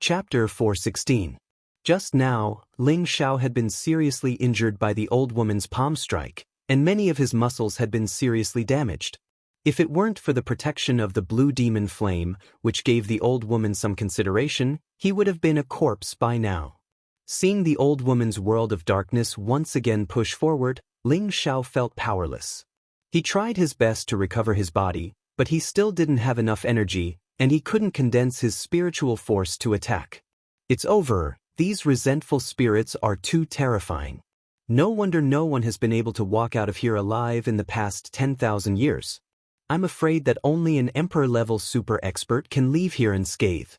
Chapter 416. Just now, Ling Xiao had been seriously injured by the old woman's palm strike, and many of his muscles had been seriously damaged. If it weren't for the protection of the blue demon flame, which gave the old woman some consideration, he would have been a corpse by now. Seeing the old woman's world of darkness once again push forward, Ling Xiao felt powerless. He tried his best to recover his body, but he still didn't have enough energy, and he couldn't condense his spiritual force to attack. It's over. These resentful spirits are too terrifying. No wonder no one has been able to walk out of here alive in the past 10,000 years. I'm afraid that only an emperor-level super expert can leave here unscathed.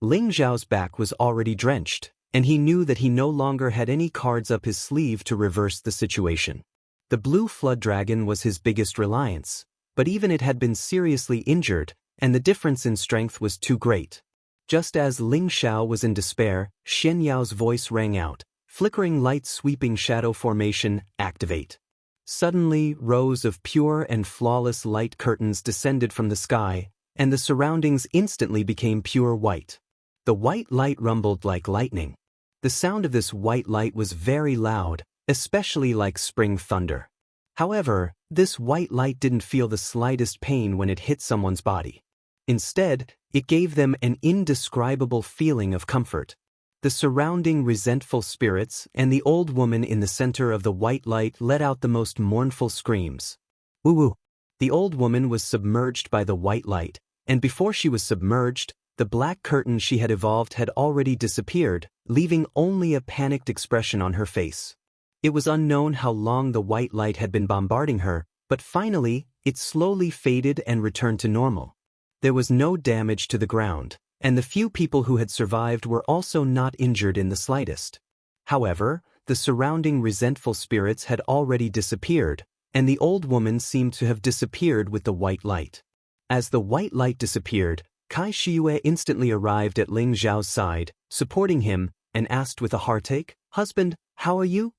Ling Xiao's back was already drenched, and he knew that he no longer had any cards up his sleeve to reverse the situation. The blue flood dragon was his biggest reliance, but even it had been seriously injured, and the difference in strength was too great. Just as Ling Xiao was in despair, Xian Yao's voice rang out, flickering light sweeping shadow formation, activate. Suddenly, rows of pure and flawless light curtains descended from the sky, and the surroundings instantly became pure white. The white light rumbled like lightning. The sound of this white light was very loud, especially like spring thunder. However, this white light didn't feel the slightest pain when it hit someone's body. Instead, it gave them an indescribable feeling of comfort. The surrounding resentful spirits and the old woman in the center of the white light let out the most mournful screams. Woo-woo! The old woman was submerged by the white light, and before she was submerged, the black curtain she had evolved had already disappeared, leaving only a panicked expression on her face. It was unknown how long the white light had been bombarding her, but finally, it slowly faded and returned to normal. There was no damage to the ground, and the few people who had survived were also not injured in the slightest. However, the surrounding resentful spirits had already disappeared, and the old woman seemed to have disappeared with the white light. As the white light disappeared, Kai Shiyue instantly arrived at Ling Xiao's side, supporting him, and asked with a heartache, "Husband, how are you?"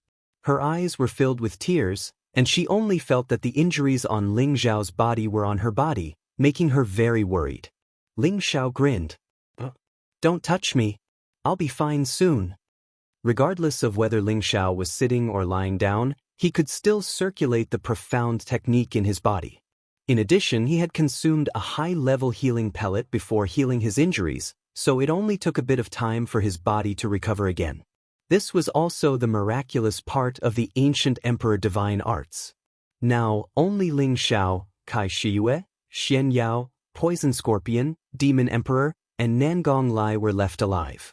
Her eyes were filled with tears, and she only felt that the injuries on Ling Xiao's body were on her body, making her very worried. Ling Xiao grinned. "Don't touch me. I'll be fine soon." Regardless of whether Ling Xiao was sitting or lying down, he could still circulate the profound technique in his body. In addition, he had consumed a high-level healing pellet before healing his injuries, so it only took a bit of time for his body to recover again. This was also the miraculous part of the ancient emperor divine arts. Now, only Ling Xiao, Kai Shiyue, Xian Yao, Poison Scorpion, Demon Emperor, and Nangong Lai were left alive.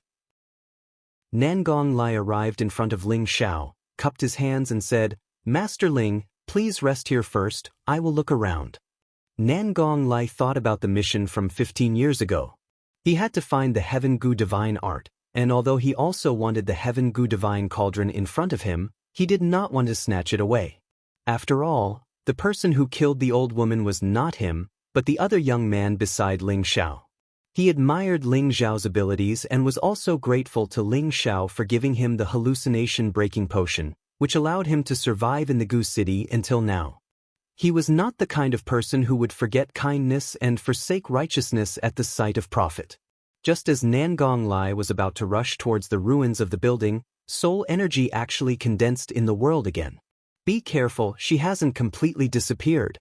Nangong Lai arrived in front of Ling Xiao, cupped his hands and said, "Master Ling, please rest here first, I will look around." Nangong Lai thought about the mission from 15 years ago. He had to find the Heaven Gu Divine Art, and although he also wanted the Heaven Gu Divine Cauldron in front of him, he did not want to snatch it away. After all, the person who killed the old woman was not him, but the other young man beside Ling Xiao. He admired Ling Xiao's abilities and was also grateful to Ling Xiao for giving him the hallucination-breaking potion, which allowed him to survive in the Gu City until now. He was not the kind of person who would forget kindness and forsake righteousness at the sight of profit. Just as Nangong Lai was about to rush towards the ruins of the building, soul energy actually condensed in the world again. "Be careful, she hasn't completely disappeared,"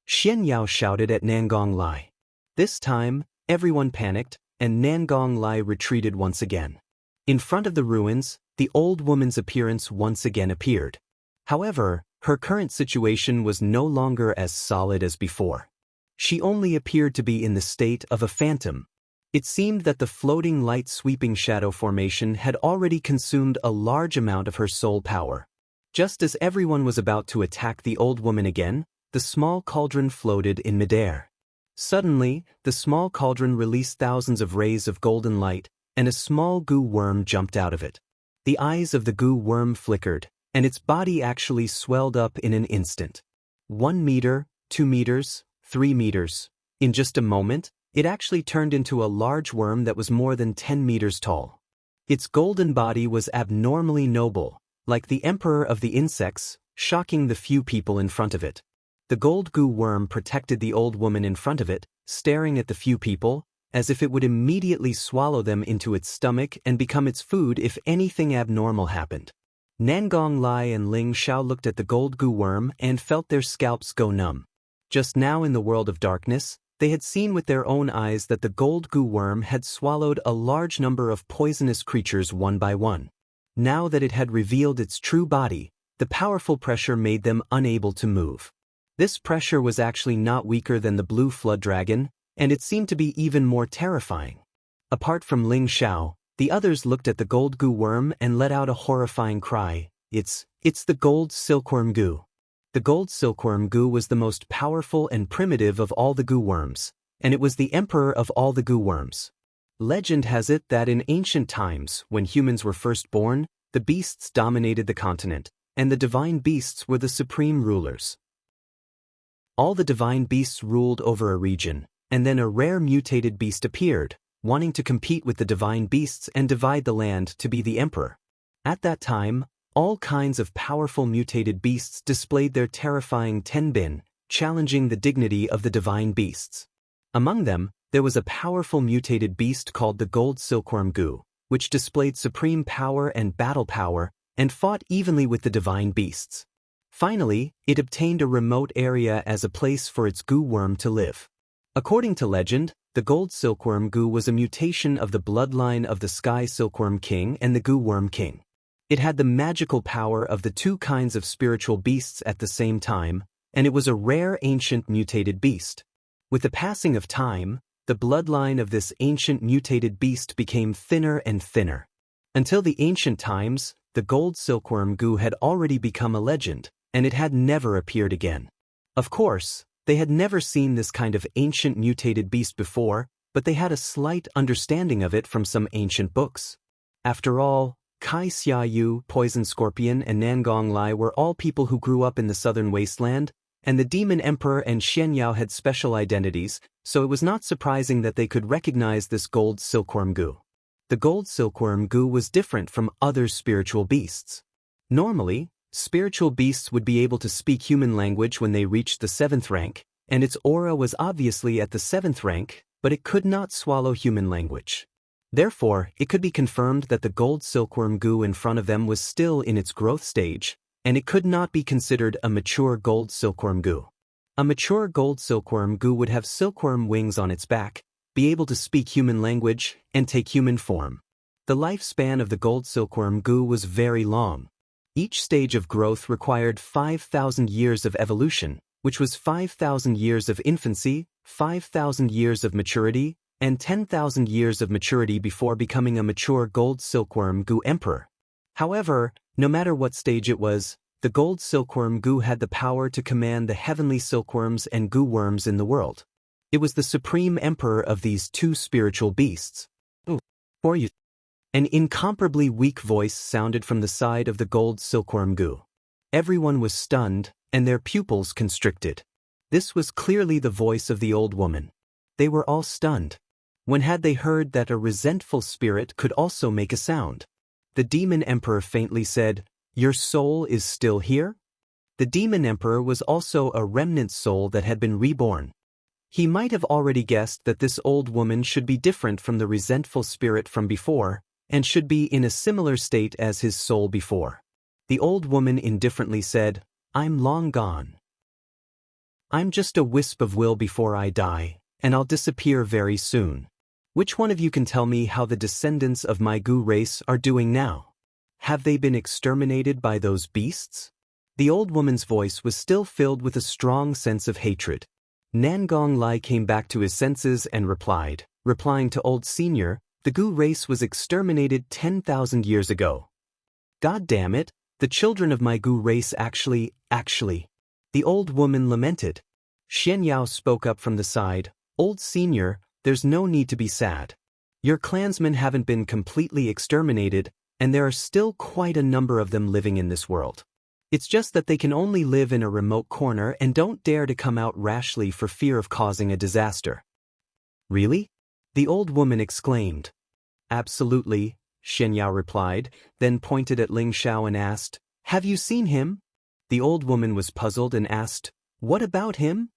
Xian Yao shouted at Nangong Lai. This time, everyone panicked, and Nangong Lai retreated once again. In front of the ruins, the old woman's appearance once again appeared. However, her current situation was no longer as solid as before. She only appeared to be in the state of a phantom. It seemed that the floating light sweeping shadow formation had already consumed a large amount of her soul power. Just as everyone was about to attack the old woman again, the small cauldron floated in midair. Suddenly, the small cauldron released thousands of rays of golden light, and a small goo worm jumped out of it. The eyes of the goo worm flickered, and its body actually swelled up in an instant. 1 meter, 2 meters, 3 meters. In just a moment, it actually turned into a large worm that was more than 10 meters tall. Its golden body was abnormally noble, like the emperor of the insects, shocking the few people in front of it. The gold goo worm protected the old woman in front of it, staring at the few people, as if it would immediately swallow them into its stomach and become its food if anything abnormal happened. Nangong Lai and Ling Xiao looked at the gold goo worm and felt their scalps go numb. Just now in the world of darkness, they had seen with their own eyes that the gold goo worm had swallowed a large number of poisonous creatures one by one. Now that it had revealed its true body, the powerful pressure made them unable to move. This pressure was actually not weaker than the blue flood dragon, and it seemed to be even more terrifying. Apart from Ling Xiao, the others looked at the gold goo worm and let out a horrifying cry. It's the gold silkworm goo. The gold silkworm goo was the most powerful and primitive of all the goo worms, and it was the emperor of all the goo worms. Legend has it that in ancient times, when humans were first born, the beasts dominated the continent, and the divine beasts were the supreme rulers. All the divine beasts ruled over a region, and then a rare mutated beast appeared, wanting to compete with the divine beasts and divide the land to be the emperor. At that time, all kinds of powerful mutated beasts displayed their terrifying tenbin, challenging the dignity of the divine beasts. Among them, there was a powerful mutated beast called the gold silkworm goo, which displayed supreme power and battle power, and fought evenly with the divine beasts. Finally, it obtained a remote area as a place for its goo worm to live. According to legend, the gold silkworm goo was a mutation of the bloodline of the sky silkworm king and the goo worm king. It had the magical power of the two kinds of spiritual beasts at the same time, and it was a rare ancient mutated beast. With the passing of time, the bloodline of this ancient mutated beast became thinner and thinner. Until the ancient times, the gold silkworm goo had already become a legend, and it had never appeared again. Of course, they had never seen this kind of ancient mutated beast before, but they had a slight understanding of it from some ancient books. After all, Kai Xiaoyu, Poison Scorpion, and Nangong Lai were all people who grew up in the southern wasteland, and the Demon Emperor and Xian Yao had special identities, so it was not surprising that they could recognize this gold silkworm goo. The gold silkworm goo was different from other spiritual beasts. Normally, spiritual beasts would be able to speak human language when they reached the 7th rank, and its aura was obviously at the 7th rank, but it could not swallow human language. Therefore, it could be confirmed that the gold silkworm goo in front of them was still in its growth stage, and it could not be considered a mature gold silkworm goo. A mature gold silkworm goo would have silkworm wings on its back, be able to speak human language, and take human form. The lifespan of the gold silkworm goo was very long. Each stage of growth required 5,000 years of evolution, which was 5,000 years of infancy, 5,000 years of maturity, and 10,000 years of maturity before becoming a mature gold silkworm goo emperor. However, no matter what stage it was, the gold silkworm goo had the power to command the heavenly silkworms and goo worms in the world. It was the supreme emperor of these two spiritual beasts. For you. An incomparably weak voice sounded from the side of the gold silkworm goo. Everyone was stunned, and their pupils constricted. This was clearly the voice of the old woman. They were all stunned. When had they heard that a resentful spirit could also make a sound? The demon emperor faintly said, "Your soul is still here?" The demon emperor was also a remnant soul that had been reborn. He might have already guessed that this old woman should be different from the resentful spirit from before, and should be in a similar state as his soul before. The old woman indifferently said, "I'm long gone. I'm just a wisp of will before I die, and I'll disappear very soon. Which one of you can tell me how the descendants of my goo race are doing now? Have they been exterminated by those beasts?" The old woman's voice was still filled with a strong sense of hatred. Nangong Lai came back to his senses and replying to Old Senior, "The goo race was exterminated 10,000 years ago. God damn it, the children of my goo race actually. The old woman lamented. Xian Yao spoke up from the side, "Old Senior, there's no need to be sad. Your clansmen haven't been completely exterminated, and there are still quite a number of them living in this world. It's just that they can only live in a remote corner and don't dare to come out rashly for fear of causing a disaster." "Really?" the old woman exclaimed. "Absolutely," Xian Yao replied, then pointed at Ling Xiao and asked, "Have you seen him?" The old woman was puzzled and asked, "What about him?"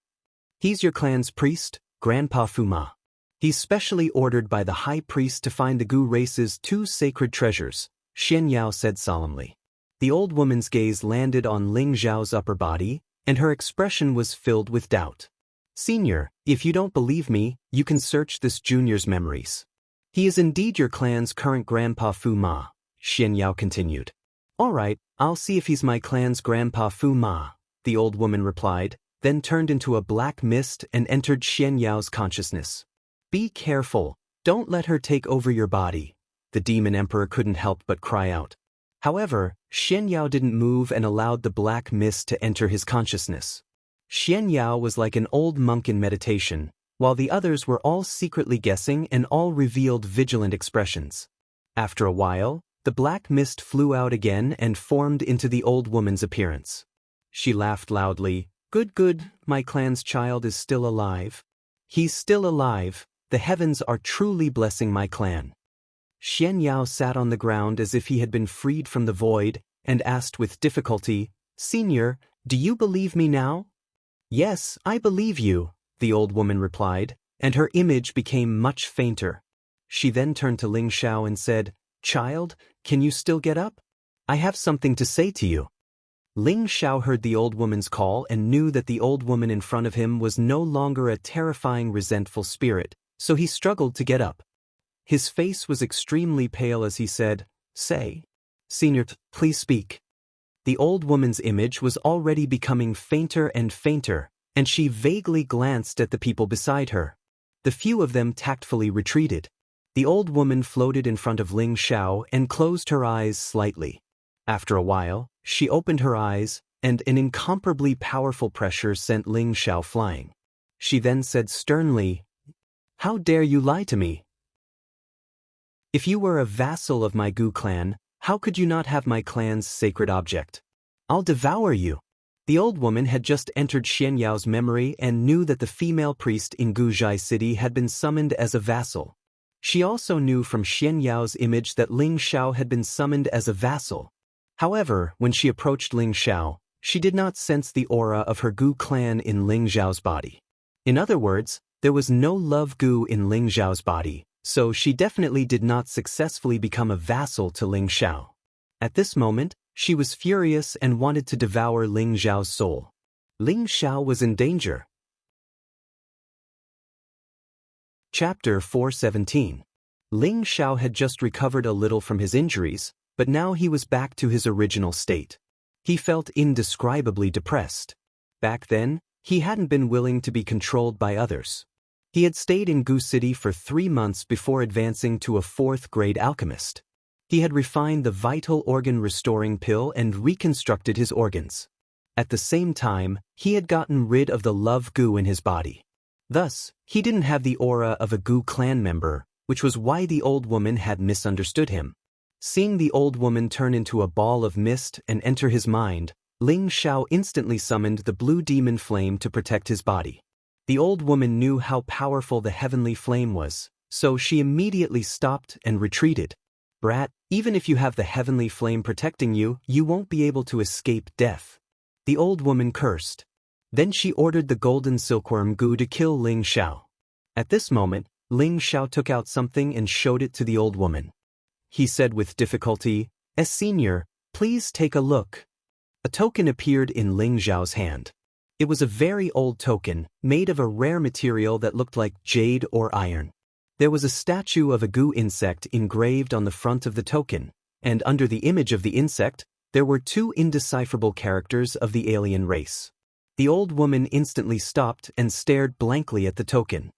"He's your clan's priest, Grandpa Fuma." He's specially ordered by the high priest to find the Gu race's 2 sacred treasures, Xian Yao said solemnly. The old woman's gaze landed on Ling Zhao's upper body, and her expression was filled with doubt. Senior, if you don't believe me, you can search this junior's memories. He is indeed your clan's current grandpa Fu Ma, Xian Yao continued. All right, I'll see if he's my clan's grandpa Fu Ma, the old woman replied, then turned into a black mist and entered Xian Yao's consciousness. Be careful, don't let her take over your body, the demon emperor couldn't help but cry out. However, Xian Yao didn't move and allowed the black mist to enter his consciousness. Xian Yao was like an old monk in meditation, while the others were all secretly guessing and all revealed vigilant expressions. After a while, the black mist flew out again and formed into the old woman's appearance. She laughed loudly. Good, my clan's child is still alive. He's still alive, the heavens are truly blessing my clan. Xian Yao sat on the ground as if he had been freed from the void, and asked with difficulty, Senior, do you believe me now? Yes, I believe you, the old woman replied, and her image became much fainter. She then turned to Ling Xiao and said, Child, can you still get up? I have something to say to you. Ling Xiao heard the old woman's call and knew that the old woman in front of him was no longer a terrifying, resentful spirit, so he struggled to get up. His face was extremely pale as he said, Say, Senior, please speak. The old woman's image was already becoming fainter and fainter, and she vaguely glanced at the people beside her. The few of them tactfully retreated. The old woman floated in front of Ling Xiao and closed her eyes slightly. After a while, she opened her eyes, and an incomparably powerful pressure sent Ling Xiao flying. She then said sternly, How dare you lie to me? If you were a vassal of my Gu clan, how could you not have my clan's sacred object? I'll devour you. The old woman had just entered Xian Yao's memory and knew that the female priest in Guzhai city had been summoned as a vassal. She also knew from Xian Yao's image that Ling Xiao had been summoned as a vassal. However, when she approached Ling Xiao, she did not sense the aura of her Gu clan in Ling Xiao's body. In other words, there was no love Gu in Ling Xiao's body, so she definitely did not successfully become a vassal to Ling Xiao. At this moment, she was furious and wanted to devour Ling Xiao's soul. Ling Xiao was in danger. Chapter 417. Ling Xiao had just recovered a little from his injuries, but now he was back to his original state. He felt indescribably depressed. Back then, he hadn't been willing to be controlled by others. He had stayed in Gu City for 3 months before advancing to a 4th-grade alchemist. He had refined the vital organ restoring pill and reconstructed his organs. At the same time, he had gotten rid of the love Gu in his body. Thus, he didn't have the aura of a Gu clan member, which was why the old woman had misunderstood him. Seeing the old woman turn into a ball of mist and enter his mind, Ling Xiao instantly summoned the blue demon flame to protect his body. The old woman knew how powerful the heavenly flame was, so she immediately stopped and retreated. Brat, even if you have the heavenly flame protecting you, you won't be able to escape death. The old woman cursed. Then she ordered the golden silkworm Gu to kill Ling Xiao. At this moment, Ling Xiao took out something and showed it to the old woman. He said with difficulty, Senior, please take a look. A token appeared in Ling Xiao's hand. It was a very old token, made of a rare material that looked like jade or iron. There was a statue of a Gu insect engraved on the front of the token, and under the image of the insect, there were 2 indecipherable characters of the alien race. The old woman instantly stopped and stared blankly at the token.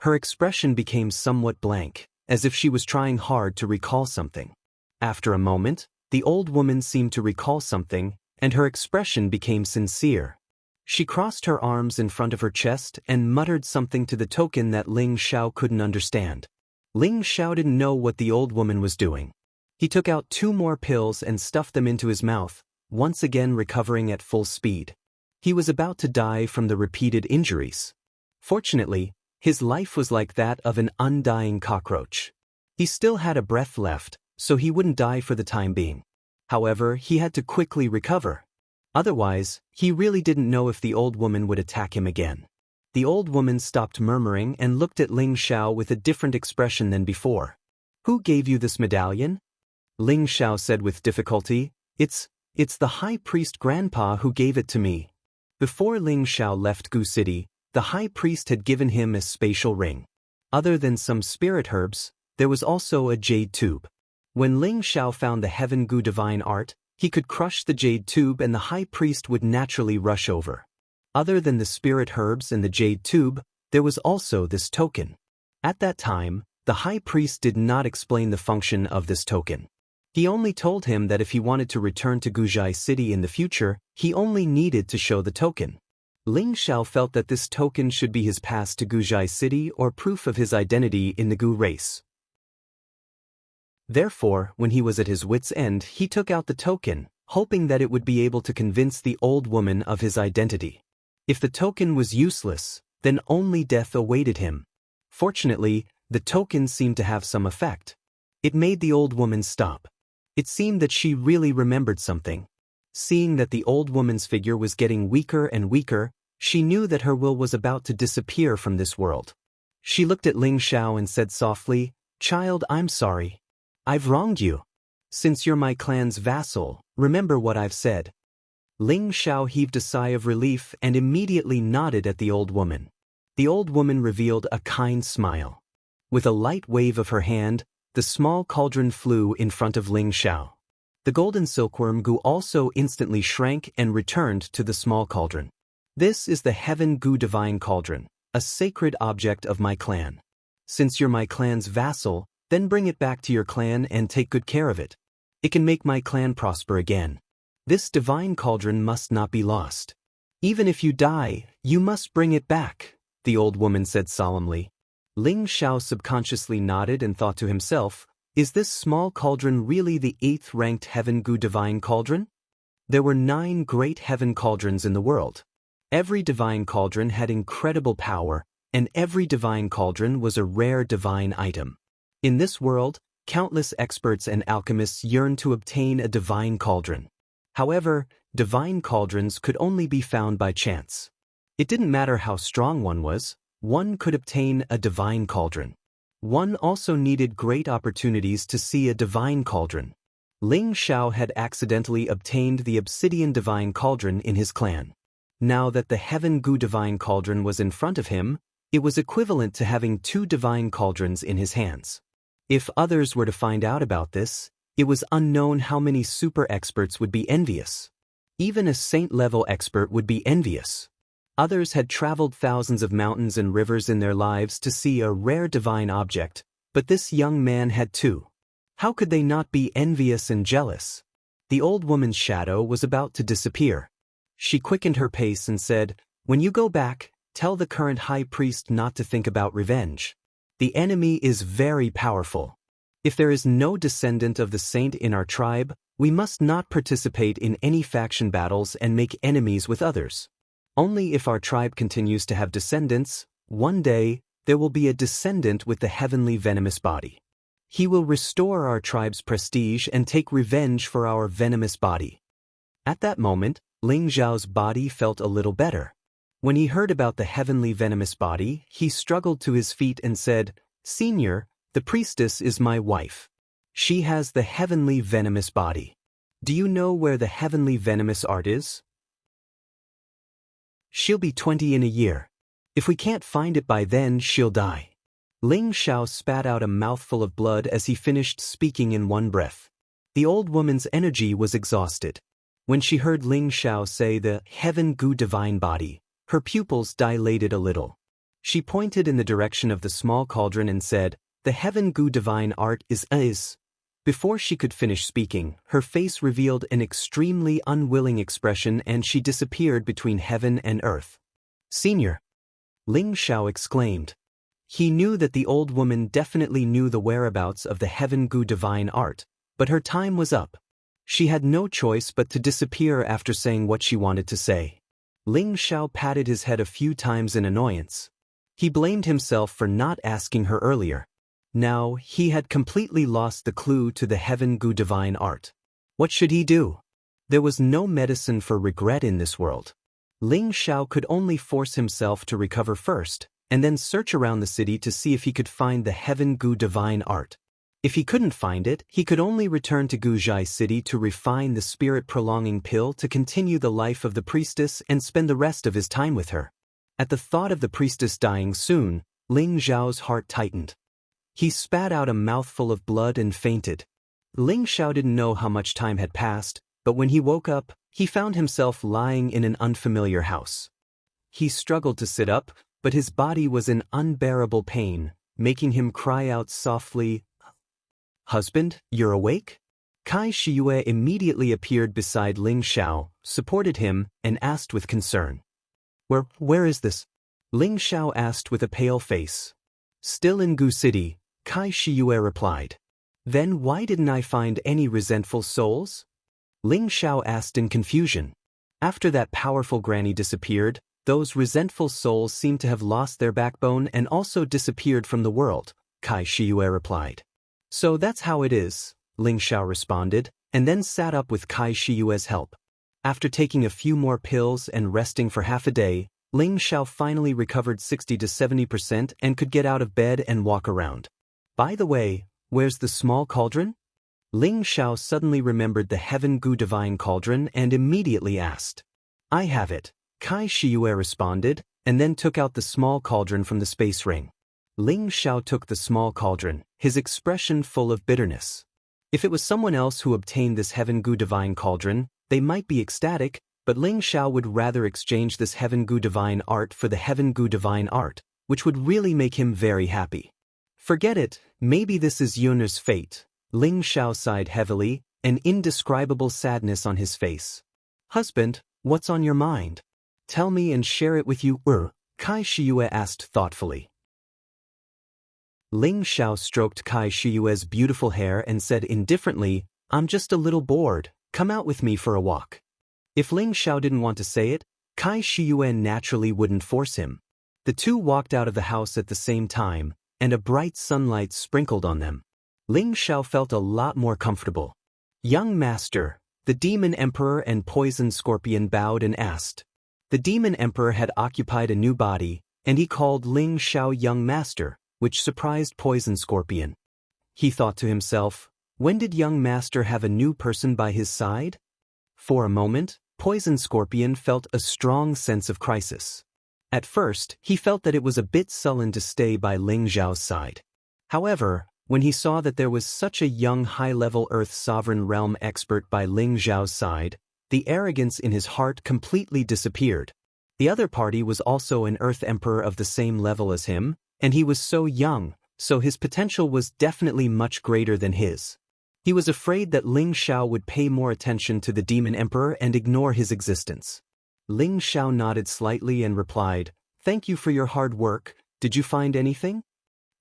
Her expression became somewhat blank, as if she was trying hard to recall something. After a moment, the old woman seemed to recall something, and her expression became sincere. She crossed her arms in front of her chest and muttered something to the token that Ling Xiao couldn't understand. Ling Xiao didn't know what the old woman was doing. He took out 2 more pills and stuffed them into his mouth, once again recovering at full speed. He was about to die from the repeated injuries. Fortunately, his life was like that of an undying cockroach. He still had a breath left, so he wouldn't die for the time being. However, he had to quickly recover. Otherwise, he really didn't know if the old woman would attack him again. The old woman stopped murmuring and looked at Ling Xiao with a different expression than before. Who gave you this medallion? Ling Xiao said with difficulty. It's the high priest grandpa who gave it to me. Before Ling Xiao left Gu City, the high priest had given him a spatial ring. Other than some spirit herbs, there was also a jade tube. When Ling Xiao found the Heaven Gu divine art, he could crush the jade tube and the high priest would naturally rush over. Other than the spirit herbs and the jade tube, there was also this token. At that time, the high priest did not explain the function of this token. He only told him that if he wanted to return to Guzhai City in the future, he only needed to show the token. Ling Xiao felt that this token should be his pass to Guzhai City or proof of his identity in the Gu race. Therefore, when he was at his wit's end, he took out the token, hoping that it would be able to convince the old woman of his identity. If the token was useless, then only death awaited him. Fortunately, the token seemed to have some effect. It made the old woman stop. It seemed that she really remembered something. Seeing that the old woman's figure was getting weaker and weaker, she knew that her will was about to disappear from this world. She looked at Ling Xiao and said softly, "Child, I'm sorry. I've wronged you. Since you're my clan's vassal, remember what I've said." Ling Xiao heaved a sigh of relief and immediately nodded at the old woman. The old woman revealed a kind smile. With a light wave of her hand, the small cauldron flew in front of Ling Xiao. The golden silkworm Gu also instantly shrank and returned to the small cauldron. This is the Heaven Gu Divine Cauldron, a sacred object of my clan. Since you're my clan's vassal, then bring it back to your clan and take good care of it. It can make my clan prosper again. This divine cauldron must not be lost. Even if you die, you must bring it back, the old woman said solemnly. Ling Xiao subconsciously nodded and thought to himself, is this small cauldron really the 8th-ranked Heaven Gu Divine Cauldron? There were 9 great heaven cauldrons in the world. Every divine cauldron had incredible power, and every divine cauldron was a rare divine item. In this world, countless experts and alchemists yearned to obtain a divine cauldron. However, divine cauldrons could only be found by chance. It didn't matter how strong one was, one could obtain a divine cauldron. One also needed great opportunities to see a divine cauldron. Ling Xiao had accidentally obtained the obsidian divine cauldron in his clan. Now that the Heaven Gu divine cauldron was in front of him, it was equivalent to having 2 divine cauldrons in his hands. If others were to find out about this, it was unknown how many super experts would be envious. Even a saint-level expert would be envious. Others had traveled thousands of mountains and rivers in their lives to see a rare divine object, but this young man had 2. How could they not be envious and jealous? The old woman's shadow was about to disappear. She quickened her pace and said, "When you go back, tell the current high priest not to think about revenge. The enemy is very powerful. If there is no descendant of the saint in our tribe, we must not participate in any faction battles and make enemies with others. Only if our tribe continues to have descendants, one day, there will be a descendant with the heavenly venomous body. He will restore our tribe's prestige and take revenge for our venomous body." At that moment, Ling Xiao's body felt a little better. When he heard about the heavenly venomous body, he struggled to his feet and said, "Senior, the priestess is my wife. She has the heavenly venomous body. Do you know where the heavenly venomous art is? She'll be 20 in a year. If we can't find it by then, she'll die." Ling Xiao spat out a mouthful of blood as he finished speaking in one breath. The old woman's energy was exhausted. When she heard Ling Xiao say the Heaven Gu divine body, her pupils dilated a little. She pointed in the direction of the small cauldron and said, "The Heaven Gu divine art is." Before she could finish speaking, her face revealed an extremely unwilling expression and she disappeared between heaven and earth. "Senior!" Ling Xiao exclaimed. He knew that the old woman definitely knew the whereabouts of the Heaven Gu divine art, but her time was up. She had no choice but to disappear after saying what she wanted to say. Ling Xiao patted his head a few times in annoyance. He blamed himself for not asking her earlier. Now, he had completely lost the clue to the Heaven Gu divine art. What should he do? There was no medicine for regret in this world. Ling Xiao could only force himself to recover first, and then search around the city to see if he could find the Heaven Gu divine art. If he couldn't find it, he could only return to Guzhai City to refine the spirit-prolonging pill to continue the life of the priestess and spend the rest of his time with her. At the thought of the priestess dying soon, Ling Xiao's heart tightened. He spat out a mouthful of blood and fainted. Ling Xiao didn't know how much time had passed, but when he woke up, he found himself lying in an unfamiliar house. He struggled to sit up, but his body was in unbearable pain, making him cry out softly, "Husband, you're awake?" Kai Shiyue immediately appeared beside Ling Xiao, supported him, and asked with concern. Where is this?" Ling Xiao asked with a pale face. "Still in Gu City," Kai Shiyue replied. "Then why didn't I find any resentful souls?" Ling Xiao asked in confusion. After that powerful granny disappeared, those resentful souls seemed to have lost their backbone and also disappeared from the world, Kai Shiyue replied. "So that's how it is," Ling Xiao responded, and then sat up with Kai Shiyue's help. After taking a few more pills and resting for half a day, Ling Xiao finally recovered 60 to 70% and could get out of bed and walk around. "By the way, where's the small cauldron?" Ling Xiao suddenly remembered the Heaven Gu divine cauldron and immediately asked. "I have it," Kai Shiyue responded, and then took out the small cauldron from the space ring. Ling Xiao took the small cauldron, his expression full of bitterness. If it was someone else who obtained this Heaven Gu divine cauldron, they might be ecstatic, but Ling Xiao would rather exchange this Heaven Gu divine art for the Heaven Gu divine art, which would really make him very happy. "Forget it, maybe this is Yun's fate." Ling Xiao sighed heavily, an indescribable sadness on his face. "Husband, what's on your mind? Tell me and share it with you." Kai Shiyue asked thoughtfully. Ling Xiao stroked Kai Shiyue's beautiful hair and said indifferently, "I'm just a little bored, come out with me for a walk." If Ling Xiao didn't want to say it, Kai Shiyue naturally wouldn't force him. The two walked out of the house at the same time, and a bright sunlight sprinkled on them. Ling Xiao felt a lot more comfortable. "Young master," the Demon Emperor and Poison Scorpion bowed and asked. The Demon Emperor had occupied a new body, and he called Ling Xiao Young Master, which surprised Poison Scorpion. He thought to himself, when did Young Master have a new person by his side? For a moment, Poison Scorpion felt a strong sense of crisis. At first, he felt that it was a bit sullen to stay by Ling Xiao's side. However, when he saw that there was such a young high-level Earth Sovereign Realm expert by Ling Xiao's side, the arrogance in his heart completely disappeared. The other party was also an Earth Emperor of the same level as him, and he was so young, so his potential was definitely much greater than his. He was afraid that Ling Xiao would pay more attention to the Demon Emperor and ignore his existence. Ling Xiao nodded slightly and replied, "Thank you for your hard work. Did you find anything?"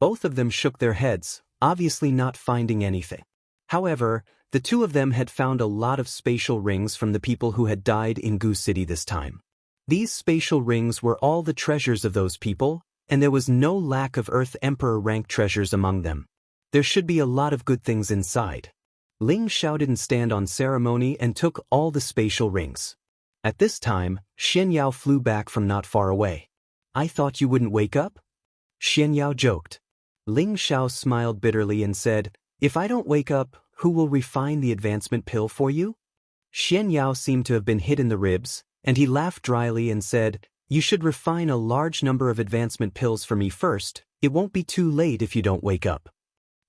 Both of them shook their heads, obviously not finding anything. However, the two of them had found a lot of spatial rings from the people who had died in Gu City this time. These spatial rings were all the treasures of those people, and there was no lack of Earth Emperor rank treasures among them. There should be a lot of good things inside. Ling Xiao didn't stand on ceremony and took all the spatial rings. At this time, Xian Yao flew back from not far away. "I thought you wouldn't wake up?" Xian Yao joked. Ling Xiao smiled bitterly and said, "If I don't wake up, who will refine the advancement pill for you?" Xian Yao seemed to have been hit in the ribs, and he laughed dryly and said, "You should refine a large number of advancement pills for me first. It won't be too late if you don't wake up."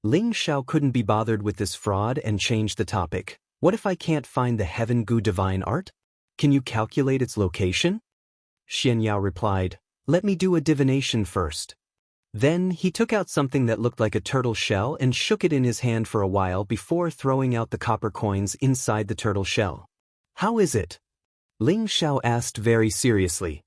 Ling Xiao couldn't be bothered with this fraud and changed the topic. "What if I can't find the Heaven Gu divine art? Can you calculate its location?" Xian Yao replied, "Let me do a divination first." Then he took out something that looked like a turtle shell and shook it in his hand for a while before throwing out the copper coins inside the turtle shell. "How is it?" Ling Xiao asked very seriously.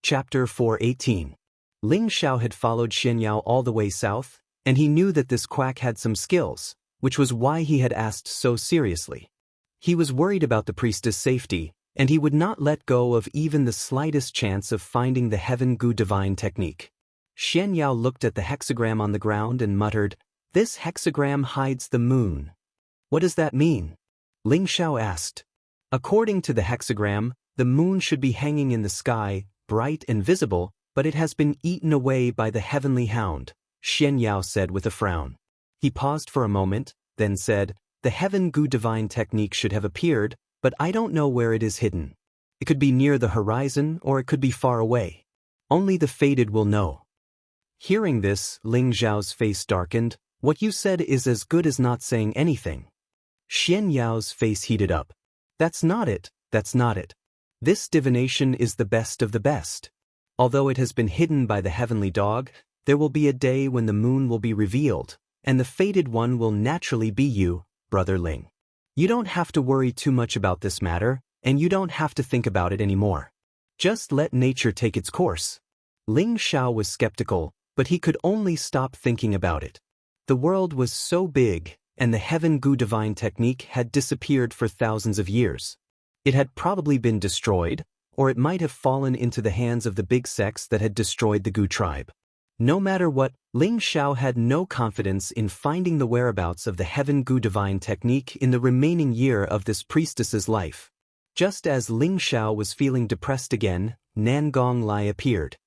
Chapter 418. Ling Xiao had followed Xian Yao all the way south, and he knew that this quack had some skills, which was why he had asked so seriously. He was worried about the priestess' safety, and he would not let go of even the slightest chance of finding the Heaven Gu divine technique. Xian Yao looked at the hexagram on the ground and muttered, "This hexagram hides the moon." "What does that mean?" Ling Xiao asked. According to the hexagram, the moon should be hanging in the sky, bright and visible, but it has been eaten away by the heavenly hound, Xian Yao said with a frown. He paused for a moment, then said, the heaven gu divine technique should have appeared, but I don't know where it is hidden. It could be near the horizon or it could be far away. Only the fated will know. Hearing this, Ling Zhao's face darkened. What you said is as good as not saying anything. Xian Yao's face heated up. That's not it, that's not it. This divination is the best of the best. Although it has been hidden by the heavenly dog, there will be a day when the moon will be revealed, and the fated one will naturally be you, Brother Ling. You don't have to worry too much about this matter, and you don't have to think about it anymore. Just let nature take its course. Ling Xiao was skeptical, but he could only stop thinking about it. The world was so big, and the heaven gu divine technique had disappeared for thousands of years. It had probably been destroyed, or it might have fallen into the hands of the big sects that had destroyed the Gu tribe. No matter what, Ling Xiao had no confidence in finding the whereabouts of the heaven gu divine technique in the remaining year of this priestess's life. Just as Ling Xiao was feeling depressed again, Nangong Lai appeared.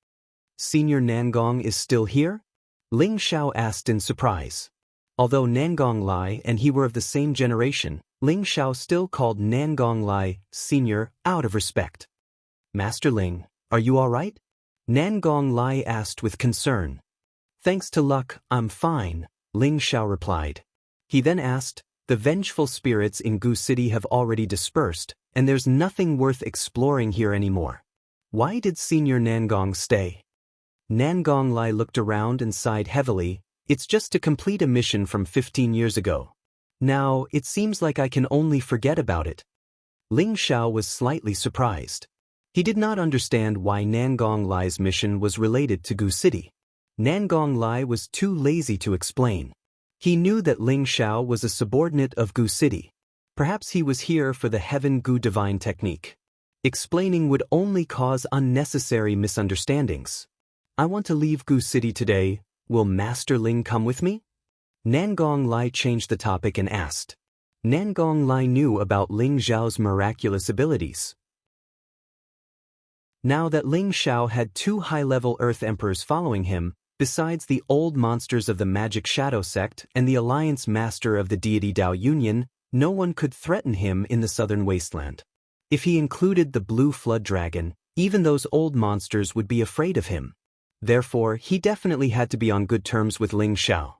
Senior Nangong is still here? Ling Xiao asked in surprise. Although Nangong Lai and he were of the same generation, Ling Xiao still called Nangong Lai Senior out of respect. Master Ling, are you all right? Nangong Lai asked with concern. Thanks to luck, I'm fine, Ling Xiao replied. He then asked, the vengeful spirits in Gu City have already dispersed, and there's nothing worth exploring here anymore. Why did Senior Nangong stay? Nangong Lai looked around and sighed heavily. It's just to complete a mission from 15 years ago. Now, it seems like I can only forget about it. Ling Xiao was slightly surprised. He did not understand why Nangong Lai's mission was related to Gu City. Nangong Lai was too lazy to explain. He knew that Ling Xiao was a subordinate of Gu City. Perhaps he was here for the heaven gu divine technique. Explaining would only cause unnecessary misunderstandings. I want to leave Gu City today. Will Master Ling come with me? Nangong Lai changed the topic and asked. Nangong Lai knew about Ling Zhao's miraculous abilities. Now that Ling Xiao had 2 high-level Earth Emperors following him, besides the old monsters of the Magic Shadow Sect and the Alliance Master of the Deity Dao Union, no one could threaten him in the Southern Wasteland. If he included the Blue Flood Dragon, even those old monsters would be afraid of him. Therefore, he definitely had to be on good terms with Ling Xiao.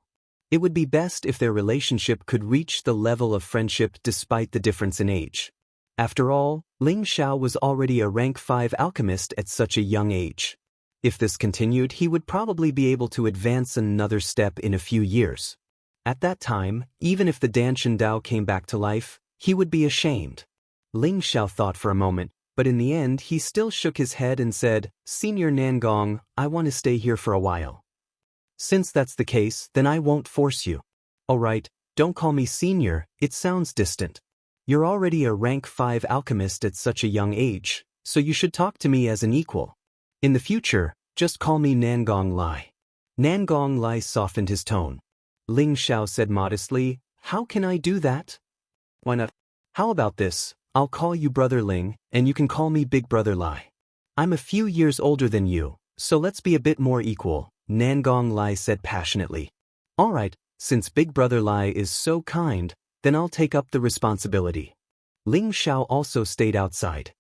It would be best if their relationship could reach the level of friendship despite the difference in age. After all, Ling Xiao was already a rank 5 alchemist at such a young age. If this continued, he would probably be able to advance another step in a few years. At that time, even if the Danshan Dao came back to life, he would be ashamed. Ling Xiao thought for a moment, but in the end he still shook his head and said, Senior Nangong, I want to stay here for a while. Since that's the case, then I won't force you. All right, don't call me senior, it sounds distant. You're already a rank 5 alchemist at such a young age, so you should talk to me as an equal. In the future, just call me Nangong Lai. Nangong Lai softened his tone. Ling Xiao said modestly, how can I do that? Why not? How about this? I'll call you Brother Ling, and you can call me Big Brother Lai. I'm a few years older than you, so let's be a bit more equal, Nangong Lai said passionately. All right, since Big Brother Lai is so kind, then I'll take up the responsibility. Ling Xiao also stayed outside.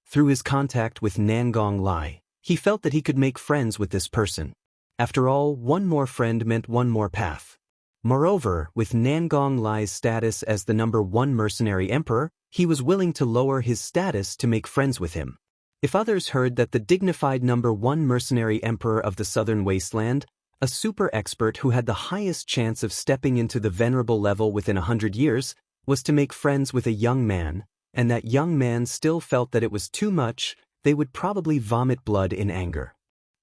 Through his contact with Nangong Lai, he felt that he could make friends with this person. After all, one more friend meant one more path. Moreover, with Nangong Lai's status as the #1 mercenary emperor, he was willing to lower his status to make friends with him. If others heard that the dignified #1 mercenary emperor of the Southern Wasteland, a super expert who had the highest chance of stepping into the venerable level within 100 years, was to make friends with a young man, and that young man still felt that it was too much, they would probably vomit blood in anger.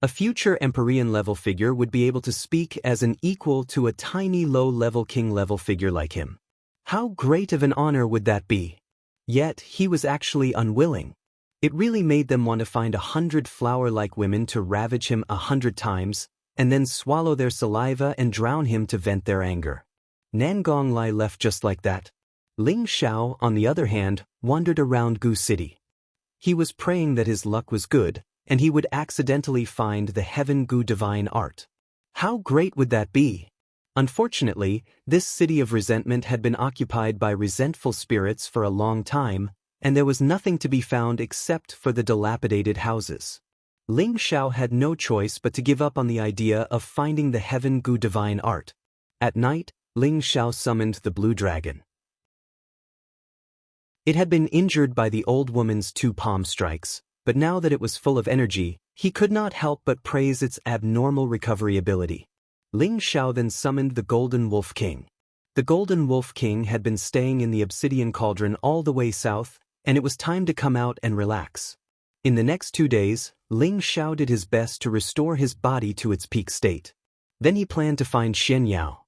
A future Empyrean level figure would be able to speak as an equal to a tiny low-level king level figure like him. How great of an honor would that be? Yet, he was actually unwilling. It really made them want to find 100 flower-like women to ravage him 100 times, and then swallow their saliva and drown him to vent their anger. Nangong Lai left just like that. Ling Xiao, on the other hand, wandered around Gu City. He was praying that his luck was good, and he would accidentally find the Heaven Gu divine art. How great would that be? Unfortunately, this city of resentment had been occupied by resentful spirits for a long time, and there was nothing to be found except for the dilapidated houses. Ling Xiao had no choice but to give up on the idea of finding the Heaven Gu divine art. At night, Ling Xiao summoned the blue dragon. It had been injured by the old woman's 2 palm strikes, but now that it was full of energy, he could not help but praise its abnormal recovery ability. Ling Xiao then summoned the Golden Wolf King. The Golden Wolf King had been staying in the obsidian cauldron all the way south, and it was time to come out and relax. In the next 2 days, Ling Xiao did his best to restore his body to its peak state. Then he planned to find Xian Yao.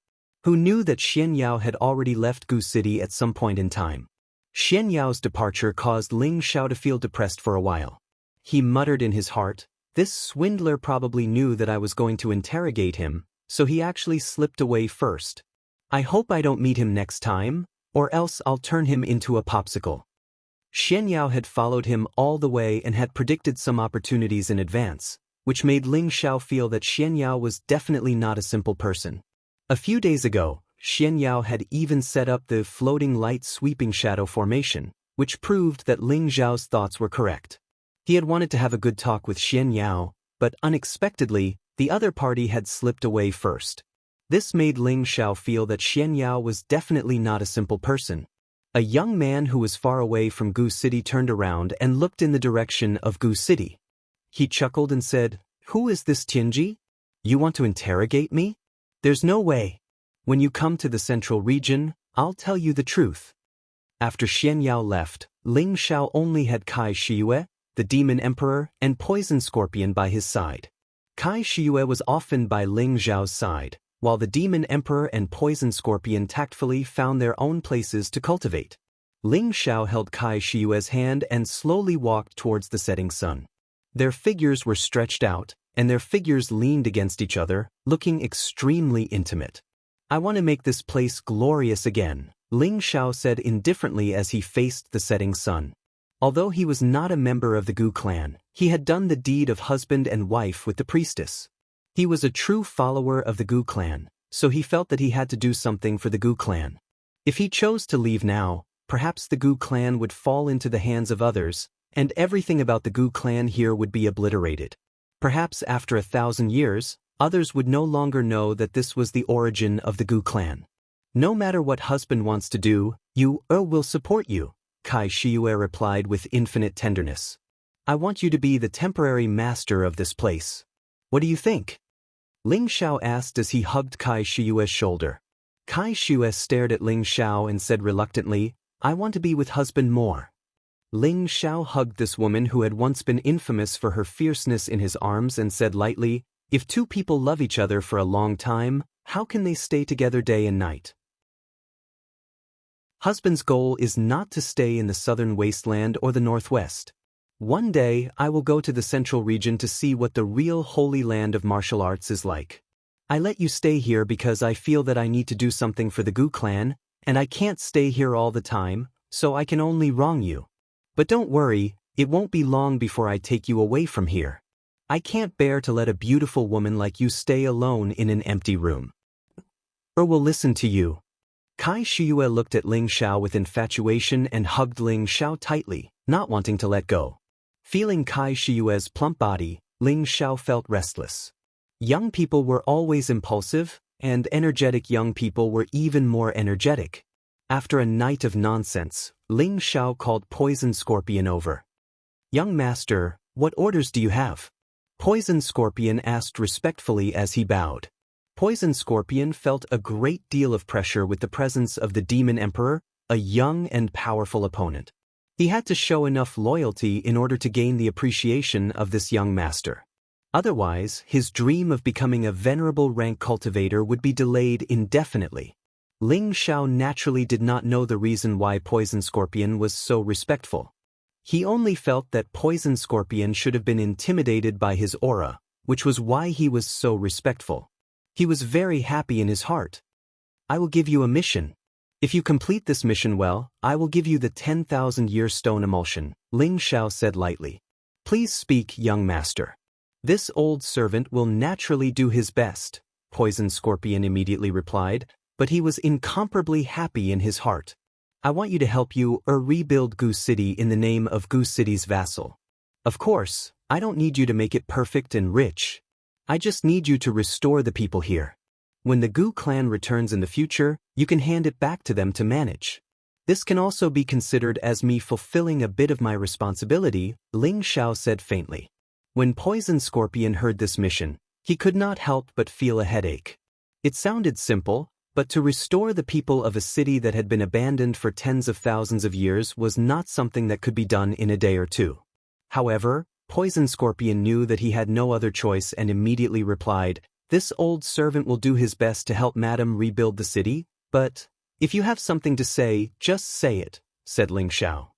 Who knew that Xian Yao had already left Gu City at some point in time? Xian Yao's departure caused Ling Xiao to feel depressed for a while. He muttered in his heart, "This swindler probably knew that I was going to interrogate him, so he actually slipped away first. I hope I don't meet him next time, or else I'll turn him into a popsicle." Xian Yao had followed him all the way and had predicted some opportunities in advance, which made Ling Xiao feel that Xian Yao was definitely not a simple person. A few days ago, Xian Yao had even set up the floating light sweeping shadow formation, which proved that Ling Xiao's thoughts were correct. He had wanted to have a good talk with Xian Yao, but unexpectedly, the other party had slipped away first. This made Ling Xiao feel that Xian Yao was definitely not a simple person. A young man who was far away from Gu City turned around and looked in the direction of Gu City. He chuckled and said, "Who is this Tianji? You want to interrogate me? There's no way. When you come to the central region, I'll tell you the truth." After Xian Yao left, Ling Xiao only had Kai Shiyue, the Demon Emperor, and Poison Scorpion by his side. Kai Shiyue was often by Ling Xiao's side, while the Demon Emperor and Poison Scorpion tactfully found their own places to cultivate. Ling Xiao held Kai Shiyue's hand and slowly walked towards the setting sun. Their figures were stretched out, and their figures leaned against each other, looking extremely intimate. "I want to make this place glorious again," Ling Xiao said indifferently as he faced the setting sun. Although he was not a member of the Gu clan, he had done the deed of husband and wife with the priestess. He was a true follower of the Gu clan, so he felt that he had to do something for the Gu clan. If he chose to leave now, perhaps the Gu clan would fall into the hands of others, and everything about the Gu clan here would be obliterated. Perhaps after 1,000 years, others would no longer know that this was the origin of the Gu clan. "No matter what husband wants to do, you will support you," Kai Shiyue replied with infinite tenderness. "I want you to be the temporary master of this place. What do you think?" Ling Xiao asked as he hugged Kai Shiyue's shoulder. Kai Shiyue stared at Ling Xiao and said reluctantly, "I want to be with husband more." Ling Xiao hugged this woman who had once been infamous for her fierceness in his arms and said lightly, "If 2 people love each other for a long time, how can they stay together day and night?" Husband's goal is not to stay in the southern wasteland or the northwest. One day, I will go to the central region to see what the real holy land of martial arts is like. I let you stay here because I feel that I need to do something for the Gu clan, and I can't stay here all the time, so I can only wrong you. But don't worry, it won't be long before I take you away from here. I can't bear to let a beautiful woman like you stay alone in an empty room. Or will listen to you. Kai Shiyue looked at Ling Xiao with infatuation and hugged Ling Xiao tightly, not wanting to let go. Feeling Kai Shiyue's plump body, Ling Xiao felt restless. Young people were always impulsive, and energetic young people were even more energetic. After a night of nonsense, Ling Xiao called Poison Scorpion over. "Young master, what orders do you have?" Poison Scorpion asked respectfully as he bowed. Poison Scorpion felt a great deal of pressure with the presence of the Demon Emperor, a young and powerful opponent. He had to show enough loyalty in order to gain the appreciation of this young master. Otherwise, his dream of becoming a venerable rank cultivator would be delayed indefinitely. Ling Xiao naturally did not know the reason why Poison Scorpion was so respectful. He only felt that Poison Scorpion should have been intimidated by his aura, which was why he was so respectful. He was very happy in his heart. "I will give you a mission. If you complete this mission well, I will give you the 10,000-year stone emulsion, Ling Xiao said lightly. Please speak, young master. This old servant will naturally do his best, Poison Scorpion immediately replied, but he was incomparably happy in his heart. I want you to help you rebuild Gu City in the name of Gu City's vassal. Of course, I don't need you to make it perfect and rich. I just need you to restore the people here. When the Gu clan returns in the future, you can hand it back to them to manage. This can also be considered as me fulfilling a bit of my responsibility, Ling Xiao said faintly. When Poison Scorpion heard this mission, he could not help but feel a headache. It sounded simple, but to restore the people of a city that had been abandoned for tens of thousands of years was not something that could be done in a day or two. However, Poison Scorpion knew that he had no other choice and immediately replied, "This old servant will do his best to help Madam rebuild the city, but if you have something to say, just say it," said Ling Xiao.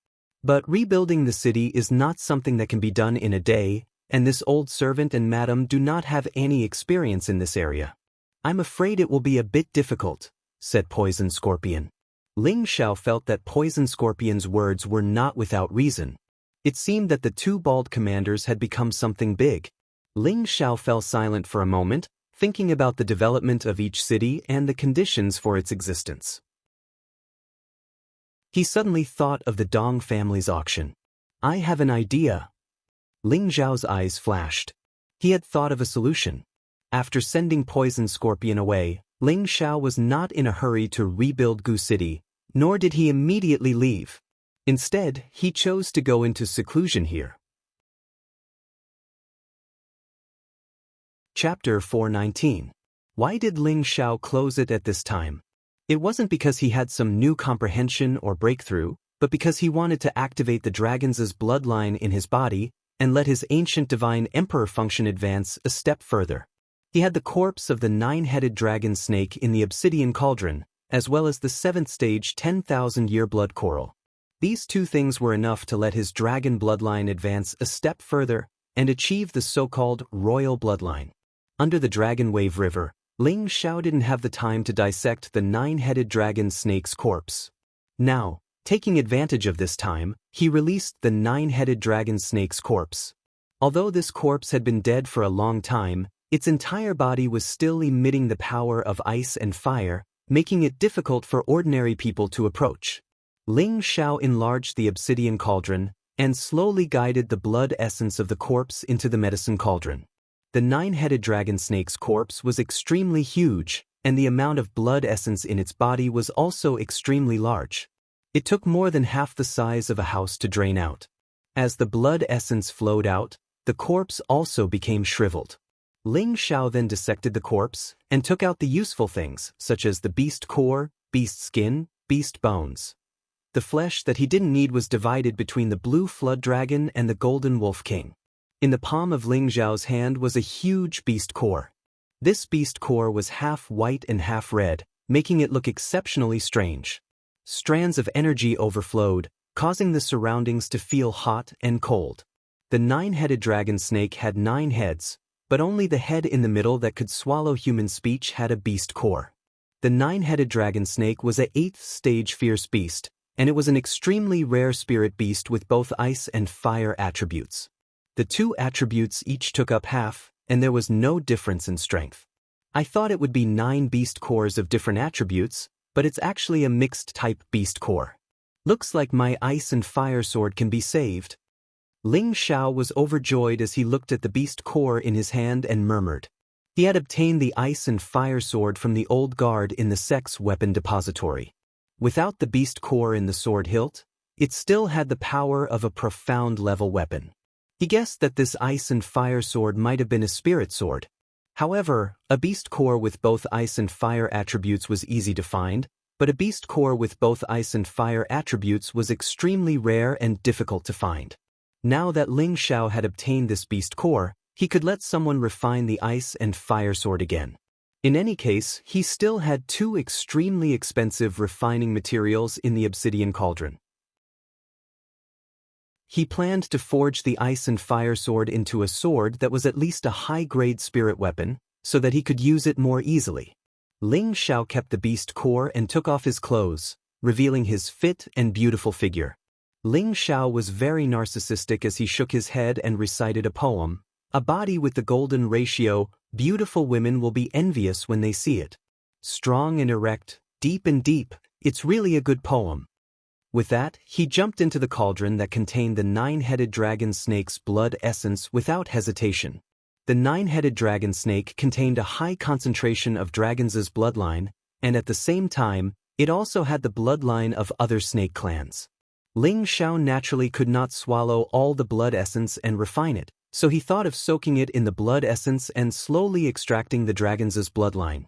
But rebuilding the city is not something that can be done in a day, and this old servant and Madam do not have any experience in this area. I'm afraid it will be a bit difficult, said Poison Scorpion. Ling Xiao felt that Poison Scorpion's words were not without reason. It seemed that the two bald commanders had become something big. Ling Xiao fell silent for a moment, thinking about the development of each city and the conditions for its existence. He suddenly thought of the Dong family's auction. I have an idea. Ling Xiao's eyes flashed. He had thought of a solution. After sending Poison Scorpion away, Ling Xiao was not in a hurry to rebuild Gu City, nor did he immediately leave. Instead, he chose to go into seclusion here. Chapter 419. Why did Ling Xiao close it at this time? It wasn't because he had some new comprehension or breakthrough, but because he wanted to activate the dragon's bloodline in his body and let his ancient divine emperor function advance a step further. He had the corpse of the 9-headed dragon snake in the obsidian cauldron, as well as the 7th stage 10,000-year blood coral. These two things were enough to let his dragon bloodline advance a step further and achieve the so-called royal bloodline. Under the Dragon Wave River, Ling Xiao didn't have the time to dissect the 9-headed dragon snake's corpse. Now, taking advantage of this time, he released the 9-headed dragon snake's corpse. Although this corpse had been dead for a long time, its entire body was still emitting the power of ice and fire, making it difficult for ordinary people to approach. Ling Xiao enlarged the obsidian cauldron and slowly guided the blood essence of the corpse into the medicine cauldron. The 9-headed dragon snake's corpse was extremely huge, and the amount of blood essence in its body was also extremely large. It took more than half the size of a house to drain out. As the blood essence flowed out, the corpse also became shriveled. Ling Xiao then dissected the corpse and took out the useful things, such as the beast core, beast skin, beast bones. The flesh that he didn't need was divided between the blue flood dragon and the golden wolf king. In the palm of Ling Xiao's hand was a huge beast core. This beast core was half white and half red, making it look exceptionally strange. Strands of energy overflowed, causing the surroundings to feel hot and cold. The 9-headed dragon snake had 9 heads, but only the head in the middle that could swallow human speech had a beast core. The 9-headed dragon snake was a 8th stage fierce beast, and it was an extremely rare spirit beast with both ice and fire attributes. The two attributes each took up half, and there was no difference in strength. I thought it would be 9 beast cores of different attributes, but it's actually a mixed-type beast core. Looks like my ice and fire sword can be saved. Ling Xiao was overjoyed as he looked at the beast core in his hand and murmured. He had obtained the ice and fire sword from the old guard in the sex weapon depository. Without the beast core in the sword hilt, it still had the power of a profound level weapon. He guessed that this ice and fire sword might have been a spirit sword. However, a beast core with both ice and fire attributes was easy to find, but a beast core with both ice and fire attributes was extremely rare and difficult to find. Now that Ling Xiao had obtained this beast core, he could let someone refine the ice and fire sword again. In any case, he still had 2 extremely expensive refining materials in the obsidian cauldron. He planned to forge the ice and fire sword into a sword that was at least a high-grade spirit weapon, so that he could use it more easily. Ling Xiao kept the beast core and took off his clothes, revealing his fit and beautiful figure. Ling Xiao was very narcissistic as he shook his head and recited a poem, "A body with the golden ratio, beautiful women will be envious when they see it. Strong and erect, deep and deep, it's really a good poem." With that, he jumped into the cauldron that contained the nine-headed dragon snake's blood essence without hesitation. The nine-headed dragon snake contained a high concentration of dragons' bloodline, and at the same time, it also had the bloodline of other snake clans. Ling Xiao naturally could not swallow all the blood essence and refine it, so he thought of soaking it in the blood essence and slowly extracting the dragon's bloodline.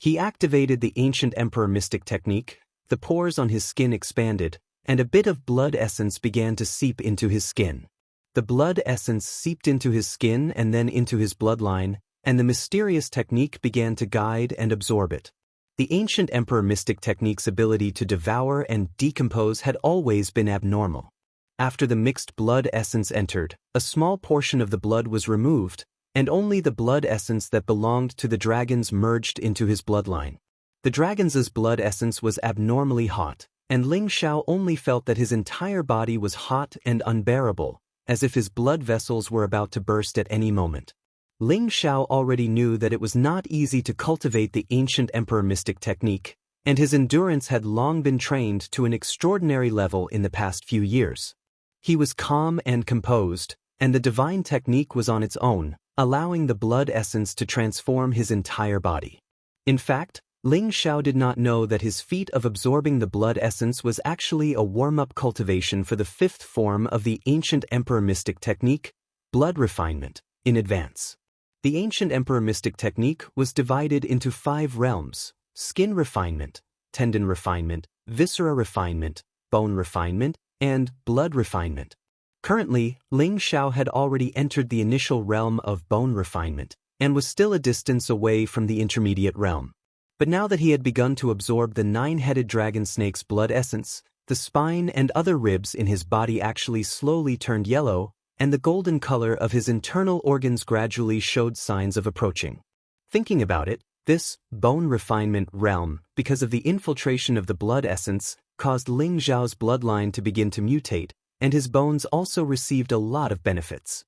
He activated the ancient emperor mystic technique. The pores on his skin expanded, and a bit of blood essence began to seep into his skin. The blood essence seeped into his skin and then into his bloodline, and the mysterious technique began to guide and absorb it. The ancient emperor mystic technique's ability to devour and decompose had always been abnormal. After the mixed blood essence entered, a small portion of the blood was removed, and only the blood essence that belonged to the dragons merged into his bloodline. The dragon's blood essence was abnormally hot, and Ling Xiao only felt that his entire body was hot and unbearable, as if his blood vessels were about to burst at any moment. Ling Xiao already knew that it was not easy to cultivate the ancient emperor mystic technique, and his endurance had long been trained to an extraordinary level in the past few years. He was calm and composed, and the divine technique was on its own, allowing the blood essence to transform his entire body. In fact, Ling Xiao did not know that his feat of absorbing the blood essence was actually a warm-up cultivation for the fifth form of the ancient emperor mystic technique, blood refinement, in advance. The ancient emperor mystic technique was divided into 5 realms: skin refinement, tendon refinement, viscera refinement, bone refinement, and blood refinement. Currently, Ling Xiao had already entered the initial realm of bone refinement, and was still a distance away from the intermediate realm. But now that he had begun to absorb the nine-headed dragon snake's blood essence, the spine and other ribs in his body actually slowly turned yellow, and the golden color of his internal organs gradually showed signs of approaching. Thinking about it, this bone refinement realm, because of the infiltration of the blood essence, caused Ling Xiao's bloodline to begin to mutate, and his bones also received a lot of benefits.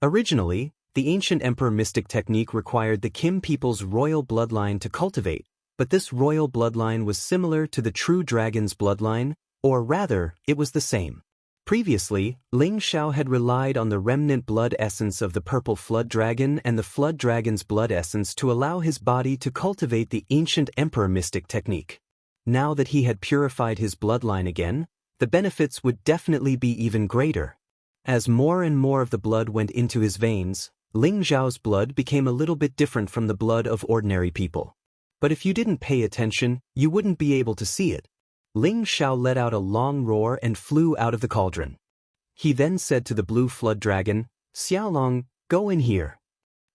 Originally, the ancient emperor mystic technique required the Kim people's royal bloodline to cultivate, but this royal bloodline was similar to the true dragon's bloodline, or rather, it was the same. Previously, Ling Xiao had relied on the remnant blood essence of the purple flood dragon and the flood dragon's blood essence to allow his body to cultivate the ancient emperor mystic technique. Now that he had purified his bloodline again, the benefits would definitely be even greater. As more and more of the blood went into his veins, Ling Xiao's blood became a little bit different from the blood of ordinary people. But if you didn't pay attention, you wouldn't be able to see it. Ling Xiao let out a long roar and flew out of the cauldron. He then said to the blue flood dragon, "Xiaolong, go in here."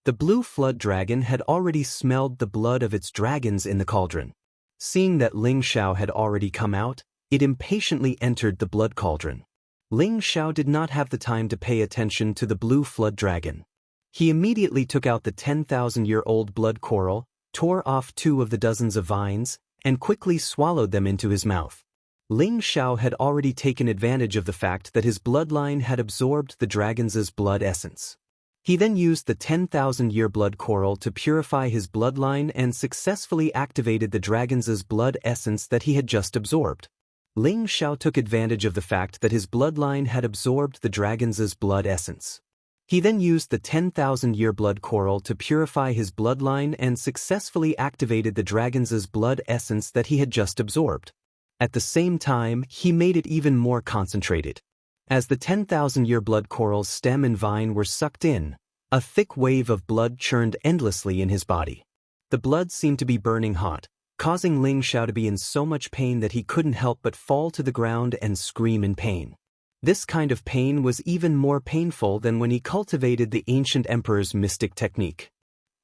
The blue flood dragon had already smelled the blood of its dragons in the cauldron. Seeing that Ling Xiao had already come out, it impatiently entered the blood cauldron. Ling Xiao did not have the time to pay attention to the blue flood dragon. He immediately took out the 10,000-year-old blood coral, tore off 2 of the dozens of vines, and quickly swallowed them into his mouth. Ling Xiao had already taken advantage of the fact that his bloodline had absorbed the dragon's blood essence. He then used the 10,000-year blood coral to purify his bloodline and successfully activated the dragon's blood essence that he had just absorbed. Ling Xiao took advantage of the fact that his bloodline had absorbed the dragon's blood essence. He then used the 10,000-year blood coral to purify his bloodline and successfully activated the dragon's blood essence that he had just absorbed. At the same time, he made it even more concentrated. As the 10,000-year blood coral's stem and vine were sucked in, a thick wave of blood churned endlessly in his body. The blood seemed to be burning hot, causing Ling Xiao to be in so much pain that he couldn't help but fall to the ground and scream in pain. This kind of pain was even more painful than when he cultivated the ancient emperor's mystic technique.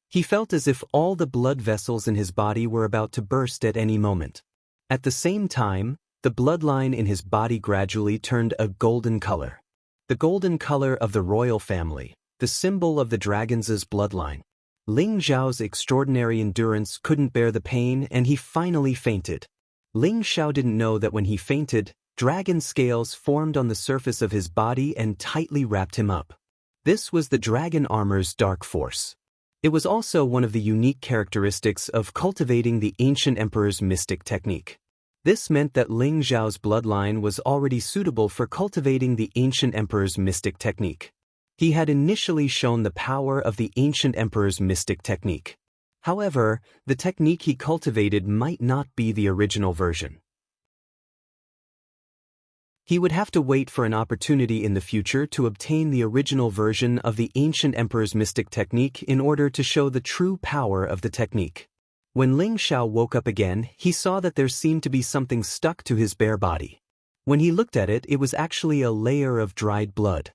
He felt as if all the blood vessels in his body were about to burst at any moment. At the same time, the bloodline in his body gradually turned a golden color. The golden color of the royal family, the symbol of the dragon's bloodline. Ling Xiao's extraordinary endurance couldn't bear the pain and he finally fainted. Ling Xiao didn't know that when he fainted, dragon scales formed on the surface of his body and tightly wrapped him up. This was the dragon armor's dark force. It was also one of the unique characteristics of cultivating the ancient emperor's mystic technique. This meant that Ling Xiao's bloodline was already suitable for cultivating the ancient emperor's mystic technique. He had initially shown the power of the ancient emperor's mystic technique. However, the technique he cultivated might not be the original version. He would have to wait for an opportunity in the future to obtain the original version of the ancient emperor's mystic technique in order to show the true power of the technique. When Ling Xiao woke up again, he saw that there seemed to be something stuck to his bare body. When he looked at it, it was actually a layer of dried blood.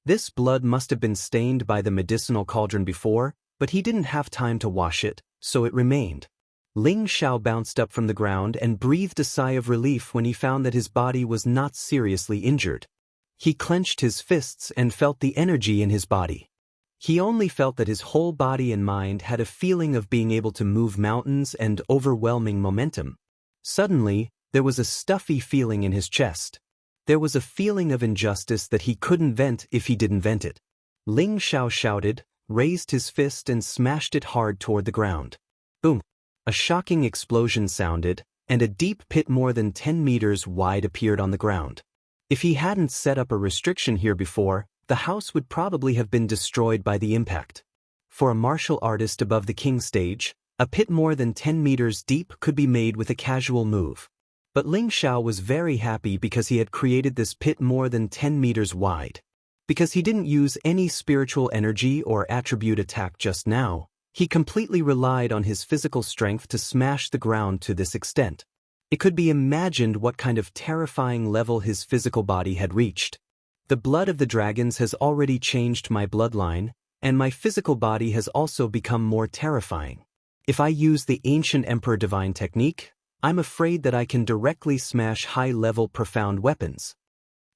This blood must have been stained by the medicinal cauldron before, but he didn't have time to wash it, so it remained. Ling Xiao bounced up from the ground and breathed a sigh of relief when he found that his body was not seriously injured. He clenched his fists and felt the energy in his body. He only felt that his whole body and mind had a feeling of being able to move mountains and overwhelming momentum. Suddenly, there was a stuffy feeling in his chest. There was a feeling of injustice that he couldn't vent if he didn't vent it. Ling Xiao shouted, raised his fist and smashed it hard toward the ground. Boom! A shocking explosion sounded, and a deep pit more than 10 meters wide appeared on the ground. If he hadn't set up a restriction here before, the house would probably have been destroyed by the impact. For a martial artist above the king stage, a pit more than 10 meters deep could be made with a casual move. But Ling Xiao was very happy because he had created this pit more than 10 meters wide. Because he didn't use any spiritual energy or attribute attack just now, he completely relied on his physical strength to smash the ground to this extent. It could be imagined what kind of terrifying level his physical body had reached. The blood of the dragons has already changed my bloodline, and my physical body has also become more terrifying. If I use the ancient Emperor Divine technique, I'm afraid that I can directly smash high-level profound weapons.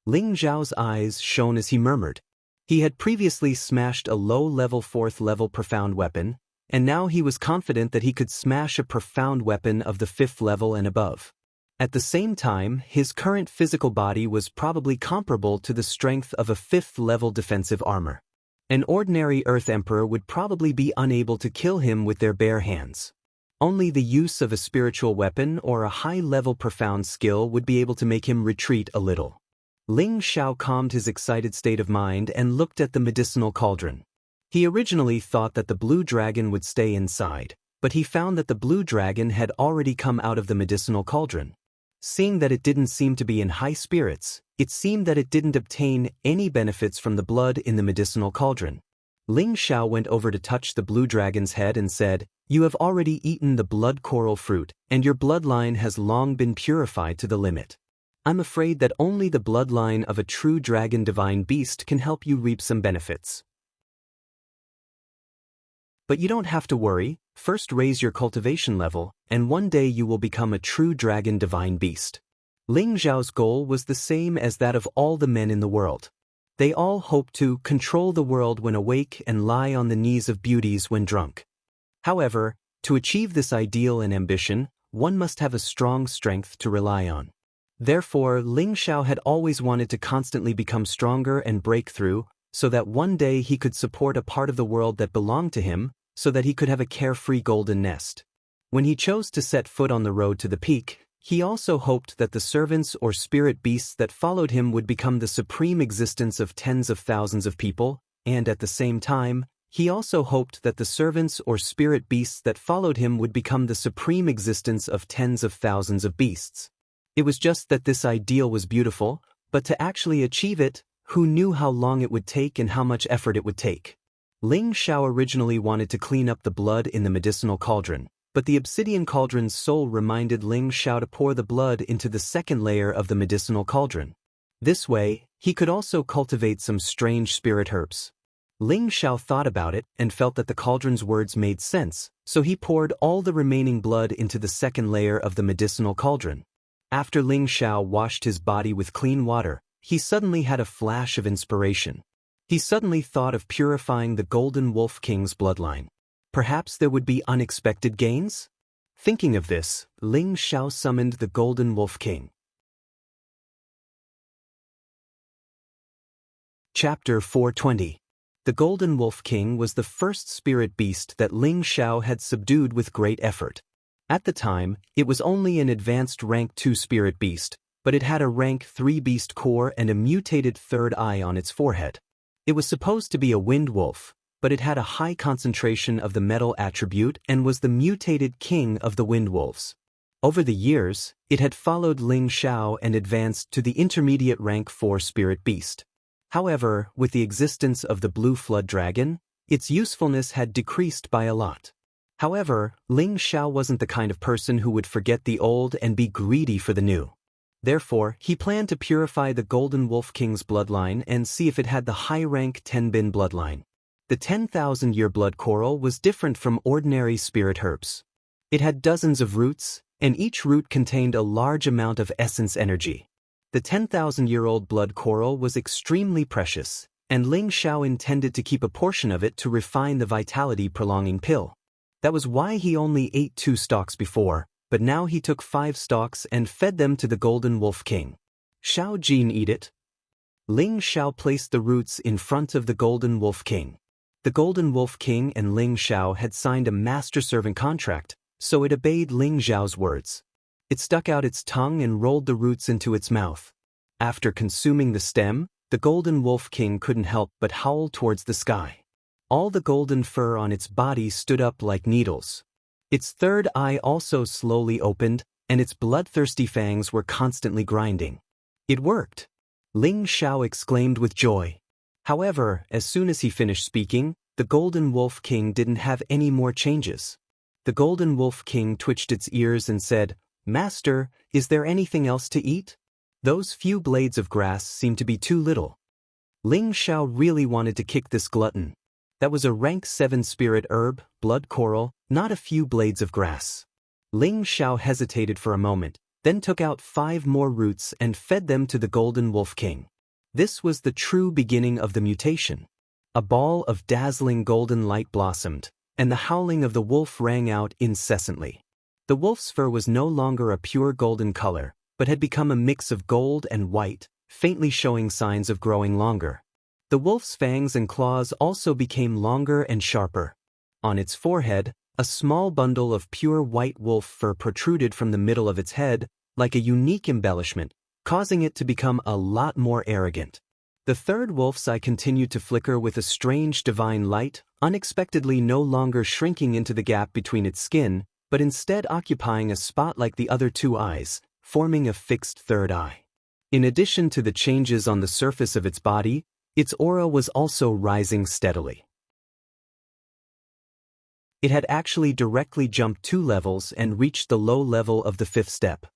Ling Xiao's eyes shone as he murmured. He had previously smashed a low-level 4th-level profound weapon, and now he was confident that he could smash a profound weapon of the 5th level and above. At the same time, his current physical body was probably comparable to the strength of a 5th-level defensive armor. An ordinary Earth Emperor would probably be unable to kill him with their bare hands. Only the use of a spiritual weapon or a high-level profound skill would be able to make him retreat a little. Ling Xiao calmed his excited state of mind and looked at the medicinal cauldron. He originally thought that the blue dragon would stay inside, but he found that the blue dragon had already come out of the medicinal cauldron. Seeing that it didn't seem to be in high spirits, it seemed that it didn't obtain any benefits from the blood in the medicinal cauldron. Ling Xiao went over to touch the blue dragon's head and said, "You have already eaten the blood coral fruit, and your bloodline has long been purified to the limit. I'm afraid that only the bloodline of a true dragon divine beast can help you reap some benefits. But you don't have to worry, first raise your cultivation level, and one day you will become a true dragon divine beast." Ling Xiao's goal was the same as that of all the men in the world. They all hoped to control the world when awake and lie on the knees of beauties when drunk. However, to achieve this ideal and ambition, one must have a strong strength to rely on. Therefore, Ling Xiao had always wanted to constantly become stronger and break through, so that one day he could support a part of the world that belonged to him, so that he could have a carefree golden nest. When he chose to set foot on the road to the peak, he also hoped that the servants or spirit beasts that followed him would become the supreme existence of tens of thousands of people, and at the same time, he also hoped that the servants or spirit beasts that followed him would become the supreme existence of tens of thousands of beasts. It was just that this ideal was beautiful, but to actually achieve it, who knew how long it would take and how much effort it would take? Ling Xiao originally wanted to clean up the blood in the medicinal cauldron, but the obsidian cauldron's soul reminded Ling Xiao to pour the blood into the second layer of the medicinal cauldron. This way, he could also cultivate some strange spirit herbs. Ling Xiao thought about it and felt that the cauldron's words made sense, so he poured all the remaining blood into the second layer of the medicinal cauldron. After Ling Xiao washed his body with clean water, he suddenly had a flash of inspiration. He suddenly thought of purifying the Golden Wolf King's bloodline. Perhaps there would be unexpected gains? Thinking of this, Ling Xiao summoned the Golden Wolf King. Chapter 420. The Golden Wolf King was the first spirit beast that Ling Xiao had subdued with great effort. At the time, it was only an advanced rank 2 spirit beast, but it had a rank 3 beast core and a mutated third eye on its forehead. It was supposed to be a wind wolf, but it had a high concentration of the metal attribute and was the mutated king of the wind wolves. Over the years, it had followed Ling Xiao and advanced to the intermediate rank 4 spirit beast. However, with the existence of the blue flood dragon, its usefulness had decreased by a lot. However, Ling Xiao wasn't the kind of person who would forget the old and be greedy for the new. Therefore, he planned to purify the Golden Wolf King's bloodline and see if it had the high-rank Tenbin bloodline. The 10,000-year blood coral was different from ordinary spirit herbs. It had dozens of roots, and each root contained a large amount of essence energy. The 10,000-year-old blood coral was extremely precious, and Ling Xiao intended to keep a portion of it to refine the vitality-prolonging pill. That was why he only ate 2 stalks before, but now he took 5 stalks and fed them to the Golden Wolf King. Xiao Jin eat it? Ling Xiao placed the roots in front of the Golden Wolf King. The Golden Wolf King and Ling Xiao had signed a master-servant contract, so it obeyed Ling Xiao's words. It stuck out its tongue and rolled the roots into its mouth. After consuming the stem, the Golden Wolf King couldn't help but howl towards the sky. All the golden fur on its body stood up like needles. Its third eye also slowly opened, and its bloodthirsty fangs were constantly grinding. It worked! Ling Xiao exclaimed with joy. However, as soon as he finished speaking, the Golden Wolf King didn't have any more changes. The Golden Wolf King twitched its ears and said, "Master, is there anything else to eat? Those few blades of grass seem to be too little." Ling Xiao really wanted to kick this glutton. That was a rank 7 spirit herb, blood coral, not a few blades of grass. Ling Xiao hesitated for a moment, then took out 5 more roots and fed them to the Golden Wolf King. This was the true beginning of the mutation. A ball of dazzling golden light blossomed, and the howling of the wolf rang out incessantly. The wolf's fur was no longer a pure golden color, but had become a mix of gold and white, faintly showing signs of growing longer. The wolf's fangs and claws also became longer and sharper. On its forehead, a small bundle of pure white wolf fur protruded from the middle of its head, like a unique embellishment, causing it to become a lot more arrogant. The third wolf's eye continued to flicker with a strange divine light, unexpectedly no longer shrinking into the gap between its skin, but instead occupying a spot like the other 2 eyes, forming a fixed third eye. In addition to the changes on the surface of its body, its aura was also rising steadily. It had actually directly jumped 2 levels and reached the low level of the 5th step.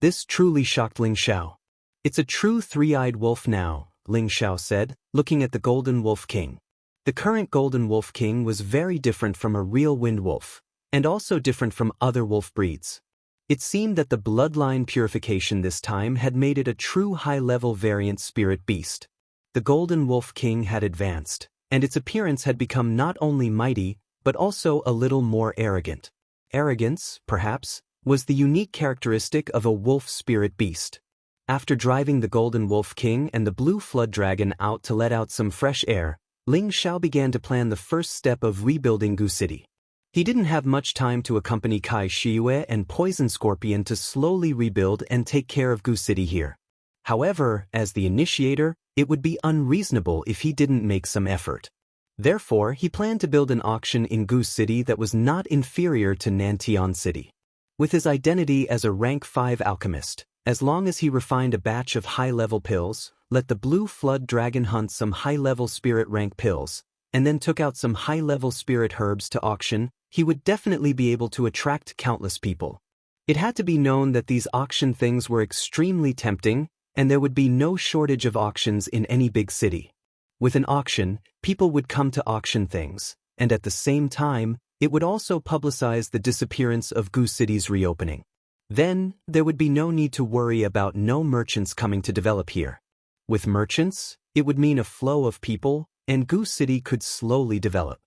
This truly shocked Ling Xiao. "It's a true 3-eyed wolf now," Ling Xiao said, looking at the Golden Wolf King. The current Golden Wolf King was very different from a real wind wolf, and also different from other wolf breeds. It seemed that the bloodline purification this time had made it a true high-level variant spirit beast. The Golden Wolf King had advanced, and its appearance had become not only mighty, but also a little more arrogant. Arrogance, perhaps, was the unique characteristic of a wolf spirit beast. After driving the Golden Wolf King and the Blue Flood Dragon out to let out some fresh air, Ling Xiao began to plan the first step of rebuilding Gu City. He didn't have much time to accompany Kai Shiyue and Poison Scorpion to slowly rebuild and take care of Gu City here. However, as the initiator, it would be unreasonable if he didn't make some effort. Therefore, he planned to build an auction in Gu City that was not inferior to Nantian City. With his identity as a rank 5 alchemist, as long as he refined a batch of high-level pills, let the Blue Flood Dragon hunt some high-level spirit rank pills, and then took out some high-level spirit herbs to auction, he would definitely be able to attract countless people. It had to be known that these auction things were extremely tempting, and there would be no shortage of auctions in any big city. With an auction, people would come to auction things, and at the same time, it would also publicize the disappearance of Gu City's reopening. Then, there would be no need to worry about no merchants coming to develop here. With merchants, it would mean a flow of people, and Gu City could slowly develop.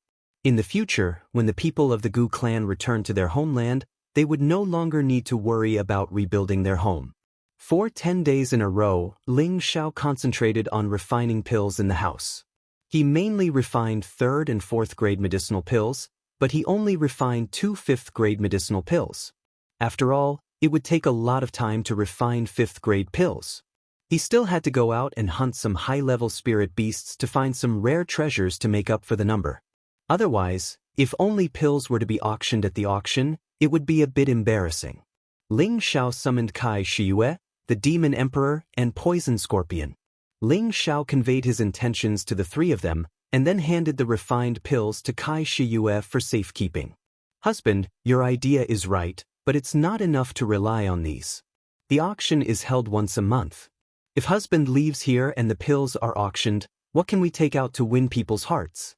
In the future, when the people of the Gu clan returned to their homeland, they would no longer need to worry about rebuilding their home. For 10 days in a row, Ling Xiao concentrated on refining pills in the house. He mainly refined 3rd and 4th grade medicinal pills, but he only refined 2 5th grade medicinal pills. After all, it would take a lot of time to refine 5th grade pills. He still had to go out and hunt some high-level spirit beasts to find some rare treasures to make up for the number. Otherwise, if only pills were to be auctioned at the auction, it would be a bit embarrassing. Ling Xiao summoned Kai Shiyue, the Demon Emperor, and Poison Scorpion. Ling Xiao conveyed his intentions to the 3 of them, and then handed the refined pills to Kai Shiyue for safekeeping. Husband, your idea is right, but it's not enough to rely on these. The auction is held once a month. If husband leaves here and the pills are auctioned, what can we take out to win people's hearts?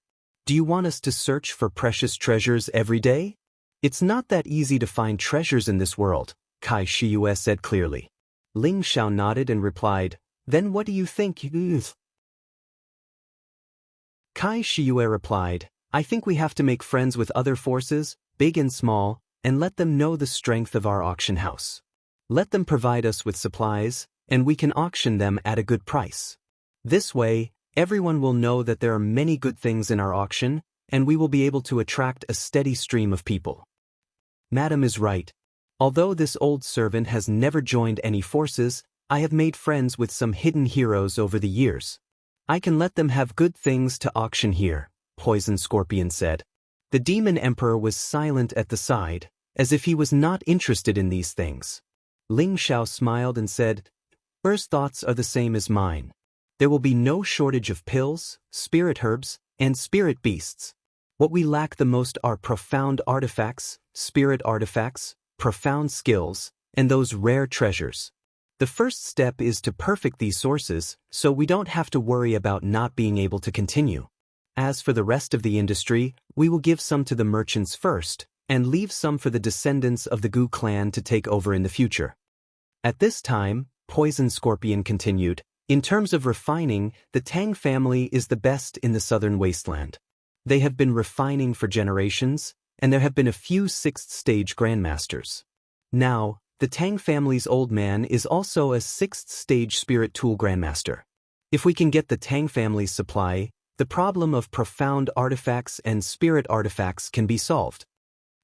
Do you want us to search for precious treasures every day? It's not that easy to find treasures in this world, Kai Shiyue said clearly. Ling Xiao nodded and replied, then what do you think? Kai Shiyue replied, I think we have to make friends with other forces, big and small, and let them know the strength of our auction house. Let them provide us with supplies, and we can auction them at a good price. This way, everyone will know that there are many good things in our auction, and we will be able to attract a steady stream of people. Madam is right. Although this old servant has never joined any forces, I have made friends with some hidden heroes over the years. I can let them have good things to auction here, Poison Scorpion said. The Demon Emperor was silent at the side, as if he was not interested in these things. Ling Xiao smiled and said, Er's thoughts are the same as mine. There will be no shortage of pills, spirit herbs, and spirit beasts. What we lack the most are profound artifacts, spirit artifacts, profound skills, and those rare treasures. The first step is to perfect these sources, so we don't have to worry about not being able to continue. As for the rest of the industry, we will give some to the merchants first, and leave some for the descendants of the Gu clan to take over in the future. At this time, Poison Scorpion continued, in terms of refining, the Tang family is the best in the southern wasteland. They have been refining for generations, and there have been a few 6th stage grandmasters. Now, the Tang family's old man is also a 6th stage spirit tool grandmaster. If we can get the Tang family's supply, the problem of profound artifacts and spirit artifacts can be solved.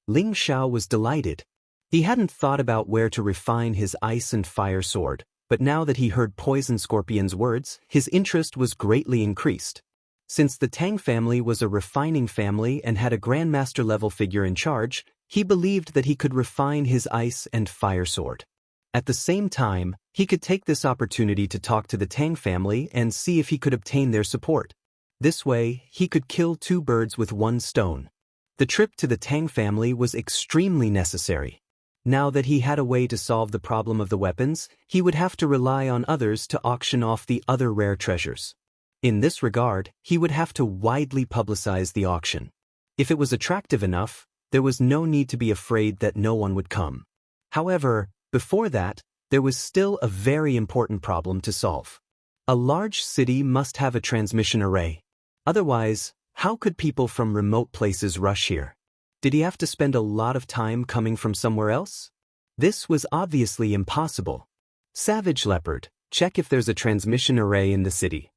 Ling Xiao was delighted. He hadn't thought about where to refine his ice and fire sword, but now that he heard Poison Scorpion's words, his interest was greatly increased. Since the Tang family was a refining family and had a grandmaster-level figure in charge, he believed that he could refine his ice and fire sword. At the same time, he could take this opportunity to talk to the Tang family and see if he could obtain their support. This way, he could kill 2 birds with 1 stone. The trip to the Tang family was extremely necessary. Now that he had a way to solve the problem of the weapons, he would have to rely on others to auction off the other rare treasures. In this regard, he would have to widely publicize the auction. If it was attractive enough, there was no need to be afraid that no one would come. However, before that, there was still a very important problem to solve. A large city must have a transmission array. Otherwise, how could people from remote places rush here? Did he have to spend a lot of time coming from somewhere else? This was obviously impossible. Savage Leopard, check if there's a transmission array in the city.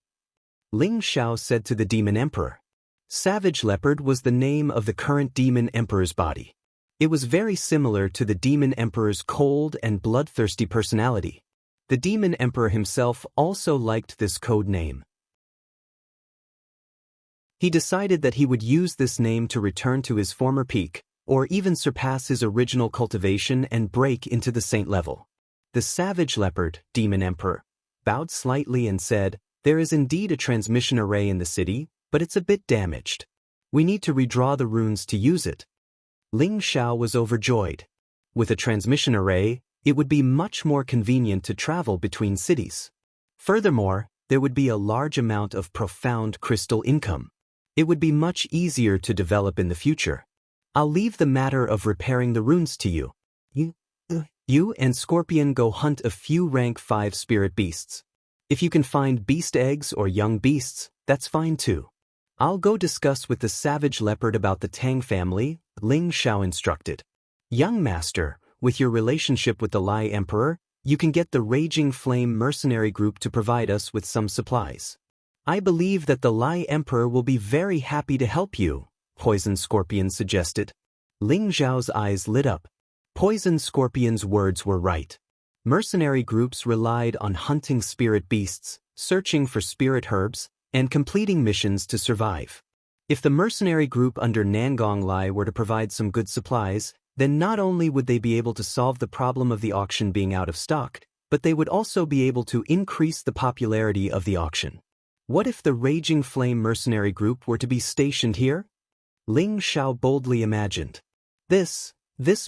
Ling Xiao said to the Demon Emperor. Savage Leopard was the name of the current Demon Emperor's body. It was very similar to the Demon Emperor's cold and bloodthirsty personality. The Demon Emperor himself also liked this code name. He decided that he would use this name to return to his former peak, or even surpass his original cultivation and break into the saint level. The Savage Leopard, Demon Emperor, bowed slightly and said, There is indeed a transmission array in the city, but it's a bit damaged. We need to redraw the runes to use it. Ling Xiao was overjoyed. With a transmission array, it would be much more convenient to travel between cities. Furthermore, there would be a large amount of profound crystal income. It would be much easier to develop in the future. I'll leave the matter of repairing the runes to you. You and Scorpion go hunt a few rank 5 spirit beasts. If you can find beast eggs or young beasts, that's fine too. I'll go discuss with the savage leopard about the Tang family, Ling Xiao instructed. Young master, with your relationship with the Lai Emperor, you can get the Raging Flame mercenary group to provide us with some supplies. I believe that the Lai Emperor will be very happy to help you, Poison Scorpion suggested. Ling Xiao's eyes lit up. Poison Scorpion's words were right. Mercenary groups relied on hunting spirit beasts, searching for spirit herbs, and completing missions to survive. If the mercenary group under Nangong Lai were to provide some good supplies, then not only would they be able to solve the problem of the auction being out of stock, but they would also be able to increase the popularity of the auction. What if the Raging Flame mercenary group were to be stationed here? Ling Xiao boldly imagined. This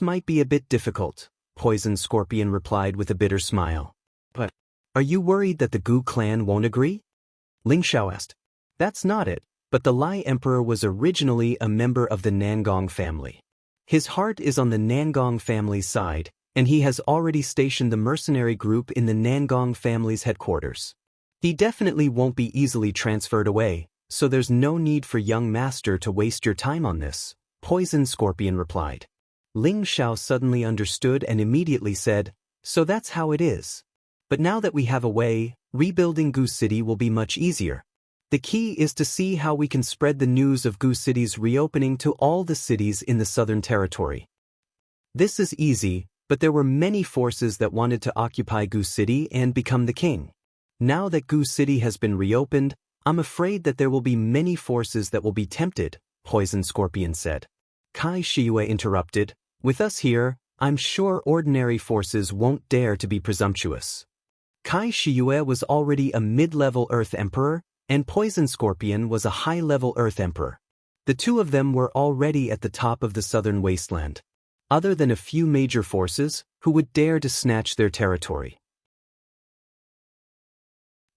might be a bit difficult, Poison Scorpion replied with a bitter smile. But are you worried that the Gu clan won't agree? Ling Xiao asked. That's not it, but the Lai Emperor was originally a member of the Nangong family. His heart is on the Nangong family's side, and he has already stationed the mercenary group in the Nangong family's headquarters. He definitely won't be easily transferred away, so there's no need for young master to waste your time on this, Poison Scorpion replied. Ling Xiao suddenly understood and immediately said, so that's how it is. But now that we have a way, rebuilding Gu City will be much easier. The key is to see how we can spread the news of Gu City's reopening to all the cities in the Southern Territory. This is easy, but there were many forces that wanted to occupy Gu City and become the king. Now that Gu City has been reopened, I'm afraid that there will be many forces that will be tempted, Poison Scorpion said. Kai Shiyue interrupted, with us here, I'm sure ordinary forces won't dare to be presumptuous. Kai Shiyue was already a mid-level Earth Emperor, and Poison Scorpion was a high-level Earth Emperor. The two of them were already at the top of the southern wasteland. Other than a few major forces, who would dare to snatch their territory?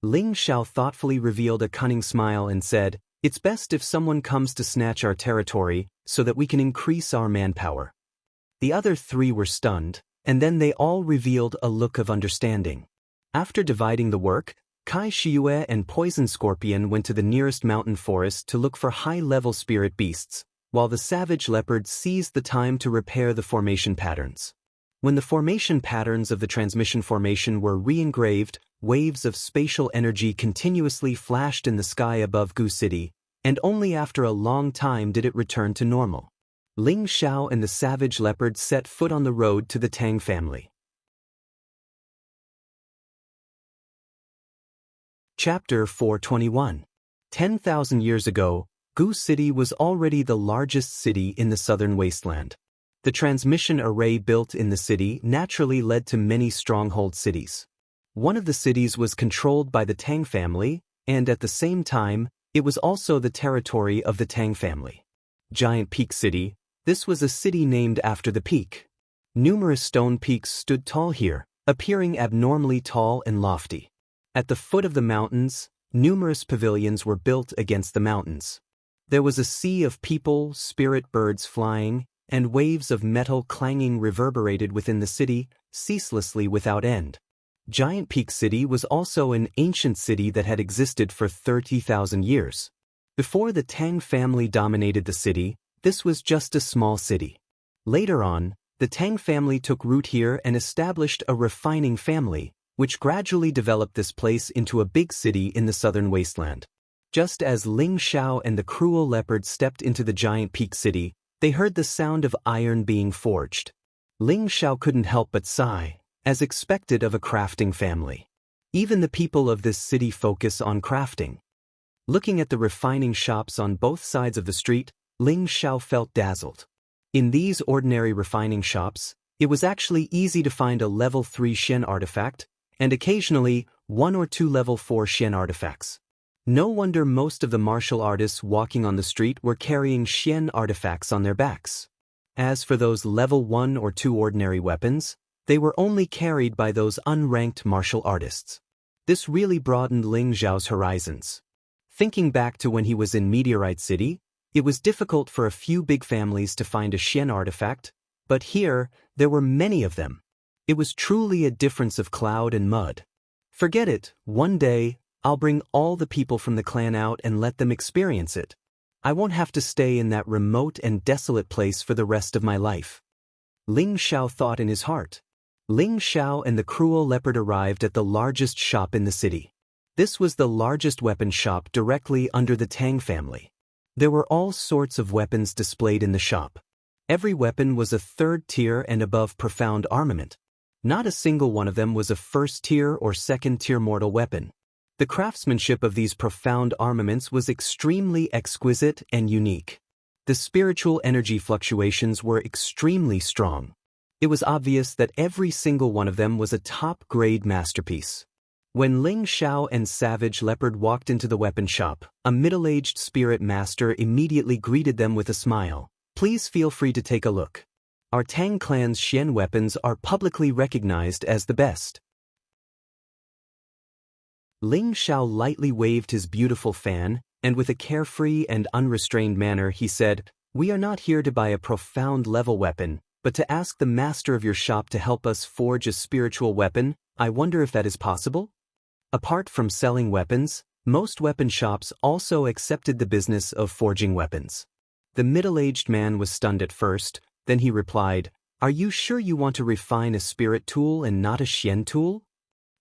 Ling Xiao thoughtfully revealed a cunning smile and said, it's best if someone comes to snatch our territory so that we can increase our manpower. The other three were stunned, and then they all revealed a look of understanding. After dividing the work, Kai Shiyue and Poison Scorpion went to the nearest mountain forest to look for high-level spirit beasts, while the savage leopard seized the time to repair the formation patterns. When the formation patterns of the transmission formation were re-engraved, waves of spatial energy continuously flashed in the sky above Gu City, and only after a long time did it return to normal. Ling Xiao and the savage leopard set foot on the road to the Tang family. Chapter 421. 10,000 years ago, Gu City was already the largest city in the southern wasteland. The transmission array built in the city naturally led to many stronghold cities. One of the cities was controlled by the Tang family, and at the same time, it was also the territory of the Tang family. Giant Peak City, this was a city named after the peak. Numerous stone peaks stood tall here, appearing abnormally tall and lofty. At the foot of the mountains, numerous pavilions were built against the mountains. There was a sea of people, spirit birds flying, and waves of metal clanging reverberated within the city, ceaselessly without end. Giant Peak City was also an ancient city that had existed for 30,000 years. Before the Tang family dominated the city, this was just a small city. Later on, the Tang family took root here and established a refining family, which gradually developed this place into a big city in the southern wasteland. Just as Ling Xiao and the cruel leopard stepped into the Giant Peak City, they heard the sound of iron being forged. Ling Xiao couldn't help but sigh, as expected of a crafting family. Even the people of this city focus on crafting. Looking at the refining shops on both sides of the street, Ling Xiao felt dazzled. In these ordinary refining shops, it was actually easy to find a level 3 Shen artifact, and occasionally 1 or 2 level 4 Shen artifacts. No wonder most of the martial artists walking on the street were carrying Shen artifacts on their backs. As for those level 1 or 2 ordinary weapons, they were only carried by those unranked martial artists. This really broadened Ling Xiao's horizons. Thinking back to when he was in Meteorite City, it was difficult for a few big families to find a Shen artifact, but here, there were many of them. It was truly a difference of cloud and mud. Forget it, one day, I'll bring all the people from the clan out and let them experience it, I won't have to stay in that remote and desolate place for the rest of my life. Ling Xiao thought in his heart. Ling Xiao and the cruel leopard arrived at the largest shop in the city. This was the largest weapon shop directly under the Tang family. There were all sorts of weapons displayed in the shop. Every weapon was a third-tier and above profound armament. Not a single one of them was a first-tier or second-tier mortal weapon. The craftsmanship of these profound armaments was extremely exquisite and unique. The spiritual energy fluctuations were extremely strong. It was obvious that every single one of them was a top-grade masterpiece. When Ling Xiao and Savage Leopard walked into the weapon shop, a middle-aged spirit master immediately greeted them with a smile. Please feel free to take a look. Our Tang clan's Xian weapons are publicly recognized as the best. Ling Xiao lightly waved his beautiful fan, and with a carefree and unrestrained manner he said, "We are not here to buy a profound level weapon, but to ask the master of your shop to help us forge a spiritual weapon. I wonder if that is possible?" Apart from selling weapons, most weapon shops also accepted the business of forging weapons. The middle-aged man was stunned at first, then he replied, "Are you sure you want to refine a spirit tool and not a Xian tool?"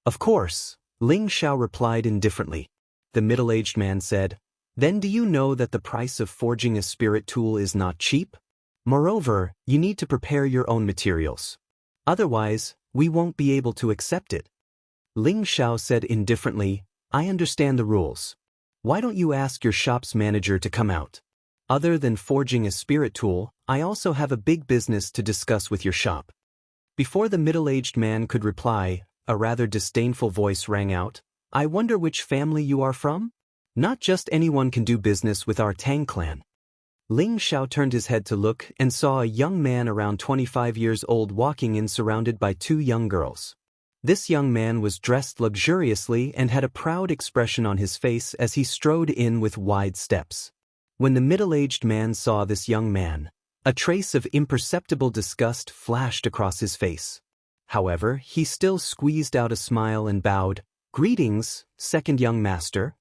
"Of course," Ling Xiao replied indifferently. The middle-aged man said, "Then do you know that the price of forging a spirit tool is not cheap? Moreover, you need to prepare your own materials. Otherwise, we won't be able to accept it." Ling Xiao said indifferently, "I understand the rules. Why don't you ask your shop's manager to come out? Other than forging a spirit tool, I also have a big business to discuss with your shop." Before the middle-aged man could reply, a rather disdainful voice rang out, "I wonder which family you are from? Not just anyone can do business with our Tang clan." Ling Xiao turned his head to look and saw a young man around 25 years old walking in surrounded by two young girls. This young man was dressed luxuriously and had a proud expression on his face as he strode in with wide steps. When the middle-aged man saw this young man, a trace of imperceptible disgust flashed across his face. However, he still squeezed out a smile and bowed. "Greetings, second young master."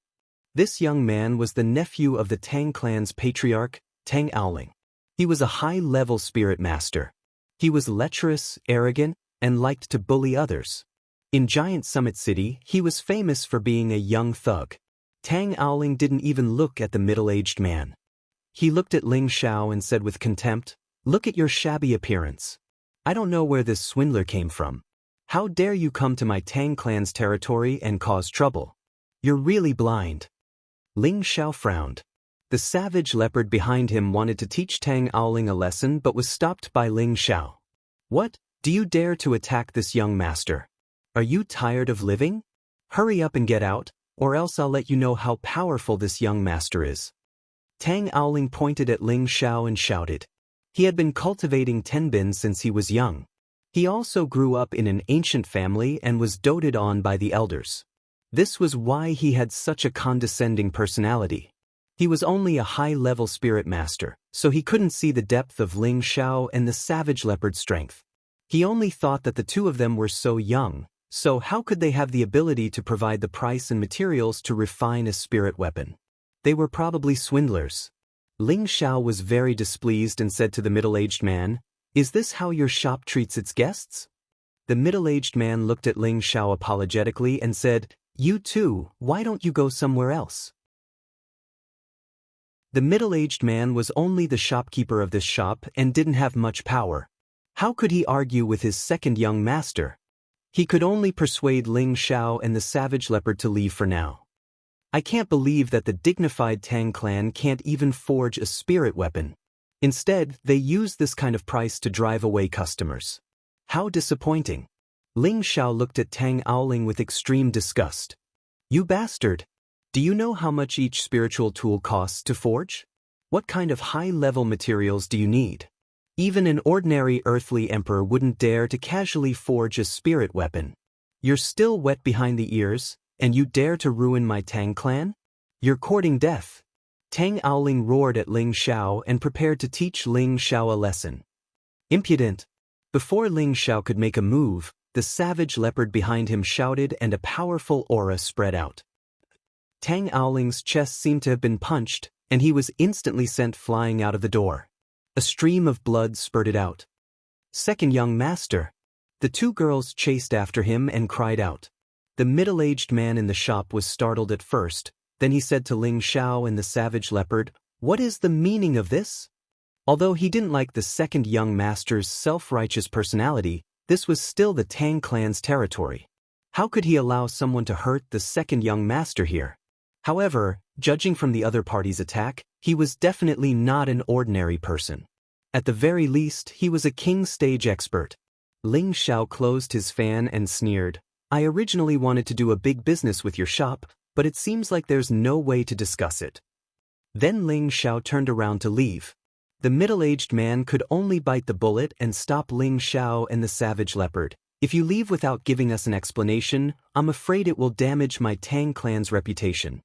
This young man was the nephew of the Tang clan's patriarch, Tang Aoling. He was a high-level spirit master. He was lecherous, arrogant, and liked to bully others. In Giant Summit City, he was famous for being a young thug. Tang Aoling didn't even look at the middle-aged man. He looked at Ling Xiao and said with contempt, "Look at your shabby appearance. I don't know where this swindler came from. How dare you come to my Tang clan's territory and cause trouble? You're really blind." Ling Xiao frowned. The savage leopard behind him wanted to teach Tang Aoling a lesson but was stopped by Ling Xiao. "What? Do you dare to attack this young master? Are you tired of living? Hurry up and get out, or else I'll let you know how powerful this young master is." Tang Aoling pointed at Ling Xiao and shouted. He had been cultivating tenbin since he was young. He also grew up in an ancient family and was doted on by the elders. This was why he had such a condescending personality. He was only a high-level spirit master, so he couldn't see the depth of Ling Xiao and the savage leopard's strength. He only thought that the two of them were so young, so how could they have the ability to provide the price and materials to refine a spirit weapon? They were probably swindlers. Ling Xiao was very displeased and said to the middle-aged man, "Is this how your shop treats its guests?" The middle-aged man looked at Ling Xiao apologetically and said, "You too, why don't you go somewhere else?" The middle-aged man was only the shopkeeper of this shop and didn't have much power. How could he argue with his second young master? He could only persuade Ling Xiao and the savage leopard to leave for now. "I can't believe that the dignified Tang clan can't even forge a spirit weapon. Instead, they use this kind of price to drive away customers. How disappointing." Ling Xiao looked at Tang Aoling with extreme disgust. "You bastard! Do you know how much each spiritual tool costs to forge? What kind of high-level materials do you need? Even an ordinary earthly emperor wouldn't dare to casually forge a spirit weapon. You're still wet behind the ears, and you dare to ruin my Tang clan? You're courting death." Tang Aoling roared at Ling Xiao and prepared to teach Ling Xiao a lesson. "Impudent!" Before Ling Xiao could make a move, the savage leopard behind him shouted and a powerful aura spread out. Tang Aoling's chest seemed to have been punched, and he was instantly sent flying out of the door. A stream of blood spurted out. "Second young master!" The two girls chased after him and cried out. The middle-aged man in the shop was startled at first, then he said to Ling Xiao and the savage leopard, "What is the meaning of this?" Although he didn't like the second young master's self-righteous personality, this was still the Tang clan's territory. How could he allow someone to hurt the second young master here? However, judging from the other party's attack, he was definitely not an ordinary person. At the very least, he was a king stage expert. Ling Xiao closed his fan and sneered, "I originally wanted to do a big business with your shop, but it seems like there's no way to discuss it." Then Ling Xiao turned around to leave. The middle-aged man could only bite the bullet and stop Ling Xiao and the savage leopard. "If you leave without giving us an explanation, I'm afraid it will damage my Tang clan's reputation."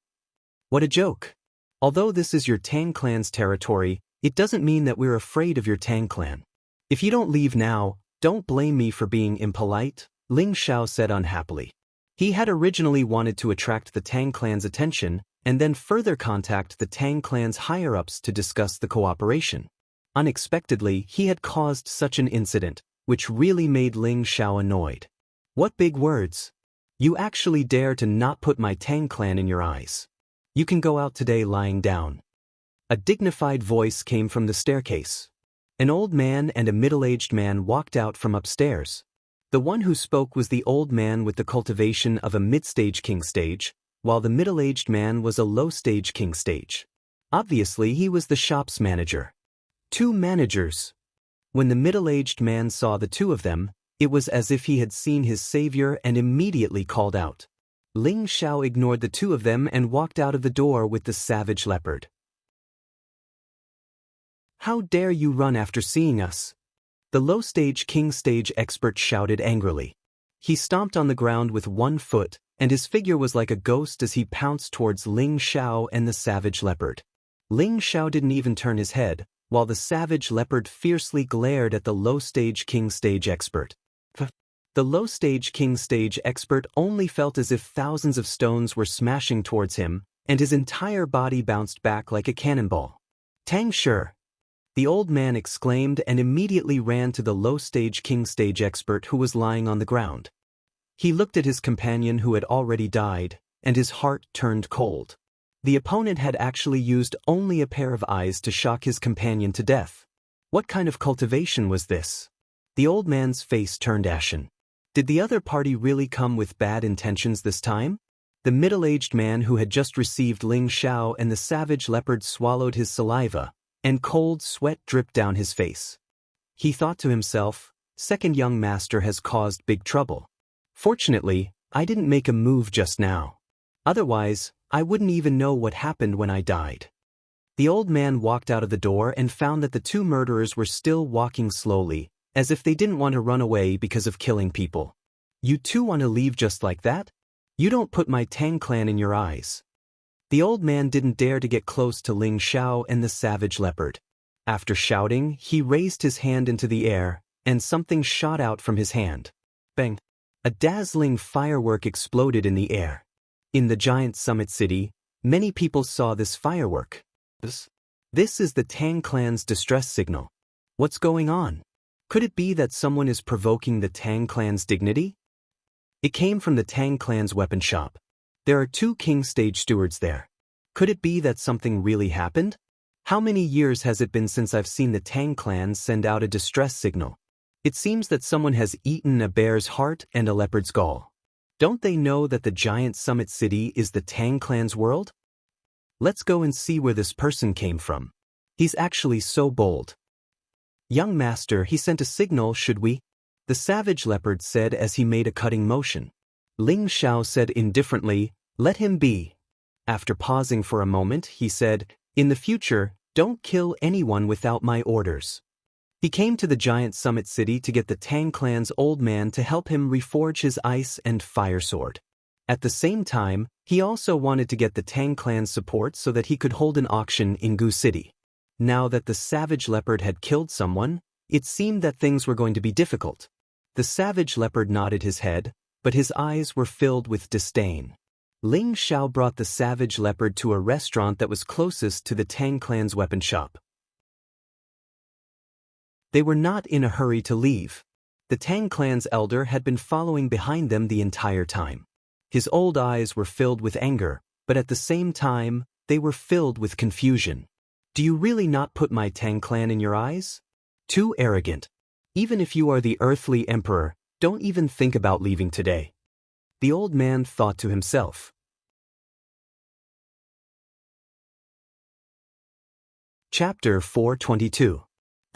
What a joke. Although this is your Tang clan's territory, it doesn't mean that we're afraid of your Tang clan. "If you don't leave now, don't blame me for being impolite," Ling Xiao said unhappily. He had originally wanted to attract the Tang clan's attention, and then further contact the Tang clan's higher-ups to discuss the cooperation. Unexpectedly, he had caused such an incident, which really made Ling Xiao annoyed. "What big words! You actually dare to not put my Tang clan in your eyes. You can go out today lying down." A dignified voice came from the staircase. An old man and a middle-aged man walked out from upstairs. The one who spoke was the old man with the cultivation of a mid-stage king stage, while the middle-aged man was a low-stage king stage. Obviously, he was the shop's manager. Two managers. When the middle-aged man saw the two of them, it was as if he had seen his savior and immediately called out. Ling Xiao ignored the two of them and walked out of the door with the savage leopard. "How dare you run after seeing us?" The low-stage king stage expert shouted angrily. He stomped on the ground with one foot, and his figure was like a ghost as he pounced towards Ling Xiao and the savage leopard. Ling Xiao didn't even turn his head, while the savage leopard fiercely glared at the low-stage king stage expert. The low-stage king stage expert only felt as if thousands of stones were smashing towards him, and his entire body bounced back like a cannonball. "Tang Shi!" The old man exclaimed and immediately ran to the low-stage king stage expert who was lying on the ground. He looked at his companion who had already died, and his heart turned cold. The opponent had actually used only a pair of eyes to shock his companion to death. What kind of cultivation was this? The old man's face turned ashen. Did the other party really come with bad intentions this time? The middle-aged man who had just received Ling Xiao and the savage leopard swallowed his saliva, and cold sweat dripped down his face. He thought to himself, "Second young master has caused big trouble. Fortunately, I didn't make a move just now. Otherwise, I wouldn't even know what happened when I died." The old man walked out of the door and found that the two murderers were still walking slowly, as if they didn't want to run away because of killing people. "You two want to leave just like that? You don't put my Tang clan in your eyes." The old man didn't dare to get close to Ling Xiao and the savage leopard. After shouting, he raised his hand into the air, and something shot out from his hand. Bang! A dazzling firework exploded in the air. In the giant summit city, many people saw this firework. This is the Tang clan's distress signal. What's going on? Could it be that someone is provoking the Tang clan's dignity? It came from the Tang clan's weapon shop. There are two king stage stewards there. Could it be that something really happened? How many years has it been since I've seen the Tang clan send out a distress signal? It seems that someone has eaten a bear's heart and a leopard's gall. Don't they know that the giant summit city is the Tang clan's world? Let's go and see where this person came from. He's actually so bold. "Young master, he sent a signal, should we?" The savage leopard said as he made a cutting motion. Ling Xiao said indifferently, "Let him be." After pausing for a moment, he said, "In the future, don't kill anyone without my orders." He came to the giant summit city to get the Tang clan's old man to help him reforge his ice and fire sword. At the same time, he also wanted to get the Tang clan's support so that he could hold an auction in Gu City. Now that the savage leopard had killed someone, it seemed that things were going to be difficult. The savage leopard nodded his head, but his eyes were filled with disdain. Ling Xiao brought the savage leopard to a restaurant that was closest to the Tang clan's weapon shop. They were not in a hurry to leave. The Tang clan's elder had been following behind them the entire time. His old eyes were filled with anger, but at the same time, they were filled with confusion. Do you really not put my Tang clan in your eyes? Too arrogant. Even if you are the earthly emperor, don't even think about leaving today. The old man thought to himself. Chapter 422.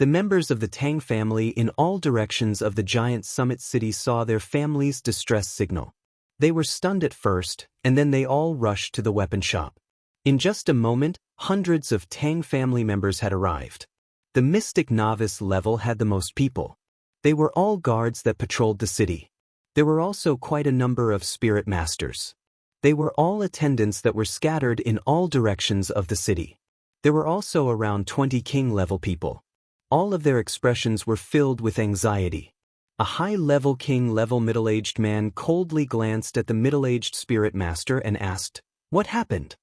The members of the Tang family in all directions of the giant summit city saw their family's distress signal. They were stunned at first, and then they all rushed to the weapon shop. In just a moment, hundreds of Tang family members had arrived. The mystic novice level had the most people. They were all guards that patrolled the city. There were also quite a number of spirit masters. They were all attendants that were scattered in all directions of the city. There were also around 20 king-level people. All of their expressions were filled with anxiety. A high-level king-level middle-aged man coldly glanced at the middle-aged spirit master and asked, "What happened?"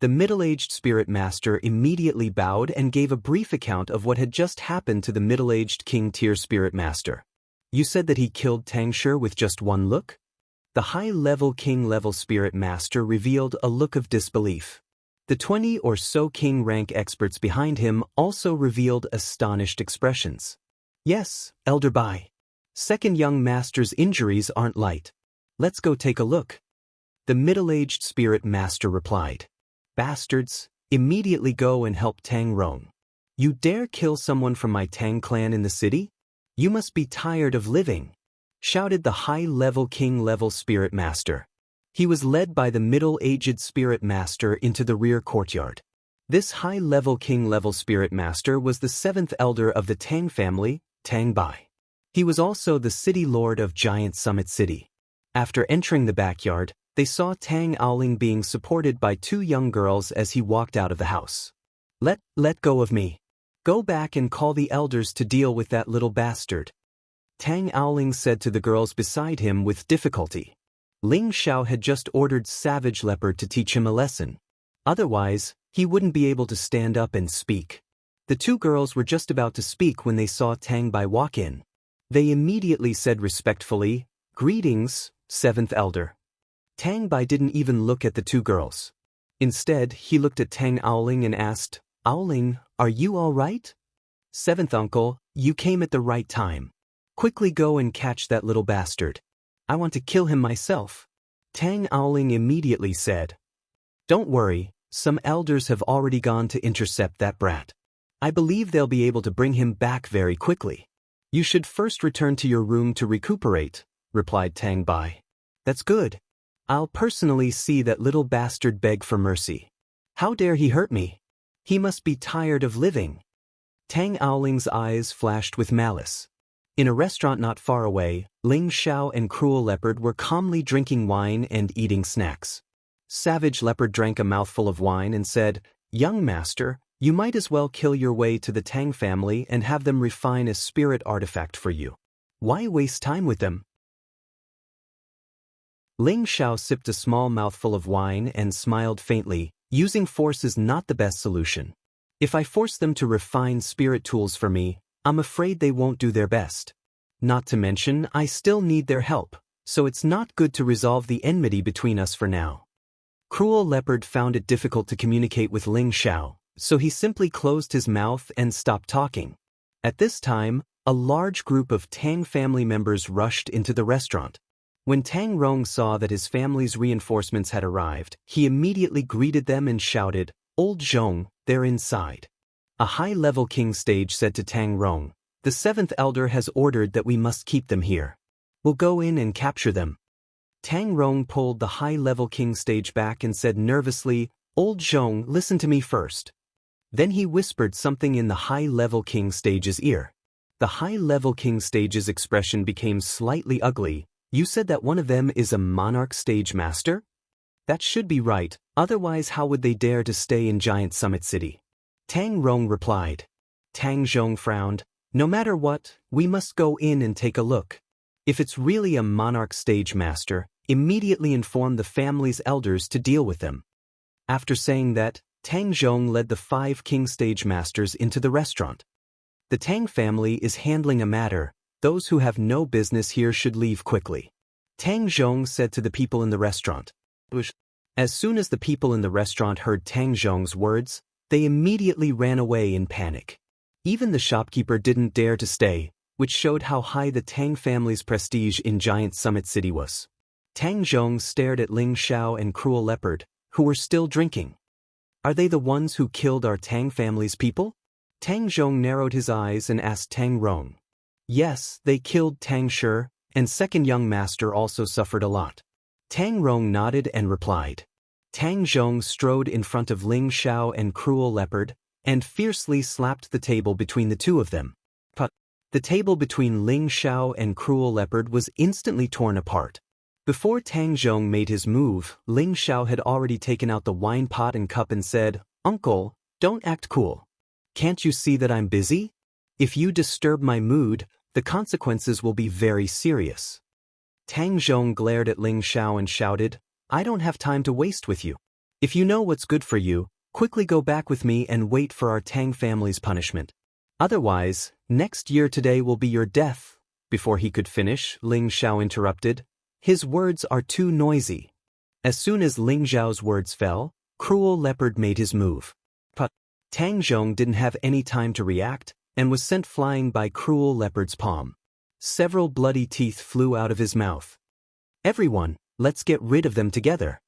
The middle-aged spirit master immediately bowed and gave a brief account of what had just happened to the middle-aged king-tier spirit master. You said that he killed Tangshi with just one look? The high-level king-level spirit master revealed a look of disbelief. The 20 or so king rank experts behind him also revealed astonished expressions. Yes, Elder Bai. Second young master's injuries aren't light. Let's go take a look. The middle-aged spirit master replied. Bastards, immediately go and help Tang Rong. You dare kill someone from my Tang clan in the city? You must be tired of living, shouted the high-level king-level spirit master. He was led by the middle-aged spirit master into the rear courtyard. This high-level king-level spirit master was the seventh elder of the Tang family, Tang Bai. He was also the city lord of Giant Summit City. After entering the backyard, they saw Tang Aoling being supported by two young girls as he walked out of the house. Let go of me. Go back and call the elders to deal with that little bastard. Tang Aoling said to the girls beside him with difficulty. Ling Xiao had just ordered Savage Leopard to teach him a lesson. Otherwise, he wouldn't be able to stand up and speak. The two girls were just about to speak when they saw Tang Bai walk in. They immediately said respectfully, "Greetings, seventh elder." Tang Bai didn't even look at the two girls. Instead, he looked at Tang Aoling and asked, "Aoling, are you all right?" "Seventh uncle, you came at the right time. Quickly go and catch that little bastard. I want to kill him myself." Tang Aoling immediately said. "Don't worry, some elders have already gone to intercept that brat. I believe they'll be able to bring him back very quickly. You should first return to your room to recuperate," replied Tang Bai. "That's good. I'll personally see that little bastard beg for mercy. How dare he hurt me? He must be tired of living." Tang Aoling's eyes flashed with malice. In a restaurant not far away, Ling Xiao and Cruel Leopard were calmly drinking wine and eating snacks. Savage Leopard drank a mouthful of wine and said, "Young master, you might as well kill your way to the Tang family and have them refine a spirit artifact for you. Why waste time with them?" Ling Xiao sipped a small mouthful of wine and smiled faintly. Using force is not the best solution. If I force them to refine spirit tools for me, I'm afraid they won't do their best. Not to mention, I still need their help, so it's not good to resolve the enmity between us for now. Cruel Leopard found it difficult to communicate with Ling Xiao, so he simply closed his mouth and stopped talking. At this time, a large group of Tang family members rushed into the restaurant. When Tang Rong saw that his family's reinforcements had arrived, he immediately greeted them and shouted, "Old Zhong, they're inside." A high-level king sage said to Tang Rong, "The seventh elder has ordered that we must keep them here. We'll go in and capture them." Tang Rong pulled the high-level king stage back and said nervously, "Old Zhong, listen to me first." Then he whispered something in the high-level king stage's ear. The high-level king stage's expression became slightly ugly. "You said that one of them is a monarch stage master? That should be right, otherwise how would they dare to stay in Giant Summit City?" Tang Rong replied. Tang Zhong frowned. "No matter what, we must go in and take a look." If it's really a monarch stage master, immediately inform the family's elders to deal with them. After saying that, Tang Zhong led the 5 king stage masters into the restaurant. The Tang family is handling a matter. Those who have no business here should leave quickly. Tang Zhong said to the people in the restaurant. As soon as the people in the restaurant heard Tang Zhong's words, they immediately ran away in panic. Even the shopkeeper didn't dare to stay, which showed how high the Tang family's prestige in Giant Summit City was. Tang Zhong stared at Ling Xiao and Cruel Leopard, who were still drinking. Are they the ones who killed our Tang family's people? Tang Zhong narrowed his eyes and asked Tang Rong. Yes, they killed Tang Shi, and second young master also suffered a lot. Tang Rong nodded and replied. Tang Zhong strode in front of Ling Xiao and Cruel Leopard, and fiercely slapped the table between the two of them. But the table between Ling Xiao and Cruel Leopard was instantly torn apart. Before Tang Zhong made his move, Ling Xiao had already taken out the wine pot and cup and said, Uncle, don't act cool. Can't you see that I'm busy? If you disturb my mood, the consequences will be very serious. Tang Zhong glared at Ling Xiao and shouted, I don't have time to waste with you. If you know what's good for you, quickly go back with me and wait for our Tang family's punishment. Otherwise, next year today will be your death. Before he could finish, Ling Xiao interrupted. His words are too noisy. As soon as Ling Xiao's words fell, Cruel Leopard made his move. But Tang Zhong didn't have any time to react, and was sent flying by Cruel Leopard's palm. Several bloody teeth flew out of his mouth. Everyone, let's get rid of them together.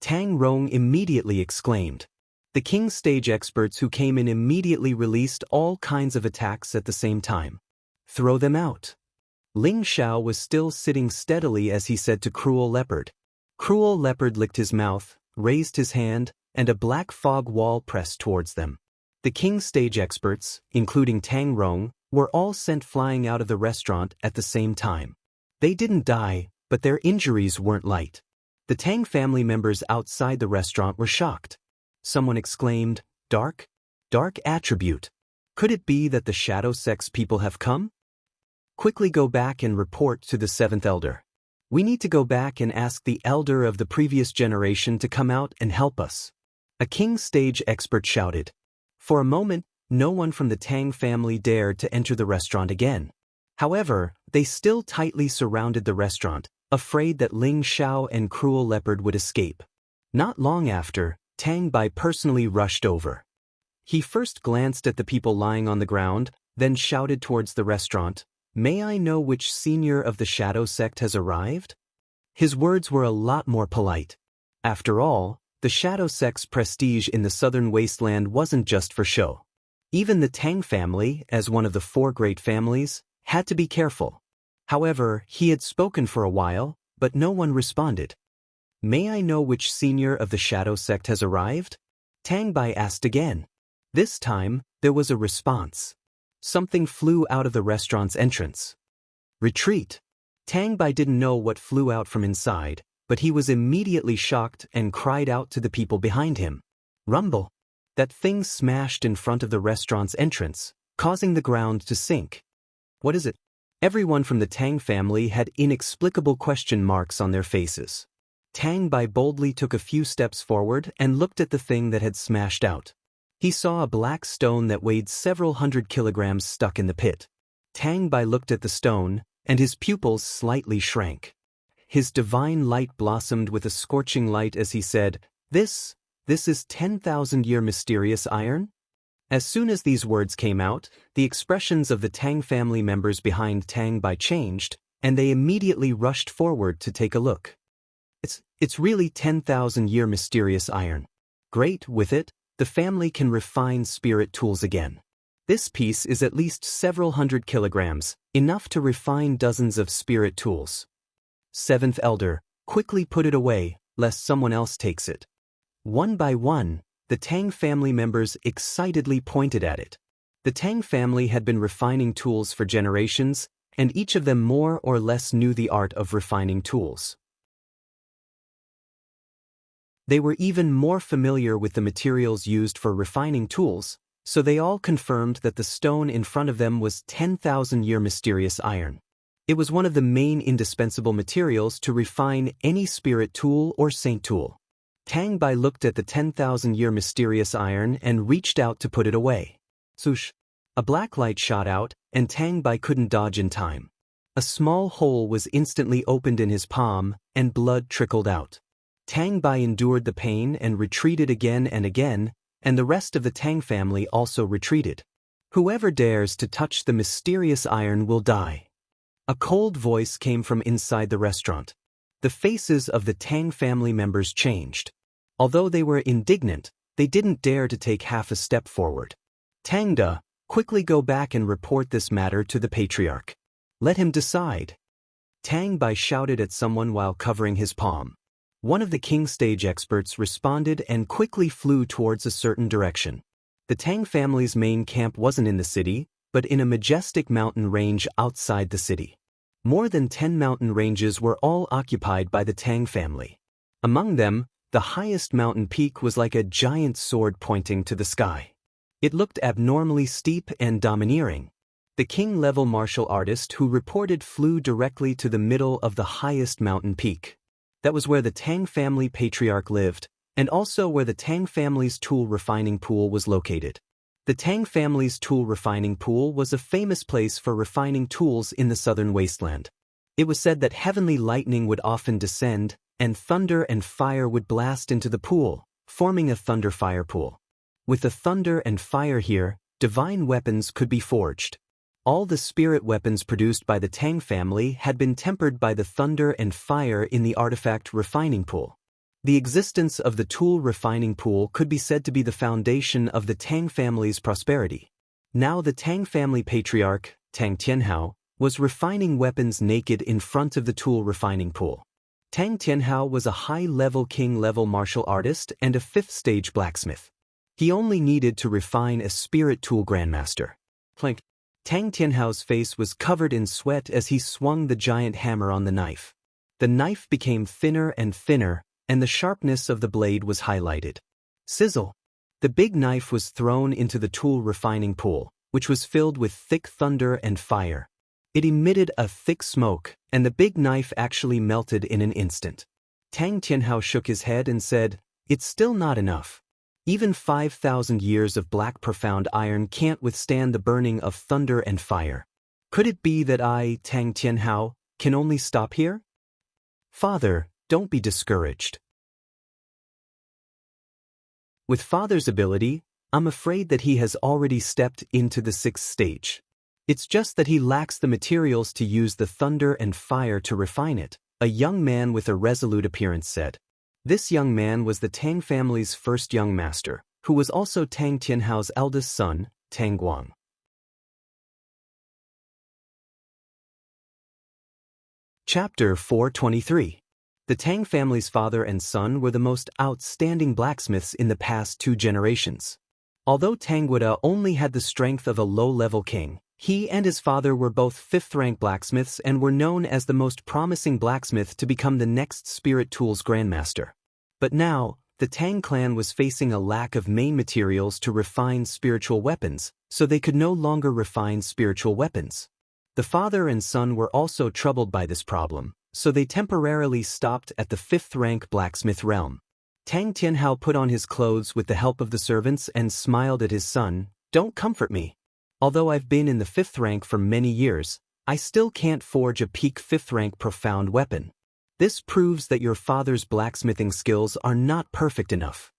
Tang Rong immediately exclaimed. The king's stage experts who came in immediately released all kinds of attacks at the same time. Throw them out. Ling Xiao was still sitting steadily as he said to Cruel Leopard. Cruel Leopard licked his mouth, raised his hand, and a black fog wall pressed towards them. The king's stage experts, including Tang Rong, were all sent flying out of the restaurant at the same time. They didn't die, but their injuries weren't light. The Tang family members outside the restaurant were shocked. Someone exclaimed, Dark? Dark attribute. Could it be that the Shadow Sect's people have come? Quickly go back and report to the 7th elder. We need to go back and ask the elder of the previous generation to come out and help us. A king stage expert shouted. For a moment, no one from the Tang family dared to enter the restaurant again. However, they still tightly surrounded the restaurant, afraid that Ling Xiao and Cruel Leopard would escape. Not long after, Tang Bai personally rushed over. He first glanced at the people lying on the ground, then shouted towards the restaurant, May I know which senior of the Shadow Sect has arrived? His words were a lot more polite. After all, the Shadow Sect's prestige in the southern wasteland wasn't just for show. Even the Tang family, as one of the 4 great families, had to be careful. However, he had spoken for a while, but no one responded. May I know which senior of the Shadow Sect has arrived? Tang Bai asked again. This time, there was a response. Something flew out of the restaurant's entrance. Retreat. Tang Bai didn't know what flew out from inside, but he was immediately shocked and cried out to the people behind him. Rumble. That thing smashed in front of the restaurant's entrance, causing the ground to sink. What is it? Everyone from the Tang family had inexplicable question marks on their faces. Tang Bai boldly took a few steps forward and looked at the thing that had smashed out. He saw a black stone that weighed several hundred kilograms stuck in the pit. Tang Bai looked at the stone, and his pupils slightly shrank. His divine light blossomed with a scorching light as he said, This is 10,000-year mysterious iron? As soon as these words came out, the expressions of the Tang family members behind Tang Bai changed, and they immediately rushed forward to take a look. It's really 10,000-year mysterious iron. Great, with it, the family can refine spirit tools again. This piece is at least several hundred kilograms, enough to refine dozens of spirit tools. 7th elder, quickly put it away, lest someone else takes it. One by one, the Tang family members excitedly pointed at it. The Tang family had been refining tools for generations, and each of them more or less knew the art of refining tools. They were even more familiar with the materials used for refining tools, So they all confirmed that the stone in front of them was 10,000-year mysterious iron. It was one of the main indispensable materials to refine any spirit tool or saint tool. Tang Bai looked at the 10,000-year mysterious iron and reached out to put it away. Swoosh! A black light shot out, and Tang Bai couldn't dodge in time. A small hole was instantly opened in his palm, and blood trickled out. Tang Bai endured the pain and retreated again and again, and the rest of the Tang family also retreated. Whoever dares to touch the mysterious iron will die. A cold voice came from inside the restaurant. The faces of the Tang family members changed. Although they were indignant, they didn't dare to take half a step forward. Tangda, quickly go back and report this matter to the patriarch. Let him decide. Tang Bai shouted at someone while covering his palm. One of the king stage experts responded and quickly flew towards a certain direction. The Tang family's main camp wasn't in the city, but in a majestic mountain range outside the city. More than 10 mountain ranges were all occupied by the Tang family. Among them, the highest mountain peak was like a giant sword pointing to the sky. It looked abnormally steep and domineering. The king-level martial artist who reported flew directly to the middle of the highest mountain peak. That was where the Tang family patriarch lived, and also where the Tang family's tool refining pool was located. The Tang family's tool refining pool was a famous place for refining tools in the southern wasteland. It was said that heavenly lightning would often descend, and thunder and fire would blast into the pool, forming a thunder-fire pool. With the thunder and fire here, divine weapons could be forged. All the spirit weapons produced by the Tang family had been tempered by the thunder and fire in the artifact refining pool. The existence of the tool refining pool could be said to be the foundation of the Tang family's prosperity. Now the Tang family patriarch, Tang Tianhao, was refining weapons naked in front of the tool refining pool. Tang Tianhao was a high-level king-level martial artist and a fifth-stage blacksmith. He only needed to refine a spirit tool grandmaster. Clink. Tang Tianhao's face was covered in sweat as he swung the giant hammer on the knife. The knife became thinner and thinner, and the sharpness of the blade was highlighted. Sizzle! The big knife was thrown into the tool refining pool, which was filled with thick thunder and fire. It emitted a thick smoke, and the big knife actually melted in an instant. Tang Tianhao shook his head and said, "It's still not enough. Even 5,000 years of black profound iron can't withstand the burning of thunder and fire. Could it be that I, Tang Tianhao, can only stop here? Father, don't be discouraged. With Father's ability, I'm afraid that he has already stepped into the 6th stage. It's just that he lacks the materials to use the thunder and fire to refine it," a young man with a resolute appearance said. This young man was the Tang family's first young master, who was also Tang Tianhao's eldest son, Tang Guang. Chapter 423. The Tang family's father and son were the most outstanding blacksmiths in the past 2 generations. Although Tang Guida only had the strength of a low-level king, he and his father were both 5th-rank blacksmiths and were known as the most promising blacksmith to become the next spirit tools grandmaster. But now, the Tang clan was facing a lack of main materials to refine spiritual weapons, so they could no longer refine spiritual weapons. The father and son were also troubled by this problem, so they temporarily stopped at the 5th-rank blacksmith realm. Tang Tianhao put on his clothes with the help of the servants and smiled at his son. "Don't comfort me. Although I've been in the 5th rank for many years, I still can't forge a peak 5th rank profound weapon. This proves that your father's blacksmithing skills are not perfect enough."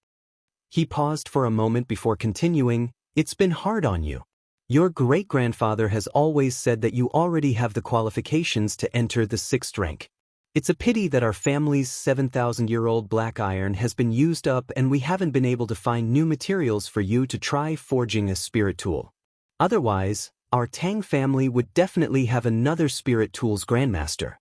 He paused for a moment before continuing, "It's been hard on you. Your great-grandfather has always said that you already have the qualifications to enter the 6th rank. It's a pity that our family's 7,000-year-old black iron has been used up and we haven't been able to find new materials for you to try forging a spirit tool. Otherwise, our Tang family would definitely have another spirit tools grandmaster."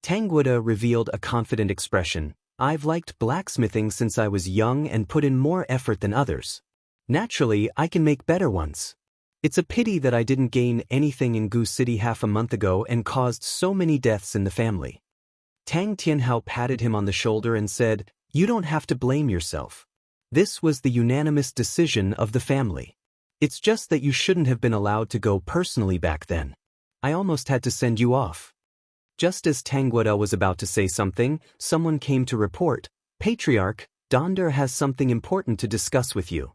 Tang Guida revealed a confident expression. "I've liked blacksmithing since I was young and put in more effort than others. Naturally, I can make better ones. It's a pity that I didn't gain anything in Gu City half a month ago and caused so many deaths in the family." Tang Tianhao patted him on the shoulder and said, "You don't have to blame yourself. This was the unanimous decision of the family. It's just that you shouldn't have been allowed to go personally back then. I almost had to send you off. Just as Tangwada was about to say something, someone came to report, Patriarch, Donder has something important to discuss with you.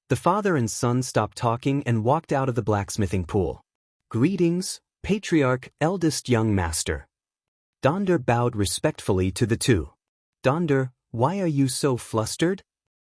The father and son stopped talking and walked out of the blacksmithing pool. Greetings, Patriarch, eldest young master. Donder bowed respectfully to the two. Donder, why are you so flustered?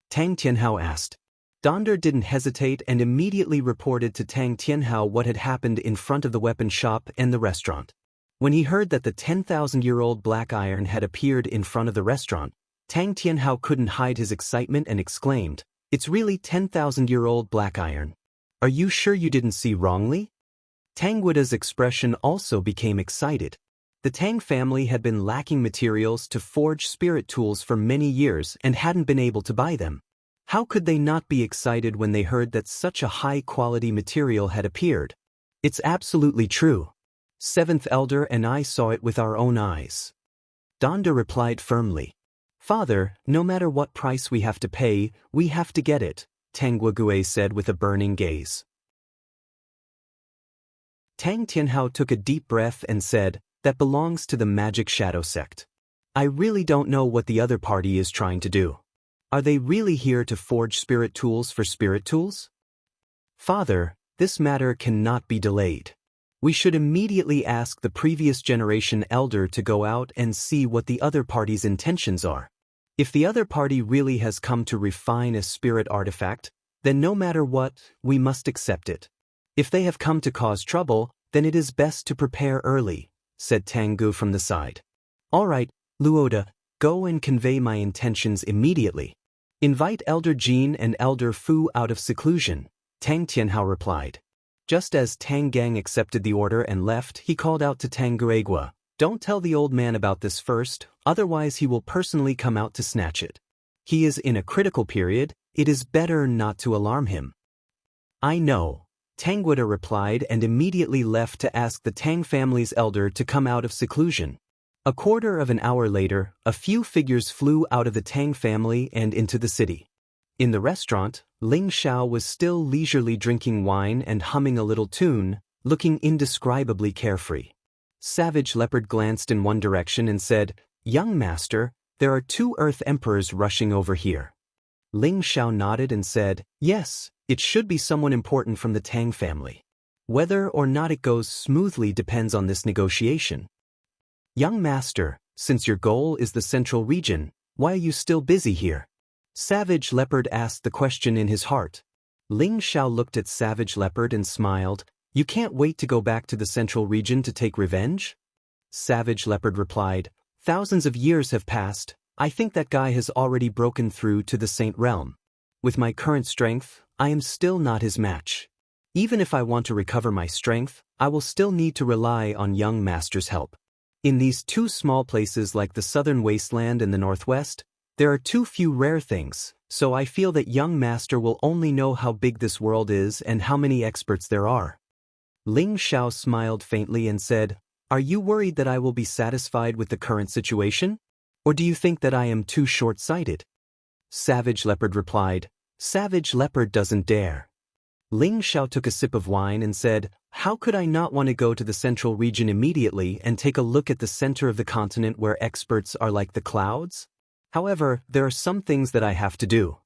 Tang Tianhao asked. Donder didn't hesitate and immediately reported to Tang Tianhao what had happened in front of the weapon shop and the restaurant. When he heard that the 10,000-year-old black iron had appeared in front of the restaurant, Tang Tianhao couldn't hide his excitement and exclaimed, "It's really 10,000-year-old black iron. Are you sure you didn't see wrongly?" Tangwada's expression also became excited. The Tang family had been lacking materials to forge spirit tools for many years and hadn't been able to buy them. How could they not be excited when they heard that such a high-quality material had appeared? It's absolutely true. Seventh Elder and I saw it with our own eyes. Donder replied firmly. Father, no matter what price we have to pay, we have to get it, Tangwague said with a burning gaze. Tang Tianhao took a deep breath and said, that belongs to the Magic Shadow sect. I really don't know what the other party is trying to do. Are they really here to forge spirit tools for spirit tools? Father, this matter cannot be delayed. We should immediately ask the previous generation elder to go out and see what the other party's intentions are. If the other party really has come to refine a spirit artifact, then no matter what, we must accept it. If they have come to cause trouble, then it is best to prepare early, said Tangu from the side. All right, Luoda, go and convey my intentions immediately. Invite Elder Jin and Elder Fu out of seclusion, Tang Tianhao replied. Just as Tang Gang accepted the order and left, he called out to Tanguegua, don't tell the old man about this first, otherwise he will personally come out to snatch it. He is in a critical period, it is better not to alarm him. I know, Tangwada replied and immediately left to ask the Tang family's elder to come out of seclusion. A quarter of an hour later, a few figures flew out of the Tang family and into the city. In the restaurant, Ling Xiao was still leisurely drinking wine and humming a little tune, looking indescribably carefree. Savage Leopard glanced in one direction and said, Young master, there are 2 Earth Emperors rushing over here. Ling Xiao nodded and said, Yes, it should be someone important from the Tang family. Whether or not it goes smoothly depends on this negotiation. Young master, since your goal is the Central Region, why are you still busy here? Savage Leopard asked the question in his heart. Ling Xiao looked at Savage Leopard and smiled. You can't wait to go back to the Central Region to take revenge? Savage Leopard replied, Thousands of years have passed. I think that guy has already broken through to the Saint Realm. With my current strength, I am still not his match. Even if I want to recover my strength, I will still need to rely on young master's help. In these 2 small places like the southern wasteland and the northwest, there are too few rare things, so I feel that young master will only know how big this world is and how many experts there are. Ling Xiao smiled faintly and said, Are you worried that I will be satisfied with the current situation? Or do you think that I am too short-sighted? Savage Leopard replied, Savage Leopard doesn't dare. Ling Xiao took a sip of wine and said, How could I not want to go to the Central Region immediately and take a look at the center of the continent where experts are like the clouds? However, there are some things that I have to do.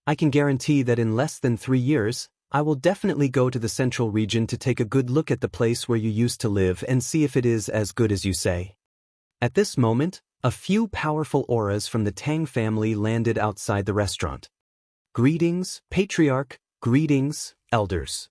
I can guarantee that in less than 3 years, I will definitely go to the Central Region to take a good look at the place where you used to live and see if it is as good as you say. At this moment, a few powerful auras from the Tang family landed outside the restaurant. Greetings, Patriarch, greetings, elders.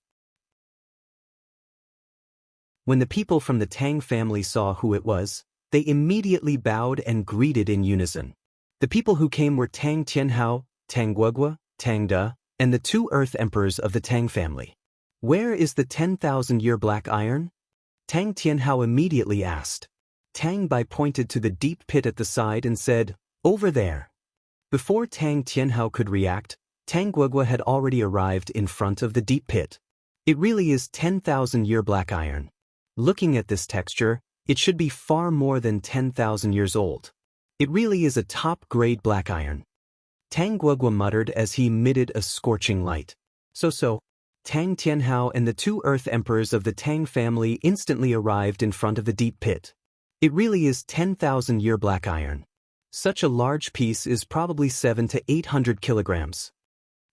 When the people from the Tang family saw who it was, they immediately bowed and greeted in unison. The people who came were Tang Tianhao, Tang Guogua, Tang Da, and the 2 Earth Emperors of the Tang family. Where is the 10,000-year black iron? Tang Tianhao immediately asked. Tang Bai pointed to the deep pit at the side and said, Over there. Before Tang Tianhao could react, Tang Guogua had already arrived in front of the deep pit. It really is 10,000-year black iron. Looking at this texture, it should be far more than 10,000 years old. It really is a top-grade black iron. Tang Guogua muttered as he emitted a scorching light. So, Tang Tianhao and the two Earth Emperors of the Tang family instantly arrived in front of the deep pit. It really is 10,000-year black iron. Such a large piece is probably 700 to 800 kilograms.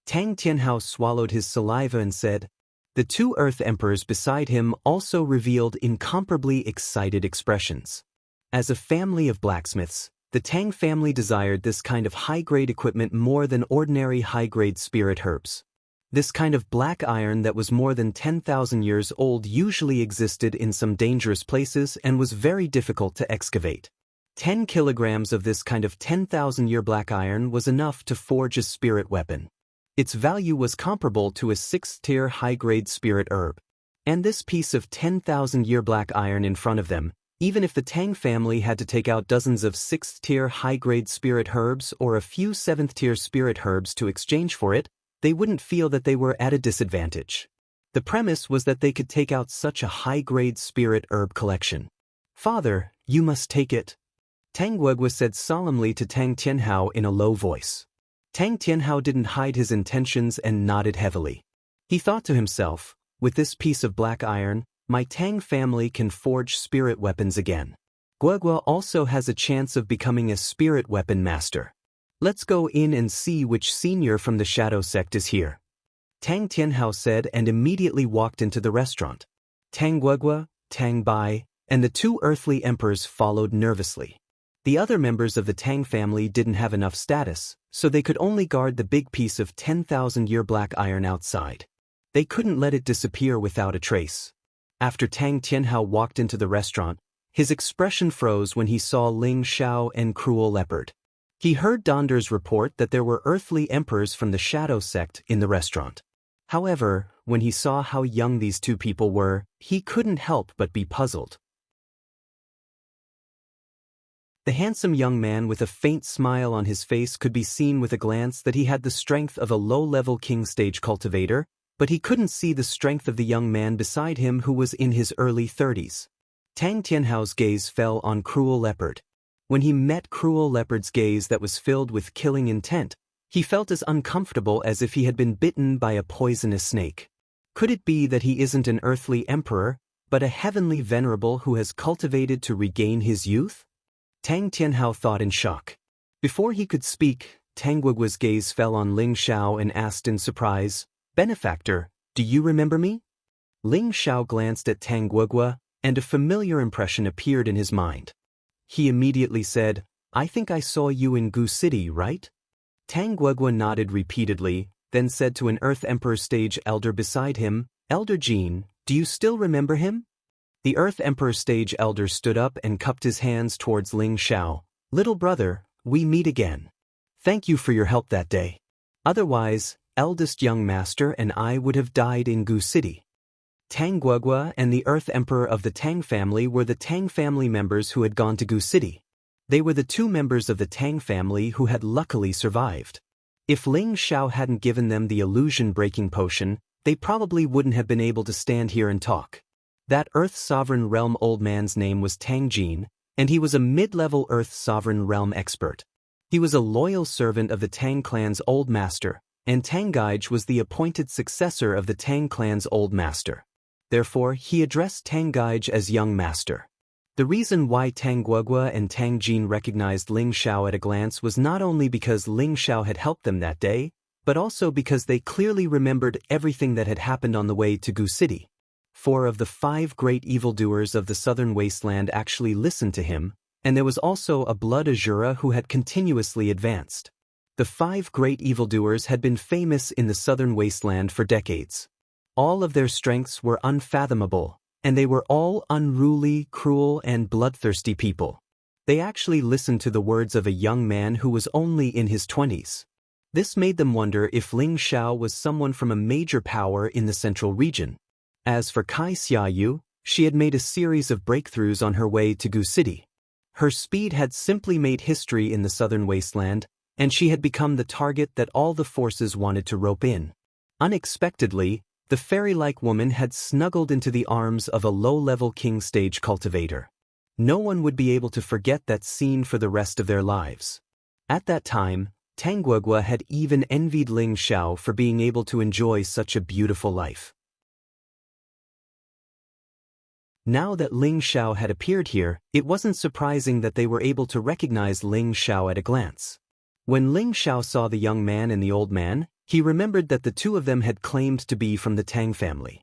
Tang Tianhao swallowed his saliva and said. The two Earth Emperors beside him also revealed incomparably excited expressions. As a family of blacksmiths, the Tang family desired this kind of high-grade equipment more than ordinary high-grade spirit herbs. This kind of black iron that was more than 10,000 years old usually existed in some dangerous places and was very difficult to excavate. 10 kilograms of this kind of 10,000-year black iron was enough to forge a spirit weapon. Its value was comparable to a 6th-tier high-grade spirit herb. And this piece of 10,000-year black iron in front of them, even if the Tang family had to take out dozens of 6th-tier high-grade spirit herbs or a few 7th-tier spirit herbs to exchange for it, they wouldn't feel that they were at a disadvantage. The premise was that they could take out such a high-grade spirit herb collection. "Father, you must take it," Tang Guogua said solemnly to Tang Tianhao in a low voice. Tang Tianhao didn't hide his intentions and nodded heavily. He thought to himself, with this piece of black iron, my Tang family can forge spirit weapons again. Guogua also has a chance of becoming a spirit weapon master. Let's go in and see which senior from the Shadow Sect is here. Tang Tianhao said and immediately walked into the restaurant. Tang Guogua, Tang Bai, and the two earthly emperors followed nervously. The other members of the Tang family didn't have enough status, so they could only guard the big piece of 10,000-year black iron outside. They couldn't let it disappear without a trace. After Tang Tianhao walked into the restaurant, his expression froze when he saw Ling Shao and Cruel Leopard. He heard Donder's report that there were earthly emperors from the Shadow Sect in the restaurant. However, when he saw how young these two people were, he couldn't help but be puzzled. The handsome young man with a faint smile on his face could be seen with a glance that he had the strength of a low-level king stage cultivator, but he couldn't see the strength of the young man beside him who was in his early 30s. Tang Tianhao's gaze fell on Cruel Leopard. When he met Cruel Leopard's gaze that was filled with killing intent, he felt as uncomfortable as if he had been bitten by a poisonous snake. Could it be that he isn't an earthly emperor, but a heavenly venerable who has cultivated to regain his youth? Tang Tianhao thought in shock. Before he could speak, Tang Guogua's gaze fell on Ling Shao and asked in surprise, "Benefactor, do you remember me?" Ling Shao glanced at Tang Guogua, and a familiar impression appeared in his mind. He immediately said, "I think I saw you in Gu City, right?" Tang Guogua nodded repeatedly, then said to an Earth Emperor stage elder beside him, "Elder Jean, do you still remember him?" The Earth Emperor stage elder stood up and cupped his hands towards Ling Shao. "Little brother, we meet again. Thank you for your help that day. Otherwise, eldest young master and I would have died in Gu City." Tang Guogua and the Earth Emperor of the Tang family were the Tang family members who had gone to Gu City. They were the two members of the Tang family who had luckily survived. If Ling Shao hadn't given them the illusion-breaking potion, they probably wouldn't have been able to stand here and talk. That Earth Sovereign Realm old man's name was Tang Jin, and he was a mid-level Earth Sovereign Realm expert. He was a loyal servant of the Tang clan's old master, and Tang Gaij was the appointed successor of the Tang clan's old master. Therefore, he addressed Tang Gaij as young master. The reason why Tang Guogua and Tang Jin recognized Ling Shao at a glance was not only because Ling Shao had helped them that day, but also because they clearly remembered everything that had happened on the way to Gu City. 4 of the 5 great evildoers of the southern wasteland actually listened to him, and there was also a blood Azura who had continuously advanced. The 5 great evildoers had been famous in the southern wasteland for decades. All of their strengths were unfathomable, and they were all unruly, cruel, and bloodthirsty people. They actually listened to the words of a young man who was only in his 20s. This made them wonder if Ling Shao was someone from a major power in the central region. As for Kai Xiaoyu, she had made a series of breakthroughs on her way to Gu City. Her speed had simply made history in the southern wasteland, and she had become the target that all the forces wanted to rope in. Unexpectedly, the fairy-like woman had snuggled into the arms of a low-level king stage cultivator. No one would be able to forget that scene for the rest of their lives. At that time, Tang Guogua had even envied Ling Xiao for being able to enjoy such a beautiful life. Now that Ling Xiao had appeared here, it wasn't surprising that they were able to recognize Ling Xiao at a glance. When Ling Xiao saw the young man and the old man, he remembered that the two of them had claimed to be from the Tang family.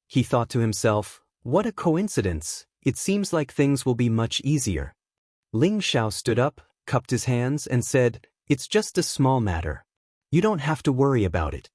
He thought to himself, what a coincidence, it seems like things will be much easier. Ling Xiao stood up, cupped his hands, and said, it's just a small matter. You don't have to worry about it.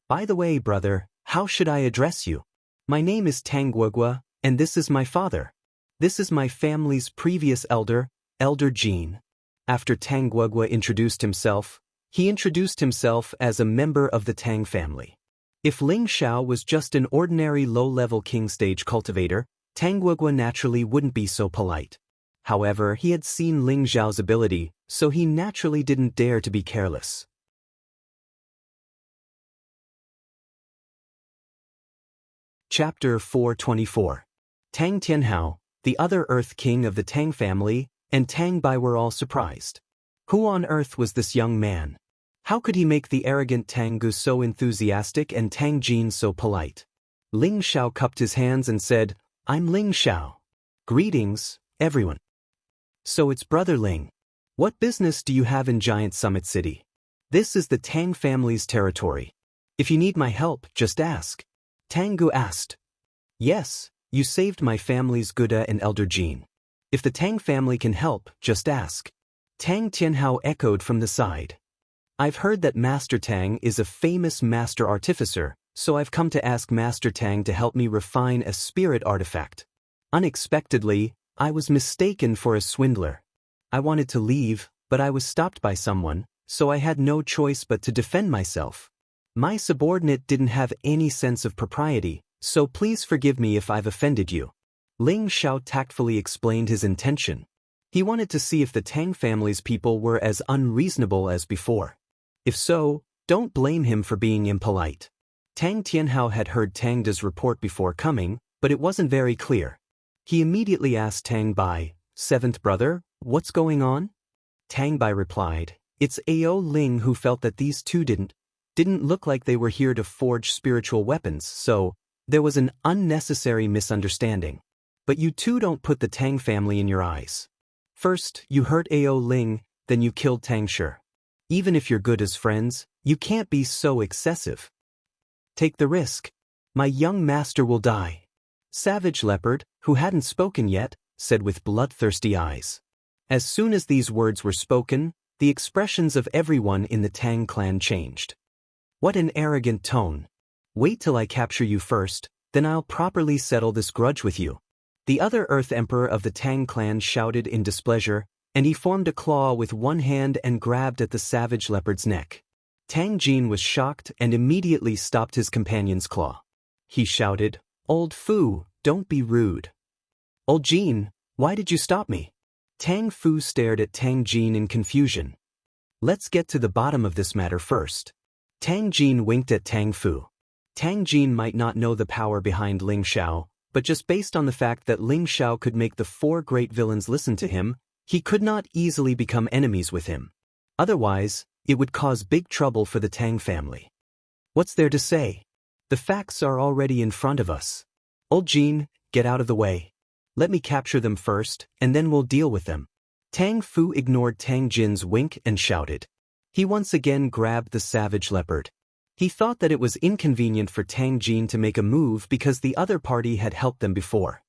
By the way, brother, how should I address you? My name is Tang Guogua, and this is my father. This is my family's previous elder, Elder Jean. After Tang Guogua introduced himself, he introduced himself as a member of the Tang family. If Ling Xiao was just an ordinary low-level king stage cultivator, Tang Guogua naturally wouldn't be so polite. However, he had seen Ling Xiao's ability, so he naturally didn't dare to be careless. Chapter 424. Tang Tianhao, the other Earth King of the Tang family, and Tang Bai were all surprised. Who on earth was this young man? How could he make the arrogant Tang Gu so enthusiastic and Tang Jin so polite? Ling Xiao cupped his hands and said, I'm Ling Xiao. Greetings, everyone. So it's Brother Ling. What business do you have in Giant Summit City? This is the Tang family's territory. If you need my help, just ask. Tang Gu asked. Yes, you saved my family's Guda and Elder Jean. If the Tang family can help, just ask. Tang Tianhao echoed from the side. I've heard that Master Tang is a famous master artificer, so I've come to ask Master Tang to help me refine a spirit artifact. Unexpectedly, I was mistaken for a swindler. I wanted to leave, but I was stopped by someone, so I had no choice but to defend myself. My subordinate didn't have any sense of propriety, so please forgive me if I've offended you. Ling Xiao tactfully explained his intention. He wanted to see if the Tang family's people were as unreasonable as before. If so, don't blame him for being impolite. Tang Tianhao had heard Tang Da's report before coming, but it wasn't very clear. He immediately asked Tang Bai, Seventh brother, what's going on? Tang Bai replied, it's Ao Ling who felt that these two didn't look like they were here to forge spiritual weapons, so there was an unnecessary misunderstanding. But you two don't put the Tang family in your eyes. First, you hurt Ao Ling, then you killed Tang Shi. Even if you're good as friends, you can't be so excessive. Take the risk. My young master will die. Savage Leopard, who hadn't spoken yet, said with bloodthirsty eyes. As soon as these words were spoken, the expressions of everyone in the Tang clan changed. What an arrogant tone. Wait till I capture you first, then I'll properly settle this grudge with you. The other Earth Emperor of the Tang clan shouted in displeasure, and he formed a claw with one hand and grabbed at the savage leopard's neck. Tang Jin was shocked and immediately stopped his companion's claw. He shouted, Old Fu, don't be rude. Old Jin, why did you stop me? Tang Fu stared at Tang Jin in confusion. Let's get to the bottom of this matter first. Tang Jin winked at Tang Fu. Tang Jin might not know the power behind Ling Xiao, but just based on the fact that Ling Xiao could make the four great villains listen to him, he could not easily become enemies with him. Otherwise, it would cause big trouble for the Tang family. What's there to say? The facts are already in front of us. Old Jin, get out of the way. Let me capture them first, and then we'll deal with them. Tang Fu ignored Tang Jin's wink and shouted. He once again grabbed the savage leopard. He thought that it was inconvenient for Tang Jin to make a move because the other party had helped them before.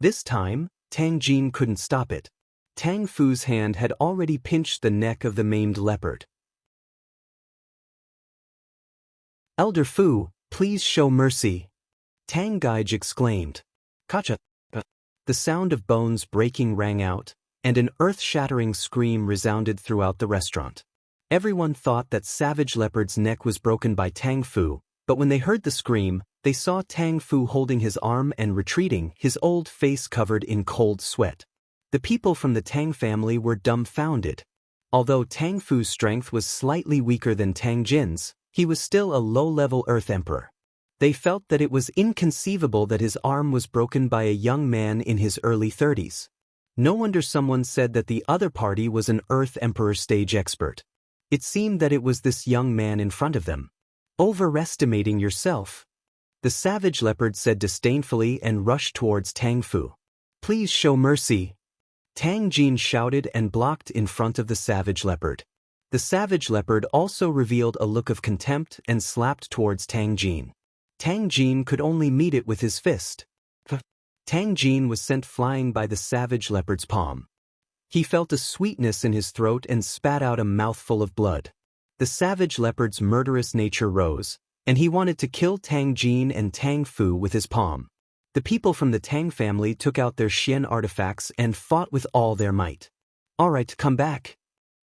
This time, Tang Jin couldn't stop it. Tang Fu's hand had already pinched the neck of the maimed leopard. Elder Fu, please show mercy. Tang Gaij exclaimed. Kacha. The sound of bones breaking rang out, and an earth-shattering scream resounded throughout the restaurant. Everyone thought that Savage Leopard's neck was broken by Tang Fu, but when they heard the scream, they saw Tang Fu holding his arm and retreating, his old face covered in cold sweat. The people from the Tang family were dumbfounded. Although Tang Fu's strength was slightly weaker than Tang Jin's, he was still a low-level Earth Emperor. They felt that it was inconceivable that his arm was broken by a young man in his early 30s. No wonder someone said that the other party was an Earth Emperor stage expert. It seemed that it was this young man in front of them. Overestimating yourself, the savage leopard said disdainfully and rushed towards Tang Fu. Please show mercy. Tang Jin shouted and blocked in front of the savage leopard. The savage leopard also revealed a look of contempt and slapped towards Tang Jin. Tang Jin could only meet it with his fist. Tang Jin was sent flying by the savage leopard's palm. He felt a sweetness in his throat and spat out a mouthful of blood. The savage leopard's murderous nature rose, and he wanted to kill Tang Jin and Tang Fu with his palm. The people from the Tang family took out their Xian artifacts and fought with all their might. All right, come back,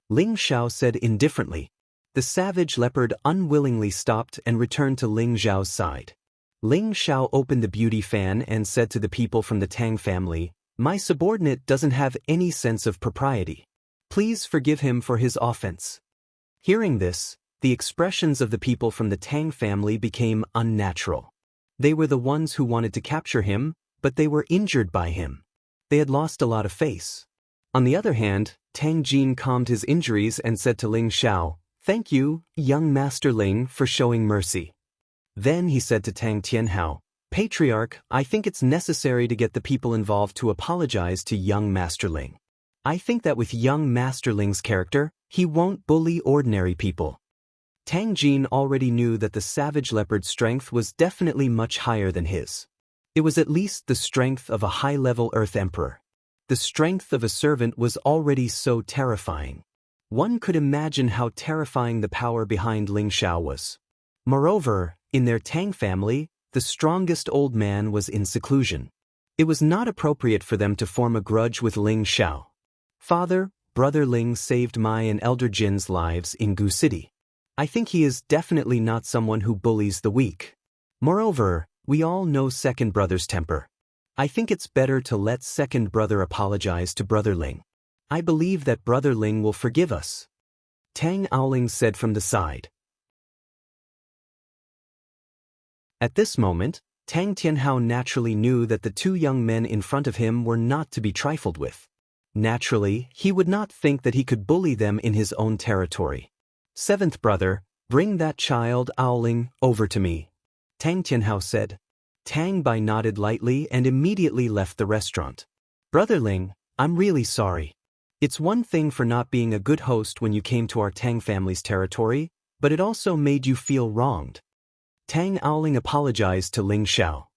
Ling Xiao said indifferently. The savage leopard unwillingly stopped and returned to Ling Xiao's side. Ling Xiao opened the beauty fan and said to the people from the Tang family, "My subordinate doesn't have any sense of propriety. Please forgive him for his offense." Hearing this, the expressions of the people from the Tang family became unnatural. They were the ones who wanted to capture him, but they were injured by him. They had lost a lot of face. On the other hand, Tang Jin calmed his injuries and said to Ling Xiao, "Thank you, young Master Ling, for showing mercy." Then he said to Tang Tianhao, "Patriarch, I think it's necessary to get the people involved to apologize to young Master Ling. I think that with young Master Ling's character, he won't bully ordinary people." Tang Jin already knew that the savage leopard's strength was definitely much higher than his. It was at least the strength of a high-level Earth Emperor. The strength of a servant was already so terrifying. One could imagine how terrifying the power behind Ling Xiao was. Moreover, in their Tang family, the strongest old man was in seclusion. It was not appropriate for them to form a grudge with Ling Xiao. Father, Brother Ling saved my and Elder Jin's lives in Gu City. I think he is definitely not someone who bullies the weak. Moreover, we all know second brother's temper. I think it's better to let second brother apologize to Brother Ling. I believe that Brother Ling will forgive us, Tang Aoling said from the side. At this moment, Tang Tianhao naturally knew that the two young men in front of him were not to be trifled with. Naturally, he would not think that he could bully them in his own territory. "Seventh brother, bring that child Aoling over to me," Tang Tianhao said. Tang Bai nodded lightly and immediately left the restaurant. "Brother Ling, I'm really sorry. It's one thing for not being a good host when you came to our Tang family's territory, but it also made you feel wronged." Tang Aoling apologized to Ling Xiao.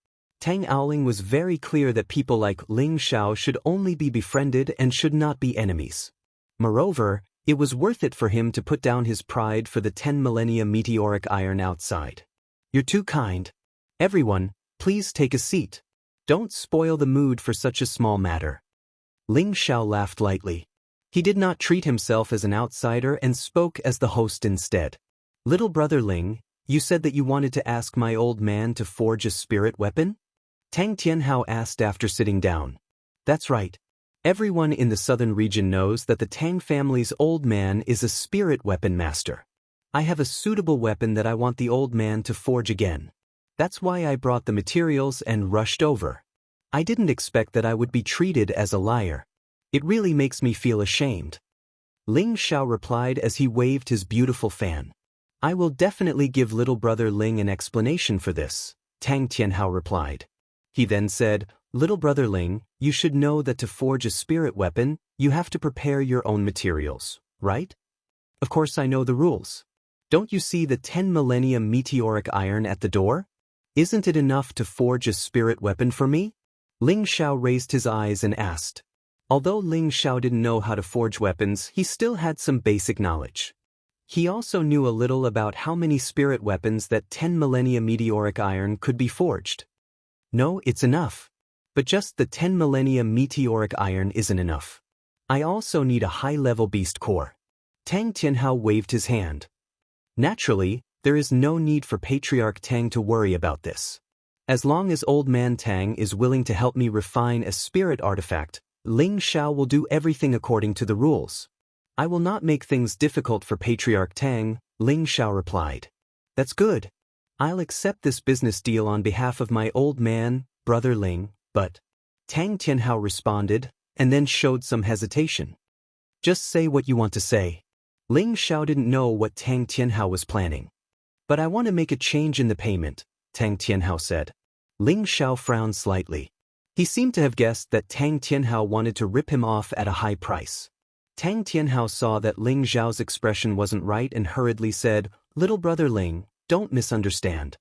Tang Aoling was very clear that people like Ling Xiao should only be befriended and should not be enemies. Moreover, it was worth it for him to put down his pride for the 10 millennia meteoric iron outside. "You're too kind. Everyone, please take a seat. Don't spoil the mood for such a small matter." Ling Xiao laughed lightly. He did not treat himself as an outsider and spoke as the host instead. "Little brother Ling, you said that you wanted to ask my old man to forge a spirit weapon?" Tang Tianhao asked after sitting down. "That's right. Everyone in the southern region knows that the Tang family's old man is a spirit weapon master. I have a suitable weapon that I want the old man to forge again. That's why I brought the materials and rushed over. I didn't expect that I would be treated as a liar. It really makes me feel ashamed." Ling Xiao replied as he waved his beautiful fan. "I will definitely give little brother Ling an explanation for this," Tang Tianhao replied. He then said, "Little brother Ling, you should know that to forge a spirit weapon, you have to prepare your own materials, right?" "Of course I know the rules. Don't you see the 10 millennia meteoric iron at the door? Isn't it enough to forge a spirit weapon for me?" Ling Xiao raised his eyes and asked. Although Ling Xiao didn't know how to forge weapons, he still had some basic knowledge. He also knew a little about how many spirit weapons that 10 millennia meteoric iron could be forged. "No, it's enough. But just the 10 millennia meteoric iron isn't enough. I also need a high-level beast core." Tang Tianhao waved his hand. Naturally, there is no need for Patriarch Tang to worry about this. As long as Old Man Tang is willing to help me refine a spirit artifact, Ling Xiao will do everything according to the rules. "I will not make things difficult for Patriarch Tang," Ling Xiao replied. "That's good. I'll accept this business deal on behalf of my old man, Brother Ling, but..." Tang Tianhao responded, and then showed some hesitation. "Just say what you want to say." Ling Xiao didn't know what Tang Tianhao was planning. But I want to make a change in the payment, Tang Tianhao said. Ling Xiao frowned slightly. He seemed to have guessed that Tang Tianhao wanted to rip him off at a high price. Tang Tianhao saw that Ling Xiao's expression wasn't right and hurriedly said, "Little brother Ling, don't misunderstand.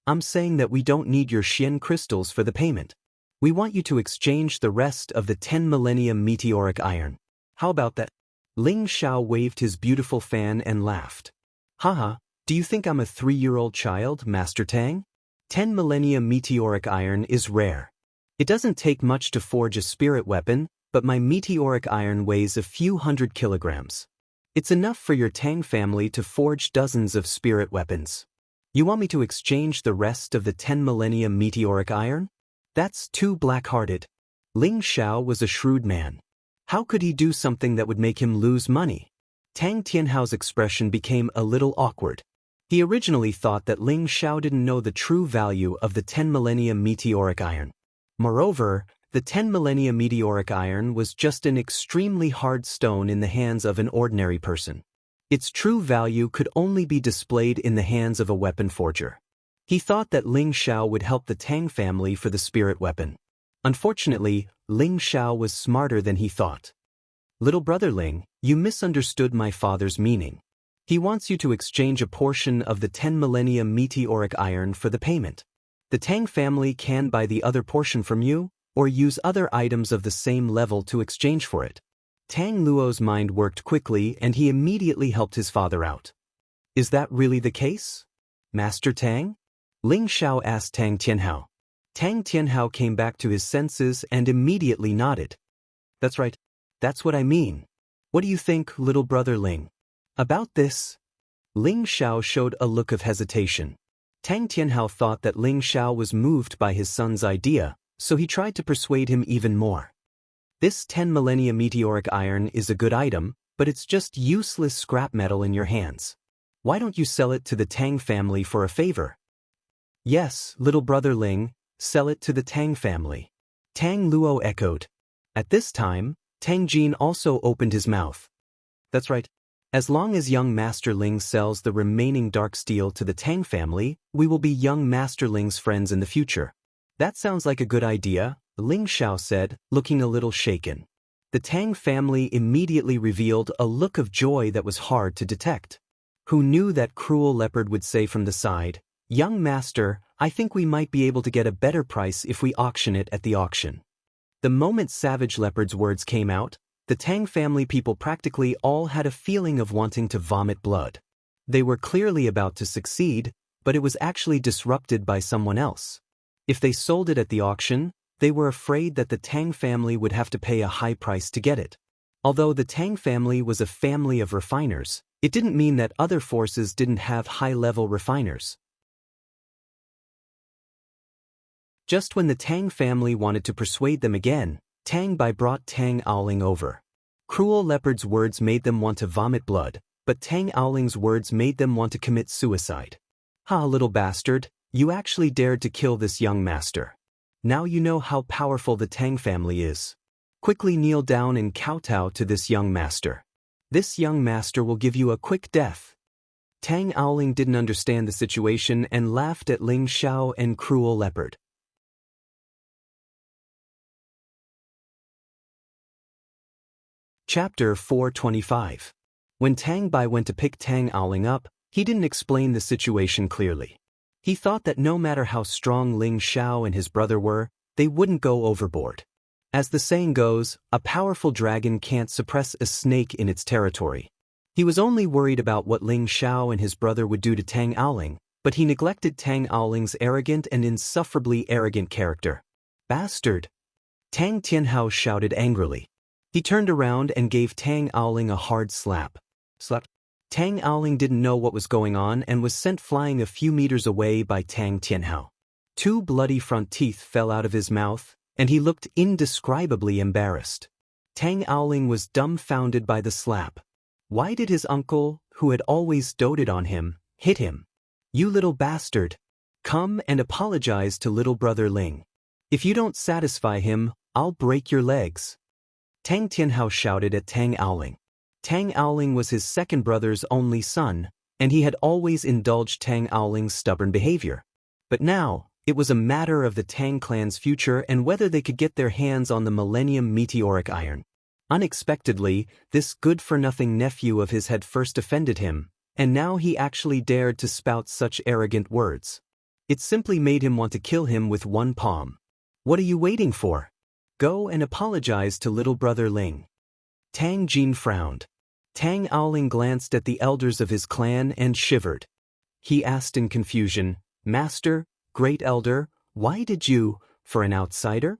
I'm saying that we don't need your Xian crystals for the payment. We want you to exchange the rest of the 10 millennium meteoric iron. How about that?" Ling Xiao waved his beautiful fan and laughed. "Haha, do you think I'm a 3-year-old child, Master Tang? 10 millennium meteoric iron is rare. It doesn't take much to forge a spirit weapon, but my meteoric iron weighs a few hundred kilograms. It's enough for your Tang family to forge dozens of spirit weapons. You want me to exchange the rest of the 10 millennium meteoric iron? That's too black-hearted." Ling Xiao was a shrewd man. How could he do something that would make him lose money? Tang Tianhao's expression became a little awkward. He originally thought that Ling Xiao didn't know the true value of the 10 millennium meteoric iron. Moreover, the 10 millennium meteoric iron was just an extremely hard stone in the hands of an ordinary person. Its true value could only be displayed in the hands of a weapon forger. He thought that Ling Xiao would help the Tang family for the spirit weapon. Unfortunately, Ling Xiao was smarter than he thought. "Little brother Ling, you misunderstood my father's meaning. He wants you to exchange a portion of the 10 millennium meteoric iron for the payment. The Tang family can buy the other portion from you, or use other items of the same level to exchange for it." Tang Luo's mind worked quickly and he immediately helped his father out. "Is that really the case, Master Tang?" Ling Xiao asked Tang Tianhao. Tang Tianhao came back to his senses and immediately nodded. "That's right. That's what I mean. What do you think, little brother Ling, about this?" Ling Xiao showed a look of hesitation. Tang Tianhao thought that Ling Xiao was moved by his son's idea, so he tried to persuade him even more. "This 10 millennium meteoric iron is a good item, but it's just useless scrap metal in your hands. Why don't you sell it to the Tang family for a favor?" "Yes, little brother Ling, sell it to the Tang family," Tang Luo echoed. At this time, Tang Jin also opened his mouth. "That's right. As long as young Master Ling sells the remaining dark steel to the Tang family, we will be young Master Ling's friends in the future." "That sounds like a good idea," Ling Xiao said, looking a little shaken. The Tang family immediately revealed a look of joy that was hard to detect. Who knew that cruel leopard would say from the side, "Young master, I think we might be able to get a better price if we auction it at the auction." The moment Savage Leopard's words came out, the Tang family people practically all had a feeling of wanting to vomit blood. They were clearly about to succeed, but it was actually disrupted by someone else. If they sold it at the auction, they were afraid that the Tang family would have to pay a high price to get it. Although the Tang family was a family of refiners, it didn't mean that other forces didn't have high-level refiners. Just when the Tang family wanted to persuade them again, Tang Bai brought Tang Aoling over. Cruel Leopard's words made them want to vomit blood, but Tang Aoling's words made them want to commit suicide. "Ha, little bastard, you actually dared to kill this young master. Now you know how powerful the Tang family is. Quickly kneel down and kowtow to this young master. This young master will give you a quick death." Tang Aoling didn't understand the situation and laughed at Ling Xiao and Cruel Leopard. Chapter 425. When Tang Bai went to pick Tang Aoling up, he didn't explain the situation clearly. He thought that no matter how strong Ling Xiao and his brother were, they wouldn't go overboard. As the saying goes, a powerful dragon can't suppress a snake in its territory. He was only worried about what Ling Xiao and his brother would do to Tang Aoling, but he neglected Tang Aoling's arrogant and insufferably arrogant character. "Bastard!" Tang Tianhao shouted angrily. He turned around and gave Tang Aoling a hard slap. Slap. Tang Aoling didn't know what was going on and was sent flying a few meters away by Tang Tianhao. 2 bloody front teeth fell out of his mouth, and he looked indescribably embarrassed. Tang Aoling was dumbfounded by the slap. Why did his uncle, who had always doted on him, hit him? "You little bastard! Come and apologize to little brother Ling. If you don't satisfy him, I'll break your legs." Tang Tianhao shouted at Tang Aoling. Tang Aoling was his second brother's only son, and he had always indulged Tang Aoling's stubborn behavior. But now, it was a matter of the Tang clan's future and whether they could get their hands on the Millennium Meteoric Iron. Unexpectedly, this good-for-nothing nephew of his had first offended him, and now he actually dared to spout such arrogant words. It simply made him want to kill him with one palm. What are you waiting for? Go and apologize to little brother Ling. Tang Jin frowned. Tang Aoling glanced at the elders of his clan and shivered. He asked in confusion, Master, Great Elder, why did you, for an outsider?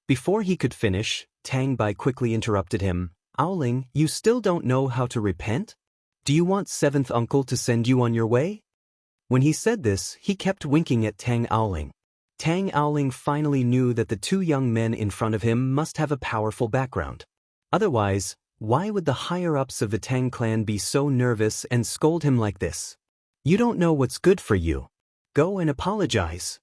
Before he could finish, Tang Bai quickly interrupted him. Aoling, you still don't know how to repent? Do you want seventh uncle to send you on your way? When he said this, he kept winking at Tang Aoling. Tang Aoling finally knew that the two young men in front of him must have a powerful background. Otherwise, why would the higher-ups of the Tang clan be so nervous and scold him like this? You don't know what's good for you. Go and apologize.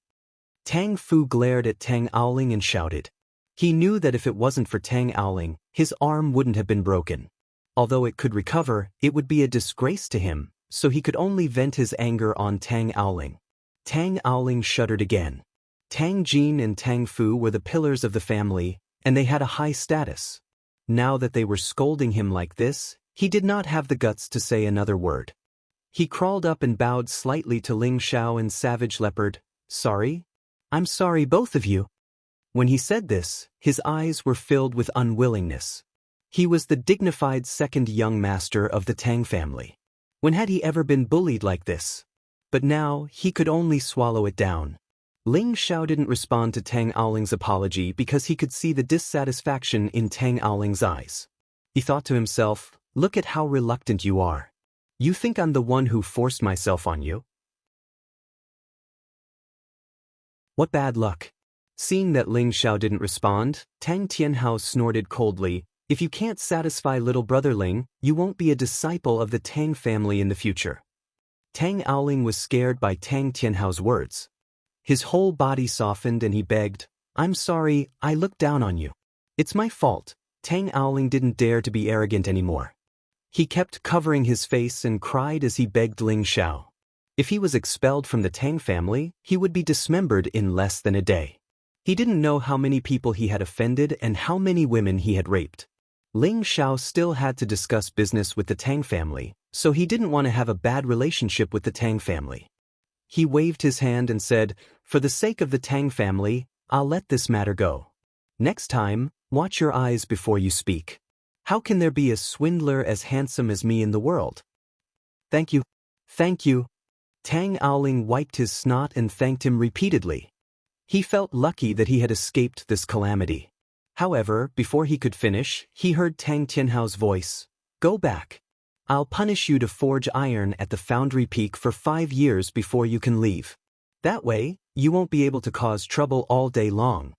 Tang Fu glared at Tang Aoling and shouted. He knew that if it wasn't for Tang Aoling, his arm wouldn't have been broken. Although it could recover, it would be a disgrace to him, so he could only vent his anger on Tang Aoling. Tang Aoling shuddered again. Tang Jin and Tang Fu were the pillars of the family, and they had a high status. Now that they were scolding him like this, he did not have the guts to say another word. He crawled up and bowed slightly to Ling Shao and Savage Leopard. Sorry? I'm sorry, both of you. When he said this, his eyes were filled with unwillingness. He was the dignified second young master of the Tang family. When had he ever been bullied like this? But now, he could only swallow it down. Ling Shao didn't respond to Tang Aoling's apology because he could see the dissatisfaction in Tang Aoling's eyes. He thought to himself, look at how reluctant you are. You think I'm the one who forced myself on you? What bad luck. Seeing that Ling Shao didn't respond, Tang Tianhao snorted coldly, if you can't satisfy little brother Ling, you won't be a disciple of the Tang family in the future. Tang Aoling was scared by Tang Tianhao's words. His whole body softened and he begged, I'm sorry, I looked down on you. It's my fault. Tang Aoling didn't dare to be arrogant anymore. He kept covering his face and cried as he begged Ling Shao. If he was expelled from the Tang family, he would be dismembered in less than a day. He didn't know how many people he had offended and how many women he had raped. Ling Shao still had to discuss business with the Tang family, so he didn't want to have a bad relationship with the Tang family. He waved his hand and said, for the sake of the Tang family, I'll let this matter go. Next time, watch your eyes before you speak. How can there be a swindler as handsome as me in the world? Thank you. Thank you. Tang Aoling wiped his snot and thanked him repeatedly. He felt lucky that he had escaped this calamity. However, before he could finish, he heard Tang Tianhao's voice. Go back. I'll punish you to forge iron at the foundry peak for 5 years before you can leave. That way, you won't be able to cause trouble all day long.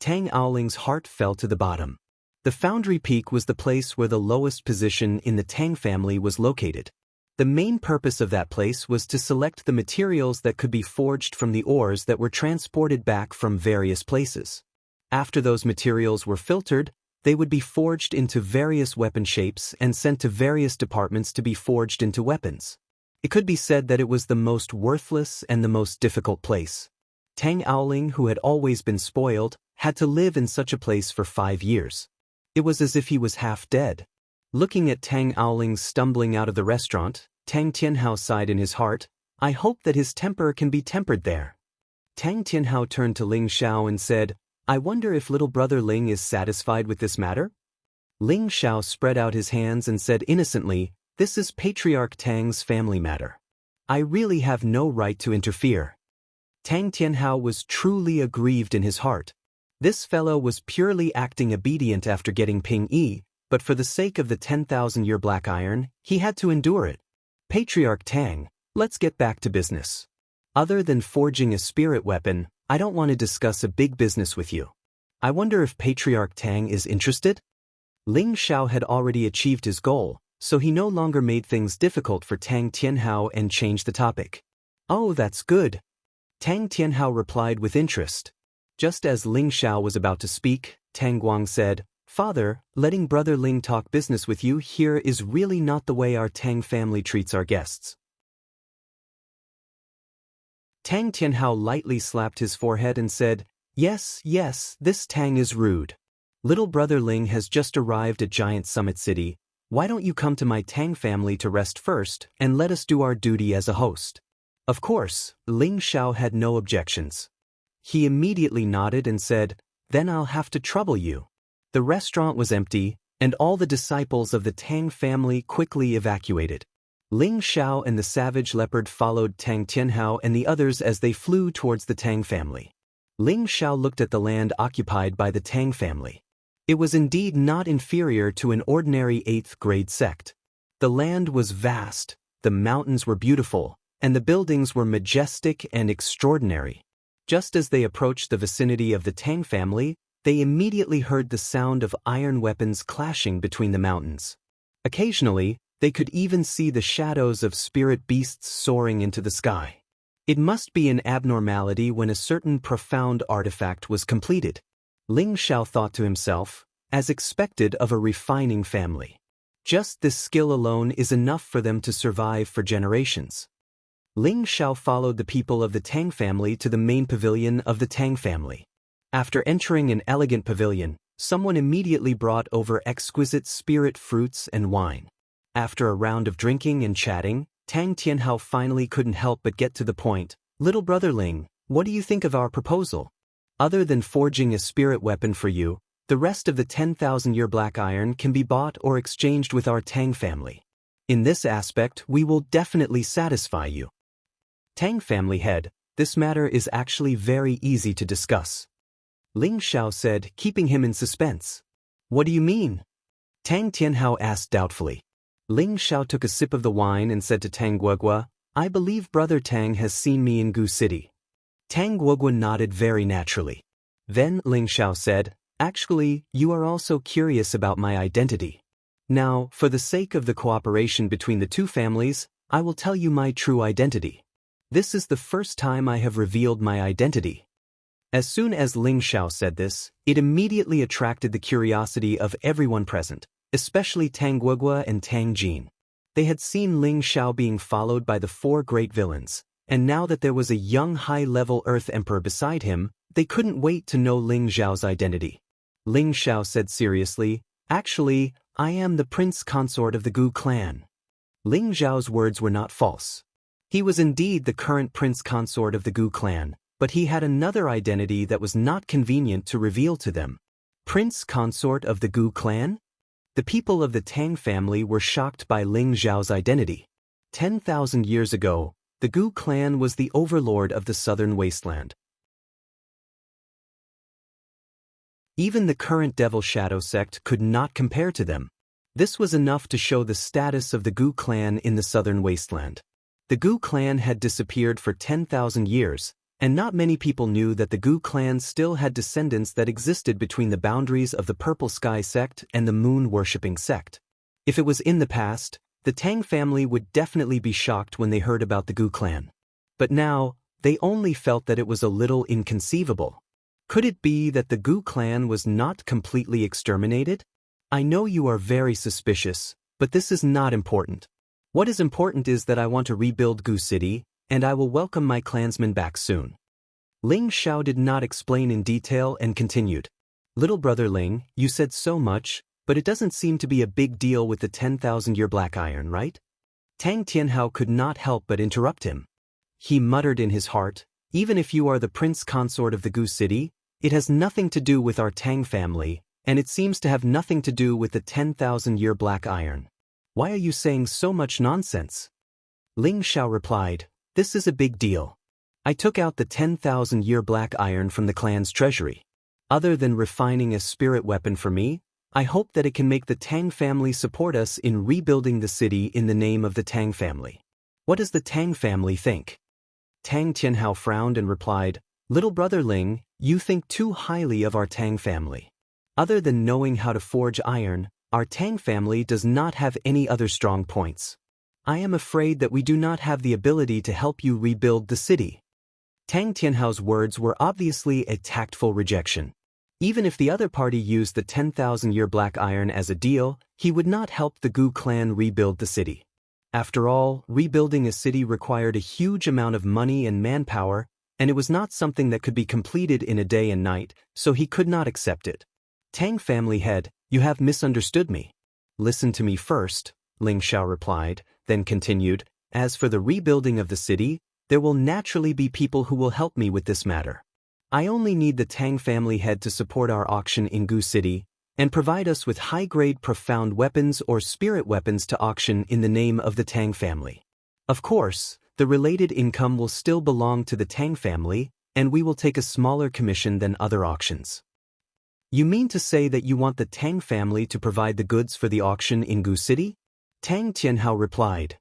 Tang Aoling's heart fell to the bottom. The foundry peak was the place where the lowest position in the Tang family was located. The main purpose of that place was to select the materials that could be forged from the ores that were transported back from various places. After those materials were filtered, they would be forged into various weapon shapes and sent to various departments to be forged into weapons. It could be said that it was the most worthless and the most difficult place. Tang Aoling, who had always been spoiled, had to live in such a place for 5 years. It was as if he was half dead. Looking at Tang Aoling stumbling out of the restaurant, Tang Tianhao sighed in his heart, I hope that his temper can be tempered there. Tang Tianhao turned to Ling Shao and said, I wonder if little brother Ling is satisfied with this matter? Ling Shao spread out his hands and said innocently, this is Patriarch Tang's family matter. I really have no right to interfere. Tang Tianhao was truly aggrieved in his heart. This fellow was purely acting obedient after getting Ping Yi, but for the sake of the 10,000-year black iron, he had to endure it. Patriarch Tang, let's get back to business. Other than forging a spirit weapon, I don't want to discuss a big business with you. I wonder if Patriarch Tang is interested? Ling Shao had already achieved his goal, so he no longer made things difficult for Tang Tianhao and changed the topic. Oh, that's good. Tang Tianhao replied with interest. Just as Ling Shao was about to speak, Tang Guang said, "Father, letting Brother Ling talk business with you here is really not the way our Tang family treats our guests." Tang Tianhao lightly slapped his forehead and said, "Yes, this Tang is rude. Little Brother Ling has just arrived at Giant Summit City. Why don't you come to my Tang family to rest first and let us do our duty as a host?" Of course, Ling Xiao had no objections. He immediately nodded and said, "Then I'll have to trouble you." The restaurant was empty, and all the disciples of the Tang family quickly evacuated. Ling Xiao and the savage leopard followed Tang Tianhao and the others as they flew towards the Tang family. Ling Xiao looked at the land occupied by the Tang family. It was indeed not inferior to an ordinary 8th grade sect. The land was vast, the mountains were beautiful, and the buildings were majestic and extraordinary. Just as they approached the vicinity of the Tang family, they immediately heard the sound of iron weapons clashing between the mountains. Occasionally, they could even see the shadows of spirit beasts soaring into the sky. It must be an abnormality when a certain profound artifact was completed. Ling Xiao thought to himself, as expected of a refining family. Just this skill alone is enough for them to survive for generations. Ling Xiao followed the people of the Tang family to the main pavilion of the Tang family. After entering an elegant pavilion, someone immediately brought over exquisite spirit fruits and wine. After a round of drinking and chatting, Tang Tianhao finally couldn't help but get to the point. "Little Brother Ling, what do you think of our proposal? Other than forging a spirit weapon for you, the rest of the 10,000-year black iron can be bought or exchanged with our Tang family. In this aspect, we will definitely satisfy you." Tang family head, "This matter is actually very easy to discuss," Ling Xiao said, keeping him in suspense. "What do you mean?" Tang Tianhao asked doubtfully. Ling Xiao took a sip of the wine and said to Tang Guogua, "I believe Brother Tang has seen me in Gu City." Tang Guogua nodded very naturally. Then Ling Xiao said, "Actually, you are also curious about my identity. Now, for the sake of the cooperation between the two families, I will tell you my true identity. This is the first time I have revealed my identity." As soon as Ling Xiao said this, it immediately attracted the curiosity of everyone present, especially Tang Guogua and Tang Jin. They had seen Ling Xiao being followed by the 4 great villains, and now that there was a young high-level Earth Emperor beside him, they couldn't wait to know Ling Xiao's identity. Ling Xiao said seriously, "Actually, I am the prince consort of the Gu clan." Ling Xiao's words were not false. He was indeed the current prince consort of the Gu clan, but he had another identity that was not convenient to reveal to them. Prince consort of the Gu clan? The people of the Tang family were shocked by Ling Xiao's identity. 10,000 years ago, the Gu clan was the overlord of the southern wasteland. Even the current Devil Shadow sect could not compare to them. This was enough to show the status of the Gu clan in the southern wasteland. The Gu clan had disappeared for 10,000 years, and not many people knew that the Gu clan still had descendants that existed between the boundaries of the Purple Sky sect and the moon-worshipping sect. If it was in the past, the Tang family would definitely be shocked when they heard about the Gu clan. But now, they only felt that it was a little inconceivable. Could it be that the Gu clan was not completely exterminated? I know you are very suspicious, but this is not important. What is important is that I want to rebuild Gu City, and I will welcome my clansmen back soon. Ling Xiao did not explain in detail and continued. "Little Brother Ling, you said so much, but it doesn't seem to be a big deal with the 10,000-year black iron, right?" Tang Tianhao could not help but interrupt him. He muttered in his heart, "Even if you are the prince consort of the Gu City, it has nothing to do with our Tang family, and it seems to have nothing to do with the 10,000-year black iron. Why are you saying so much nonsense?" Ling Xiao replied, "This is a big deal. I took out the 10,000-year black iron from the clan's treasury. Other than refining a spirit weapon for me, I hope that it can make the Tang family support us in rebuilding the city in the name of the Tang family. What does the Tang family think?" Tang Tianhao frowned and replied, "Little Brother Ling, you think too highly of our Tang family. Other than knowing how to forge iron, our Tang family does not have any other strong points. I am afraid that we do not have the ability to help you rebuild the city." Tang Tianhao's words were obviously a tactful rejection. Even if the other party used the 10,000-year black iron as a deal, he would not help the Gu clan rebuild the city. After all, rebuilding a city required a huge amount of money and manpower, and it was not something that could be completed in a day and night, so he could not accept it. Tang family head, you have misunderstood me. Listen to me first, Ling Xiao replied, then continued, as for the rebuilding of the city, there will naturally be people who will help me with this matter. I only need the Tang family head to support our auction in Gu City, and provide us with high-grade profound weapons or spirit weapons to auction in the name of the Tang family. Of course, the related income will still belong to the Tang family, and we will take a smaller commission than other auctions. You mean to say that you want the Tang family to provide the goods for the auction in Gu City? Tang Tianhao replied.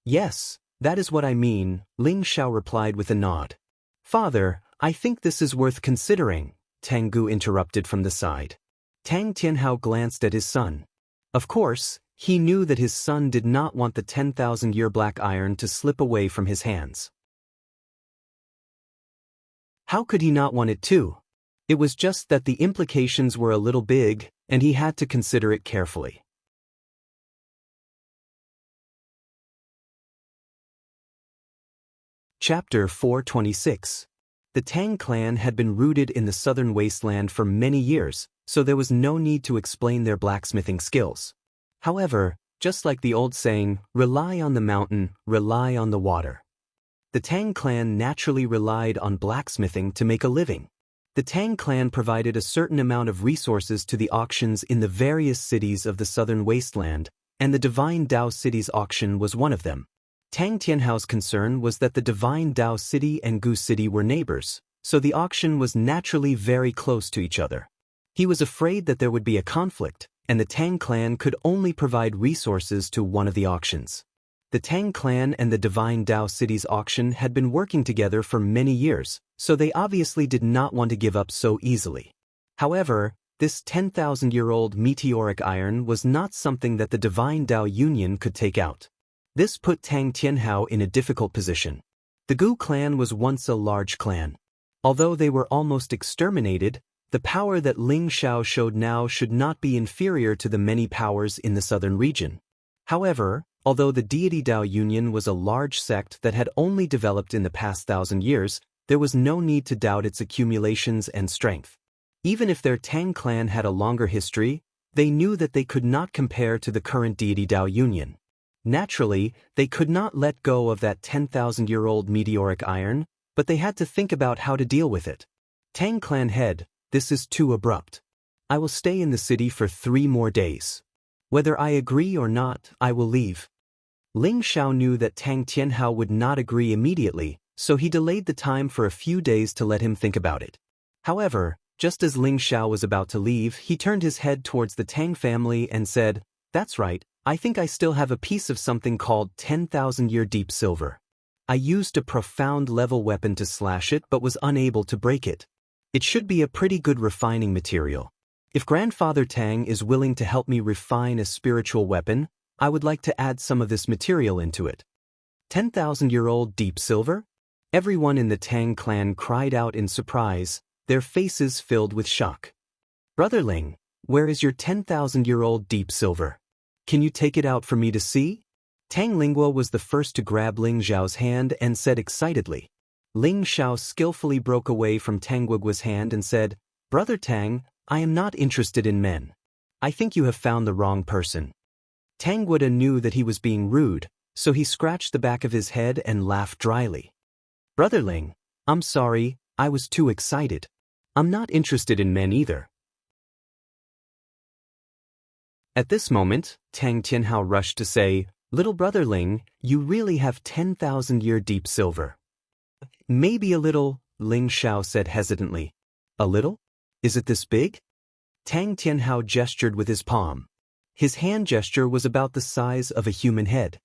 Yes, that is what I mean, Ling Xiao replied with a nod. Father, I think this is worth considering, Tang Gu interrupted from the side. Tang Tianhao glanced at his son. Of course, he knew that his son did not want the 10,000-year black iron to slip away from his hands. How could he not want it too? It was just that the implications were a little big, and he had to consider it carefully. Chapter 426. The Tang clan had been rooted in the southern wasteland for many years, so there was no need to explain their blacksmithing skills. However, just like the old saying, rely on the mountain, rely on the water. The Tang clan naturally relied on blacksmithing to make a living. The Tang clan provided a certain amount of resources to the auctions in the various cities of the southern wasteland, and the Divine Dao City's auction was one of them. Tang Tianhao's concern was that the Divine Dao City and Gu City were neighbors, so the auction was naturally very close to each other. He was afraid that there would be a conflict, and the Tang clan could only provide resources to one of the auctions. The Tang clan and the Divine Dao City's auction had been working together for many years, so they obviously did not want to give up so easily. However, this 10,000-year-old meteoric iron was not something that the Divine Dao Union could take out. This put Tang Tianhao in a difficult position. The Gu clan was once a large clan. Although they were almost exterminated, the power that Ling Xiao showed now should not be inferior to the many powers in the southern region. However, although the Deity Dao Union was a large sect that had only developed in the past 1,000 years, there was no need to doubt its accumulations and strength. Even if their Tang clan had a longer history, they knew that they could not compare to the current Deity Dao Union. Naturally, they could not let go of that 10,000-year-old meteoric iron, but they had to think about how to deal with it. Tang clan head, this is too abrupt. I will stay in the city for 3 more days. Whether I agree or not, I will leave. Ling Xiao knew that Tang Tianhao would not agree immediately, so he delayed the time for a few days to let him think about it. However, just as Ling Xiao was about to leave, he turned his head towards the Tang family and said, "That's right. I think I still have a piece of something called 10,000-year deep silver. I used a profound level weapon to slash it but was unable to break it. It should be a pretty good refining material. If Grandfather Tang is willing to help me refine a spiritual weapon, I would like to add some of this material into it." 10,000-year-old deep silver? Everyone in the Tang clan cried out in surprise, their faces filled with shock. "Brother Ling, where is your 10,000-year-old deep silver? Can you take it out for me to see?" Tang Lingguo was the first to grab Ling Xiao's hand and said excitedly. Ling Xiao skillfully broke away from Tang Guoguo's hand and said, "Brother Tang, I am not interested in men. I think you have found the wrong person." Tang Guoda knew that he was being rude, so he scratched the back of his head and laughed dryly. "Brother Ling, I'm sorry, I was too excited. I'm not interested in men either." At this moment, Tang Tianhao rushed to say, "Little brother Ling, you really have 10,000-year deep silver." "Maybe a little," Ling Xiao said hesitantly. "A little? Is it this big?" Tang Tianhao gestured with his palm. His hand gesture was about the size of a human head.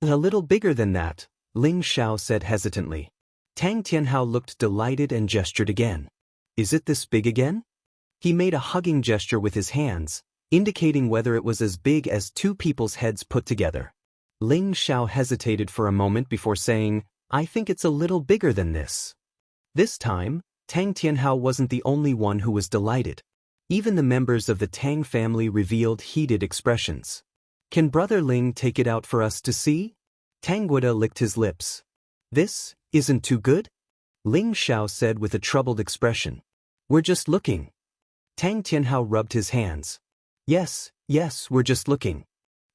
"A little bigger than that," Ling Xiao said hesitantly. Tang Tianhao looked delighted and gestured again. "Is it this big again?" He made a hugging gesture with his hands, indicating whether it was as big as 2 people's heads put together. Ling Xiao hesitated for a moment before saying, "I think it's a little bigger than this." This time, Tang Tianhao wasn't the only one who was delighted. Even the members of the Tang family revealed heated expressions. Can Brother Ling take it out for us to see? Tang Guoda licked his lips. This isn't too good? Ling Xiao said with a troubled expression. We're just looking. Tang Tianhao rubbed his hands. Yes, we're just looking.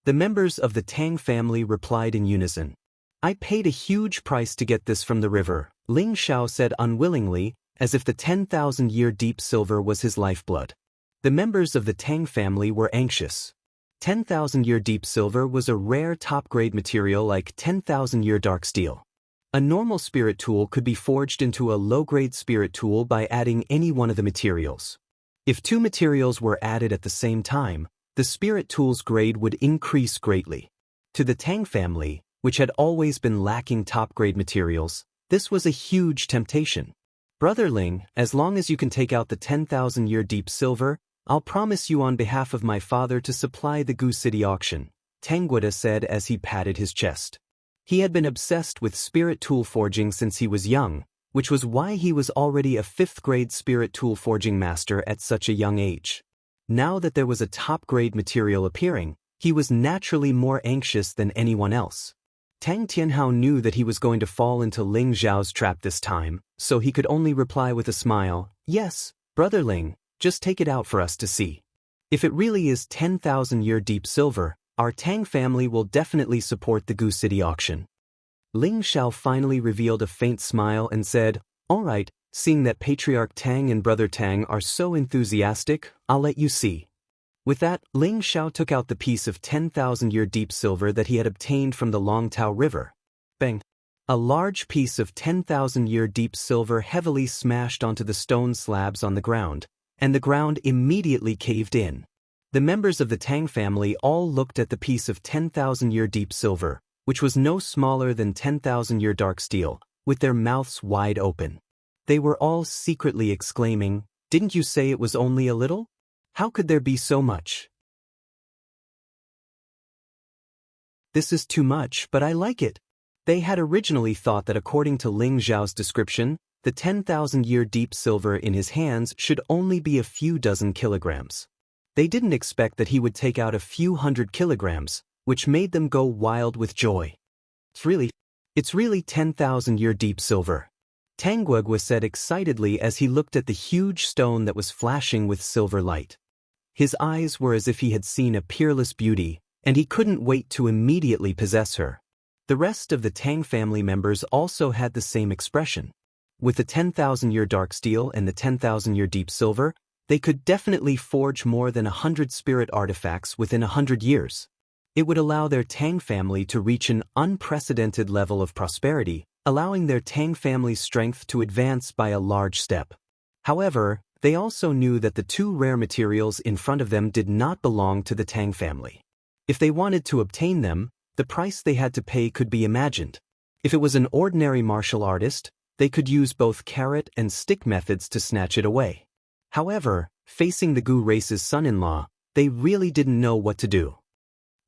The members of the Tang family replied in unison. I paid a huge price to get this from the river, Ling Xiao said unwillingly, as if the 10,000-year deep silver was his lifeblood. The members of the Tang family were anxious. 10,000-year deep silver was a rare top-grade material like 10,000-year dark steel. A normal spirit tool could be forged into a low-grade spirit tool by adding any one of the materials. If two materials were added at the same time, the spirit tool's grade would increase greatly. To the Tang family, which had always been lacking top-grade materials, this was a huge temptation. Brother Ling, as long as you can take out the 10,000-year deep silver, I'll promise you on behalf of my father to supply the Gu City auction, Tang Guoda said as he patted his chest. He had been obsessed with spirit tool forging since he was young, which was why he was already a 5th-grade spirit tool forging master at such a young age. Now that there was a top-grade material appearing, he was naturally more anxious than anyone else. Tang Tianhao knew that he was going to fall into Ling Xiao's trap this time, so he could only reply with a smile, Yes, Brother Ling, just take it out for us to see. If it really is 10,000-year deep silver, our Tang family will definitely support the Gu City auction. Ling Xiao finally revealed a faint smile and said, All right, seeing that Patriarch Tang and Brother Tang are so enthusiastic, I'll let you see. With that, Ling Xiao took out the piece of 10,000-year deep silver that he had obtained from the Longtao River. Bang! A large piece of 10,000-year deep silver heavily smashed onto the stone slabs on the ground, and the ground immediately caved in. The members of the Tang family all looked at the piece of 10,000-year deep silver, which was no smaller than 10,000-year dark steel, with their mouths wide open. They were all secretly exclaiming, Didn't you say it was only a little? How could there be so much? This is too much, but I like it. They had originally thought that according to Ling Xiao's description, the 10,000-year deep silver in his hands should only be a few dozen kilograms. They didn't expect that he would take out a few hundred kilograms, which made them go wild with joy. It's really 10,000-year deep silver. Tang Guoda said excitedly as he looked at the huge stone that was flashing with silver light. His eyes were as if he had seen a peerless beauty, and he couldn't wait to immediately possess her. The rest of the Tang family members also had the same expression. With the 10,000-year dark steel and the 10,000-year deep silver, they could definitely forge more than 100 spirit artifacts within 100 years. It would allow their Tang family to reach an unprecedented level of prosperity, allowing their Tang family's strength to advance by a large step. However, they also knew that the two rare materials in front of them did not belong to the Tang family. If they wanted to obtain them, the price they had to pay could be imagined. If it was an ordinary martial artist, they could use both carrot and stick methods to snatch it away. However, facing the Gu race's son-in-law, they really didn't know what to do.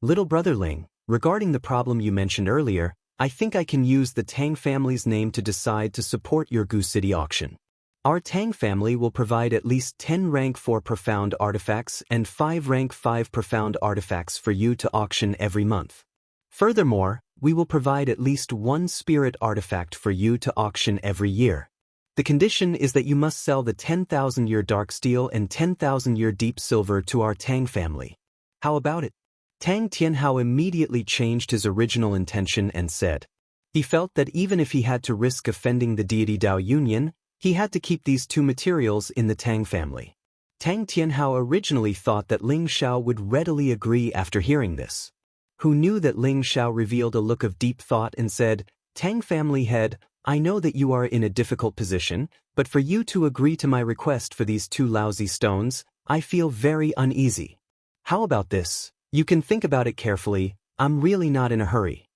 Little Brother Ling, regarding the problem you mentioned earlier, I think I can use the Tang family's name to decide to support your Gu City auction. Our Tang family will provide at least 10 rank 4 profound artifacts and 5 rank 5 profound artifacts for you to auction every month. Furthermore, we will provide at least 1 spirit artifact for you to auction every year. The condition is that you must sell the 10,000-year dark steel and 10,000-year deep silver to our Tang family. How about it? Tang Tianhao immediately changed his original intention and said. He felt that even if he had to risk offending the deity Dao Union, he had to keep these two materials in the Tang family. Tang Tianhao originally thought that Ling Xiao would readily agree after hearing this. Who knew that Ling Xiao revealed a look of deep thought and said, Tang family head, I know that you are in a difficult position, but for you to agree to my request for these 2 lousy stones, I feel very uneasy. How about this? You can think about it carefully, I'm really not in a hurry.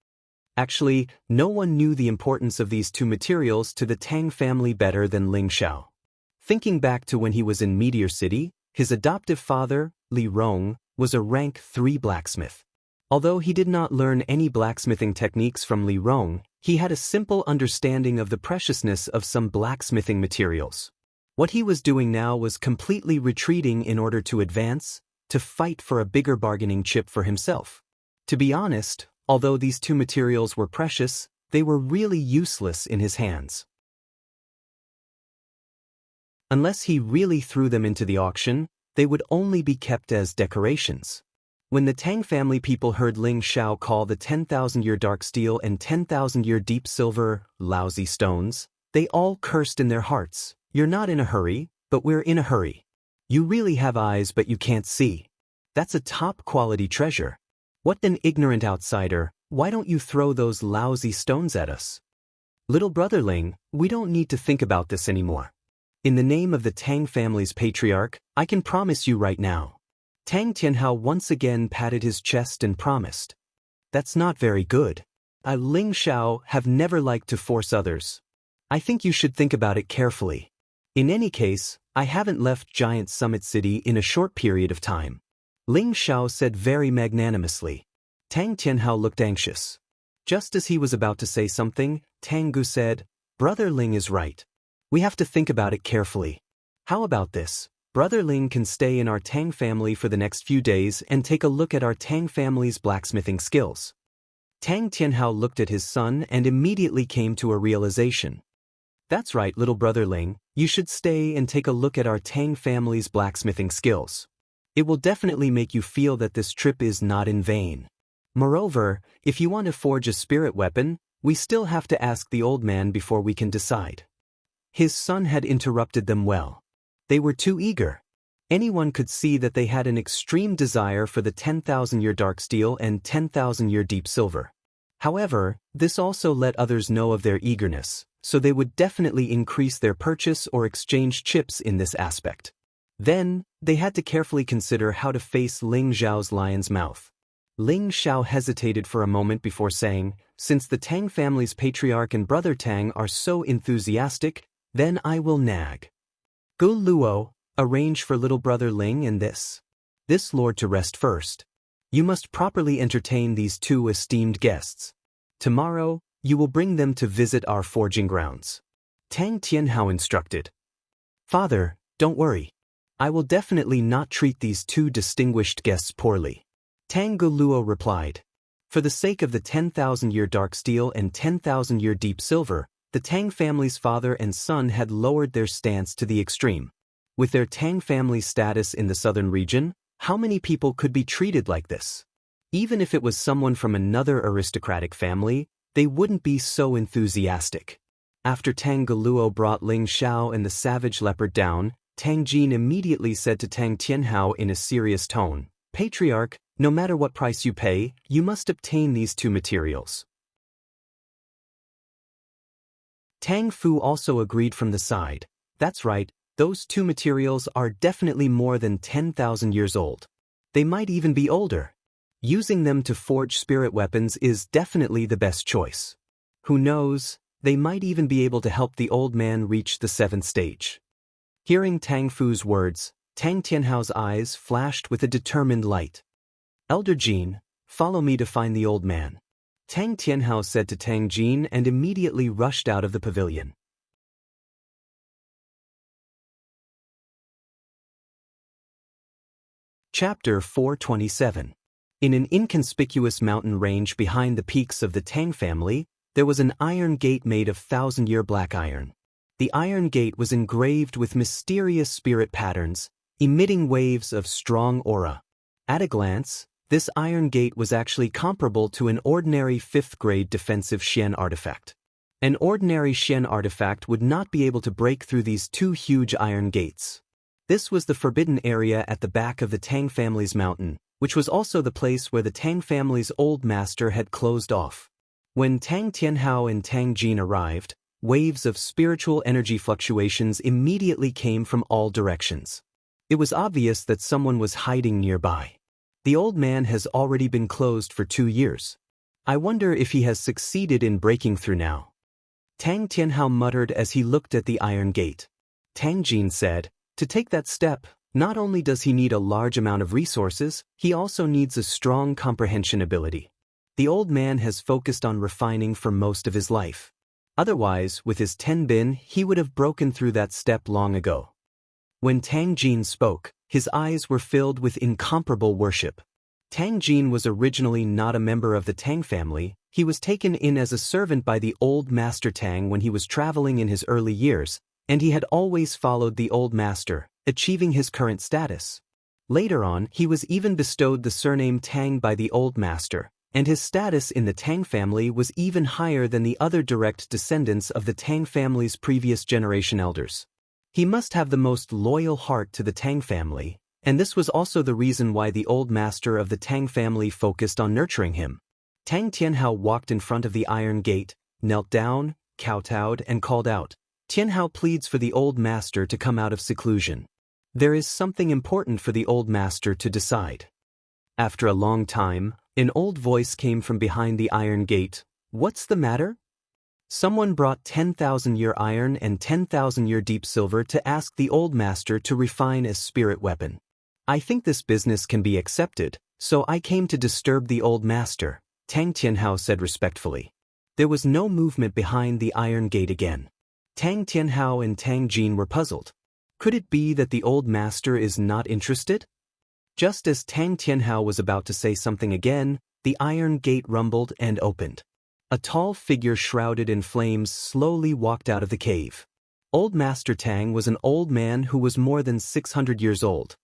Actually, no one knew the importance of these 2 materials to the Tang family better than Ling Xiao. Thinking back to when he was in Meteor City, his adoptive father, Li Rong, was a rank 3 blacksmith. Although he did not learn any blacksmithing techniques from Li Rong, he had a simple understanding of the preciousness of some blacksmithing materials. What he was doing now was completely retreating in order to advance, to fight for a bigger bargaining chip for himself. To be honest, although these two materials were precious, they were really useless in his hands. Unless he really threw them into the auction, they would only be kept as decorations. When the Tang family people heard Ling Xiao call the 10,000-year dark steel and 10,000-year deep silver lousy stones, they all cursed in their hearts. "You're not in a hurry, but we're in a hurry. You really have eyes but you can't see. That's a top-quality treasure. What an ignorant outsider, why don't you throw those lousy stones at us? Little brother Ling, we don't need to think about this anymore. In the name of the Tang family's patriarch, I can promise you right now." Tang Tianhao once again patted his chest and promised. "That's not very good. I, Ling Xiao, have never liked to force others. I think you should think about it carefully. In any case, I haven't left Giant Summit City in a short period of time," Ling Xiao said very magnanimously. Tang Tianhao looked anxious. Just as he was about to say something, Tang Gu said, "Brother Ling is right. We have to think about it carefully. How about this? Brother Ling can stay in our Tang family for the next few days and take a look at our Tang family's blacksmithing skills." Tang Tianhao looked at his son and immediately came to a realization. "That's right, little brother Ling, you should stay and take a look at our Tang family's blacksmithing skills. It will definitely make you feel that this trip is not in vain. Moreover, if you want to forge a spirit weapon, we still have to ask the old man before we can decide." His son had interrupted them well. They were too eager. Anyone could see that they had an extreme desire for the 10,000-year dark steel and 10,000-year deep silver. However, this also let others know of their eagerness, so they would definitely increase their purchase or exchange chips in this aspect. Then, they had to carefully consider how to face Ling Xiao's lion's mouth. Ling Xiao hesitated for a moment before saying, "Since the Tang family's patriarch and brother Tang are so enthusiastic, then I will nag. Gu Luo, arrange for little brother Ling and this lord to rest first. You must properly entertain these two esteemed guests. Tomorrow, you will bring them to visit our forging grounds." Tang Tianhao instructed. "Father, don't worry. I will definitely not treat these two distinguished guests poorly," Tang Gu Luo replied. For the sake of the 10,000-year dark steel and 10,000-year deep silver, the Tang family's father and son had lowered their stance to the extreme. With their Tang family status in the southern region, how many people could be treated like this? Even if it was someone from another aristocratic family, they wouldn't be so enthusiastic. After Tang Geluo brought Ling Xiao and the savage leopard down, Tang Jin immediately said to Tang Tianhao in a serious tone, "Patriarch, no matter what price you pay, you must obtain these two materials." Tang Fu also agreed from the side. "That's right, those two materials are definitely more than 10,000 years old. They might even be older. Using them to forge spirit weapons is definitely the best choice. Who knows, they might even be able to help the old man reach the 7th stage." Hearing Tang Fu's words, Tang Tianhao's eyes flashed with a determined light. "Elder Jin, follow me to find the old man," Tang Tianhao said to Tang Jin and immediately rushed out of the pavilion. Chapter 427. In an inconspicuous mountain range behind the peaks of the Tang family, there was an iron gate made of 1,000-year black iron. The iron gate was engraved with mysterious spirit patterns, emitting waves of strong aura. At a glance, this iron gate was actually comparable to an ordinary 5th-grade defensive Xian artifact. An ordinary Xian artifact would not be able to break through these two huge iron gates. This was the forbidden area at the back of the Tang family's mountain, which was also the place where the Tang family's old master had closed off. When Tang Tianhao and Tang Jin arrived, waves of spiritual energy fluctuations immediately came from all directions. It was obvious that someone was hiding nearby. The old man has already been closed for 2 years. I wonder if he has succeeded in breaking through now. Tang Tianhao muttered as he looked at the iron gate. Tang Jin said, "To take that step, not only does he need a large amount of resources, he also needs a strong comprehension ability. The old man has focused on refining for most of his life. Otherwise, with his 10 bin, he would have broken through that step long ago. When Tang Jin spoke, his eyes were filled with incomparable worship. Tang Jin was originally not a member of the Tang family. He was taken in as a servant by the old master Tang when he was traveling in his early years, and he had always followed the old master, achieving his current status. Later on, he was even bestowed the surname Tang by the old master, and his status in the Tang family was even higher than the other direct descendants of the Tang family's previous generation elders. He must have the most loyal heart to the Tang family, and this was also the reason why the old master of the Tang family focused on nurturing him. Tang Tianhao walked in front of the iron gate, knelt down, kowtowed, and called out. Tianhao pleads for the old master to come out of seclusion. There is something important for the old master to decide. After a long time, an old voice came from behind the iron gate. What's the matter? Someone brought 10,000-year iron and 10,000-year deep silver to ask the old master to refine as spirit weapon. I think this business can be accepted, so I came to disturb the old master, Tang Tianhao said respectfully. There was no movement behind the iron gate again. Tang Tianhao and Tang Jin were puzzled. Could it be that the old master is not interested? Just as Tang Tianhao was about to say something again, the iron gate rumbled and opened. A tall figure shrouded in flames slowly walked out of the cave. Old Master Tang was an old man who was more than 600 years old.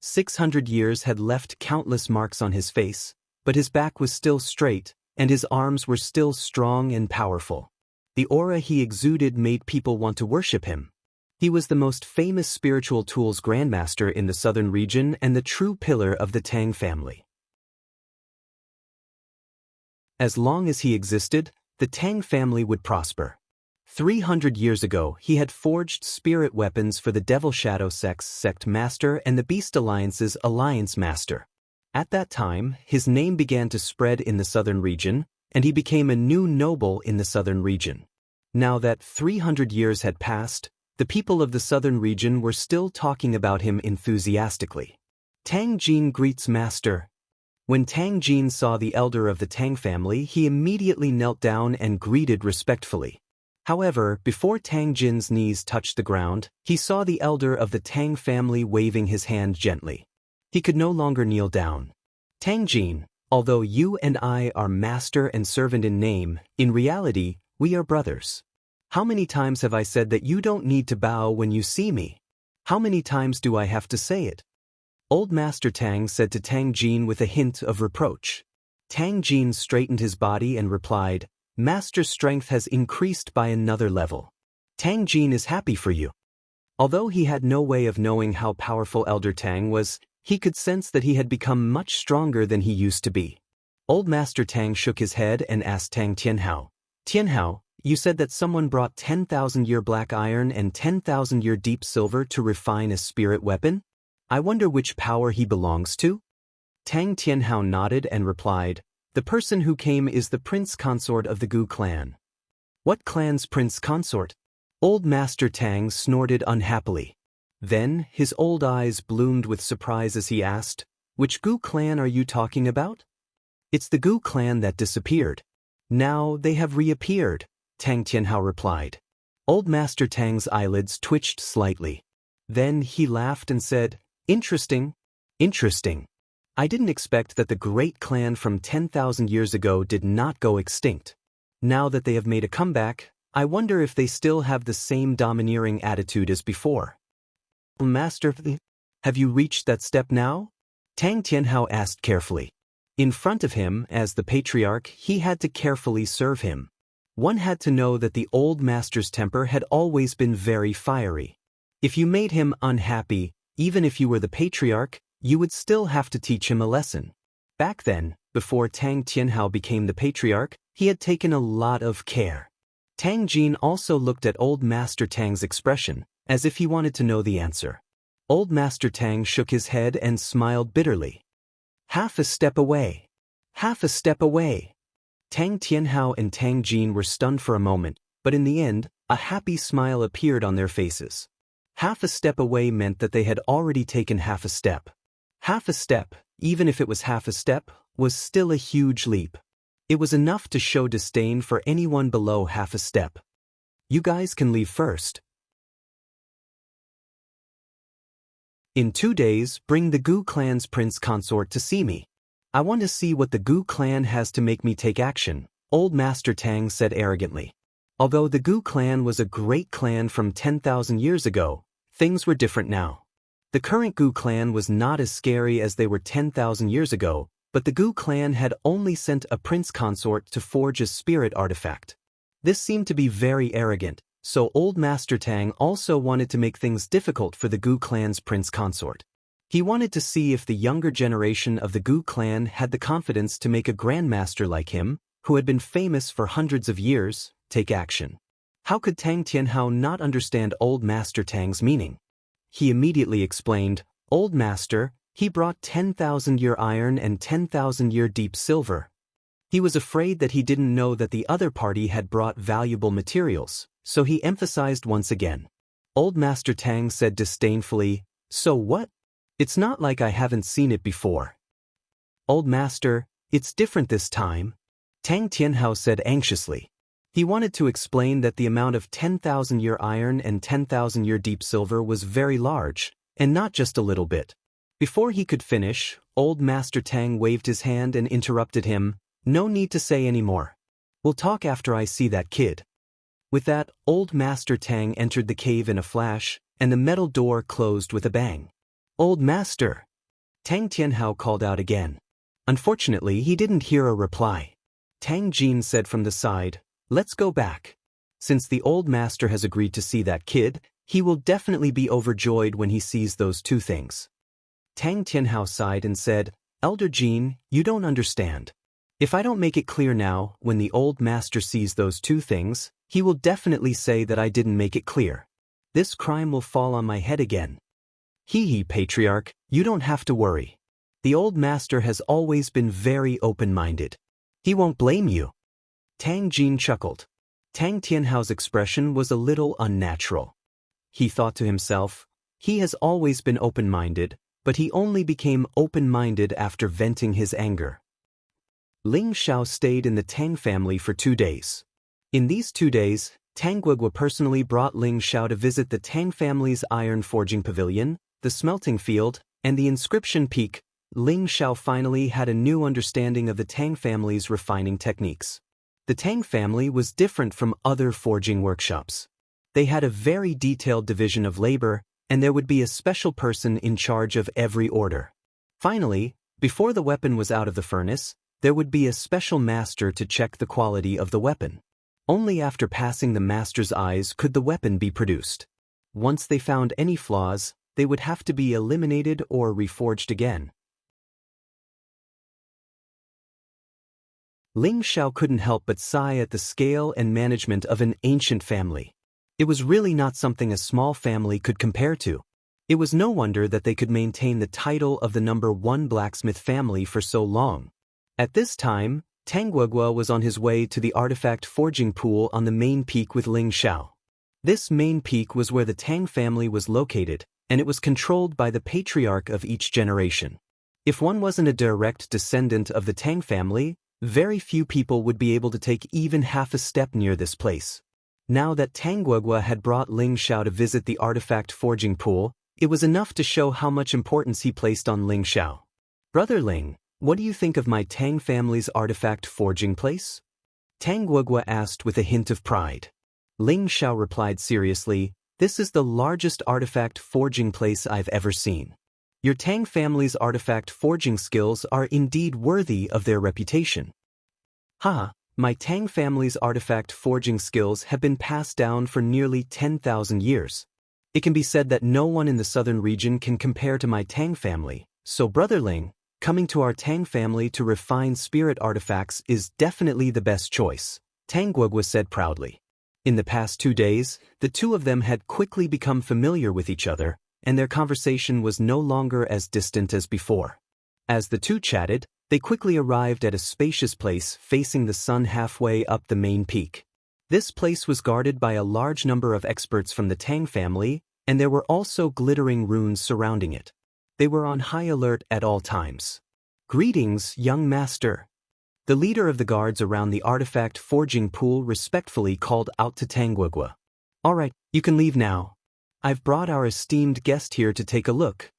600 years had left countless marks on his face, but his back was still straight, and his arms were still strong and powerful. The aura he exuded made people want to worship him. He was the most famous spiritual tools grandmaster in the southern region and the true pillar of the Tang family. As long as he existed, the Tang family would prosper. 300 years ago, he had forged spirit weapons for the Devil Shadow Sect's Sect Master and the Beast Alliance's Alliance Master. At that time, his name began to spread in the southern region, and he became a new noble in the southern region. Now that 300 years had passed, the people of the southern region were still talking about him enthusiastically. Tang Jin greets Master. When Tang Jin saw the elder of the Tang family, he immediately knelt down and greeted respectfully. However, before Tang Jin's knees touched the ground, he saw the elder of the Tang family waving his hand gently. He could no longer kneel down. Tang Jin, although you and I are master and servant in name, in reality, we are brothers. How many times have I said that you don't need to bow when you see me? How many times do I have to say it? Old Master Tang said to Tang Jin with a hint of reproach. Tang Jin straightened his body and replied, Master's strength has increased by another level. Tang Jin is happy for you. Although he had no way of knowing how powerful Elder Tang was, he could sense that he had become much stronger than he used to be. Old Master Tang shook his head and asked Tang Tianhao, Tianhao, you said that someone brought 10,000-year black iron and 10,000-year deep silver to refine a spirit weapon? I wonder which power he belongs to? Tang Tianhao nodded and replied, the person who came is the prince consort of the Gu clan. What clan's prince consort? Old Master Tang snorted unhappily. Then, his old eyes bloomed with surprise as he asked, which Gu clan are you talking about? It's the Gu clan that disappeared. Now they have reappeared, Tang Tianhao replied. Old Master Tang's eyelids twitched slightly. Then he laughed and said, Interesting. Interesting. I didn't expect that the great clan from 10,000 years ago did not go extinct. Now that they have made a comeback, I wonder if they still have the same domineering attitude as before. Master, have you reached that step now? Tang Tianhao asked carefully. In front of him, as the patriarch, he had to carefully serve him. One had to know that the old master's temper had always been very fiery. If you made him unhappy, even if you were the patriarch, you would still have to teach him a lesson. Back then, before Tang Tianhao became the patriarch, he had taken a lot of care. Tang Jin also looked at Old Master Tang's expression, as if he wanted to know the answer. Old Master Tang shook his head and smiled bitterly. Half a step away. Half a step away. Tang Tianhao and Tang Jin were stunned for a moment, but in the end, a happy smile appeared on their faces. Half a step away meant that they had already taken half a step. Half a step, even if it was half a step, was still a huge leap. It was enough to show disdain for anyone below half a step. You guys can leave first. In 2 days, bring the Gu clan's prince consort to see me. I want to see what the Gu clan has to make me take action, Old Master Tang said arrogantly. Although the Gu clan was a great clan from 10,000 years ago, things were different now. The current Gu clan was not as scary as they were 10,000 years ago, but the Gu clan had only sent a prince consort to forge a spirit artifact. This seemed to be very arrogant, so Old Master Tang also wanted to make things difficult for the Gu clan's prince consort. He wanted to see if the younger generation of the Gu clan had the confidence to make a grandmaster like him, who had been famous for hundreds of years, take action. How could Tang Tianhao not understand Old Master Tang's meaning? He immediately explained, Old Master, he brought 10,000-year iron and 10,000-year deep silver. He was afraid that he didn't know that the other party had brought valuable materials, so he emphasized once again. Old Master Tang said disdainfully, so what? It's not like I haven't seen it before. Old Master, it's different this time, Tang Tianhao said anxiously. He wanted to explain that the amount of 10,000-year iron and 10,000-year deep silver was very large, and not just a little bit. Before he could finish, Old Master Tang waved his hand and interrupted him, no need to say any more. We'll talk after I see that kid. With that, Old Master Tang entered the cave in a flash, and the metal door closed with a bang. Old Master! Tang Tianhao called out again. Unfortunately, he didn't hear a reply. Tang Jin said from the side, let's go back. Since the Old Master has agreed to see that kid, he will definitely be overjoyed when he sees those two things. Tang Tianhao sighed and said, Elder Jin, you don't understand. If I don't make it clear now, when the Old Master sees those two things, he will definitely say that I didn't make it clear. This crime will fall on my head again. Hee, Patriarch, you don't have to worry. The Old Master has always been very open-minded. He won't blame you. Tang Jin chuckled. Tang Tianhao's expression was a little unnatural. He thought to himself, he has always been open-minded, but he only became open-minded after venting his anger. Ling Xiao stayed in the Tang family for 2 days. In these 2 days, Tang Guogua personally brought Ling Xiao to visit the Tang family's iron forging pavilion, the smelting field, and the inscription peak. Ling Xiao finally had a new understanding of the Tang family's refining techniques. The Tang family was different from other forging workshops. They had a very detailed division of labor, and there would be a special person in charge of every order. Finally, before the weapon was out of the furnace, there would be a special master to check the quality of the weapon. Only after passing the master's eyes could the weapon be produced. Once they found any flaws, they would have to be eliminated or reforged again. Ling Xiao couldn't help but sigh at the scale and management of an ancient family. It was really not something a small family could compare to. It was no wonder that they could maintain the title of the #1 blacksmith family for so long. At this time, Tang Guogua was on his way to the artifact forging pool on the main peak with Ling Xiao. This main peak was where the Tang family was located, and it was controlled by the patriarch of each generation. If one wasn't a direct descendant of the Tang family, very few people would be able to take even half a step near this place. Now that Tang Guogua had brought Ling Xiao to visit the artifact forging pool, it was enough to show how much importance he placed on Ling Xiao. Brother Ling, what do you think of my Tang family's artifact forging place? Tang Guogua asked with a hint of pride. Ling Xiao replied seriously, this is the largest artifact forging place I've ever seen. Your Tang family's artifact forging skills are indeed worthy of their reputation. My Tang family's artifact forging skills have been passed down for nearly 10,000 years. It can be said that no one in the southern region can compare to my Tang family, so Brother Ling, coming to our Tang family to refine spirit artifacts is definitely the best choice, Tang Guogua said proudly. In the past 2 days, the two of them had quickly become familiar with each other, and their conversation was no longer as distant as before. As the two chatted, they quickly arrived at a spacious place facing the sun halfway up the main peak. This place was guarded by a large number of experts from the Tang family, and there were also glittering runes surrounding it. They were on high alert at all times. Greetings, young master. The leader of the guards around the artifact forging pool respectfully called out to Tangwugwa. "All right, you can leave now. I've brought our esteemed guest here to take a look."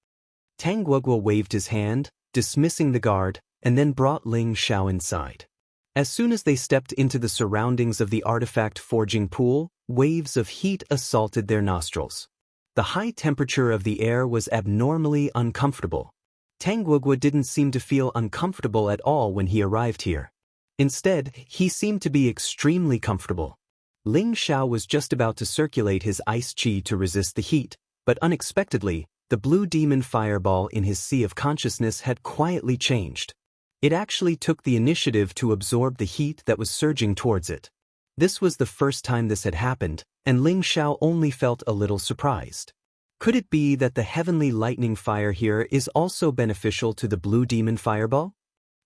Tangwugwa waved his hand, dismissing the guard, and then brought Ling Xiao inside. As soon as they stepped into the surroundings of the artifact forging pool, waves of heat assaulted their nostrils. The high temperature of the air was abnormally uncomfortable. Tangwugwa didn't seem to feel uncomfortable at all when he arrived here. Instead, he seemed to be extremely comfortable. Ling Xiao was just about to circulate his ice chi to resist the heat, but unexpectedly, the blue demon fireball in his sea of consciousness had quietly changed. It actually took the initiative to absorb the heat that was surging towards it. This was the first time this had happened, and Ling Xiao only felt a little surprised. Could it be that the heavenly lightning fire here is also beneficial to the blue demon fireball?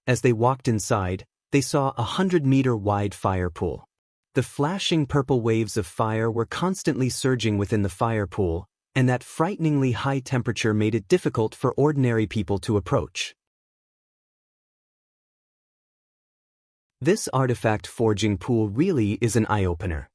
As they walked inside, they saw a 100-meter-wide fire pool. The flashing purple waves of fire were constantly surging within the fire pool, and that frighteningly high temperature made it difficult for ordinary people to approach. This artifact forging pool really is an eye-opener.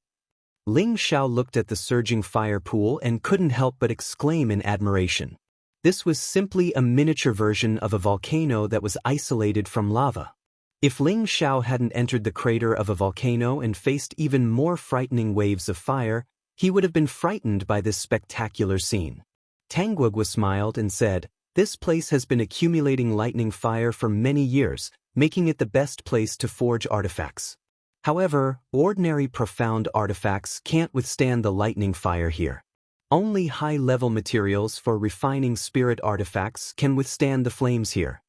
Ling Xiao looked at the surging fire pool and couldn't help but exclaim in admiration. This was simply a miniature version of a volcano that was isolated from lava. If Ling Xiao hadn't entered the crater of a volcano and faced even more frightening waves of fire, he would have been frightened by this spectacular scene. Tangwugwa smiled and said, "This place has been accumulating lightning fire for many years, making it the best place to forge artifacts. However, ordinary profound artifacts can't withstand the lightning fire here. Only high-level materials for refining spirit artifacts can withstand the flames here.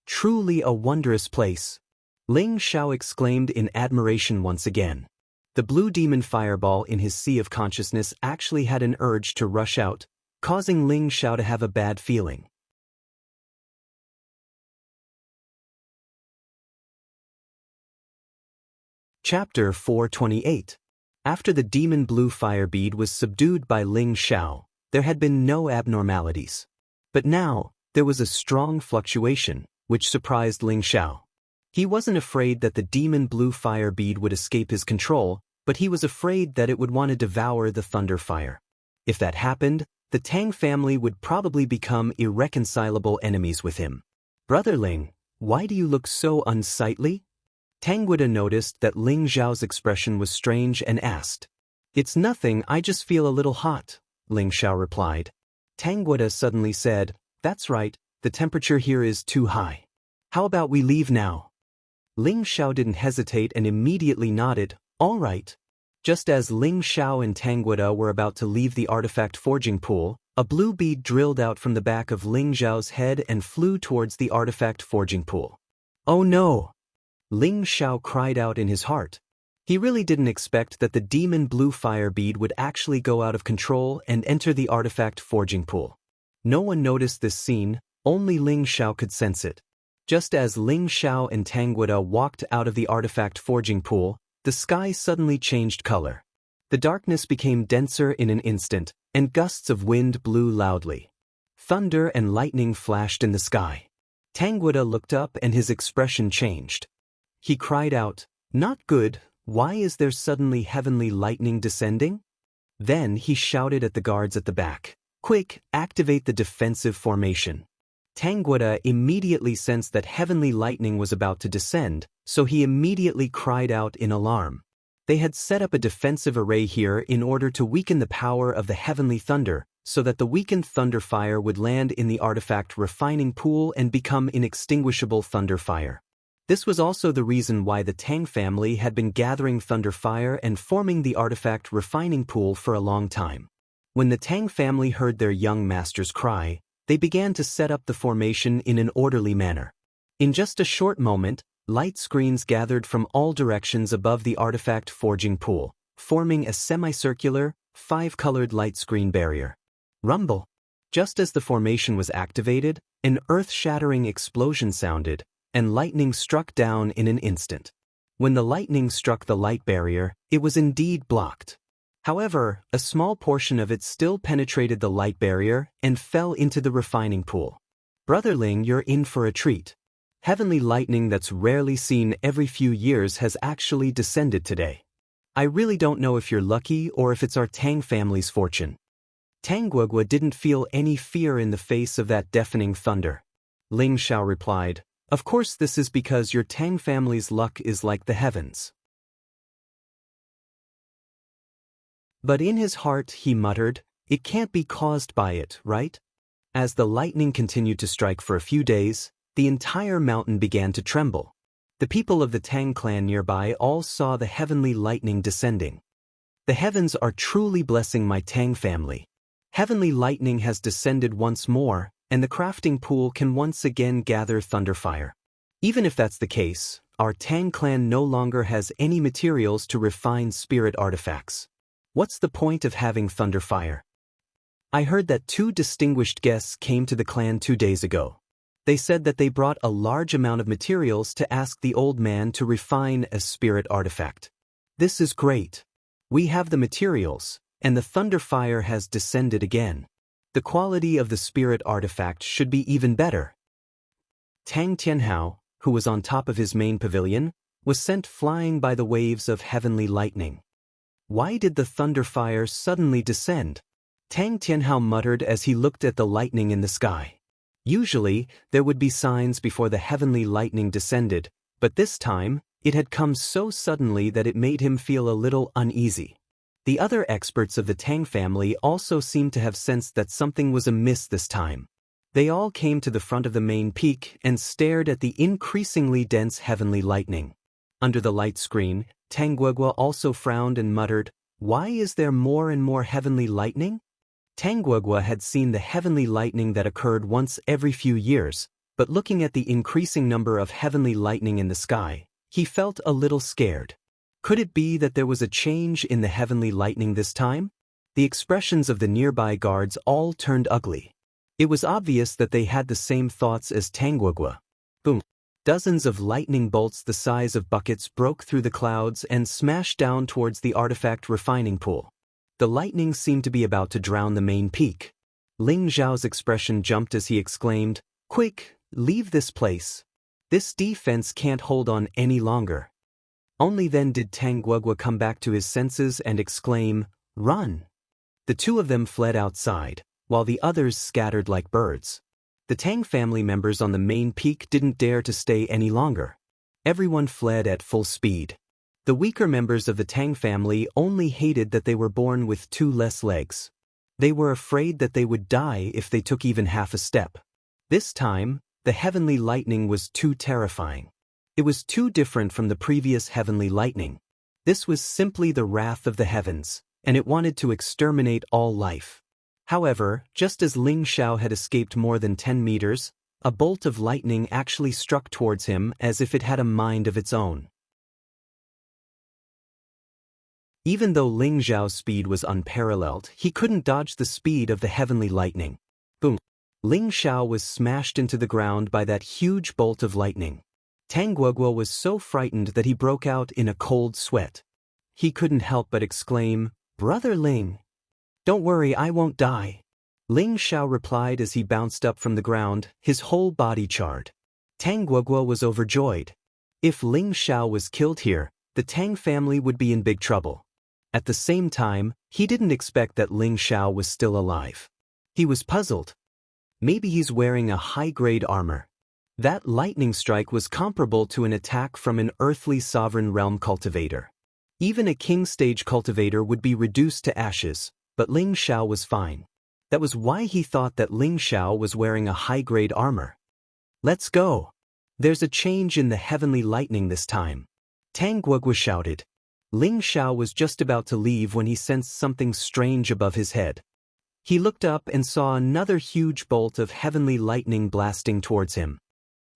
Truly a wondrous place." Ling Xiao exclaimed in admiration once again. The blue demon fireball in his sea of consciousness actually had an urge to rush out, causing Ling Xiao to have a bad feeling. Chapter 428. After the demon blue fire bead was subdued by Ling Xiao, there had been no abnormalities. But now, there was a strong fluctuation, which surprised Ling Xiao. He wasn't afraid that the demon blue fire bead would escape his control, but he was afraid that it would want to devour the thunder fire. If that happened, the Tang family would probably become irreconcilable enemies with him. "Brother Ling, why do you look so unsightly?" Tangwuda noticed that Ling Xiao's expression was strange and asked. "It's nothing, I just feel a little hot," Ling Xiao replied. Tangwuda suddenly said, "That's right, the temperature here is too high. How about we leave now?" Ling Xiao didn't hesitate and immediately nodded, "All right." Just as Ling Xiao and Tangwuda were about to leave the artifact forging pool, a blue bead drilled out from the back of Ling Xiao's head and flew towards the artifact forging pool. "Oh no!" Ling Xiao cried out in his heart. He really didn't expect that the demon blue fire bead would actually go out of control and enter the artifact forging pool. No one noticed this scene, only Ling Xiao could sense it. Just as Ling Xiao and Tangwuda walked out of the artifact forging pool, the sky suddenly changed color. The darkness became denser in an instant, and gusts of wind blew loudly. Thunder and lightning flashed in the sky. Tangwuda looked up and his expression changed. He cried out, "Not good, why is there suddenly heavenly lightning descending?" Then he shouted at the guards at the back, "Quick, activate the defensive formation." Tangwuda immediately sensed that heavenly lightning was about to descend, so he immediately cried out in alarm. They had set up a defensive array here in order to weaken the power of the heavenly thunder, so that the weakened thunder fire would land in the artifact refining pool and become inextinguishable thunder fire. This was also the reason why the Tang family had been gathering thunder fire and forming the artifact refining pool for a long time. When the Tang family heard their young master's cry, they began to set up the formation in an orderly manner. In just a short moment, light screens gathered from all directions above the artifact forging pool, forming a semicircular, 5-colored light screen barrier. Rumble! Just as the formation was activated, an earth-shattering explosion sounded, and lightning struck down in an instant. When the lightning struck the light barrier, it was indeed blocked. However, a small portion of it still penetrated the light barrier and fell into the refining pool. "Brother Ling, you're in for a treat." Heavenly lightning that's rarely seen every few years has actually descended today. I really don't know if you're lucky or if it's our Tang family's fortune. Tang Guogua didn't feel any fear in the face of that deafening thunder. Ling Xiao replied, "Of course this is because your Tang family's luck is like the heavens." But in his heart he muttered, "It can't be caused by it, right?" As the lightning continued to strike for a few days, the entire mountain began to tremble. The people of the Tang clan nearby all saw the heavenly lightning descending. "The heavens are truly blessing my Tang family. Heavenly lightning has descended once more, and the crafting pool can once again gather thunderfire. Even if that's the case, our Tang clan no longer has any materials to refine spirit artifacts. What's the point of having thunderfire? I heard that 2 distinguished guests came to the clan 2 days ago. They said that they brought a large amount of materials to ask the old man to refine a spirit artifact. This is great. We have the materials, and the thunderfire has descended again. The quality of the spirit artifact should be even better." Tang Tianhao, who was on top of his main pavilion, was sent flying by the waves of heavenly lightning. Why did the thunderfire suddenly descend? Tang Tianhao muttered as he looked at the lightning in the sky. Usually, there would be signs before the heavenly lightning descended, but this time, it had come so suddenly that it made him feel a little uneasy. The other experts of the Tang family also seemed to have sensed that something was amiss this time. They all came to the front of the main peak and stared at the increasingly dense heavenly lightning. Under the light screen, Tang Guogua also frowned and muttered, "Why is there more and more heavenly lightning?" Tang Guogua had seen the heavenly lightning that occurred once every few years, but looking at the increasing number of heavenly lightning in the sky, he felt a little scared. Could it be that there was a change in the heavenly lightning this time? The expressions of the nearby guards all turned ugly. It was obvious that they had the same thoughts as Tang Guogua. Boom! Dozens of lightning bolts the size of buckets broke through the clouds and smashed down towards the artifact refining pool. The lightning seemed to be about to drown the main peak. Ling Zhao's expression jumped as he exclaimed, "Quick, leave this place. This defense can't hold on any longer." Only then did Tang Guogua come back to his senses and exclaim, "Run!" The 2 of them fled outside, while the others scattered like birds. The Tang family members on the main peak didn't dare to stay any longer. Everyone fled at full speed. The weaker members of the Tang family only hated that they were born with 2 less legs. They were afraid that they would die if they took even half a step. This time, the heavenly lightning was too terrifying. It was too different from the previous heavenly lightning. This was simply the wrath of the heavens, and it wanted to exterminate all life. However, just as Ling Xiao had escaped more than 10 meters, a bolt of lightning actually struck towards him as if it had a mind of its own. Even though Ling Xiao's speed was unparalleled, he couldn't dodge the speed of the heavenly lightning. Boom! Ling Xiao was smashed into the ground by that huge bolt of lightning. Tang Guogua was so frightened that he broke out in a cold sweat. He couldn't help but exclaim, "Brother Ling! Don't worry, I won't die." Ling Xiao replied as he bounced up from the ground, his whole body charred. Tang Guogua was overjoyed. If Ling Xiao was killed here, the Tang family would be in big trouble. At the same time, he didn't expect that Ling Xiao was still alive. He was puzzled. Maybe he's wearing a high-grade armor. That lightning strike was comparable to an attack from an earthly sovereign realm cultivator. Even a king stage cultivator would be reduced to ashes, but Ling Xiao was fine. That was why he thought that Ling Xiao was wearing a high-grade armor. "Let's go! There's a change in the heavenly lightning this time," Tang Guogua shouted. Ling Xiao was just about to leave when he sensed something strange above his head. He looked up and saw another huge bolt of heavenly lightning blasting towards him.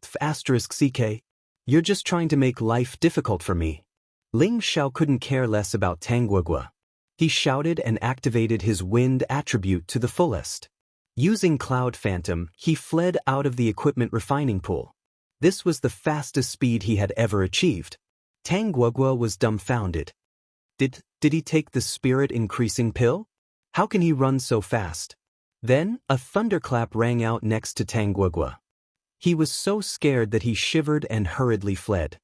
*CK, you're just trying to make life difficult for me. Ling Xiao couldn't care less about Tang Guogua. He shouted and activated his wind attribute to the fullest. Using Cloud Phantom, he fled out of the equipment refining pool. This was the fastest speed he had ever achieved. Tang Guogua was dumbfounded. Did he take the spirit increasing pill? How can he run so fast? Then, a thunderclap rang out next to Tang Guogua. He was so scared that he shivered and hurriedly fled.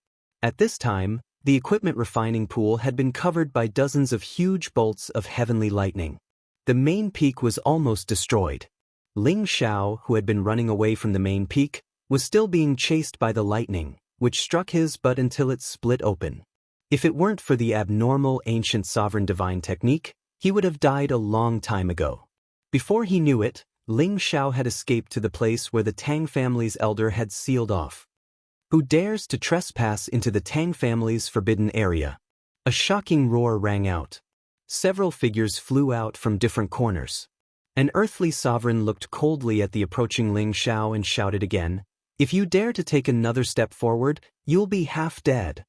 At this time, the equipment refining pool had been covered by dozens of huge bolts of heavenly lightning. The main peak was almost destroyed. Ling Xiao, who had been running away from the main peak, was still being chased by the lightning, which struck his butt until it split open. If it weren't for the abnormal ancient sovereign divine technique, he would have died a long time ago. Before he knew it, Ling Xiao had escaped to the place where the Tang family's elder had sealed off. Who dares to trespass into the Tang family's forbidden area? A shocking roar rang out. Several figures flew out from different corners. An earthly sovereign looked coldly at the approaching Ling Xiao and shouted again, "If you dare to take another step forward, you'll be half dead."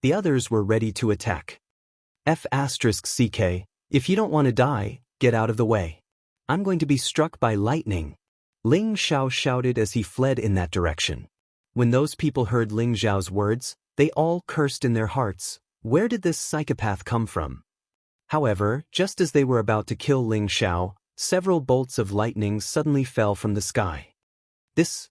The others were ready to attack. F***CK, if you don't want to die, get out of the way. I'm going to be struck by lightning. Ling Xiao shouted as he fled in that direction. When those people heard Ling Xiao's words, they all cursed in their hearts. Where did this psychopath come from? However, just as they were about to kill Ling Xiao, several bolts of lightning suddenly fell from the sky. This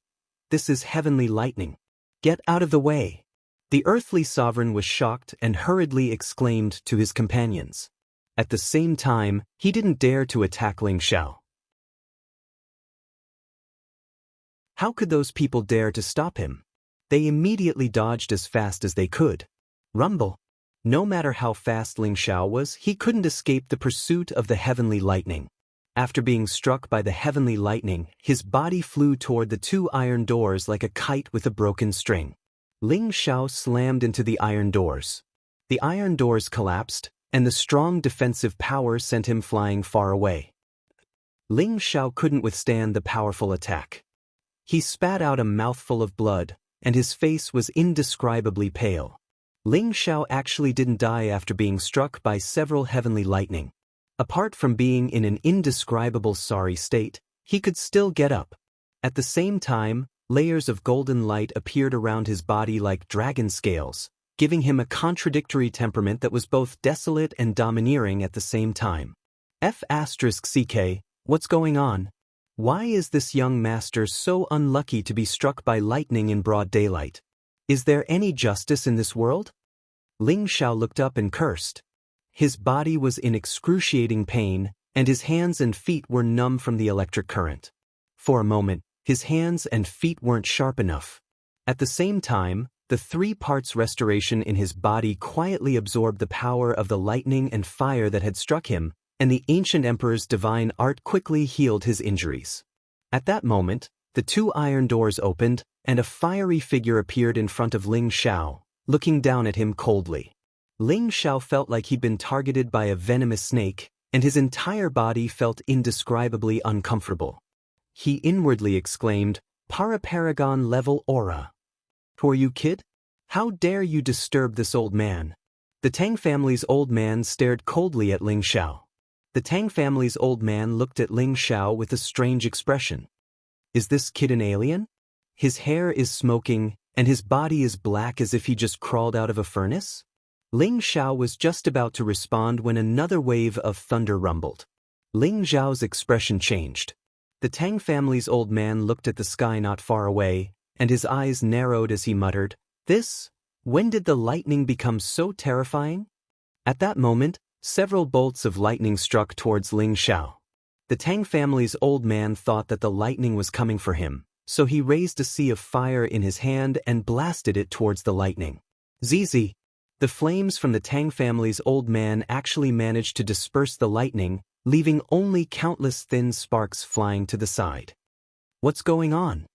is heavenly lightning. Get out of the way. The earthly sovereign was shocked and hurriedly exclaimed to his companions. At the same time, he didn't dare to attack Ling Xiao. How could those people dare to stop him? They immediately dodged as fast as they could. Rumble. No matter how fast Ling Xiao was, he couldn't escape the pursuit of the heavenly lightning. After being struck by the heavenly lightning, his body flew toward the two iron doors like a kite with a broken string. Ling Xiao slammed into the iron doors. The iron doors collapsed, and the strong defensive power sent him flying far away. Ling Xiao couldn't withstand the powerful attack. He spat out a mouthful of blood, and his face was indescribably pale. Ling Xiao actually didn't die after being struck by several heavenly lightning. Apart from being in an indescribable sorry state, he could still get up. At the same time, layers of golden light appeared around his body like dragon scales, giving him a contradictory temperament that was both desolate and domineering at the same time. F***CK, what's going on? Why is this young master so unlucky to be struck by lightning in broad daylight? Is there any justice in this world? Ling Xiao looked up and cursed. His body was in excruciating pain, and his hands and feet were numb from the electric current. For a moment, his hands and feet weren't sharp enough. At the same time, the 3 parts restoration in his body quietly absorbed the power of the lightning and fire that had struck him, and the ancient emperor's divine art quickly healed his injuries. At that moment, the 2 iron doors opened, and a fiery figure appeared in front of Ling Xiao, looking down at him coldly. Ling Xiao felt like he'd been targeted by a venomous snake, and his entire body felt indescribably uncomfortable. He inwardly exclaimed, "Paraparagon level aura. Who are you, kid? How dare you disturb this old man?" The Tang family's old man stared coldly at Ling Xiao. The Tang family's old man looked at Ling Xiao with a strange expression. Is this kid an alien? His hair is smoking, and his body is black as if he just crawled out of a furnace? Ling Xiao was just about to respond when another wave of thunder rumbled. Ling Xiao's expression changed. The Tang family's old man looked at the sky not far away, and his eyes narrowed as he muttered, When did the lightning become so terrifying? At that moment, several bolts of lightning struck towards Ling Xiao. The Tang family's old man thought that the lightning was coming for him, so he raised a sea of fire in his hand and blasted it towards the lightning. Zizi! The flames from the Tang family's old man actually managed to disperse the lightning, leaving only countless thin sparks flying to the side. What's going on?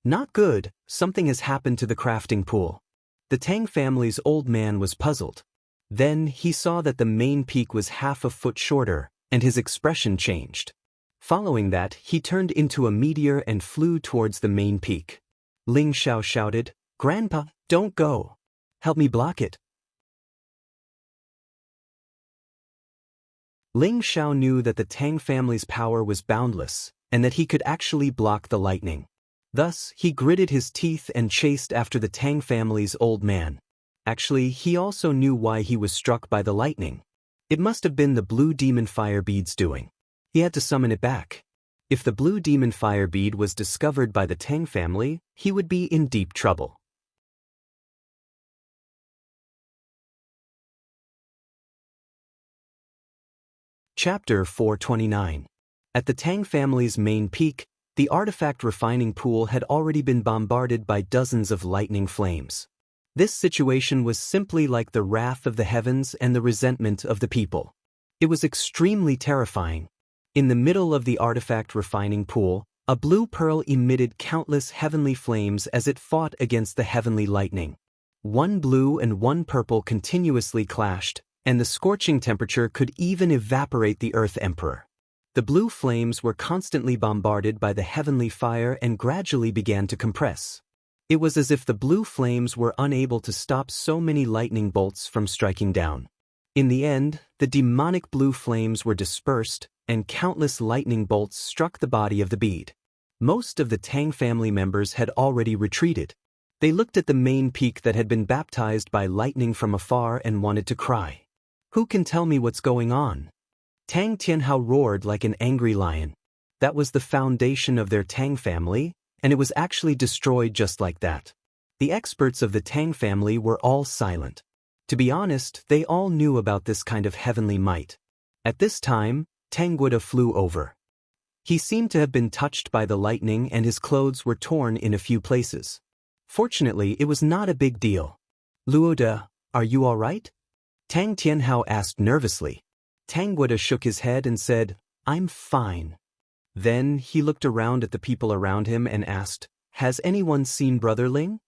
Not good, something has happened to the crafting pool. The Tang family's old man was puzzled. Then he saw that the main peak was half a foot shorter, and his expression changed. Following that, he turned into a meteor and flew towards the main peak. Ling Xiao shouted, "Grandpa, don't go. Help me block it." Ling Xiao knew that the Tang family's power was boundless, and that he could actually block the lightning. Thus, he gritted his teeth and chased after the Tang family's old man. Actually, he also knew why he was struck by the lightning. It must have been the blue demon fire bead's doing. He had to summon it back. If the blue demon fire bead was discovered by the Tang family, he would be in deep trouble. Chapter 429. At the Tang family's main peak, the artifact refining pool had already been bombarded by dozens of lightning flames. This situation was simply like the wrath of the heavens and the resentment of the people. It was extremely terrifying. In the middle of the artifact refining pool, a blue pearl emitted countless heavenly flames as it fought against the heavenly lightning. One blue and one purple continuously clashed, and the scorching temperature could even evaporate the Earth Emperor. The blue flames were constantly bombarded by the heavenly fire and gradually began to compress. It was as if the blue flames were unable to stop so many lightning bolts from striking down. In the end, the demonic blue flames were dispersed, and countless lightning bolts struck the body of the bead. Most of the Tang family members had already retreated. They looked at the main peak that had been baptized by lightning from afar and wanted to cry. "Who can tell me what's going on?" Tang Tianhao roared like an angry lion. That was the foundation of their Tang family, and it was actually destroyed just like that. The experts of the Tang family were all silent. To be honest, they all knew about this kind of heavenly might. At this time, Tang Guoda flew over. He seemed to have been touched by the lightning and his clothes were torn in a few places. Fortunately, it was not a big deal. "Luoda, are you all right?" Tang Tianhao asked nervously. Tang Guoda shook his head and said, "I'm fine." Then he looked around at the people around him and asked, "Has anyone seen Brother Ling?"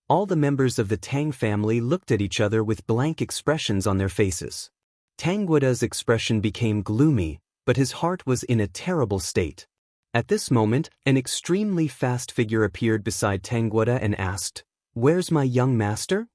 All the members of the Tang family looked at each other with blank expressions on their faces. Tang Guoda's expression became gloomy, but his heart was in a terrible state. At this moment, an extremely fast figure appeared beside Tang Guoda and asked, "Where's my young master?"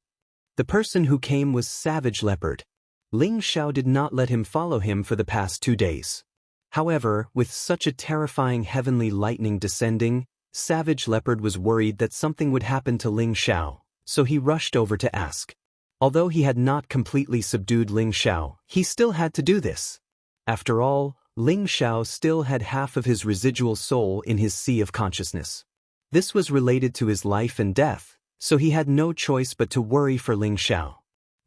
The person who came was Savage Leopard. Ling Shao did not let him follow him for the past 2 days. However, with such a terrifying heavenly lightning descending, Savage Leopard was worried that something would happen to Ling Shao, so he rushed over to ask. Although he had not completely subdued Ling Shao, he still had to do this. After all, Ling Shao still had half of his residual soul in his sea of consciousness. This was related to his life and death, so he had no choice but to worry for Ling Shao.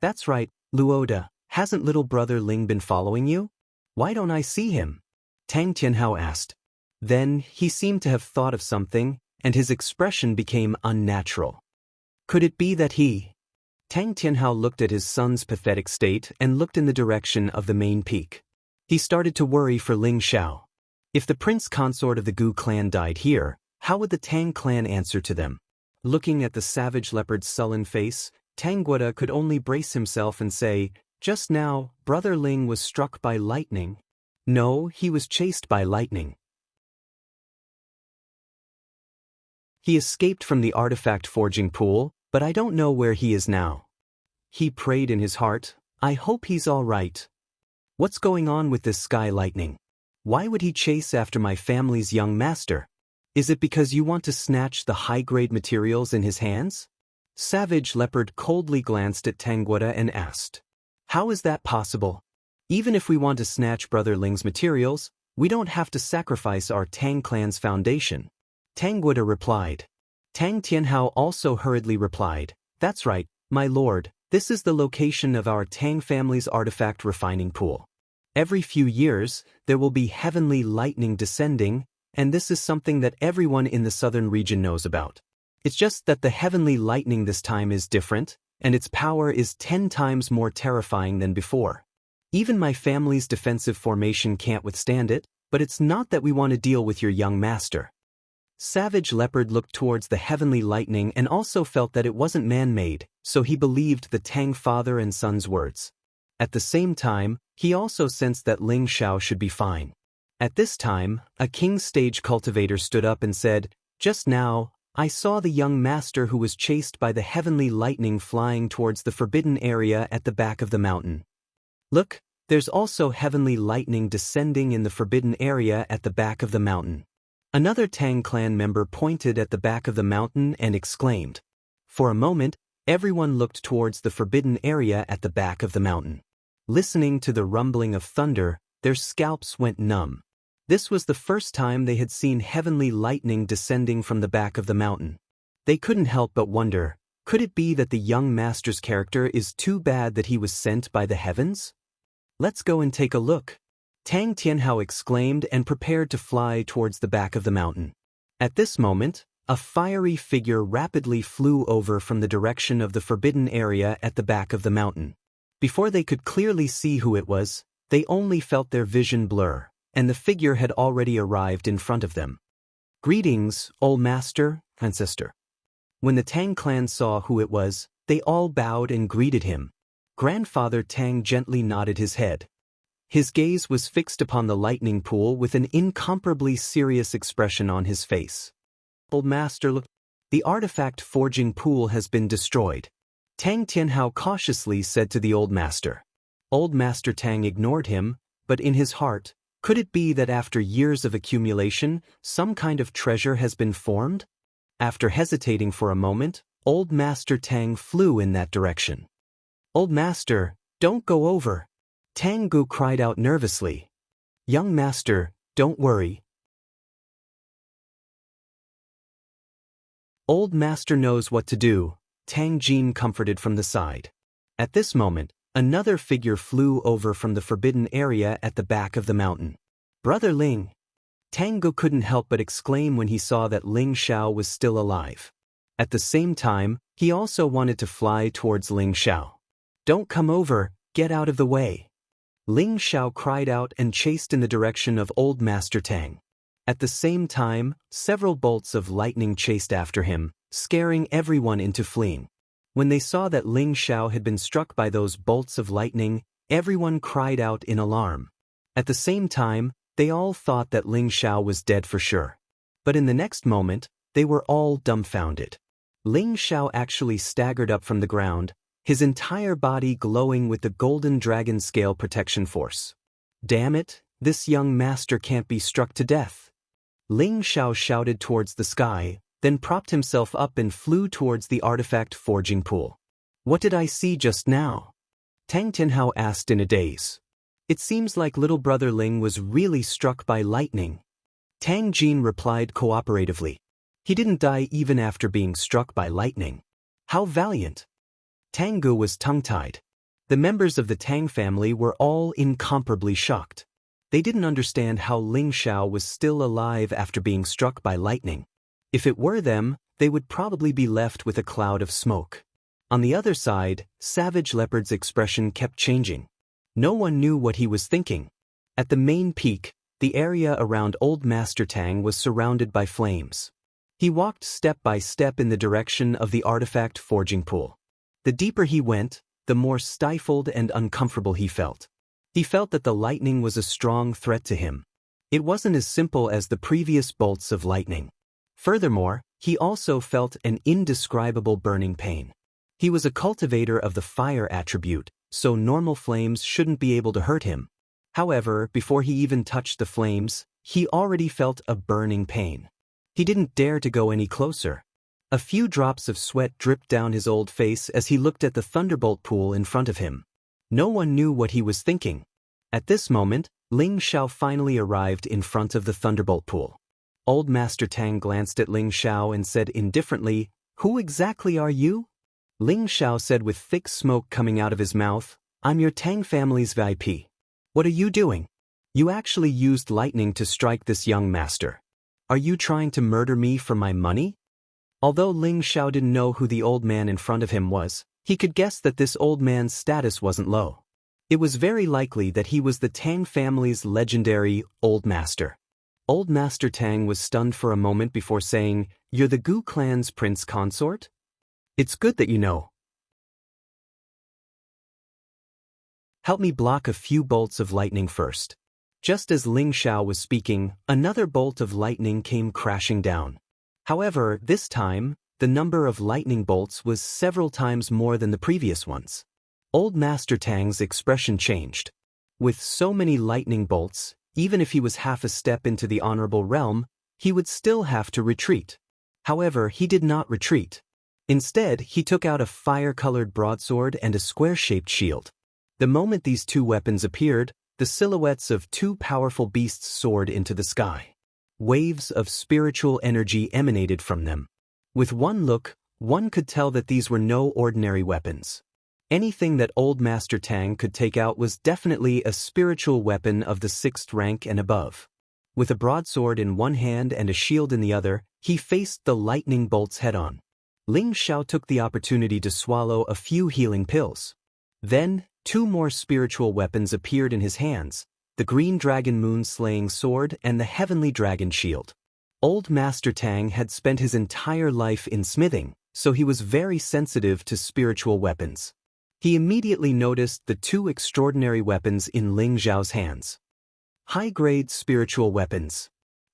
"That's right, Luoda, hasn't little brother Ling been following you? Why don't I see him?" Tang Tianhao asked. Then he seemed to have thought of something, and his expression became unnatural. Could it be that he... Tang Tianhao looked at his son's pathetic state and looked in the direction of the main peak. He started to worry for Ling Shao. If the prince consort of the Gu clan died here, how would the Tang clan answer to them? Looking at the Savage Leopard's sullen face, Tang Guoda could only brace himself and say, "Just now, Brother Ling was struck by lightning." No, he was chased by lightning. He escaped from the artifact forging pool, but I don't know where he is now. He prayed in his heart, "I hope he's all right. What's going on with this sky lightning? Why would he chase after my family's young master? Is it because you want to snatch the high-grade materials in his hands?" Savage Leopard coldly glanced at Tang Guoda and asked, "How is that possible? Even if we want to snatch Brother Ling's materials, we don't have to sacrifice our Tang clan's foundation." Tang Guoda replied. Tang Tianhao also hurriedly replied, "That's right, my lord, this is the location of our Tang family's artifact refining pool. Every few years, there will be heavenly lightning descending, and this is something that everyone in the southern region knows about. It's just that the heavenly lightning this time is different, and its power is 10 times more terrifying than before. Even my family's defensive formation can't withstand it, but it's not that we want to deal with your young master." Savage Leopard looked towards the heavenly lightning and also felt that it wasn't man-made, so he believed the Tang father and son's words. At the same time, he also sensed that Ling Shao should be fine. At this time, a king stage cultivator stood up and said, "Just now, I saw the young master who was chased by the heavenly lightning flying towards the forbidden area at the back of the mountain. Look, there's also heavenly lightning descending in the forbidden area at the back of the mountain." Another Tang clan member pointed at the back of the mountain and exclaimed. For a moment, everyone looked towards the forbidden area at the back of the mountain. Listening to the rumbling of thunder, their scalps went numb. This was the first time they had seen heavenly lightning descending from the back of the mountain. They couldn't help but wonder, could it be that the young master's character is too bad that he was sent by the heavens? Let's go and take a look. Tang Tianhao exclaimed and prepared to fly towards the back of the mountain. At this moment, a fiery figure rapidly flew over from the direction of the forbidden area at the back of the mountain. Before they could clearly see who it was, they only felt their vision blur, and the figure had already arrived in front of them. "Greetings, old master and sister." When the Tang clan saw who it was, they all bowed and greeted him. Grandfather Tang gently nodded his head. His gaze was fixed upon the lightning pool with an incomparably serious expression on his face. "Old master, look. The artifact forging pool has been destroyed," Tang Tianhao cautiously said to the old master. Old Master Tang ignored him, but in his heart, could it be that after years of accumulation, some kind of treasure has been formed? After hesitating for a moment, Old Master Tang flew in that direction. "Old Master, don't go over," Tang Gu cried out nervously. "Young Master, don't worry. Old Master knows what to do," Tang Jin comforted from the side. At this moment, another figure flew over from the forbidden area at the back of the mountain. "Brother Ling." Tang Gu couldn't help but exclaim when he saw that Ling Xiao was still alive. At the same time, he also wanted to fly towards Ling Xiao. "Don't come over, get out of the way." Ling Xiao cried out and chased in the direction of Old Master Tang. At the same time, several bolts of lightning chased after him, scaring everyone into fleeing. When they saw that Ling Xiao had been struck by those bolts of lightning, everyone cried out in alarm. At the same time, they all thought that Ling Xiao was dead for sure. But in the next moment, they were all dumbfounded. Ling Xiao actually staggered up from the ground, his entire body glowing with the golden dragon scale protection force. "Damn it, this young master can't be struck to death." Ling Xiao shouted towards the sky, then propped himself up and flew towards the artifact forging pool. "What did I see just now?" Tang Tianhao asked in a daze. "It seems like little brother Ling was really struck by lightning." Tang Jin replied cooperatively. "He didn't die even after being struck by lightning. How valiant!" Tang Gu was tongue-tied. The members of the Tang family were all incomparably shocked. They didn't understand how Ling Xiao was still alive after being struck by lightning. If it were them, they would probably be left with a cloud of smoke. On the other side, Savage Leopard's expression kept changing. No one knew what he was thinking. At the main peak, the area around Old Master Tang was surrounded by flames. He walked step by step in the direction of the artifact forging pool. The deeper he went, the more stifled and uncomfortable he felt. He felt that the lightning was a strong threat to him. It wasn't as simple as the previous bolts of lightning. Furthermore, he also felt an indescribable burning pain. He was a cultivator of the fire attribute, so normal flames shouldn't be able to hurt him. However, before he even touched the flames, he already felt a burning pain. He didn't dare to go any closer. A few drops of sweat dripped down his old face as he looked at the thunderbolt pool in front of him. No one knew what he was thinking. At this moment, Ling Xiao finally arrived in front of the thunderbolt pool. Old Master Tang glanced at Ling Xiao and said indifferently, "Who exactly are you?" Ling Xiao said with thick smoke coming out of his mouth, "I'm your Tang family's VIP. What are you doing? You actually used lightning to strike this young master. Are you trying to murder me for my money?" Although Ling Xiao didn't know who the old man in front of him was, he could guess that this old man's status wasn't low. It was very likely that he was the Tang family's legendary Old Master. Old Master Tang was stunned for a moment before saying, "You're the Gu clan's prince consort? It's good that you know. Help me block a few bolts of lightning first." Just as Ling Xiao was speaking, another bolt of lightning came crashing down. However, this time, the number of lightning bolts was several times more than the previous ones. Old Master Tang's expression changed. With so many lightning bolts, even if he was half a step into the honorable realm, he would still have to retreat. However, he did not retreat. Instead, he took out a fire-colored broadsword and a square-shaped shield. The moment these two weapons appeared, The silhouettes of two powerful beasts soared into the sky. Waves of spiritual energy emanated from them. With one look, one could tell that these were no ordinary weapons. Anything that Old Master Tang could take out was definitely a spiritual weapon of the 6th rank and above. With a broadsword in one hand and a shield in the other, he faced the lightning bolts head-on. Ling Xiao took the opportunity to swallow a few healing pills. Then, 2 more spiritual weapons appeared in his hands, the Green Dragon Moon-slaying sword and the Heavenly Dragon Shield. Old Master Tang had spent his entire life in smithing, so he was very sensitive to spiritual weapons. He immediately noticed the 2 extraordinary weapons in Ling Xiao's hands. High-grade spiritual weapons.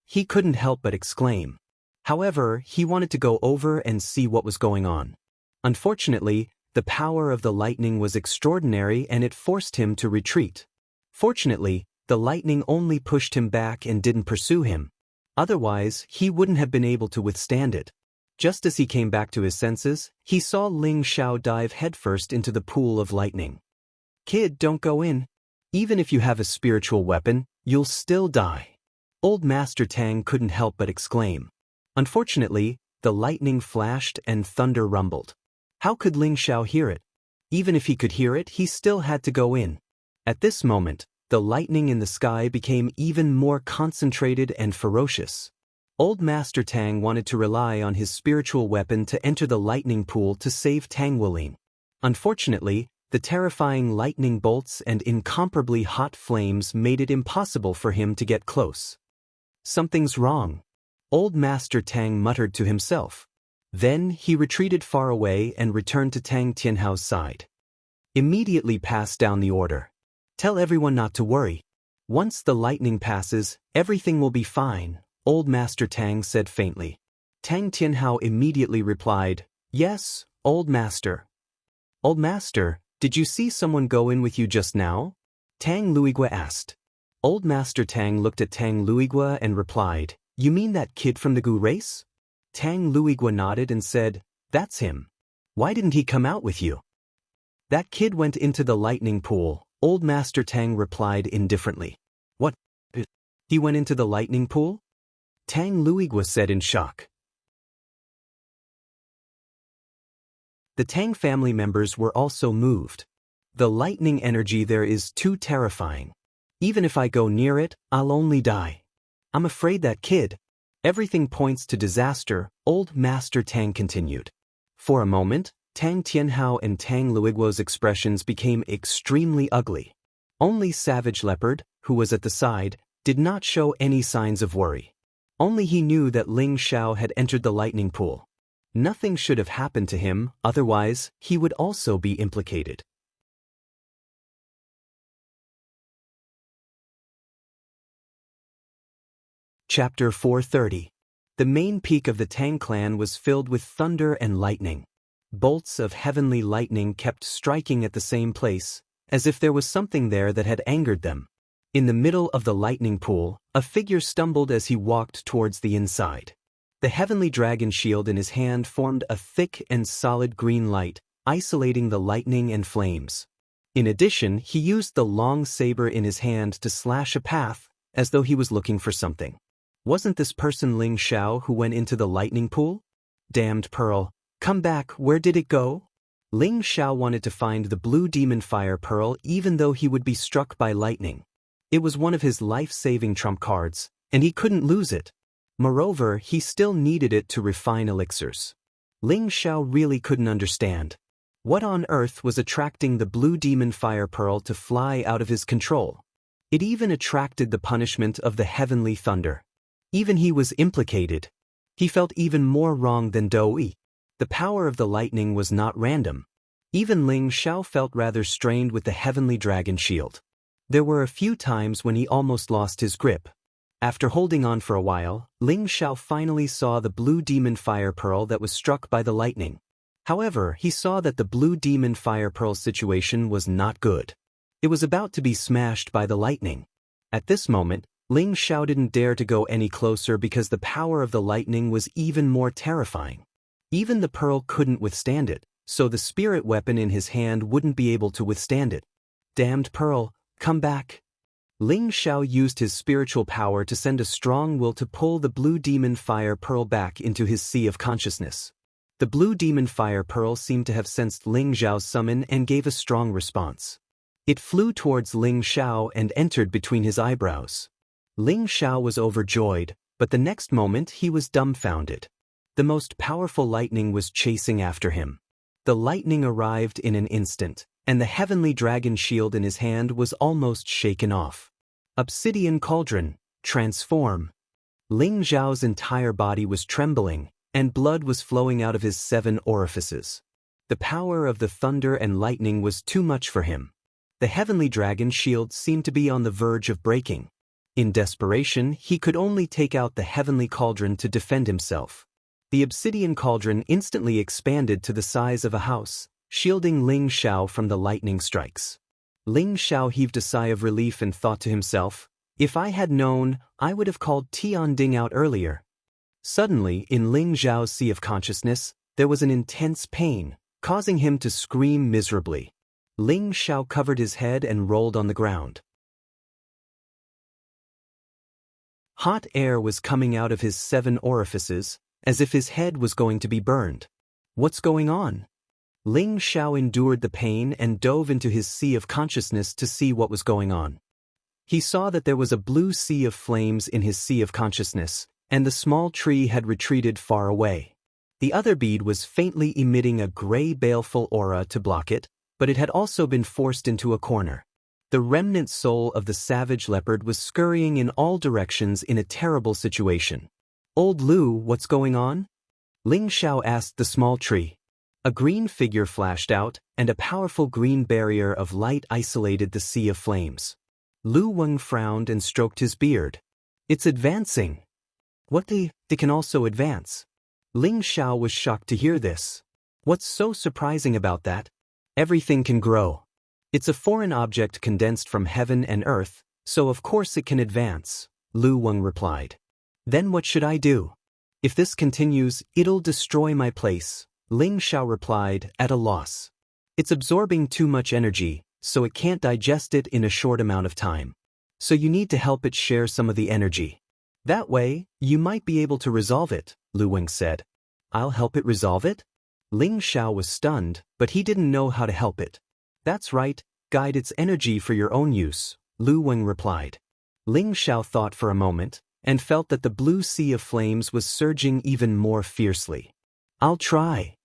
He couldn't help but exclaim. However, he wanted to go over and see what was going on. Unfortunately, the power of the lightning was extraordinary and it forced him to retreat. Fortunately, the lightning only pushed him back and didn't pursue him. Otherwise, he wouldn't have been able to withstand it. Just as he came back to his senses, he saw Ling Xiao dive headfirst into the pool of lightning. "Kid, don't go in. Even if you have a spiritual weapon, you'll still die." Old Master Tang couldn't help but exclaim. Unfortunately, the lightning flashed and thunder rumbled. How could Ling Xiao hear it? Even if he could hear it, he still had to go in. At this moment, the lightning in the sky became even more concentrated and ferocious. Old Master Tang wanted to rely on his spiritual weapon to enter the lightning pool to save Tang Wuling. Unfortunately, the terrifying lightning bolts and incomparably hot flames made it impossible for him to get close. "Something's wrong," Old Master Tang muttered to himself. Then he retreated far away and returned to Tang Tianhao's side. Immediately passed down the order. "Tell everyone not to worry. Once the lightning passes, everything will be fine," Old Master Tang said faintly. Tang Tianhao immediately replied, "Yes, Old Master." "Old Master, did you see someone go in with you just now?" Tang Luigua asked. Old Master Tang looked at Tang Luigua and replied, "You mean that kid from the Gu race?" Tang Luigua nodded and said, "That's him. Why didn't he come out with you?" "That kid went into the lightning pool," Old Master Tang replied indifferently. "What? He went into the lightning pool?" Tang Luigua said in shock. The Tang family members were also moved. "The lightning energy there is too terrifying. Even if I go near it, I'll only die. I'm afraid that kid." "Everything points to disaster," Old Master Tang continued. For a moment, Tang Tianhao and Tang Luigua's expressions became extremely ugly. Only Savage Leopard, who was at the side, did not show any signs of worry. Only he knew that Ling Xiao had entered the lightning pool. Nothing should have happened to him, otherwise, he would also be implicated. Chapter 430. The main peak of the Tang clan was filled with thunder and lightning. Bolts of heavenly lightning kept striking at the same place, as if there was something there that had angered them. In the middle of the lightning pool, a figure stumbled as he walked towards the inside. The heavenly dragon shield in his hand formed a thick and solid green light, isolating the lightning and flames. In addition, he used the long saber in his hand to slash a path, as though he was looking for something. Wasn't this person Ling Xiao who went into the lightning pool? Damned pearl. Come back, where did it go? Ling Xiao wanted to find the blue demon fire pearl even though he would be struck by lightning. It was one of his life-saving trump cards, and he couldn't lose it. Moreover, he still needed it to refine elixirs. Ling Xiao really couldn't understand. What on earth was attracting the blue demon fire pearl to fly out of his control? It even attracted the punishment of the heavenly thunder. Even he was implicated. He felt even more wrong than Doi. The power of the lightning was not random. Even Ling Xiao felt rather strained with the heavenly dragon shield. There were a few times when he almost lost his grip. After holding on for a while, Ling Xiao finally saw the blue demon fire pearl that was struck by the lightning. However, he saw that the blue demon fire pearl situation was not good. It was about to be smashed by the lightning. At this moment, Ling Xiao didn't dare to go any closer because the power of the lightning was even more terrifying. Even the pearl couldn't withstand it, so the spirit weapon in his hand wouldn't be able to withstand it. Damned pearl, come back. Ling Xiao used his spiritual power to send a strong will to pull the blue demon fire pearl back into his sea of consciousness. The blue demon fire pearl seemed to have sensed Ling Xiao's summon and gave a strong response. It flew towards Ling Xiao and entered between his eyebrows. Ling Xiao was overjoyed, but the next moment he was dumbfounded. The most powerful lightning was chasing after him. The lightning arrived in an instant, and the heavenly dragon shield in his hand was almost shaken off. Obsidian cauldron, transform. Ling Xiao's entire body was trembling, and blood was flowing out of his 7 orifices. The power of the thunder and lightning was too much for him. The heavenly dragon shield seemed to be on the verge of breaking. In desperation, he could only take out the heavenly cauldron to defend himself. The obsidian cauldron instantly expanded to the size of a house, shielding Ling Xiao from the lightning strikes. Ling Xiao heaved a sigh of relief and thought to himself, if I had known, I would have called Tian Ding out earlier. Suddenly, in Ling Xiao's sea of consciousness, there was an intense pain, causing him to scream miserably. Ling Xiao covered his head and rolled on the ground. Hot air was coming out of his 7 orifices, as if his head was going to be burned. What's going on? Ling Xiao endured the pain and dove into his sea of consciousness to see what was going on. He saw that there was a blue sea of flames in his sea of consciousness, and the small tree had retreated far away. The other bead was faintly emitting a gray baleful aura to block it, but it had also been forced into a corner. The remnant soul of the savage leopard was scurrying in all directions in a terrible situation. Old Lu, what's going on? Ling Xiao asked the small tree. A green figure flashed out, and a powerful green barrier of light isolated the sea of flames. Lu Weng frowned and stroked his beard. It's advancing. What they can also advance? Ling Xiao was shocked to hear this. What's so surprising about that? Everything can grow. It's a foreign object condensed from heaven and earth, so of course it can advance, Lu Weng replied. Then what should I do? If this continues, it'll destroy my place, Ling Xiao replied, at a loss. It's absorbing too much energy, so it can't digest it in a short amount of time. So you need to help it share some of the energy. That way, you might be able to resolve it, Lu Weng said. I'll help it resolve it? Ling Xiao was stunned, but he didn't know how to help it. That's right, guide its energy for your own use, Lu Weng replied. Ling Xiao thought for a moment, and felt that the blue sea of flames was surging even more fiercely. I'll try,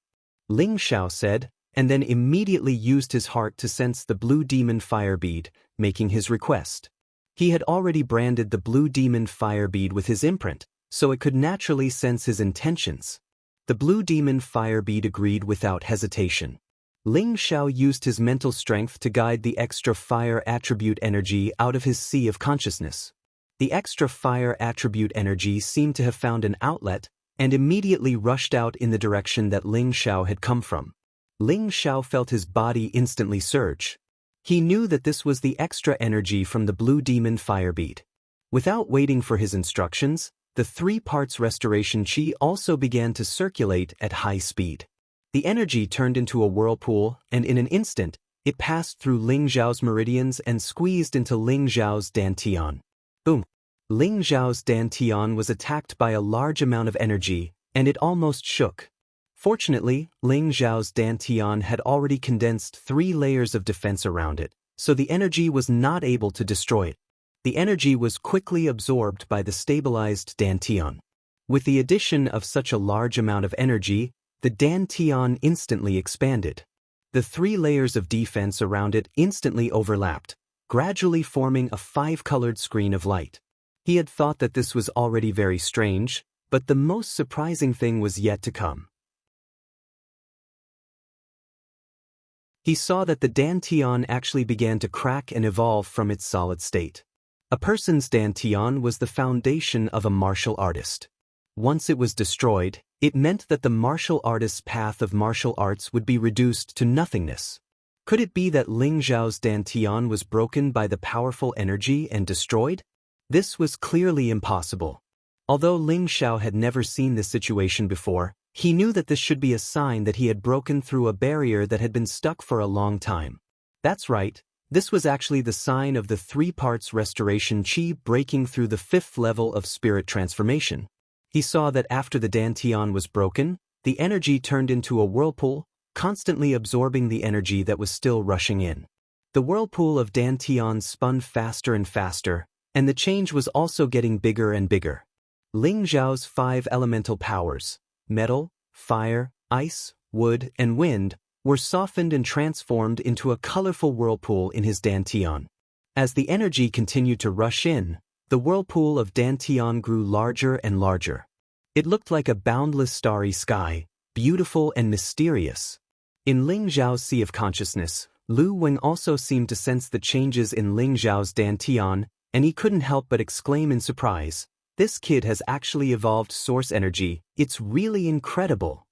Ling Xiao said, and then immediately used his heart to sense the blue demon fire bead, making his request. He had already branded the blue demon fire bead with his imprint, so it could naturally sense his intentions. The blue demon fire bead agreed without hesitation. Ling Xiao used his mental strength to guide the extra fire attribute energy out of his sea of consciousness. The extra fire attribute energy seemed to have found an outlet and immediately rushed out in the direction that Ling Xiao had come from. Ling Xiao felt his body instantly surge. He knew that this was the extra energy from the blue demon fire bead. Without waiting for his instructions, the 3 parts restoration chi also began to circulate at high speed. The energy turned into a whirlpool, and in an instant, it passed through Ling Xiao's meridians and squeezed into Ling Xiao's dantian. Boom! Ling Xiao's dantian was attacked by a large amount of energy, and it almost shook. Fortunately, Ling Xiao's dantian had already condensed 3 layers of defense around it, so the energy was not able to destroy it. The energy was quickly absorbed by the stabilized dantian. With the addition of such a large amount of energy, the dantian instantly expanded. The 3 layers of defense around it instantly overlapped, gradually forming a 5-colored screen of light. He had thought that this was already very strange, but the most surprising thing was yet to come. He saw that the dantian actually began to crack and evolve from its solid state. A person's dantian was the foundation of a martial artist. Once it was destroyed, it meant that the martial artist's path of martial arts would be reduced to nothingness. Could it be that Ling Xiao's dantian was broken by the powerful energy and destroyed? This was clearly impossible. Although Ling Xiao had never seen this situation before, he knew that this should be a sign that he had broken through a barrier that had been stuck for a long time. That's right, This was actually the sign of the 3 parts restoration chi breaking through the 5th level of spirit transformation. He saw that after the dantian was broken, the energy turned into a whirlpool, constantly absorbing the energy that was still rushing in. The whirlpool of dantian spun faster and faster, and the change was also getting bigger and bigger. Ling Zhao's 5 elemental powers, metal, fire, ice, wood, and wind, were softened and transformed into a colorful whirlpool in his dantian. As the energy continued to rush in, the whirlpool of dantian grew larger and larger. It looked like a boundless starry sky, beautiful and mysterious. In Ling Zhao's sea of consciousness, Lu Weng also seemed to sense the changes in Ling Zhao's dantian, and he couldn't help but exclaim in surprise, "This kid has actually evolved source energy, it's really incredible."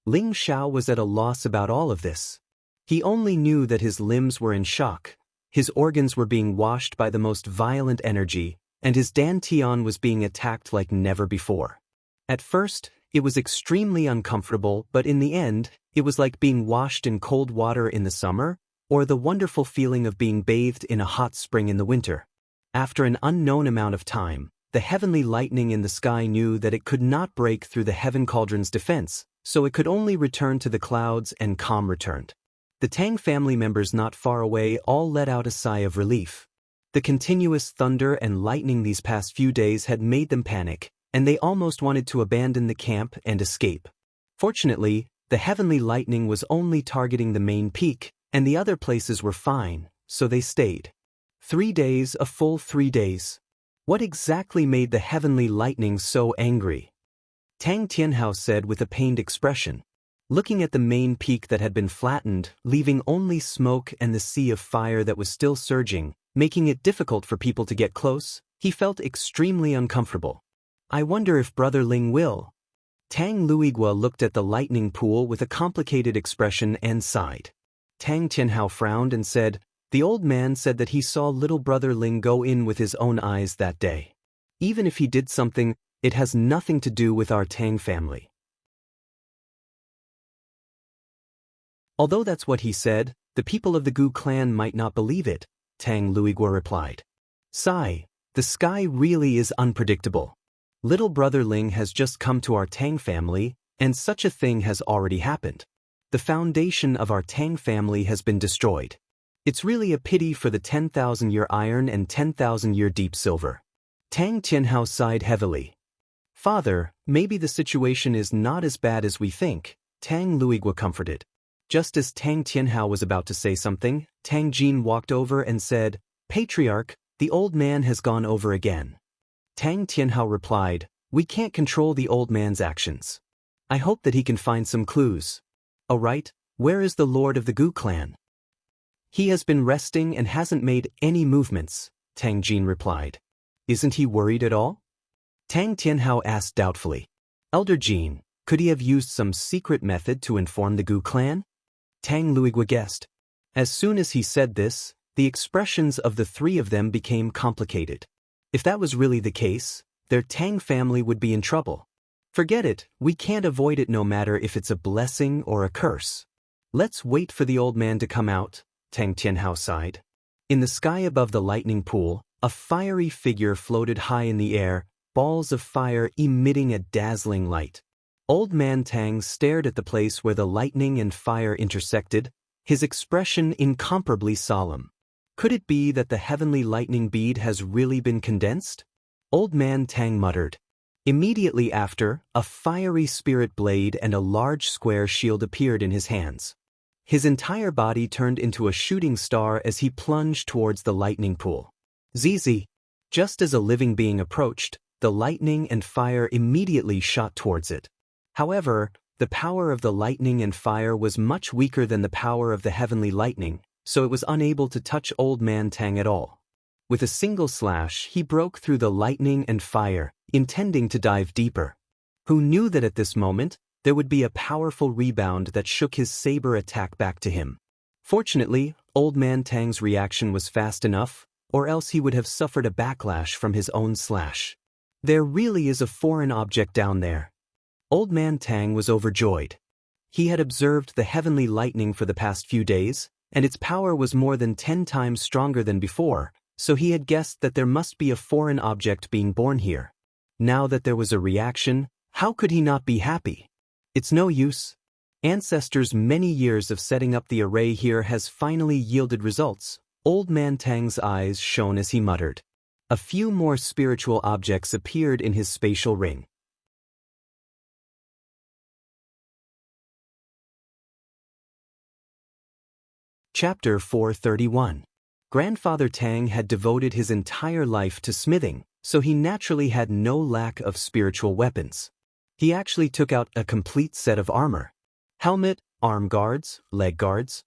Ling Xiao was at a loss about all of this. He only knew that his limbs were in shock, his organs were being washed by the most violent energy, and his dantian was being attacked like never before. At first, it was extremely uncomfortable, but in the end, it was like being washed in cold water in the summer, or the wonderful feeling of being bathed in a hot spring in the winter. After an unknown amount of time, the heavenly lightning in the sky knew that it could not break through the heaven cauldron's defense, so it could only return to the clouds, and calm returned. The Tang family members not far away all let out a sigh of relief. The continuous thunder and lightning these past few days had made them panic, and they almost wanted to abandon the camp and escape. Fortunately, the heavenly lightning was only targeting the main peak, and the other places were fine, so they stayed. 3 days, a full 3 days. What exactly made the heavenly lightning so angry? Tang Tianhao said with a pained expression. Looking at the main peak that had been flattened, leaving only smoke and the sea of fire that was still surging, making it difficult for people to get close, he felt extremely uncomfortable. "I wonder if Brother Ling will." Tang Luigua looked at the lightning pool with a complicated expression and sighed. Tang Tianhao frowned and said, "The old man said that he saw little Brother Ling go in with his own eyes that day. Even if he did something, it has nothing to do with our Tang family." Although that's what he said, the people of the Gu clan might not believe it, Tang Luigua replied. "Sigh, the sky really is unpredictable. Little Brother Ling has just come to our Tang family, and such a thing has already happened. The foundation of our Tang family has been destroyed. It's really a pity for the 10,000-year iron and 10,000-year deep silver." Tang Tianhao sighed heavily. "Father, maybe the situation is not as bad as we think," Tang Luigua comforted. Just as Tang Tianhao was about to say something, Tang Jin walked over and said, "Patriarch, the old man has gone over again." Tang Tianhao replied, "We can't control the old man's actions. I hope that he can find some clues." "All right, where is the lord of the Gu clan?" "He has been resting and hasn't made any movements," Tang Jin replied. "Isn't he worried at all?" Tang Tianhao asked doubtfully. "Elder Jin, could he have used some secret method to inform the Gu clan?" Tang Luigua guessed. As soon as he said this, the expressions of the 3 of them became complicated. If that was really the case, their Tang family would be in trouble. "Forget it, we can't avoid it no matter if it's a blessing or a curse. Let's wait for the old man to come out," Tang Tianhao sighed. In the sky above the lightning pool, a fiery figure floated high in the air, balls of fire emitting a dazzling light. Old Man Tang stared at the place where the lightning and fire intersected, his expression incomparably solemn. Could it be that the heavenly lightning bead has really been condensed? Old Man Tang muttered. Immediately after, a fiery spirit blade and a large square shield appeared in his hands. His entire body turned into a shooting star as he plunged towards the lightning pool. Zizi! Just as a living being approached, the lightning and fire immediately shot towards it. However, the power of the lightning and fire was much weaker than the power of the heavenly lightning, so it was unable to touch Old Man Tang at all. With a single slash, he broke through the lightning and fire, intending to dive deeper. Who knew that at this moment, there would be a powerful rebound that shook his saber attack back to him. Fortunately, Old Man Tang's reaction was fast enough, or else he would have suffered a backlash from his own slash. There really is a foreign object down there. Old Man Tang was overjoyed. He had observed the heavenly lightning for the past few days, and its power was more than 10 times stronger than before, so he had guessed that there must be a foreign object being born here. Now that there was a reaction, how could he not be happy? It's no use. Ancestors' many years of setting up the array here has finally yielded results. Old Man Tang's eyes shone as he muttered. A few more spiritual objects appeared in his spatial ring. Chapter 431. Grandfather Tang had devoted his entire life to smithing, so he naturally had no lack of spiritual weapons. He actually took out a complete set of armor. Helmet, arm guards, leg guards.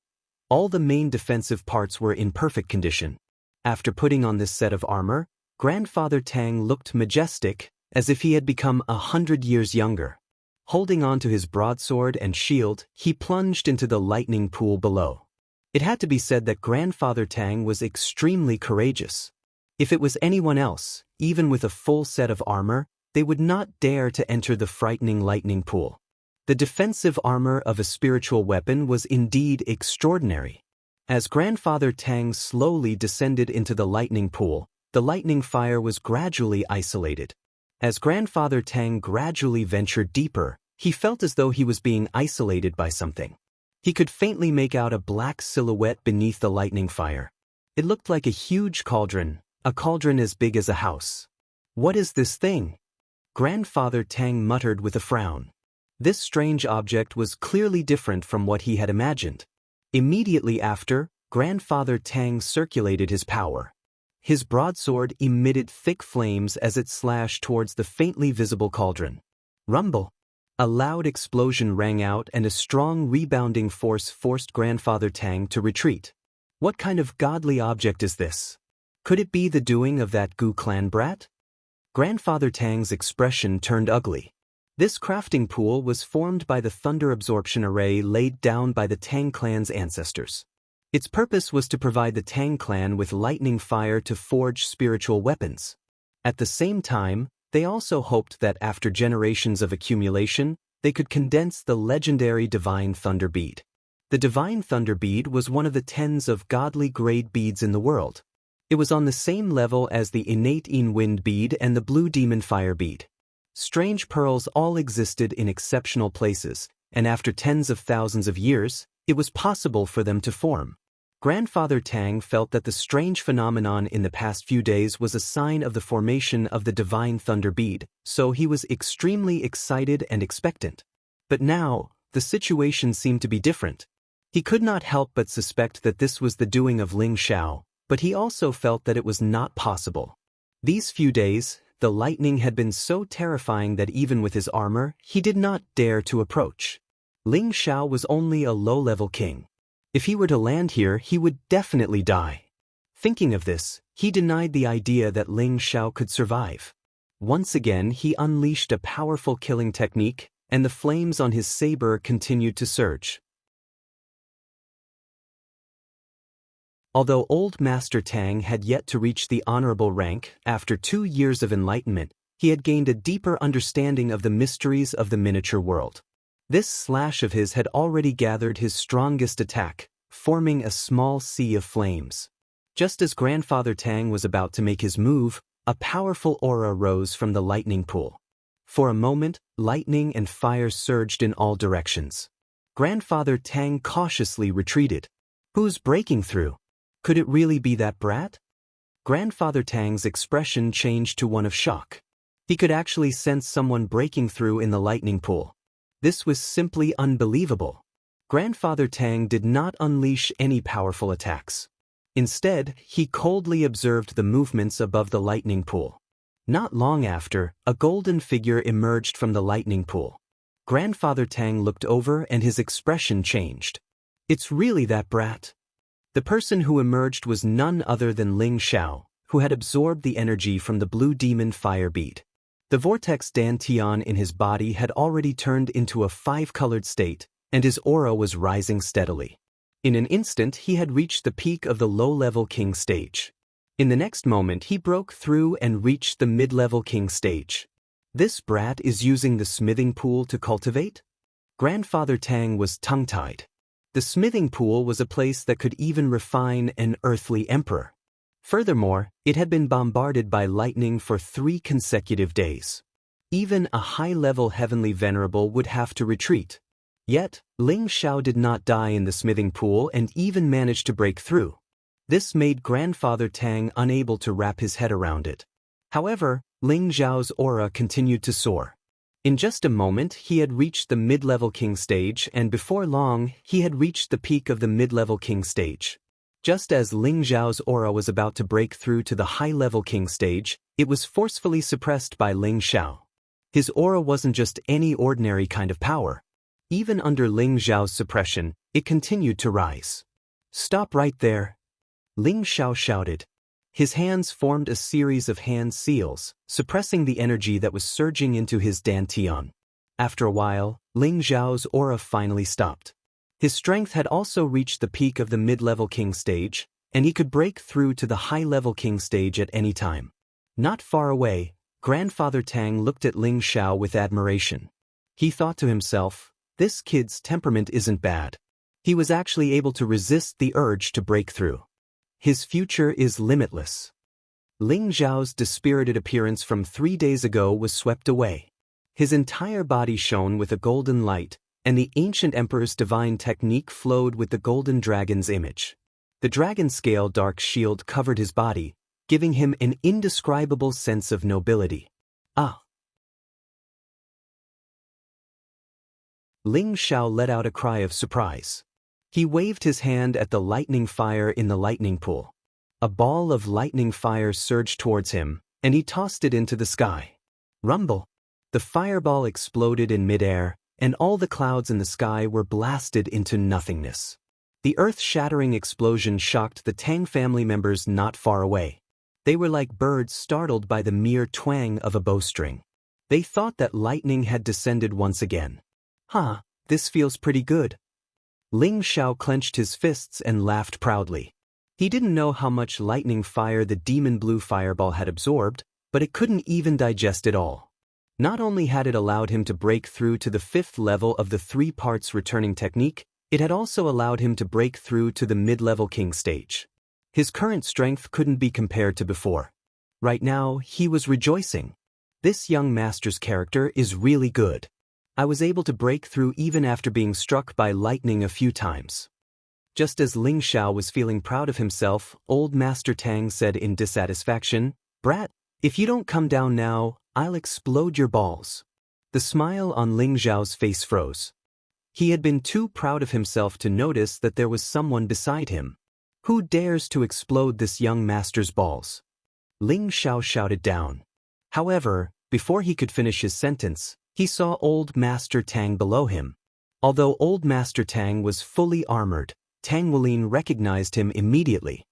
All the main defensive parts were in perfect condition. After putting on this set of armor, Grandfather Tang looked majestic, as if he had become 100 years younger. Holding on to his broadsword and shield, he plunged into the lightning pool below. It had to be said that Grandfather Tang was extremely courageous. If it was anyone else, even with a full set of armor, they would not dare to enter the frightening lightning pool. The defensive armor of a spiritual weapon was indeed extraordinary. As Grandfather Tang slowly descended into the lightning pool, the lightning fire was gradually isolated. As Grandfather Tang gradually ventured deeper, he felt as though he was being isolated by something. He could faintly make out a black silhouette beneath the lightning fire. It looked like a huge cauldron, a cauldron as big as a house. What is this thing? Grandfather Tang muttered with a frown. This strange object was clearly different from what he had imagined. Immediately after, Grandfather Tang circulated his power. His broadsword emitted thick flames as it slashed towards the faintly visible cauldron. Rumble! A loud explosion rang out and a strong rebounding force forced Grandfather Tang to retreat. What kind of godly object is this? Could it be the doing of that Gu clan brat? Grandfather Tang's expression turned ugly. This crafting pool was formed by the thunder absorption array laid down by the Tang clan's ancestors. Its purpose was to provide the Tang clan with lightning fire to forge spiritual weapons. At the same time, they also hoped that after generations of accumulation, they could condense the legendary Divine Thunder Bead. The Divine Thunder Bead was one of the tens of godly grade beads in the world. It was on the same level as the innate Wind Bead and the Blue Demon Fire Bead. Strange pearls all existed in exceptional places, and after tens of thousands of years, it was possible for them to form. Grandfather Tang felt that the strange phenomenon in the past few days was a sign of the formation of the Divine Thunder Bead, so he was extremely excited and expectant. But now, the situation seemed to be different. He could not help but suspect that this was the doing of Ling Xiao, but he also felt that it was not possible. These few days, the lightning had been so terrifying that even with his armor, he did not dare to approach. Ling Xiao was only a low-level king. If he were to land here, he would definitely die. Thinking of this, he denied the idea that Ling Xiao could survive. Once again, he unleashed a powerful killing technique, and the flames on his saber continued to surge. Although Old Master Tang had yet to reach the honorable rank, after 2 years of enlightenment, he had gained a deeper understanding of the mysteries of the miniature world. This slash of his had already gathered his strongest attack, forming a small sea of flames. Just as Grandfather Tang was about to make his move, a powerful aura rose from the lightning pool. For a moment, lightning and fire surged in all directions. Grandfather Tang cautiously retreated. Who's breaking through? Could it really be that brat? Grandfather Tang's expression changed to one of shock. He could actually sense someone breaking through in the lightning pool. This was simply unbelievable. Grandfather Tang did not unleash any powerful attacks. Instead, he coldly observed the movements above the lightning pool. Not long after, a golden figure emerged from the lightning pool. Grandfather Tang looked over and his expression changed. It's really that brat. The person who emerged was none other than Ling Xiao, who had absorbed the energy from the Blue Demon Fire Bead. The vortex dantian in his body had already turned into a 5-colored state, and his aura was rising steadily. In an instant, he had reached the peak of the low-level king stage. In the next moment, he broke through and reached the mid-level king stage. This brat is using the smithing pool to cultivate? Grandfather Tang was tongue-tied. The The smithing pool was a place that could even refine an earthly emperor. Furthermore, it had been bombarded by lightning for 3 consecutive days. Even a high-level heavenly venerable would have to retreat. Yet, Ling Xiao did not die in the smithing pool and even managed to break through. This made Grandfather Tang unable to wrap his head around it. However, Ling Xiao's aura continued to soar. In just a moment, he had reached the mid-level king stage, and before long, he had reached the peak of the mid-level king stage. Just as Ling Xiao's aura was about to break through to the high-level king stage, it was forcefully suppressed by Ling Xiao. His aura wasn't just any ordinary kind of power. Even under Ling Xiao's suppression, it continued to rise. "Stop right there!" Ling Xiao shouted. His hands formed a series of hand seals, suppressing the energy that was surging into his dantian. After a while, Ling Xiao's aura finally stopped. His strength had also reached the peak of the mid-level king stage, and he could break through to the high-level king stage at any time. Not far away, Grandfather Tang looked at Ling Xiao with admiration. He thought to himself, this kid's temperament isn't bad. He was actually able to resist the urge to break through. His future is limitless. Ling Xiao's dispirited appearance from 3 days ago was swept away. His entire body shone with a golden light, and the ancient emperor's divine technique flowed with the golden dragon's image. The dragon scale dark shield covered his body, giving him an indescribable sense of nobility. Ah! Ling Xiao let out a cry of surprise. He waved his hand at the lightning fire in the lightning pool. A ball of lightning fire surged towards him, and he tossed it into the sky. Rumble! The fireball exploded in midair, and all the clouds in the sky were blasted into nothingness. The earth-shattering explosion shocked the Tang family members not far away. They were like birds startled by the mere twang of a bowstring. They thought that lightning had descended once again. "Huh, this feels pretty good." Ling Xiao clenched his fists and laughed proudly. He didn't know how much lightning fire the demon blue fireball had absorbed, but it couldn't even digest it all. Not only had it allowed him to break through to the 5th level of the 3 parts returning technique, it had also allowed him to break through to the mid-level king stage. His current strength couldn't be compared to before. Right now, he was rejoicing. This young master's character is really good. I was able to break through even after being struck by lightning a few times. Just as Ling Xiao was feeling proud of himself, old Master Tang said in dissatisfaction, "Brat, if you don't come down now, I'll explode your balls." The smile on Ling Xiao's face froze. He had been too proud of himself to notice that there was someone beside him. Who dares to explode this young master's balls? Ling Xiao shouted down. However, before he could finish his sentence, he saw old Master Tang below him. Although old Master Tang was fully armored, Tang Wuling recognized him immediately.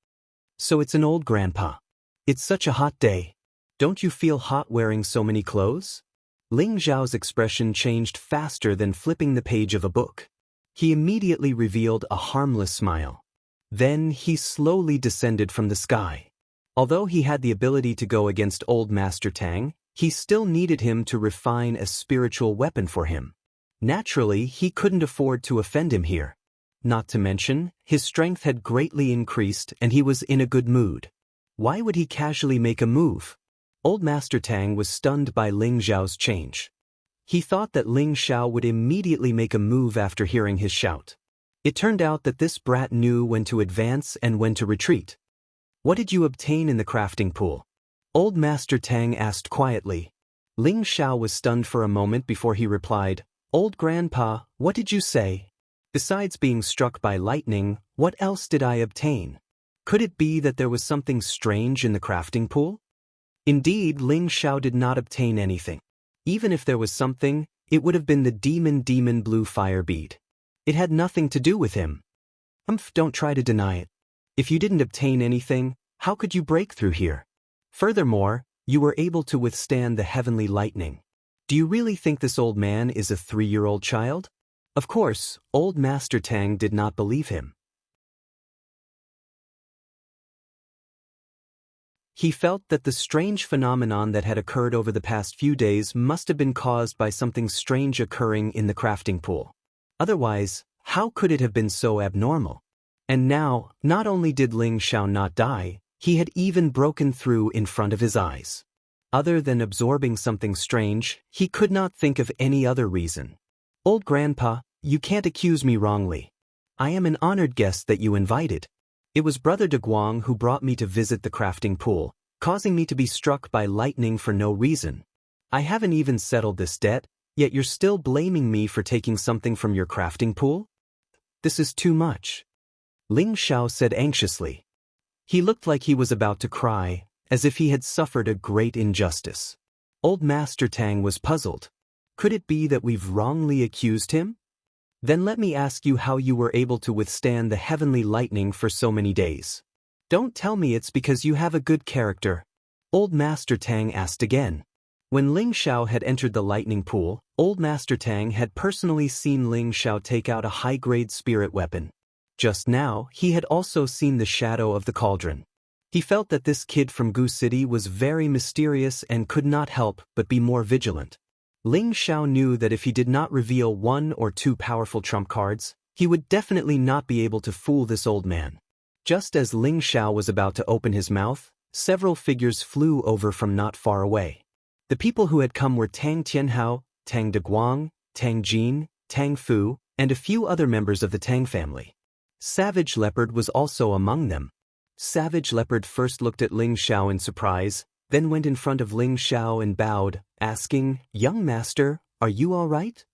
"So it's an old grandpa. It's such a hot day. Don't you feel hot wearing so many clothes?" Ling Xiao's expression changed faster than flipping the page of a book. He immediately revealed a harmless smile. Then he slowly descended from the sky. Although he had the ability to go against old Master Tang, he still needed him to refine a spiritual weapon for him. Naturally, he couldn't afford to offend him here. Not to mention, his strength had greatly increased and he was in a good mood. Why would he casually make a move? Old Master Tang was stunned by Ling Xiao's change. He thought that Ling Xiao would immediately make a move after hearing his shout. It turned out that this brat knew when to advance and when to retreat. "What did you obtain in the crafting pool?" Old Master Tang asked quietly. Ling Xiao was stunned for a moment before he replied, "Old Grandpa, what did you say? Besides being struck by lightning, what else did I obtain? Could it be that there was something strange in the crafting pool?" Indeed, Ling Xiao did not obtain anything. Even if there was something, it would have been the demon blue fire bead. It had nothing to do with him. Don't try to deny it. If you didn't obtain anything, how could you break through here? Furthermore, you were able to withstand the heavenly lightning. Do you really think this old man is a 3-year-old child? Of course, old Master Tang did not believe him. He felt that the strange phenomenon that had occurred over the past few days must have been caused by something strange occurring in the crafting pool. Otherwise, How could it have been so abnormal? And now, not only did Ling Xiao not die, he had even broken through in front of his eyes. Other than absorbing something strange, he could not think of any other reason. Old grandpa, you can't accuse me wrongly. I am an honored guest that you invited. It was Brother De Guang who brought me to visit the crafting pool, causing me to be struck by lightning for no reason. I haven't even settled this debt, yet you're still blaming me for taking something from your crafting pool? This is too much. Ling Xiao said anxiously. He looked like he was about to cry, as if he had suffered a great injustice. Old Master Tang was puzzled. Could it be that we've wrongly accused him? Then let me ask you how you were able to withstand the heavenly lightning for so many days. Don't tell me it's because you have a good character. Old Master Tang asked again. When Ling Xiao had entered the lightning pool, Old Master Tang had personally seen Ling Xiao take out a high-grade spirit weapon. Just now, he had also seen the shadow of the cauldron. He felt that this kid from Gu City was very mysterious and could not help but be more vigilant. Ling Xiao knew that if he did not reveal one or two powerful trump cards, he would definitely not be able to fool this old man. Just as Ling Xiao was about to open his mouth, several figures flew over from not far away. The people who had come were Tang Tianhao, Tang De Guang, Tang Jin, Tang Fu, and a few other members of the Tang family. Savage Leopard was also among them. Savage Leopard first looked at Ling Xiao in surprise, then went in front of Ling Xiao and bowed, asking, "Young master, are you all right?"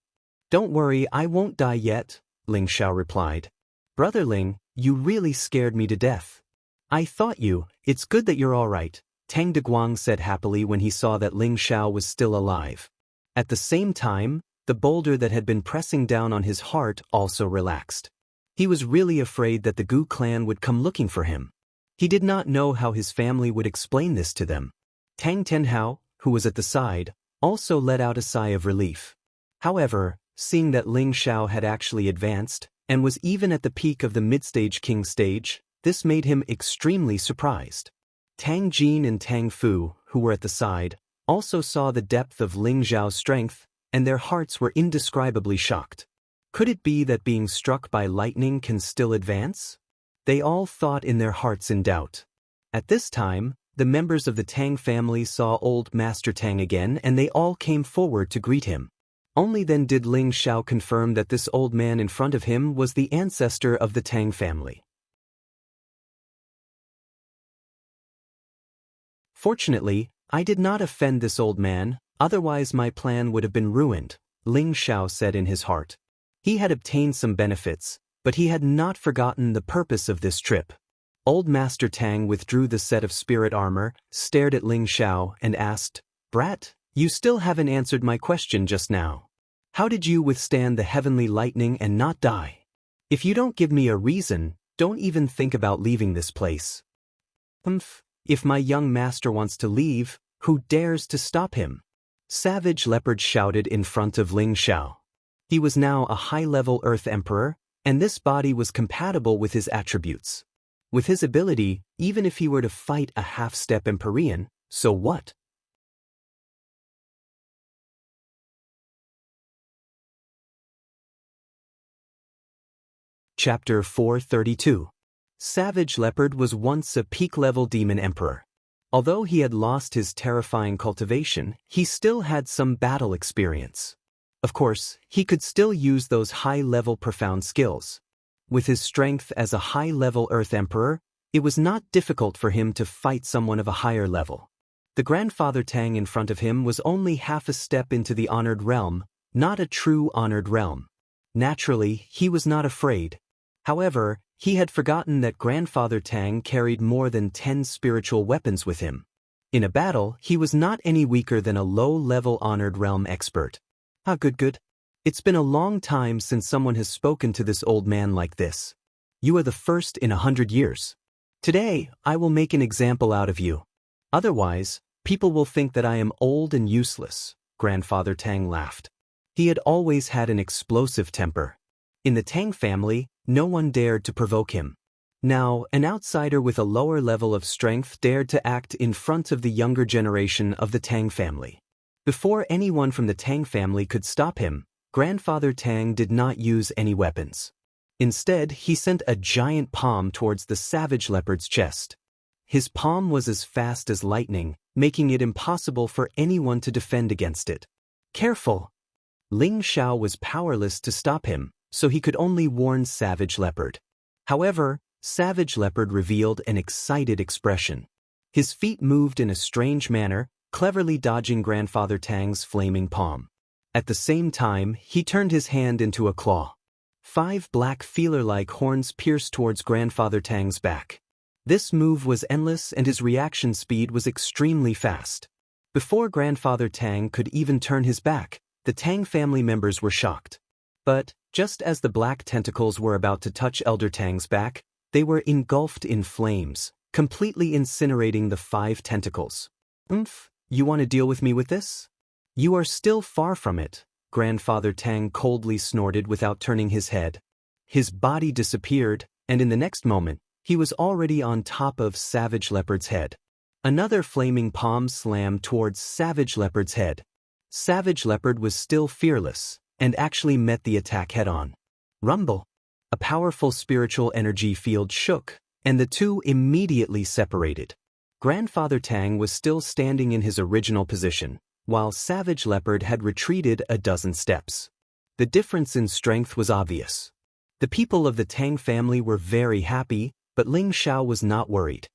"Don't worry, I won't die yet," Ling Xiao replied. "Brother Ling, you really scared me to death." "I thought it's good that you're all right," Tang De Guang said happily when he saw that Ling Xiao was still alive. At the same time, the boulder that had been pressing down on his heart also relaxed. He was really afraid that the Gu clan would come looking for him. He did not know how his family would explain this to them. Tang Tianhao, who was at the side, also let out a sigh of relief. However, seeing that Ling Xiao had actually advanced, and was even at the peak of the mid-stage king stage, this made him extremely surprised. Tang Jin and Tang Fu, who were at the side, also saw the depth of Ling Xiao's strength, and their hearts were indescribably shocked. Could it be that being struck by lightning can still advance? They all thought in their hearts in doubt. At this time, the members of the Tang family saw old Master Tang again and they all came forward to greet him. Only then did Ling Xiao confirm that this old man in front of him was the ancestor of the Tang family. Fortunately, I did not offend this old man, otherwise my plan would have been ruined, Ling Xiao said in his heart. He had obtained some benefits, but he had not forgotten the purpose of this trip. Old Master Tang withdrew the set of spirit armor, stared at Ling Xiao, and asked, "Brat, you still haven't answered my question just now. How did you withstand the heavenly lightning and not die? If you don't give me a reason, don't even think about leaving this place." If my young master wants to leave, who dares to stop him?" Savage Leopard shouted in front of Ling Xiao. He was now a high-level Earth Emperor, and this body was compatible with his attributes. With his ability, even if he were to fight a half-step Empyrean, so what? Chapter 432. Savage Leopard was once a peak-level demon emperor. Although he had lost his terrifying cultivation, he still had some battle experience. Of course, he could still use those high-level profound skills. With his strength as a high-level Earth Emperor, it was not difficult for him to fight someone of a higher level. The grandfather Tang in front of him was only half a step into the honored realm, not a true honored realm. Naturally, he was not afraid. However, he had forgotten that grandfather Tang carried more than 10 spiritual weapons with him. In a battle, he was not any weaker than a low-level honored realm expert. Good. It's been a long time since someone has spoken to this old man like this. You are the first in 100 years. Today, I will make an example out of you. Otherwise, people will think that I am old and useless, grandfather Tang laughed. He had always had an explosive temper. In the Tang family, no one dared to provoke him. Now, an outsider with a lower level of strength dared to act in front of the younger generation of the Tang family. Before anyone from the Tang family could stop him, grandfather Tang did not use any weapons. Instead, he sent a giant palm towards the savage leopard's chest. His palm was as fast as lightning, making it impossible for anyone to defend against it. Careful! Ling Xiao was powerless to stop him, so he could only warn Savage Leopard. However, Savage Leopard revealed an excited expression. His feet moved in a strange manner, cleverly dodging Grandfather Tang's flaming palm. At the same time, he turned his hand into a claw. 5 black feeler-like horns pierced towards Grandfather Tang's back. This move was endless and his reaction speed was extremely fast. Before Grandfather Tang could even turn his back, the Tang family members were shocked. But, just as the black tentacles were about to touch Elder Tang's back, they were engulfed in flames, completely incinerating the 5 tentacles. You want to deal with me with this? You are still far from it, Grandfather Tang coldly snorted without turning his head. His body disappeared, and in the next moment, he was already on top of Savage Leopard's head. Another flaming palm slammed towards Savage Leopard's head. Savage Leopard was still fearless, and actually met the attack head-on. Rumble! A powerful spiritual energy field shook, and the two immediately separated. Grandfather Tang was still standing in his original position, while Savage Leopard had retreated a dozen steps. The difference in strength was obvious. The people of the Tang family were very happy, but Ling Xiao was not worried.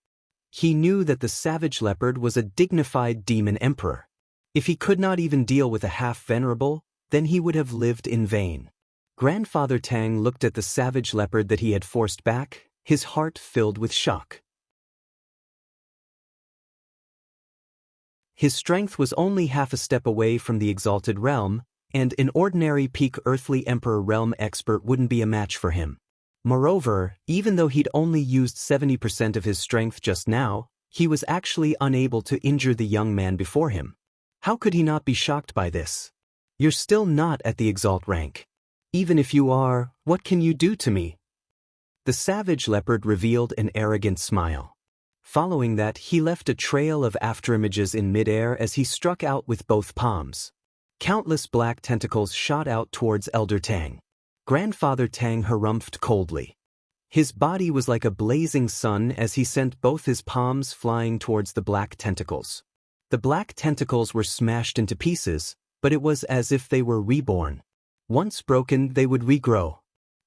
He knew that the Savage Leopard was a dignified demon emperor. If he could not even deal with a half-venerable, then he would have lived in vain. Grandfather Tang looked at the Savage Leopard that he had forced back, his heart filled with shock. His strength was only half a step away from the exalted realm, and an ordinary peak earthly emperor realm expert wouldn't be a match for him. Moreover, even though he'd only used 70% of his strength just now, he was actually unable to injure the young man before him. How could he not be shocked by this? You're still not at the exalt rank. Even if you are, what can you do to me? The Savage Leopard revealed an arrogant smile. Following that, he left a trail of afterimages in midair as he struck out with both palms. Countless black tentacles shot out towards Elder Tang. Grandfather Tang harumphed coldly. His body was like a blazing sun as he sent both his palms flying towards the black tentacles. The black tentacles were smashed into pieces, but it was as if they were reborn. Once broken, they would regrow.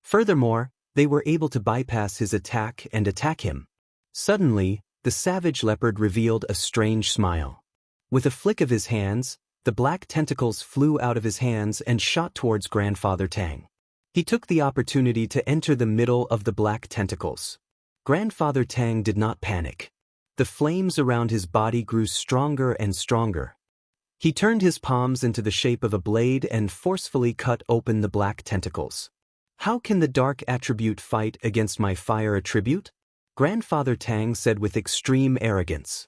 Furthermore, they were able to bypass his attack and attack him. Suddenly, the Savage Leopard revealed a strange smile. With a flick of his hands, the black tentacles flew out of his hands and shot towards Grandfather Tang. He took the opportunity to enter the middle of the black tentacles. Grandfather Tang did not panic. The flames around his body grew stronger and stronger. He turned his palms into the shape of a blade and forcefully cut open the black tentacles. How can the dark attribute fight against my fire attribute? Grandfather Tang said with extreme arrogance.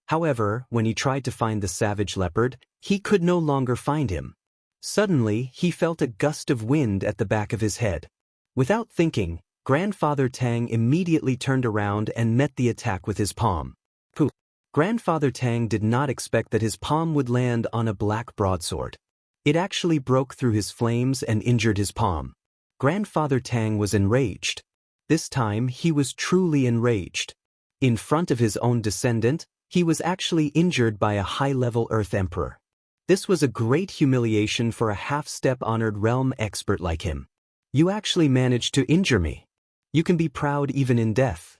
However, when he tried to find the Savage Leopard, he could no longer find him. Suddenly, he felt a gust of wind at the back of his head. Without thinking, Grandfather Tang immediately turned around and met the attack with his palm. Poof! Grandfather Tang did not expect that his palm would land on a black broadsword. It actually broke through his flames and injured his palm. Grandfather Tang was enraged. This time, he was truly enraged. In front of his own descendant, he was actually injured by a high-level Earth Emperor. This was a great humiliation for a half-step honored realm expert like him. You actually managed to injure me. You can be proud even in death.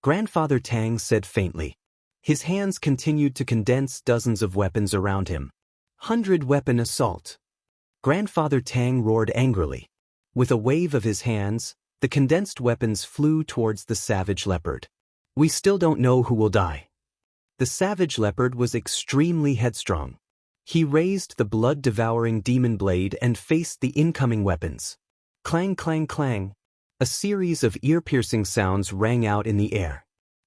Grandfather Tang said faintly. His hands continued to condense dozens of weapons around him. 100-weapon assault. Grandfather Tang roared angrily. With a wave of his hands, the condensed weapons flew towards the Savage Leopard. We still don't know who will die. The Savage Leopard was extremely headstrong. He raised the blood-devouring demon blade and faced the incoming weapons. Clang, clang, clang. A series of ear-piercing sounds rang out in the air.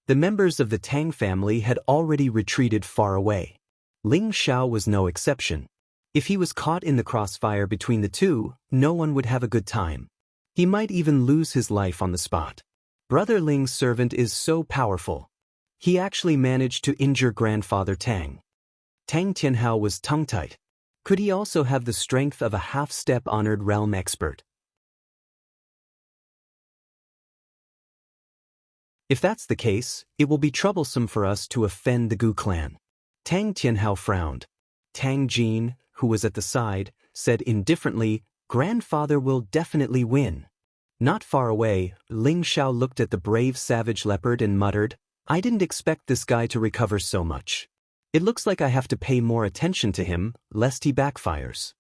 The members of the Tang family had already retreated far away. Ling Xiao was no exception. If he was caught in the crossfire between the two, no one would have a good time. He might even lose his life on the spot. Brother Ling's servant is so powerful. He actually managed to injure Grandfather Tang. Tang Tianhao was tongue-tied. Could he also have the strength of a half-step honored realm expert? If that's the case, it will be troublesome for us to offend the Gu clan. Tang Tianhao frowned. Tang Jin, who was at the side, said indifferently, "Grandfather will definitely win." Not far away, Ling Shao looked at the brave savage leopard and muttered, "I didn't expect this guy to recover so much. It looks like I have to pay more attention to him, lest he backfires."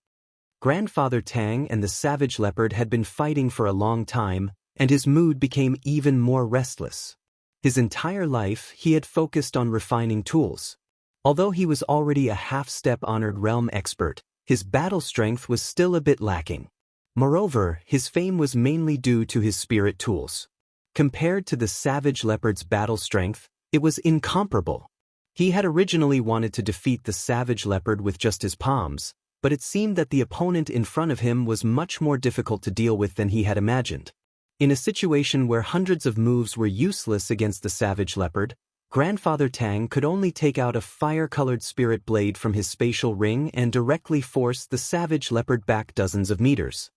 Grandfather Tang and the savage leopard had been fighting for a long time, and his mood became even more restless. His entire life he had focused on refining tools. Although he was already a half-step honored realm expert, his battle strength was still a bit lacking. Moreover, his fame was mainly due to his spirit tools. Compared to the savage leopard's battle strength, it was incomparable. He had originally wanted to defeat the savage leopard with just his palms, but it seemed that the opponent in front of him was much more difficult to deal with than he had imagined. In a situation where hundreds of moves were useless against the savage leopard, Grandfather Tang could only take out a fire-colored spirit blade from his spatial ring and directly force the savage leopard back dozens of meters.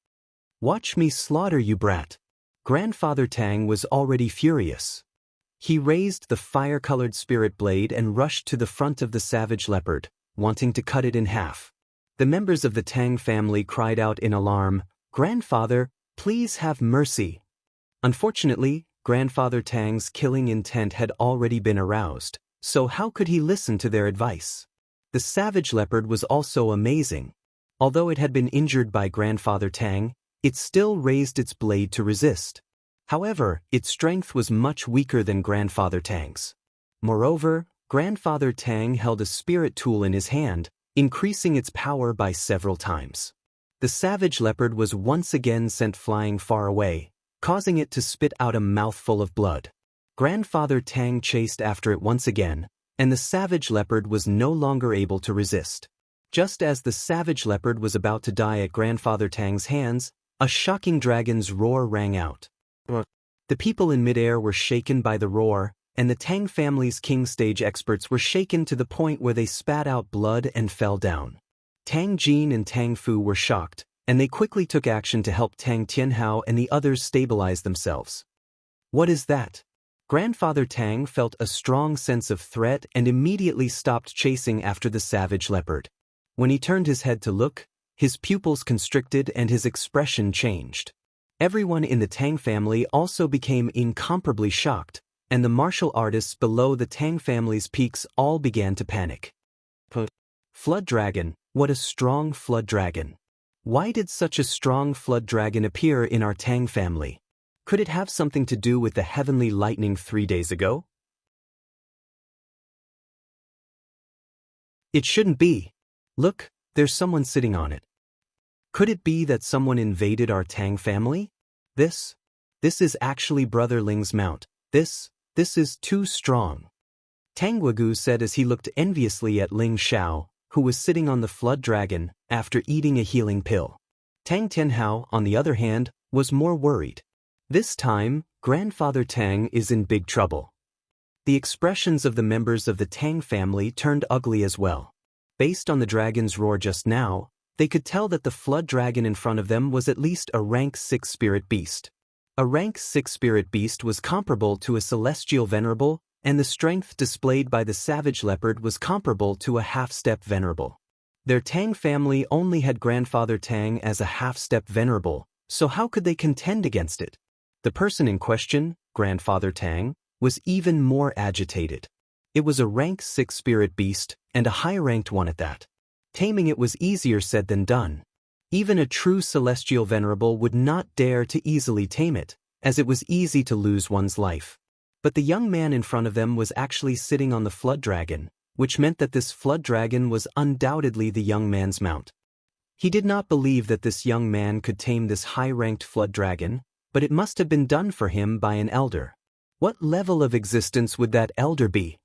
"Watch me slaughter you, brat." Grandfather Tang was already furious. He raised the fire-colored spirit blade and rushed to the front of the savage leopard, wanting to cut it in half. The members of the Tang family cried out in alarm, "Grandfather, please have mercy." Unfortunately, Grandfather Tang's killing intent had already been aroused, so how could he listen to their advice? The savage leopard was also amazing. Although it had been injured by Grandfather Tang, it still raised its blade to resist. However, its strength was much weaker than Grandfather Tang's. Moreover, Grandfather Tang held a spirit tool in his hand, increasing its power by several times. The savage leopard was once again sent flying far away, causing it to spit out a mouthful of blood. Grandfather Tang chased after it once again, and the savage leopard was no longer able to resist. Just as the savage leopard was about to die at Grandfather Tang's hands, a shocking dragon's roar rang out. The people in midair were shaken by the roar, and the Tang family's king stage experts were shaken to the point where they spat out blood and fell down. Tang Jin and Tang Fu were shocked, and they quickly took action to help Tang Tianhao and the others stabilize themselves. "What is that?" Grandfather Tang felt a strong sense of threat and immediately stopped chasing after the savage leopard. When he turned his head to look, his pupils constricted and his expression changed. Everyone in the Tang family also became incomparably shocked, and the martial artists below the Tang family's peaks all began to panic. Flood dragon, what a strong flood dragon. Why did such a strong flood dragon appear in our Tang family? Could it have something to do with the heavenly lightning 3 days ago? It shouldn't be. Look, there's someone sitting on it. Could it be that someone invaded our Tang family? This is actually Brother Ling's mount. This is too strong. Tang Wagu said as he looked enviously at Ling Shao, who was sitting on the flood dragon after eating a healing pill. Tang Tianhao, on the other hand, was more worried. This time, Grandfather Tang is in big trouble. The expressions of the members of the Tang family turned ugly as well. Based on the dragon's roar just now, they could tell that the flood dragon in front of them was at least a rank 6 spirit beast. A rank 6 spirit beast was comparable to a celestial venerable, and the strength displayed by the savage leopard was comparable to a half-step venerable. Their Tang family only had Grandfather Tang as a half-step venerable, so how could they contend against it? The person in question, Grandfather Tang, was even more agitated. It was a rank 6 spirit beast, and a high-ranked one at that. Taming it was easier said than done. Even a true celestial venerable would not dare to easily tame it, as it was easy to lose one's life. But the young man in front of them was actually sitting on the flood dragon, which meant that this flood dragon was undoubtedly the young man's mount. He did not believe that this young man could tame this high-ranked flood dragon, but it must have been done for him by an elder. What level of existence would that elder be?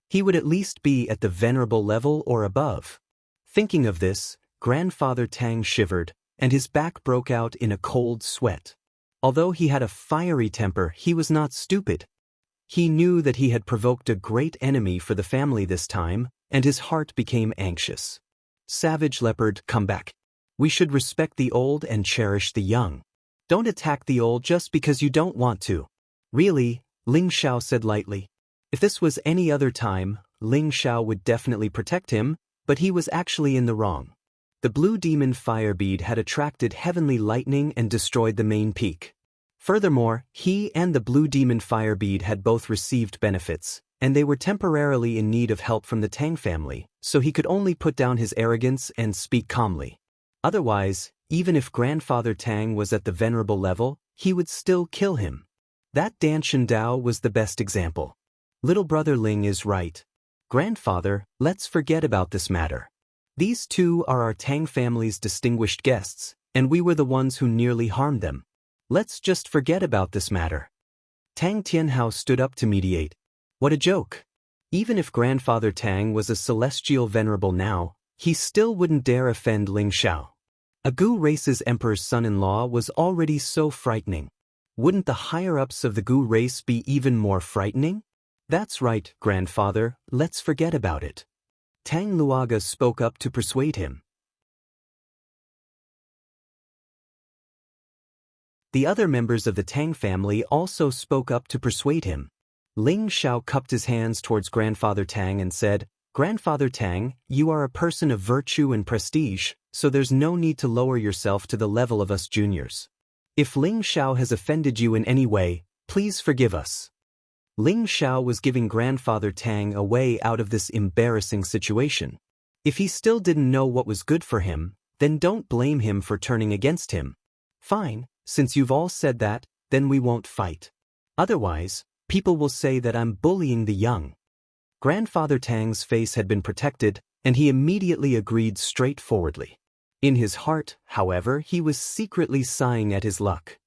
He would at least be at the venerable level or above. Thinking of this, Grandfather Tang shivered, and his back broke out in a cold sweat. Although he had a fiery temper, he was not stupid. He knew that he had provoked a great enemy for the family this time, and his heart became anxious. Savage leopard, come back. We should respect the old and cherish the young. Don't attack the old just because you don't want to. Really, Ling Xiao said lightly. If this was any other time, Ling Xiao would definitely protect him, but he was actually in the wrong. The blue demon fire bead had attracted heavenly lightning and destroyed the main peak. Furthermore, he and the blue demon fire bead had both received benefits, and they were temporarily in need of help from the Tang family, so he could only put down his arrogance and speak calmly. Otherwise, even if Grandfather Tang was at the venerable level, he would still kill him. That Danshan Dao was the best example. Little brother Ling is right. Grandfather, let's forget about this matter. These two are our Tang family's distinguished guests, and we were the ones who nearly harmed them. Let's just forget about this matter. Tang Tianhao stood up to mediate. What a joke. Even if Grandfather Tang was a celestial venerable now, he still wouldn't dare offend Ling Xiao. A Gu race's emperor's son-in-law was already so frightening. Wouldn't the higher-ups of the Gu race be even more frightening? That's right, Grandfather, let's forget about it. Tang Luaga spoke up to persuade him. The other members of the Tang family also spoke up to persuade him. Ling Xiao cupped his hands towards Grandfather Tang and said, Grandfather Tang, you are a person of virtue and prestige, so there's no need to lower yourself to the level of us juniors. If Ling Xiao has offended you in any way, please forgive us. Ling Xiao was giving Grandfather Tang a way out of this embarrassing situation. If he still didn't know what was good for him, then don't blame him for turning against him. Fine, since you've all said that, then we won't fight. Otherwise, people will say that I'm bullying the young. Grandfather Tang's face had been protected, and he immediately agreed straightforwardly. In his heart, however, he was secretly sighing at his luck.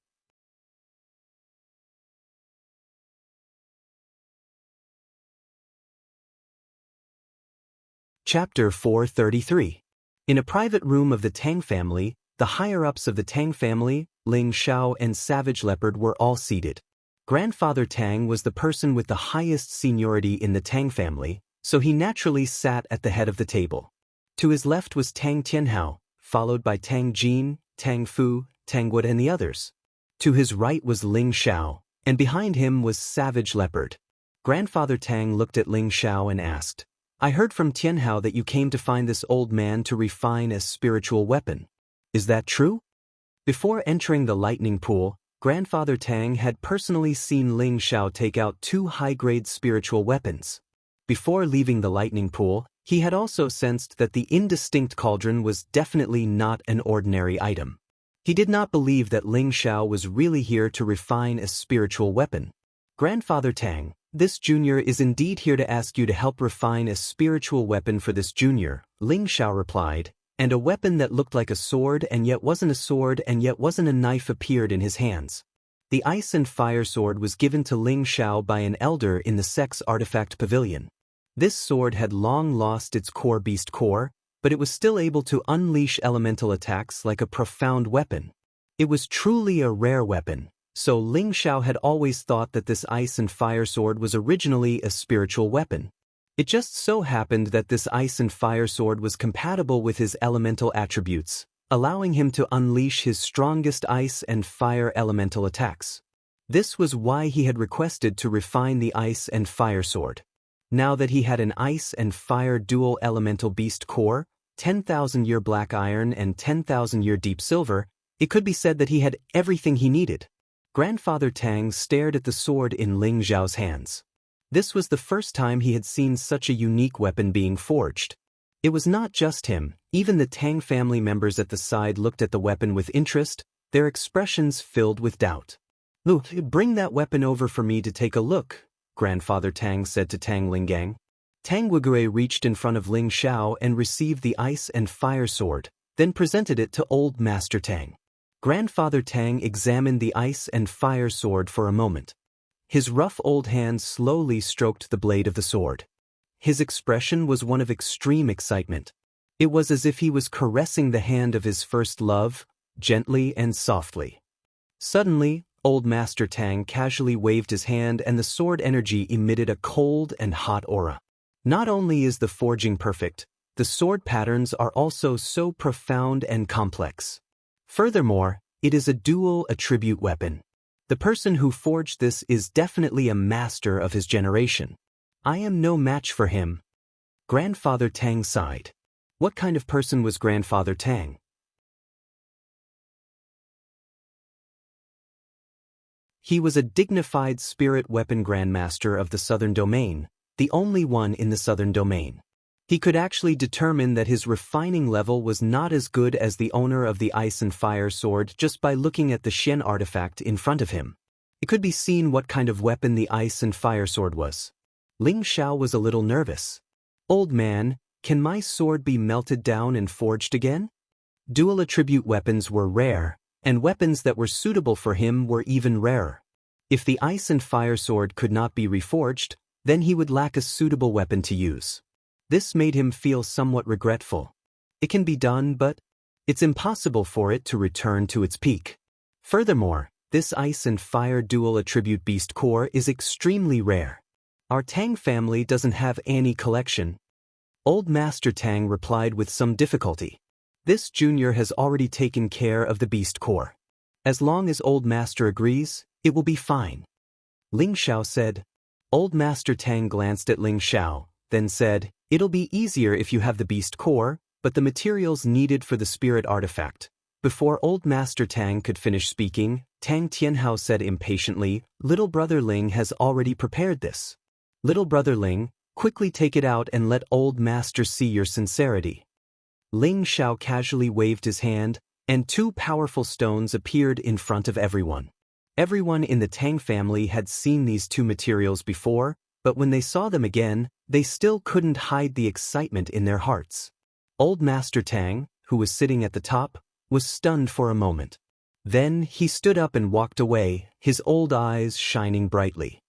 Chapter 433. In a private room of the Tang family, the higher-ups of the Tang family, Ling Xiao and Savage Leopard were all seated. Grandfather Tang was the person with the highest seniority in the Tang family, so he naturally sat at the head of the table. To his left was Tang Tianhao, followed by Tang Jin, Tang Fu, Tang Wood and the others. To his right was Ling Xiao, and behind him was Savage Leopard. Grandfather Tang looked at Ling Xiao and asked, I heard from Tianhao that you came to find this old man to refine a spiritual weapon. Is that true? Before entering the lightning pool, Grandfather Tang had personally seen Ling Xiao take out 2 high-grade spiritual weapons. Before leaving the lightning pool, he had also sensed that the indistinct cauldron was definitely not an ordinary item. He did not believe that Ling Xiao was really here to refine a spiritual weapon. Grandfather Tang, this junior is indeed here to ask you to help refine a spiritual weapon for this junior, Ling Xiao replied, and a weapon that looked like a sword and yet wasn't a sword and yet wasn't a knife appeared in his hands. The ice and fire sword was given to Ling Xiao by an elder in the Sex Artifact Pavilion. This sword had long lost its core beast core, but it was still able to unleash elemental attacks like a profound weapon. It was truly a rare weapon, so Ling Xiao had always thought that this ice and fire sword was originally a spiritual weapon. It just so happened that this ice and fire sword was compatible with his elemental attributes, allowing him to unleash his strongest ice and fire elemental attacks. This was why he had requested to refine the ice and fire sword. Now that he had an ice and fire dual elemental beast core, 10,000-year black iron and 10,000-year deep silver, it could be said that he had everything he needed. Grandfather Tang stared at the sword in Ling Xiao's hands. This was the first time he had seen such a unique weapon being forged. It was not just him, even the Tang family members at the side looked at the weapon with interest, their expressions filled with doubt. Look, bring that weapon over for me to take a look, Grandfather Tang said to Tang Lingang. Tang Wugui reached in front of Ling Xiao and received the ice and fire sword, then presented it to Old Master Tang. Grandfather Tang examined the ice and fire sword for a moment. His rough old hand slowly stroked the blade of the sword. His expression was one of extreme excitement. It was as if he was caressing the hand of his first love, gently and softly. Suddenly, Old Master Tang casually waved his hand and the sword energy emitted a cold and hot aura. Not only is the forging perfect, the sword patterns are also so profound and complex. Furthermore, it is a dual attribute weapon. The person who forged this is definitely a master of his generation. I am no match for him. Grandfather Tang sighed. What kind of person was Grandfather Tang? He was a dignified spirit weapon grandmaster of the Southern Domain, the only one in the Southern Domain. He could actually determine that his refining level was not as good as the owner of the Ice and Fire Sword just by looking at the Xian artifact in front of him. It could be seen what kind of weapon the Ice and Fire Sword was. Ling Xiao was a little nervous. Old man, can my sword be melted down and forged again? Dual attribute weapons were rare, and weapons that were suitable for him were even rarer. If the Ice and Fire Sword could not be reforged, then he would lack a suitable weapon to use. This made him feel somewhat regretful. It can be done, but it's impossible for it to return to its peak. Furthermore, this Ice and Fire dual attribute beast core is extremely rare. Our Tang family doesn't have any collection. Old Master Tang replied with some difficulty. This junior has already taken care of the beast core. As long as Old Master agrees, it will be fine. Ling Xiao said. Old Master Tang glanced at Ling Xiao, then said, it'll be easier if you have the beast core, but the materials needed for the spirit artifact. Before Old Master Tang could finish speaking, Tang Tianhao said impatiently, Little Brother Ling has already prepared this. Little Brother Ling, quickly take it out and let Old Master see your sincerity. Ling Xiao casually waved his hand, and two powerful stones appeared in front of everyone. Everyone in the Tang family had seen these two materials before, but when they saw them again, they still couldn't hide the excitement in their hearts. Old Master Tang, who was sitting at the top, was stunned for a moment. Then he stood up and walked away, his old eyes shining brightly.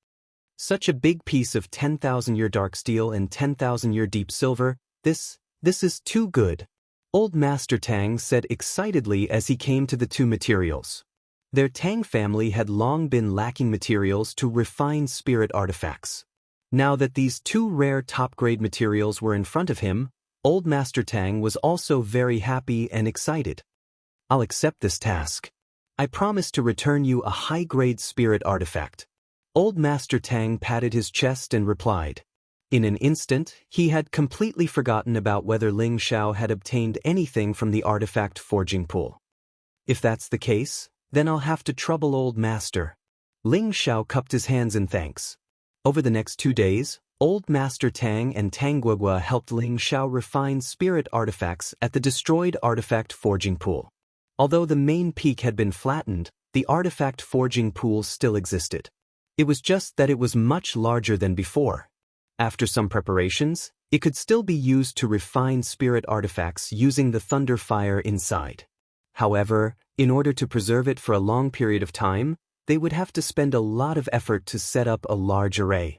Such a big piece of 10,000-year dark steel and 10,000-year deep silver, this is too good. Old Master Tang said excitedly as he came to the two materials. Their Tang family had long been lacking materials to refine spirit artifacts. Now that these two rare top-grade materials were in front of him, Old Master Tang was also very happy and excited. I'll accept this task. I promise to return you a high-grade spirit artifact. Old Master Tang patted his chest and replied. In an instant, he had completely forgotten about whether Ling Xiao had obtained anything from the artifact forging pool. If that's the case, then I'll have to trouble Old Master. Ling Xiao cupped his hands in thanks. Over the next 2 days, Old Master Tang and Tang Guogua helped Ling Xiao refine spirit artifacts at the destroyed artifact forging pool. Although the main peak had been flattened, the artifact forging pool still existed. It was just that it was much larger than before. After some preparations, it could still be used to refine spirit artifacts using the thunder fire inside. However, in order to preserve it for a long period of time, they would have to spend a lot of effort to set up a large array.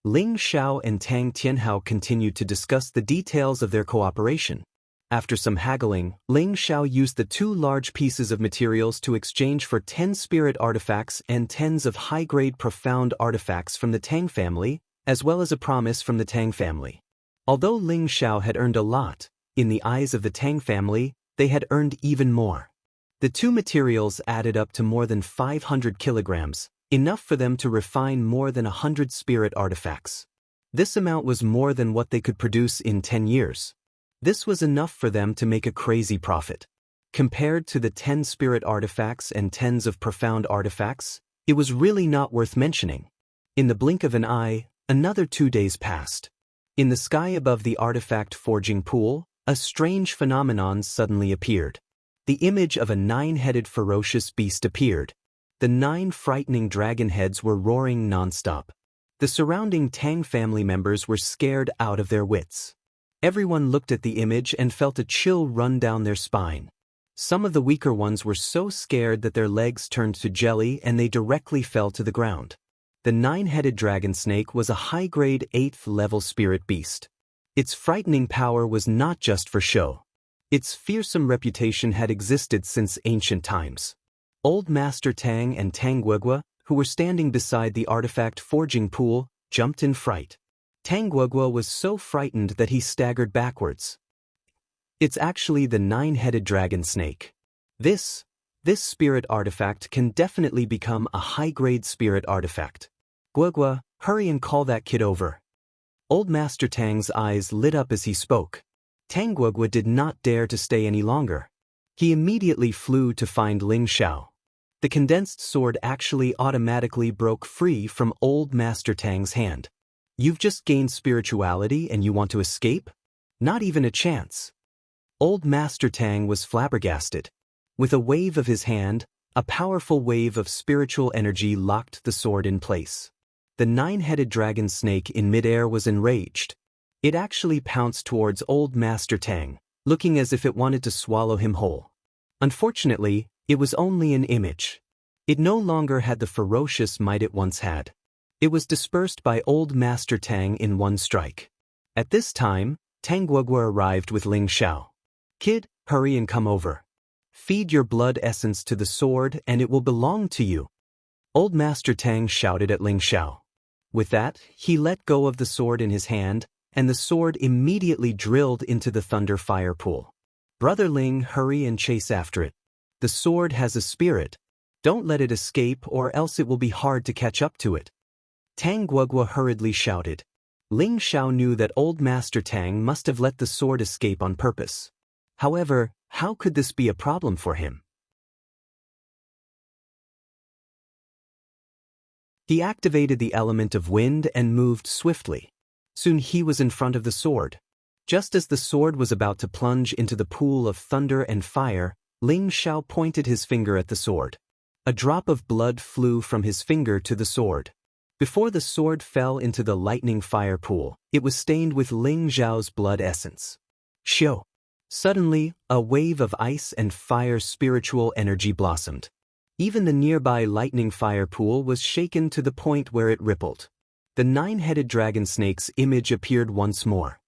Ling Xiao and Tang Tianhao continued to discuss the details of their cooperation. After some haggling, Ling Xiao used the 2 large pieces of materials to exchange for 10 spirit artifacts and tens of high-grade profound artifacts from the Tang family, as well as a promise from the Tang family. Although Ling Xiao had earned a lot, in the eyes of the Tang family, they had earned even more. The 2 materials added up to more than 500 kilograms, enough for them to refine more than 100 spirit artifacts. This amount was more than what they could produce in 10 years. This was enough for them to make a crazy profit. Compared to the 10 spirit artifacts and tens of profound artifacts, it was really not worth mentioning. In the blink of an eye, another 2 days passed. In the sky above the artifact forging pool, a strange phenomenon suddenly appeared. The image of a 9-headed ferocious beast appeared. The 9 frightening dragon heads were roaring non-stop. The surrounding Tang family members were scared out of their wits. Everyone looked at the image and felt a chill run down their spine. Some of the weaker ones were so scared that their legs turned to jelly and they directly fell to the ground. The 9-headed dragon snake was a high-grade 8th-level spirit beast. Its frightening power was not just for show. Its fearsome reputation had existed since ancient times. Old Master Tang and Tang Guogua, who were standing beside the artifact forging pool, jumped in fright. Tang Guogua was so frightened that he staggered backwards. It's actually the 9-headed dragon snake. This spirit artifact can definitely become a high-grade spirit artifact. Guogua, hurry and call that kid over. Old Master Tang's eyes lit up as he spoke. Tang Guogua did not dare to stay any longer. He immediately flew to find Ling Xiao. The condensed sword actually automatically broke free from Old Master Tang's hand. You've just gained spirituality and you want to escape? Not even a chance. Old Master Tang was flabbergasted. With a wave of his hand, a powerful wave of spiritual energy locked the sword in place. The nine-headed dragon snake in midair was enraged. It actually pounced towards Old Master Tang, looking as if it wanted to swallow him whole. Unfortunately, it was only an image. It no longer had the ferocious might it once had. It was dispersed by Old Master Tang in one strike. At this time, Tang Guogua arrived with Ling Xiao. Kid, hurry and come over. Feed your blood essence to the sword and it will belong to you. Old Master Tang shouted at Ling Xiao. With that, he let go of the sword in his hand, and the sword immediately drilled into the thunder fire pool. Brother Ling, hurry and chase after it. The sword has a spirit. Don't let it escape or else it will be hard to catch up to it. Tang Guogua hurriedly shouted. Ling Xiao knew that Old Master Tang must have let the sword escape on purpose. However, how could this be a problem for him? He activated the element of wind and moved swiftly. Soon he was in front of the sword. Just as the sword was about to plunge into the pool of thunder and fire, Ling Xiao pointed his finger at the sword. A drop of blood flew from his finger to the sword. Before the sword fell into the lightning fire pool, it was stained with Ling Xiao's blood essence. Xiao. Suddenly, a wave of ice and fire spiritual energy blossomed. Even the nearby lightning fire pool was shaken to the point where it rippled. The nine-headed dragon snake's image appeared once more.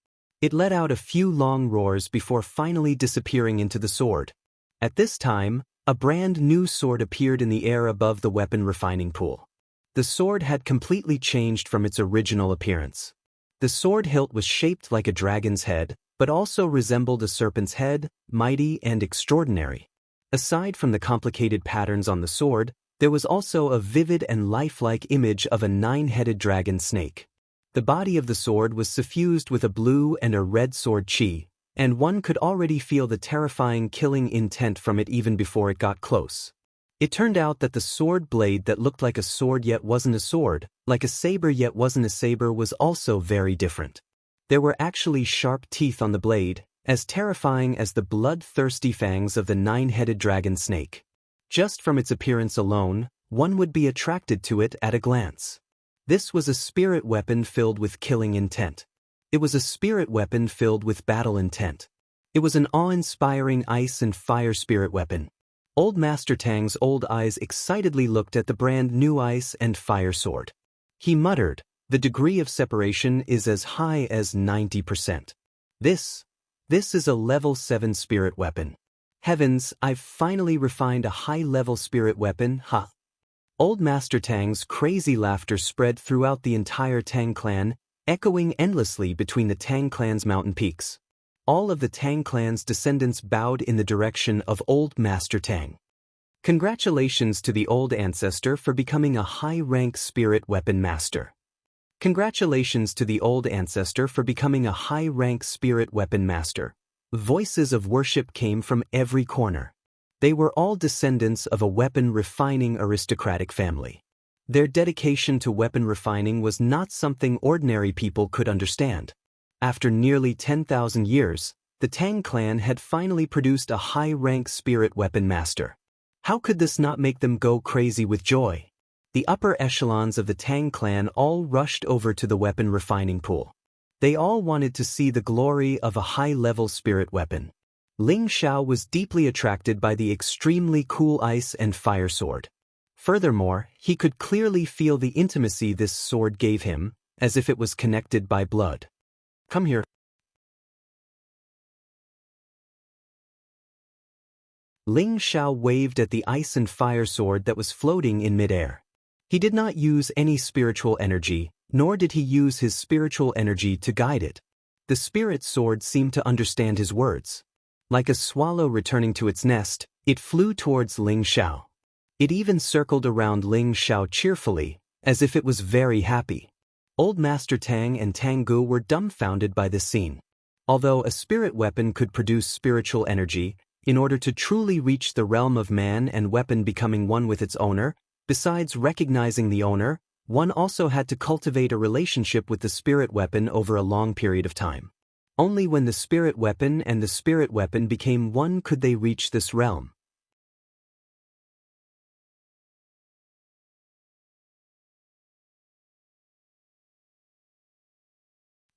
It let out a few long roars before finally disappearing into the sword. At this time, a brand new sword appeared in the air above the weapon refining pool. The sword had completely changed from its original appearance. The sword hilt was shaped like a dragon's head, but also resembled a serpent's head, mighty and extraordinary. Aside from the complicated patterns on the sword, there was also a vivid and lifelike image of a nine-headed dragon snake. The body of the sword was suffused with a blue and a red sword chi, and one could already feel the terrifying killing intent from it even before it got close. It turned out that the sword blade that looked like a sword yet wasn't a sword, like a saber yet wasn't a saber, was also very different. There were actually sharp teeth on the blade, as terrifying as the bloodthirsty fangs of the nine-headed dragon snake. Just from its appearance alone, one would be attracted to it at a glance. This was a spirit weapon filled with killing intent. It was a spirit weapon filled with battle intent. It was an awe-inspiring ice and fire spirit weapon. Old Master Tang's old eyes excitedly looked at the brand new ice and fire sword. He muttered, "The degree of separation is as high as 90%. This is a level 7 spirit weapon. Heavens, I've finally refined a high-level spirit weapon, huh?" Old Master Tang's crazy laughter spread throughout the entire Tang clan, echoing endlessly between the Tang clan's mountain peaks. All of the Tang clan's descendants bowed in the direction of Old Master Tang. Congratulations to the old ancestor for becoming a high-rank spirit weapon master. Congratulations to the old ancestor for becoming a high-rank spirit weapon master. Voices of worship came from every corner. They were all descendants of a weapon-refining aristocratic family. Their dedication to weapon refining was not something ordinary people could understand. After nearly 10,000 years, the Tang clan had finally produced a high-rank spirit weapon master. How could this not make them go crazy with joy? The upper echelons of the Tang clan all rushed over to the weapon refining pool. They all wanted to see the glory of a high-level spirit weapon. Ling Xiao was deeply attracted by the extremely cool ice and fire sword. Furthermore, he could clearly feel the intimacy this sword gave him, as if it was connected by blood. "Come here." Ling Xiao waved at the ice and fire sword that was floating in midair. He did not use any spiritual energy, nor did he use his spiritual energy to guide it. The spirit sword seemed to understand his words. Like a swallow returning to its nest, It flew towards Ling Xiao. It even circled around Ling Xiao cheerfully, as if it was very happy. Old Master Tang and Tang Gu were dumbfounded by this scene. Although a spirit weapon could produce spiritual energy, in order to truly reach the realm of man and weapon becoming one with its owner, besides recognizing the owner, one also had to cultivate a relationship with the spirit weapon over a long period of time. Only when the spirit weapon and the spirit weapon became one could they reach this realm.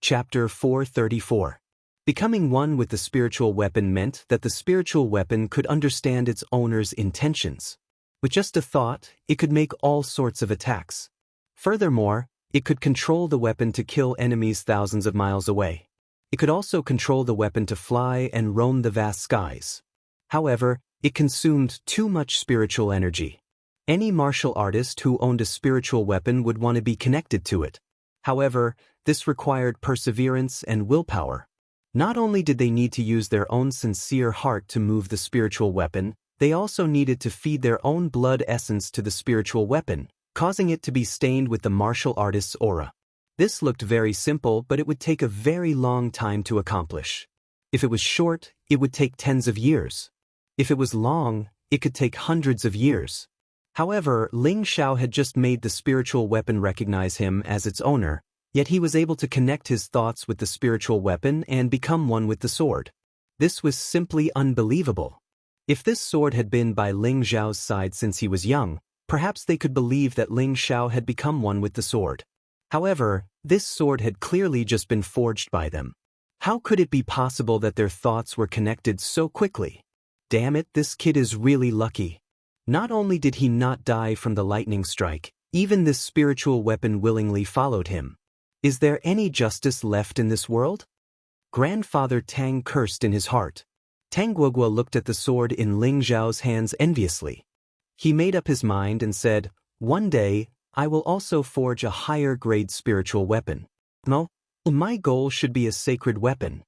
Chapter 434. Becoming one with the spiritual weapon meant that the spiritual weapon could understand its owner's intentions. With just a thought, it could make all sorts of attacks. Furthermore, it could control the weapon to kill enemies thousands of miles away. It could also control the weapon to fly and roam the vast skies. However, it consumed too much spiritual energy. Any martial artist who owned a spiritual weapon would want to be connected to it. However, this required perseverance and willpower. Not only did they need to use their own sincere heart to move the spiritual weapon, they also needed to feed their own blood essence to the spiritual weapon, causing it to be stained with the martial artist's aura. This looked very simple, but it would take a very long time to accomplish. If it was short, it would take tens of years. If it was long, it could take hundreds of years. However, Ling Xiao had just made the spiritual weapon recognize him as its owner, yet he was able to connect his thoughts with the spiritual weapon and become one with the sword. This was simply unbelievable. If this sword had been by Ling Xiao's side since he was young, perhaps they could believe that Ling Xiao had become one with the sword. However, this sword had clearly just been forged by them. How could it be possible that their thoughts were connected so quickly? Damn it, this kid is really lucky. Not only did he not die from the lightning strike, even this spiritual weapon willingly followed him. Is there any justice left in this world? Grandfather Tang cursed in his heart. Tang Guogua looked at the sword in Ling Xiao's hands enviously. He made up his mind and said, "One day, I will also forge a higher-grade spiritual weapon. No, my goal should be a sacred weapon."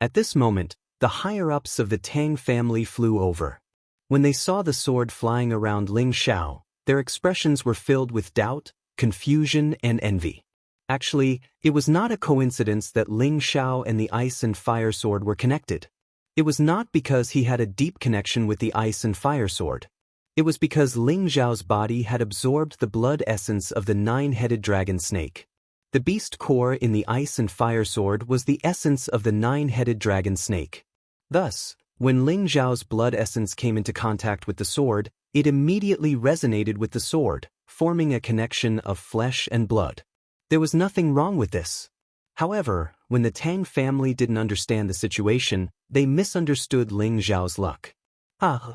At this moment, the higher-ups of the Tang family flew over. When they saw the sword flying around Ling Xiao, their expressions were filled with doubt, confusion, and envy. Actually, it was not a coincidence that Ling Xiao and the ice and fire sword were connected. It was not because he had a deep connection with the ice and fire sword. It was because Ling Xiao's body had absorbed the blood essence of the nine-headed dragon snake. The beast core in the ice and fire sword was the essence of the nine-headed dragon snake. Thus, when Ling Xiao's blood essence came into contact with the sword, it immediately resonated with the sword, forming a connection of flesh and blood. There was nothing wrong with this. However, when the Tang family didn't understand the situation, they misunderstood Ling Xiao's luck.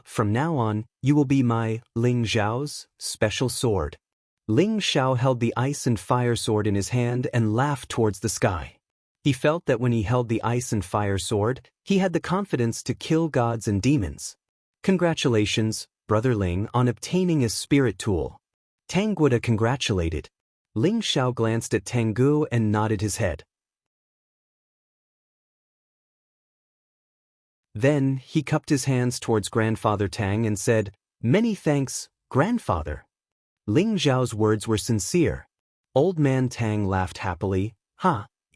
From now on, you will be my, Ling Xiao's, special sword. Ling Xiao held the ice and fire sword in his hand and laughed towards the sky. He felt that when he held the ice and fire sword, he had the confidence to kill gods and demons. Congratulations, Brother Ling, on obtaining a spirit tool. Tang Guoda congratulated. Ling Xiao glanced at Tang Gu and nodded his head. Then, he cupped his hands towards Grandfather Tang and said, "Many thanks, Grandfather." Ling Xiao's words were sincere. Old Man Tang laughed happily.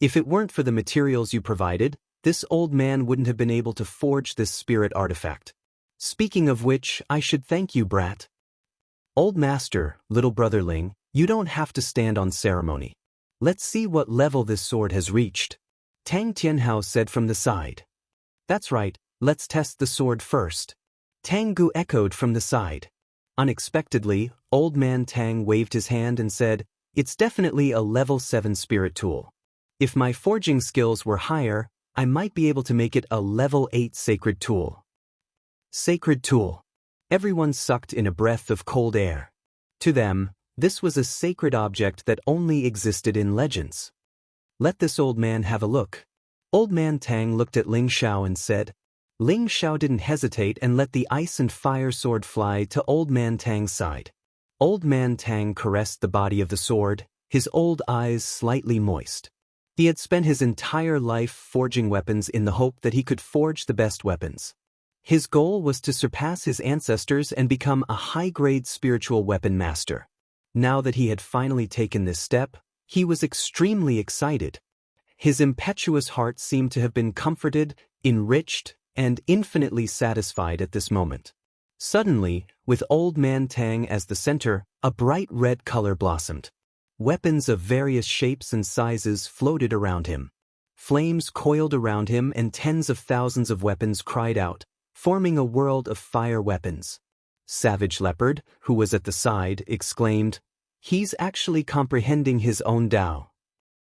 If it weren't for the materials you provided, this old man wouldn't have been able to forge this spirit artifact. Speaking of which, I should thank you, brat. Old Master, little brother Ling, you don't have to stand on ceremony. Let's see what level this sword has reached. Tang Tianhao said from the side. That's right, let's test the sword first. Tang Gu echoed from the side. Unexpectedly, Old Man Tang waved his hand and said, "It's definitely a level 7 spirit tool. If my forging skills were higher, I might be able to make it a level 8 sacred tool." Sacred tool. Everyone sucked in a breath of cold air. To them, this was a sacred object that only existed in legends. Let this old man have a look. Old Man Tang looked at Ling Xiao and said. Ling Xiao didn't hesitate and let the ice and fire sword fly to Old Man Tang's side. Old Man Tang caressed the body of the sword, his old eyes slightly moist. He had spent his entire life forging weapons in the hope that he could forge the best weapons. His goal was to surpass his ancestors and become a high-grade spiritual weapon master. Now that he had finally taken this step, he was extremely excited. His impetuous heart seemed to have been comforted, enriched, and infinitely satisfied at this moment. Suddenly, with Old Man Tang as the center, a bright red color blossomed. Weapons of various shapes and sizes floated around him. Flames coiled around him and tens of thousands of weapons cried out, forming a world of fire weapons. Savage Leopard, who was at the side, exclaimed, "He's actually comprehending his own Tao."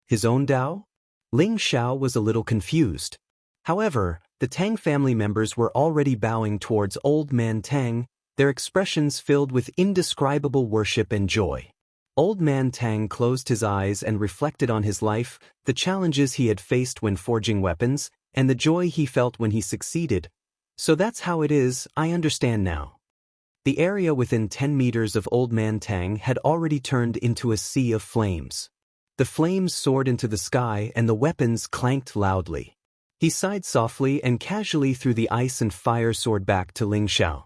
His own Tao? Ling Xiao was a little confused. However, the Tang family members were already bowing towards Old Man Tang, their expressions filled with indescribable worship and joy. Old Man Tang closed his eyes and reflected on his life, the challenges he had faced when forging weapons, and the joy he felt when he succeeded. "So that's how it is, I understand now." The area within 10 meters of Old Man Tang had already turned into a sea of flames. The flames soared into the sky and the weapons clanked loudly. He sighed softly and casually threw the ice and fire sword back to Ling Xiao.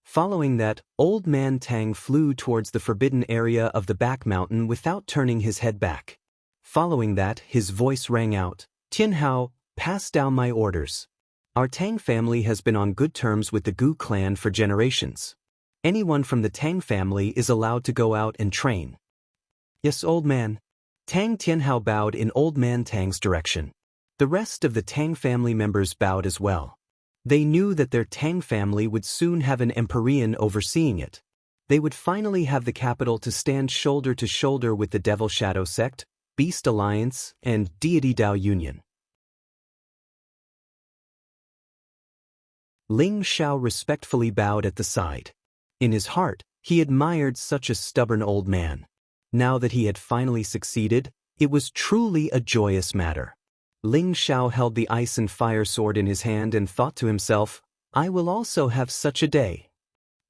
Following that, Old Man Tang flew towards the forbidden area of the back mountain without turning his head back. Following that, his voice rang out, "Tian Hao, pass down my orders. Our Tang family has been on good terms with the Gu clan for generations. Anyone from the Tang family is allowed to go out and train." "Yes, old man." Tang Tianhao bowed in Old Man Tang's direction. The rest of the Tang family members bowed as well. They knew that their Tang family would soon have an Empyrean overseeing it. They would finally have the capital to stand shoulder to shoulder with the Devil Shadow Sect, Beast Alliance, and Deity Dao Union. Ling Xiao respectfully bowed at the side. In his heart, he admired such a stubborn old man. Now that he had finally succeeded, it was truly a joyous matter. Ling Xiao held the ice and fire sword in his hand and thought to himself, "I will also have such a day."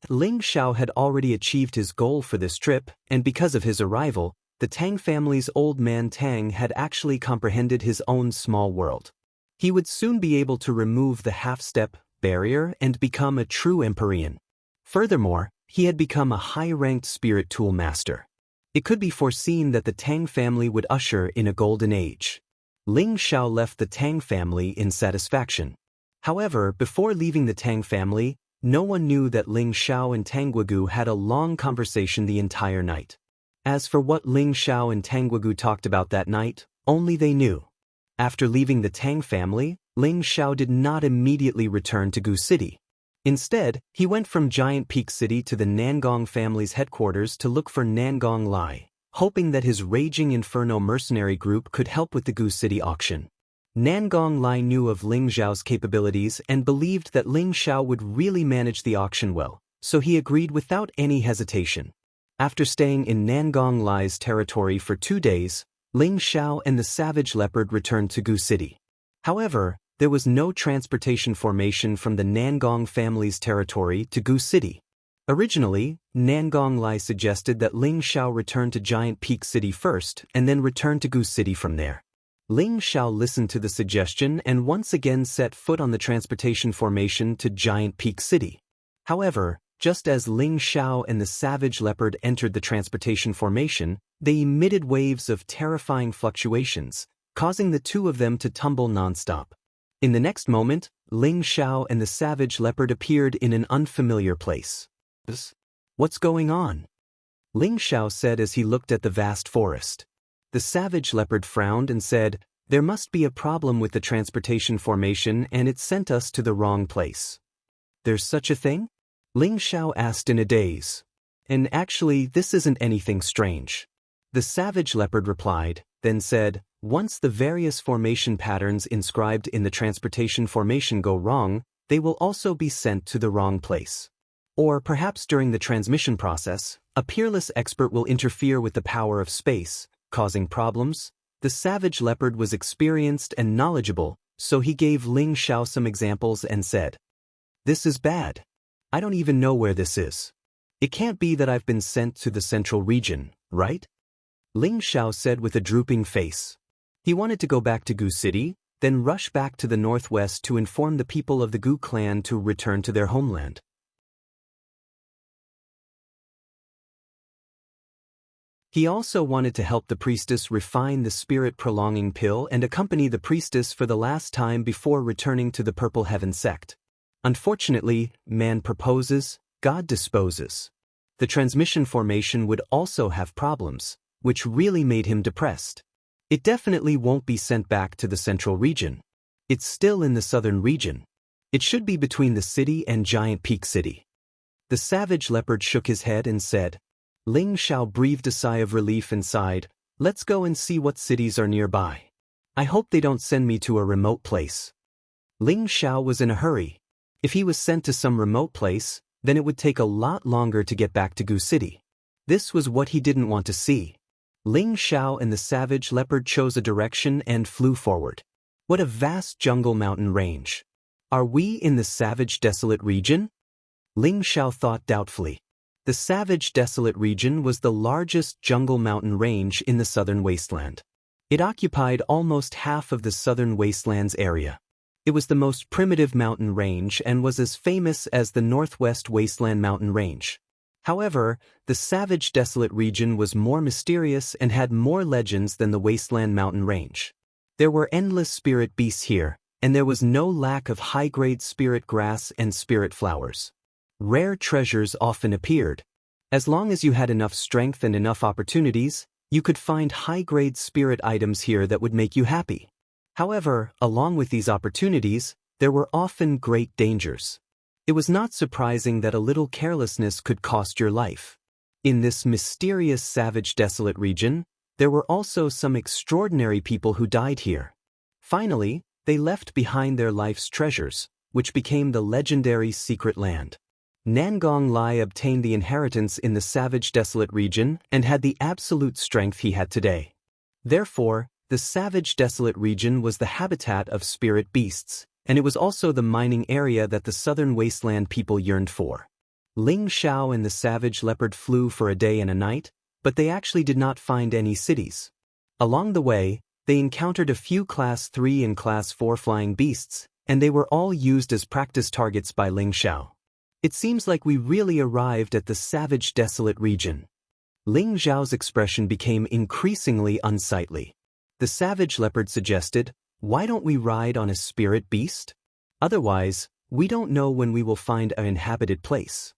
Ling Xiao had already achieved his goal for this trip, and because of his arrival, the Tang family's Old Man Tang had actually comprehended his own small world. He would soon be able to remove the half-step barrier and become a true Empyrean. Furthermore, he had become a high-ranked spirit tool master. It could be foreseen that the Tang family would usher in a golden age. Ling Xiao left the Tang family in satisfaction. However, before leaving the Tang family, no one knew that Ling Xiao and Tang Guigu had a long conversation the entire night. As for what Ling Xiao and Tang Guigu talked about that night, only they knew. After leaving the Tang family, Ling Xiao did not immediately return to Gu City. Instead, he went from Giant Peak City to the Nangong family's headquarters to look for Nangong Lai, hoping that his raging inferno mercenary group could help with the Gu City auction. Nangong Lai knew of Ling Xiao's capabilities and believed that Ling Xiao would really manage the auction well, so he agreed without any hesitation. After staying in Nangong Lai's territory for 2 days, Ling Xiao and the Savage Leopard returned to Gu City. However, there was no transportation formation from the Nangong family's territory to Gu City. Originally, Nangong Lai suggested that Ling Xiao return to Giant Peak City first and then return to Gu City from there. Ling Xiao listened to the suggestion and once again set foot on the transportation formation to Giant Peak City. However, just as Ling Xiao and the Savage Leopard entered the transportation formation, they emitted waves of terrifying fluctuations, causing the two of them to tumble nonstop. In the next moment, Ling Xiao and the Savage Leopard appeared in an unfamiliar place. "What's going on?" Ling Xiao said as he looked at the vast forest. The Savage Leopard frowned and said, "There must be a problem with the transportation formation and it sent us to the wrong place." "There's such a thing?" Ling Xiao asked in a daze. "And actually, this isn't anything strange." The Savage Leopard replied, then said, "Once the various formation patterns inscribed in the transportation formation go wrong, they will also be sent to the wrong place. Or perhaps during the transmission process, a peerless expert will interfere with the power of space, causing problems." The Savage Leopard was experienced and knowledgeable, so he gave Ling Xiao some examples and said, "This is bad. I don't even know where this is. It can't be that I've been sent to the central region, right?" Ling Xiao said with a drooping face. He wanted to go back to Gu City, then rush back to the northwest to inform the people of the Gu clan to return to their homeland. He also wanted to help the priestess refine the spirit-prolonging pill and accompany the priestess for the last time before returning to the Purple Heaven sect. Unfortunately, man proposes, God disposes. The transmission formation would also have problems, which really made him depressed. It definitely won't be sent back to the central region. It's still in the southern region. It should be between the city and Giant Peak City. The savage leopard shook his head and said, Ling Xiao breathed a sigh of relief and sighed, let's go and see what cities are nearby. I hope they don't send me to a remote place. Ling Xiao was in a hurry. If he was sent to some remote place, then it would take a lot longer to get back to Gu City. This was what he didn't want to see. Ling Xiao and the savage leopard chose a direction and flew forward. What a vast jungle mountain range. Are we in the savage desolate region? Ling Xiao thought doubtfully. The savage desolate region was the largest jungle mountain range in the southern wasteland. It occupied almost half of the southern wasteland's area. It was the most primitive mountain range and was as famous as the Northwest Wasteland Mountain Range. However, the savage desolate region was more mysterious and had more legends than the Wasteland Mountain Range. There were endless spirit beasts here, and there was no lack of high-grade spirit grass and spirit flowers. Rare treasures often appeared. As long as you had enough strength and enough opportunities, you could find high-grade spirit items here that would make you happy. However, along with these opportunities, there were often great dangers. It was not surprising that a little carelessness could cost your life. In this mysterious savage desolate region, there were also some extraordinary people who died here. Finally, they left behind their life's treasures, which became the legendary Secret Land. Nangong Lai obtained the inheritance in the savage desolate region and had the absolute strength he had today. Therefore, the savage desolate region was the habitat of spirit beasts, and it was also the mining area that the southern wasteland people yearned for. Ling Xiao and the savage leopard flew for a day and a night, but they actually did not find any cities. Along the way, they encountered a few Class 3 and Class 4 flying beasts, and they were all used as practice targets by Ling Xiao. It seems like we really arrived at the savage desolate region. Ling Xiao's expression became increasingly unsightly. The savage leopard suggested, why don't we ride on a spirit beast? Otherwise, we don't know when we will find an inhabited place.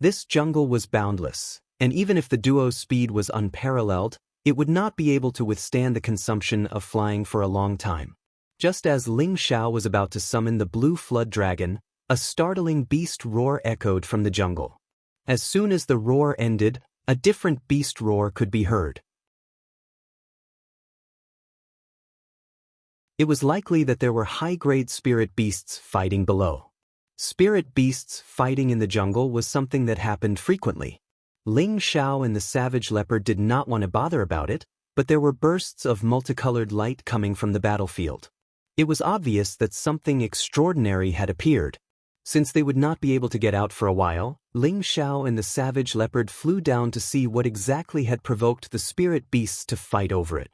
This jungle was boundless, and even if the duo's speed was unparalleled, it would not be able to withstand the consumption of flying for a long time. Just as Ling Xiao was about to summon the blue flood dragon, a startling beast roar echoed from the jungle. As soon as the roar ended, a different beast roar could be heard. It was likely that there were high-grade spirit beasts fighting below. Spirit beasts fighting in the jungle was something that happened frequently. Ling Xiao and the savage leopard did not want to bother about it, but there were bursts of multicolored light coming from the battlefield. It was obvious that something extraordinary had appeared. Since they would not be able to get out for a while, Ling Xiao and the savage leopard flew down to see what exactly had provoked the spirit beasts to fight over it.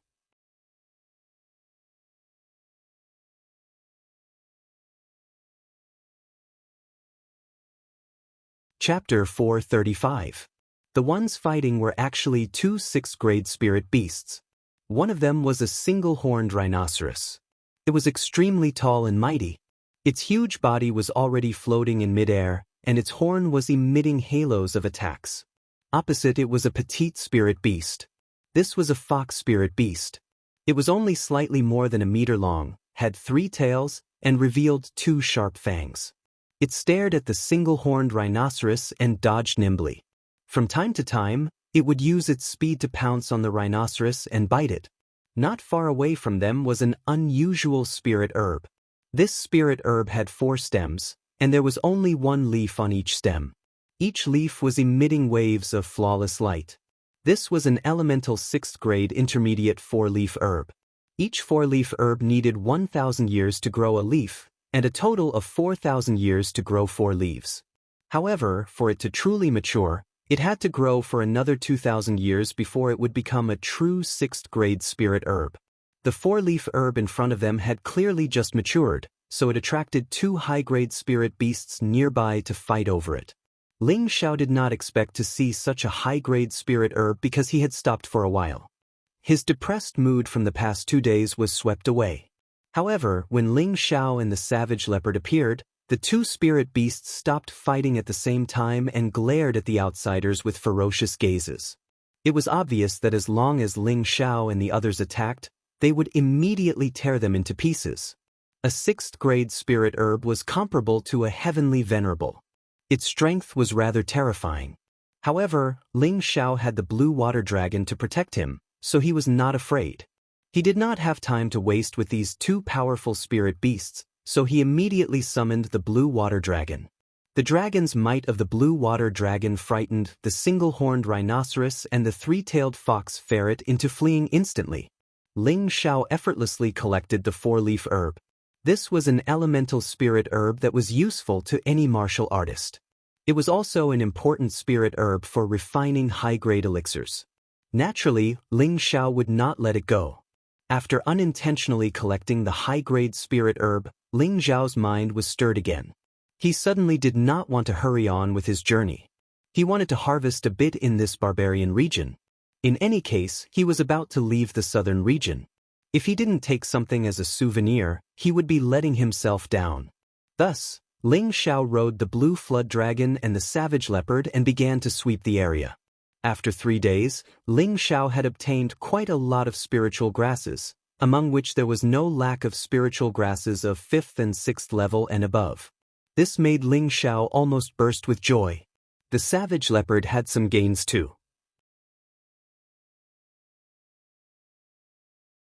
Chapter 435. The ones fighting were actually two 6th-grade spirit beasts. One of them was a single-horned rhinoceros. It was extremely tall and mighty. Its huge body was already floating in midair, and its horn was emitting halos of attacks. Opposite it was a petite spirit beast. This was a fox spirit beast. It was only slightly more than a meter long, had 3 tails, and revealed 2 sharp fangs. It stared at the single-horned rhinoceros and dodged nimbly. From time to time, it would use its speed to pounce on the rhinoceros and bite it. Not far away from them was an unusual spirit herb. This spirit herb had 4 stems, and there was only 1 leaf on each stem. Each leaf was emitting waves of flawless light. This was an elemental 6th-grade intermediate 4-leaf herb. Each 4-leaf herb needed 1,000 years to grow a leaf, and a total of 4,000 years to grow 4 leaves. However, for it to truly mature, it had to grow for another 2,000 years before it would become a true 6th-grade spirit herb. The four-leaf herb in front of them had clearly just matured, so it attracted two high-grade spirit beasts nearby to fight over it. Ling Xiao did not expect to see such a high-grade spirit herb because he had stopped for a while. His depressed mood from the past 2 days was swept away. However, when Ling Xiao and the savage leopard appeared, the two spirit beasts stopped fighting at the same time and glared at the outsiders with ferocious gazes. It was obvious that as long as Ling Xiao and the others attacked, they would immediately tear them into pieces. A 6th-grade spirit herb was comparable to a heavenly venerable. Its strength was rather terrifying. However, Ling Xiao had the blue water dragon to protect him, so he was not afraid. He did not have time to waste with these two powerful spirit beasts, so he immediately summoned the blue water dragon. The dragon's might of the blue water dragon frightened the single-horned rhinoceros and the three-tailed fox ferret into fleeing instantly. Ling Xiao effortlessly collected the four-leaf herb. This was an elemental spirit herb that was useful to any martial artist. It was also an important spirit herb for refining high-grade elixirs. Naturally, Ling Xiao would not let it go. After unintentionally collecting the high-grade spirit herb, Ling Xiao's mind was stirred again. He suddenly did not want to hurry on with his journey. He wanted to harvest a bit in this barbarian region. In any case, he was about to leave the southern region. If he didn't take something as a souvenir, he would be letting himself down. Thus, Ling Xiao rode the blue flood dragon and the savage leopard and began to sweep the area. After 3 days, Ling Xiao had obtained quite a lot of spiritual grasses, among which there was no lack of spiritual grasses of 5th and 6th level and above. This made Ling Xiao almost burst with joy. The savage leopard had some gains too.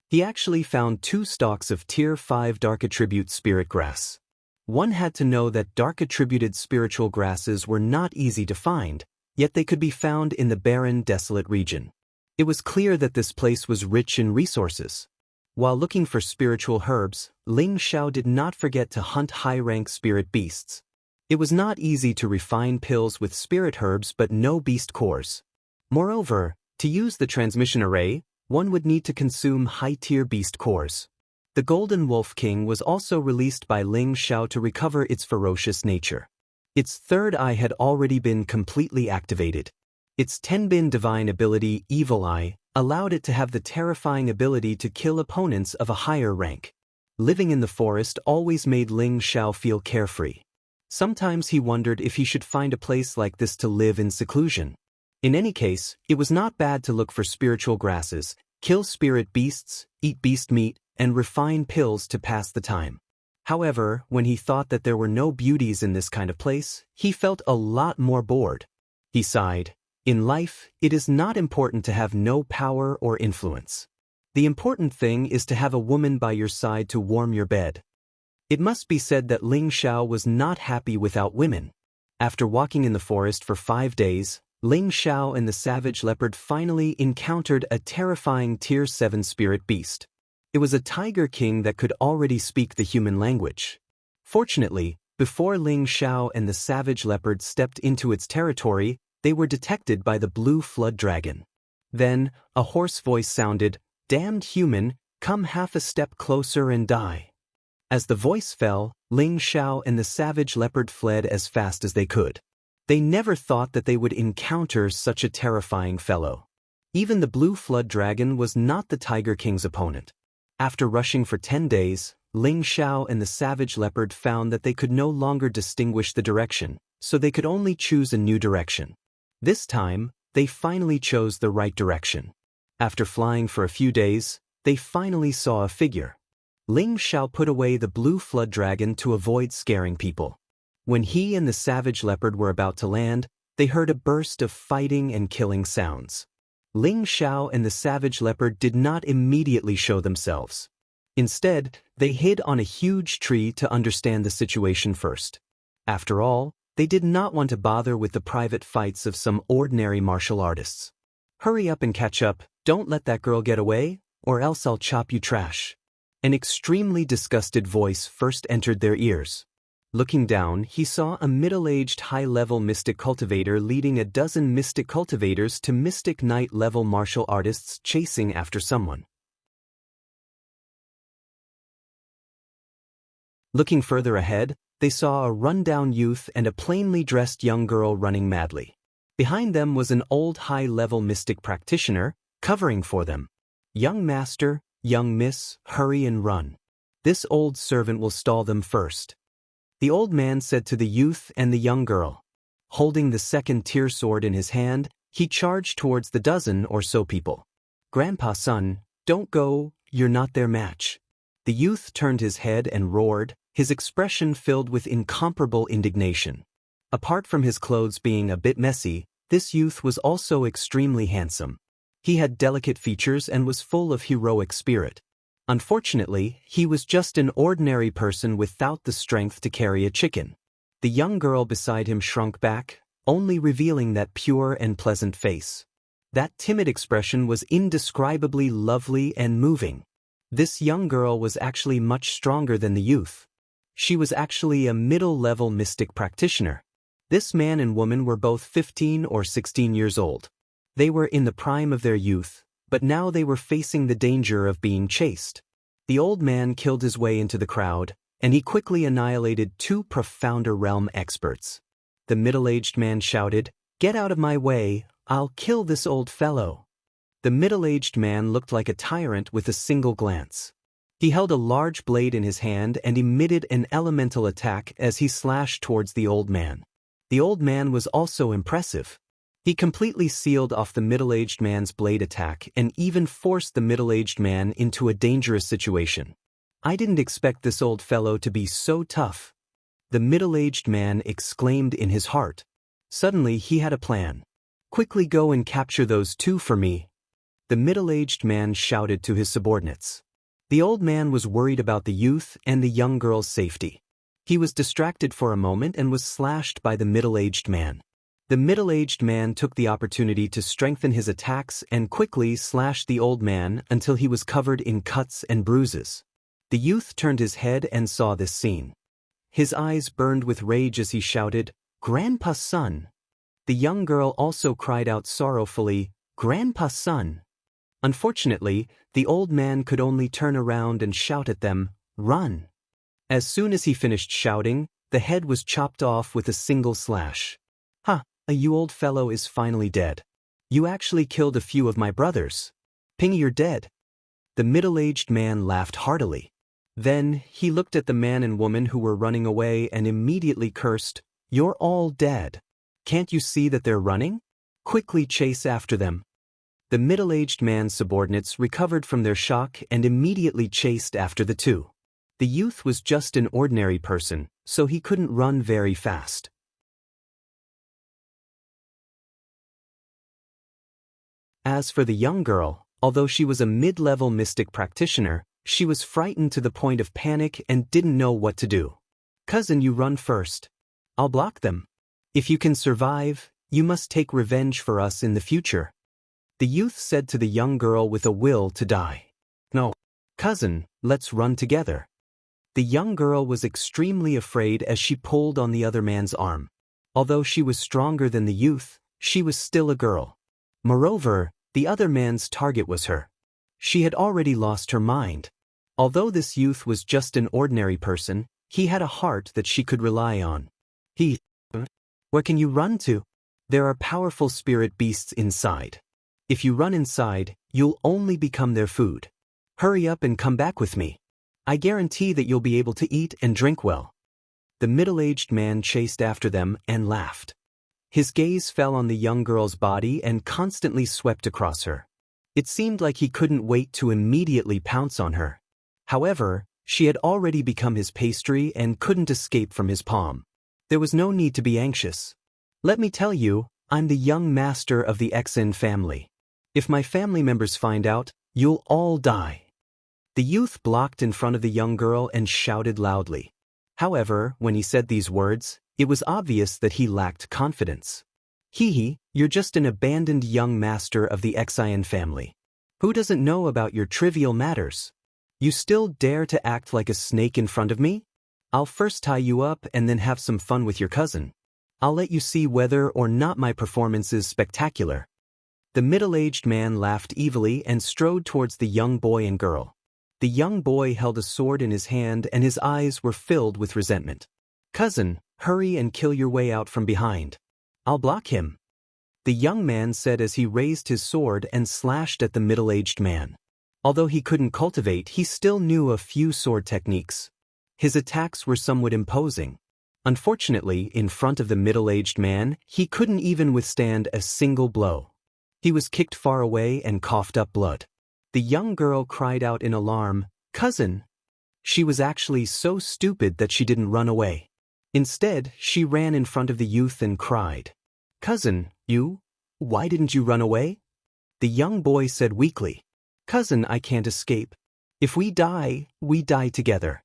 He actually found 2 stalks of Tier 5 Dark Attribute Spirit Grass. One had to know that dark attributed spiritual grasses were not easy to find, yet they could be found in the barren, desolate region. It was clear that this place was rich in resources. While looking for spiritual herbs, Ling Xiao did not forget to hunt high-rank spirit beasts. It was not easy to refine pills with spirit herbs but no beast cores. Moreover, to use the transmission array, one would need to consume high-tier beast cores. The Golden Wolf King was also released by Ling Xiao to recover its ferocious nature. Its third eye had already been completely activated. Its Tenbin divine ability, Evil Eye, allowed it to have the terrifying ability to kill opponents of a higher rank. Living in the forest always made Ling Xiao feel carefree. Sometimes he wondered if he should find a place like this to live in seclusion. In any case, it was not bad to look for spiritual grasses, kill spirit beasts, eat beast meat, and refine pills to pass the time. However, when he thought that there were no beauties in this kind of place, he felt a lot more bored. He sighed. In life, it is not important to have no power or influence. The important thing is to have a woman by your side to warm your bed. It must be said that Ling Xiao was not happy without women. After walking in the forest for 5 days, Ling Xiao and the savage leopard finally encountered a terrifying Tier 7 spirit beast. It was a tiger king that could already speak the human language. Fortunately, before Ling Xiao and the savage leopard stepped into its territory, they were detected by the blue flood dragon. Then, a hoarse voice sounded, "Damned human, come half a step closer and die." As the voice fell, Ling Xiao and the savage leopard fled as fast as they could. They never thought that they would encounter such a terrifying fellow. Even the blue flood dragon was not the Tiger King's opponent. After rushing for 10 days, Ling Xiao and the savage leopard found that they could no longer distinguish the direction, so they could only choose a new direction. This time, they finally chose the right direction. After flying for a few days, they finally saw a figure. Ling Xiao put away the blue flood dragon to avoid scaring people. When he and the savage leopard were about to land, they heard a burst of fighting and killing sounds. Ling Xiao and the savage leopard did not immediately show themselves. Instead, they hid on a huge tree to understand the situation first. After all, they did not want to bother with the private fights of some ordinary martial artists. "Hurry up and catch up, don't let that girl get away, or else I'll chop you trash." An extremely disgusted voice first entered their ears. Looking down, he saw a middle-aged high-level mystic cultivator leading a dozen mystic cultivators to mystic knight-level martial artists chasing after someone. Looking further ahead, they saw a rundown youth and a plainly dressed young girl running madly. Behind them was an old high-level mystic practitioner, covering for them. "Young master, young miss, hurry and run. This old servant will stall them first," the old man said to the youth and the young girl. Holding the second-tier sword in his hand, he charged towards the dozen or so people. "Grandpa's son, don't go, you're not their match." The youth turned his head and roared, his expression filled with incomparable indignation. Apart from his clothes being a bit messy, this youth was also extremely handsome. He had delicate features and was full of heroic spirit. Unfortunately, he was just an ordinary person without the strength to carry a chicken. The young girl beside him shrunk back, only revealing that pure and pleasant face. That timid expression was indescribably lovely and moving. This young girl was actually much stronger than the youth. She was actually a middle-level mystic practitioner. This man and woman were both 15 or 16 years old. They were in the prime of their youth, but now they were facing the danger of being chased. The old man killed his way into the crowd, and he quickly annihilated two profounder realm experts. The middle-aged man shouted, "Get out of my way, I'll kill this old fellow." The middle-aged man looked like a tyrant with a single glance. He held a large blade in his hand and emitted an elemental attack as he slashed towards the old man. The old man was also impressive. He completely sealed off the middle-aged man's blade attack and even forced the middle-aged man into a dangerous situation. "I didn't expect this old fellow to be so tough," the middle-aged man exclaimed in his heart. Suddenly he had a plan. "Quickly go and capture those two for me," the middle-aged man shouted to his subordinates. The old man was worried about the youth and the young girl's safety. He was distracted for a moment and was slashed by the middle-aged man. The middle-aged man took the opportunity to strengthen his attacks and quickly slashed the old man until he was covered in cuts and bruises. The youth turned his head and saw this scene. His eyes burned with rage as he shouted, "Grandpa's son." The young girl also cried out sorrowfully, "Grandpa's son." Unfortunately, the old man could only turn around and shout at them, "Run." As soon as he finished shouting, the head was chopped off with a single slash. "Ha, you old fellow is finally dead. You actually killed a few of my brothers. Pingy, you're dead." The middle-aged man laughed heartily. Then, he looked at the man and woman who were running away and immediately cursed, "You're all dead. Can't you see that they're running? Quickly chase after them." The middle-aged man's subordinates recovered from their shock and immediately chased after the two. The youth was just an ordinary person, so he couldn't run very fast. As for the young girl, although she was a mid-level mystic practitioner, she was frightened to the point of panic and didn't know what to do. "Cousin, you run first. I'll block them. If you can survive, you must take revenge for us in the future," the youth said to the young girl with a will to die. "No. Cousin, let's run together." The young girl was extremely afraid as she pulled on the other man's arm. Although she was stronger than the youth, she was still a girl. Moreover, the other man's target was her. She had already lost her mind. Although this youth was just an ordinary person, he had a heart that she could rely on. Where can you run to? There are powerful spirit beasts inside. If you run inside, you'll only become their food. Hurry up and come back with me. I guarantee that you'll be able to eat and drink well." The middle-aged man chased after them and laughed. His gaze fell on the young girl's body and constantly swept across her. It seemed like he couldn't wait to immediately pounce on her. However, she had already become his pastry and couldn't escape from his palm. There was no need to be anxious. "Let me tell you, I'm the young master of the Xn family. If my family members find out, you'll all die." The youth blocked in front of the young girl and shouted loudly. However, when he said these words, it was obvious that he lacked confidence. You're just an abandoned young master of the Xn family. Who doesn't know about your trivial matters? You still dare to act like a snake in front of me? I'll first tie you up and then have some fun with your cousin. I'll let you see whether or not my performance is spectacular." The middle-aged man laughed evilly and strode towards the young boy and girl. The young boy held a sword in his hand and his eyes were filled with resentment. "Cousin, hurry and kill your way out from behind. I'll block him," the young man said as he raised his sword and slashed at the middle-aged man. Although he couldn't cultivate, he still knew a few sword techniques. His attacks were somewhat imposing. Unfortunately, in front of the middle-aged man, he couldn't even withstand a single blow. He was kicked far away and coughed up blood. The young girl cried out in alarm, "Cousin!" She was actually so stupid that she didn't run away. Instead, she ran in front of the youth and cried, "Cousin, why didn't you run away?" The young boy said weakly, "Cousin, I can't escape. If we die together."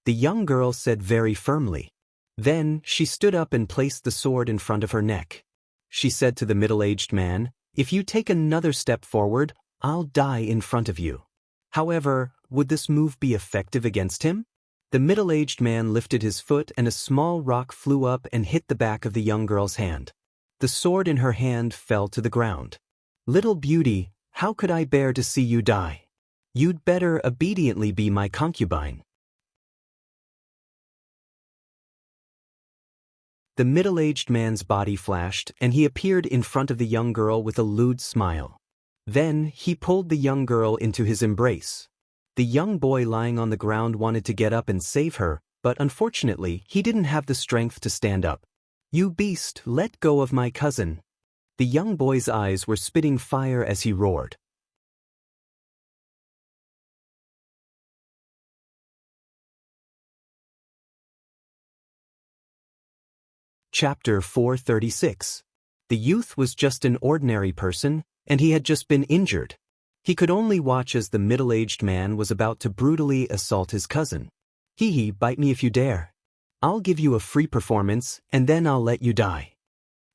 The young girl said very firmly. Then, she stood up and placed the sword in front of her neck. She said to the middle-aged man, "If you take another step forward, I'll die in front of you." However, would this move be effective against him? The middle-aged man lifted his foot and a small rock flew up and hit the back of the young girl's hand. The sword in her hand fell to the ground. "Little beauty, how could I bear to see you die? You'd better obediently be my concubine." The middle-aged man's body flashed and he appeared in front of the young girl with a lewd smile. Then, he pulled the young girl into his embrace. The young boy lying on the ground wanted to get up and save her, but unfortunately, he didn't have the strength to stand up. "You beast, let go of my cousin." The young boy's eyes were spitting fire as he roared. Chapter 436. The youth was just an ordinary person, and he had just been injured. He could only watch as the middle-aged man was about to brutally assault his cousin. "Hee, bite me if you dare. I'll give you a free performance, and then I'll let you die."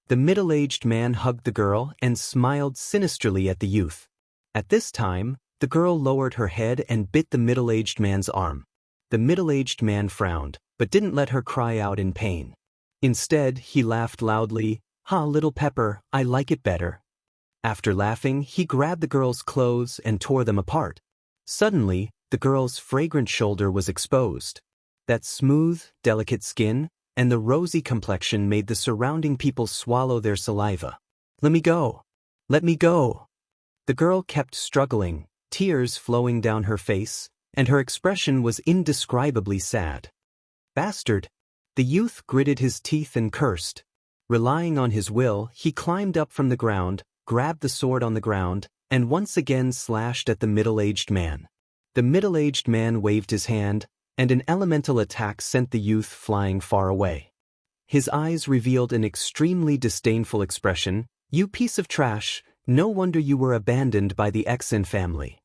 The middle-aged man hugged the girl and smiled sinisterly at the youth. At this time, the girl lowered her head and bit the middle-aged man's arm. The middle-aged man frowned, but didn't let her cry out in pain. Instead, he laughed loudly, "Ha, little Pepper, I like it better." After laughing, he grabbed the girl's clothes and tore them apart. Suddenly, the girl's fragrant shoulder was exposed. That smooth, delicate skin and the rosy complexion made the surrounding people swallow their saliva. "Let me go! Let me go!" The girl kept struggling, tears flowing down her face, and her expression was indescribably sad. "Bastard!" The youth gritted his teeth and cursed. Relying on his will, he climbed up from the ground, grabbed the sword on the ground, and once again slashed at the middle-aged man. The middle-aged man waved his hand, and an elemental attack sent the youth flying far away. His eyes revealed an extremely disdainful expression. "You piece of trash, no wonder you were abandoned by the Exin family."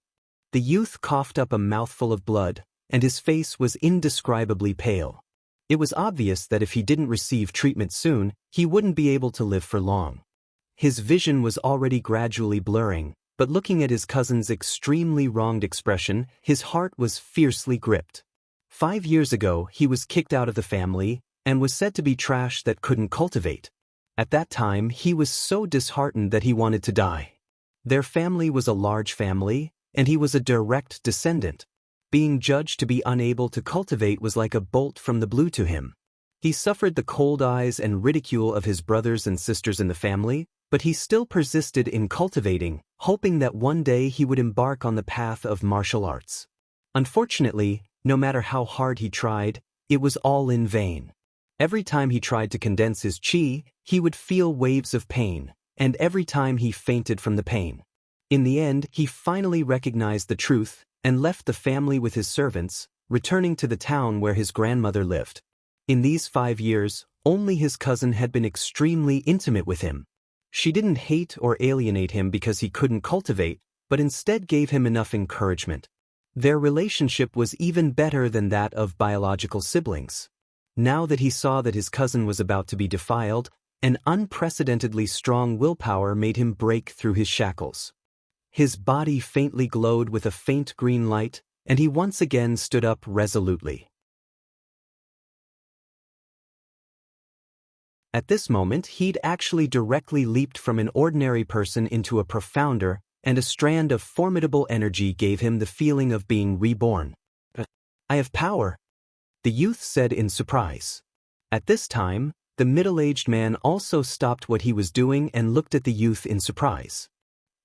The youth coughed up a mouthful of blood, and his face was indescribably pale. It was obvious that if he didn't receive treatment soon, he wouldn't be able to live for long. His vision was already gradually blurring, but looking at his cousin's extremely wronged expression, his heart was fiercely gripped. 5 years ago, he was kicked out of the family and was said to be trash that couldn't cultivate. At that time, he was so disheartened that he wanted to die. Their family was a large family, and he was a direct descendant. Being judged to be unable to cultivate was like a bolt from the blue to him. He suffered the cold eyes and ridicule of his brothers and sisters in the family, but he still persisted in cultivating, hoping that one day he would embark on the path of martial arts. Unfortunately, no matter how hard he tried, it was all in vain. Every time he tried to condense his chi, he would feel waves of pain, and every time he fainted from the pain. In the end, he finally recognized the truth and left the family with his servants, returning to the town where his grandmother lived. In these 5 years, only his cousin had been extremely intimate with him. She didn't hate or alienate him because he couldn't cultivate, but instead gave him enough encouragement. Their relationship was even better than that of biological siblings. Now that he saw that his cousin was about to be defiled, an unprecedentedly strong willpower made him break through his shackles. His body faintly glowed with a faint green light, and he once again stood up resolutely. At this moment, he'd actually directly leaped from an ordinary person into a profounder, and a strand of formidable energy gave him the feeling of being reborn. "I have power," the youth said in surprise. At this time, the middle-aged man also stopped what he was doing and looked at the youth in surprise.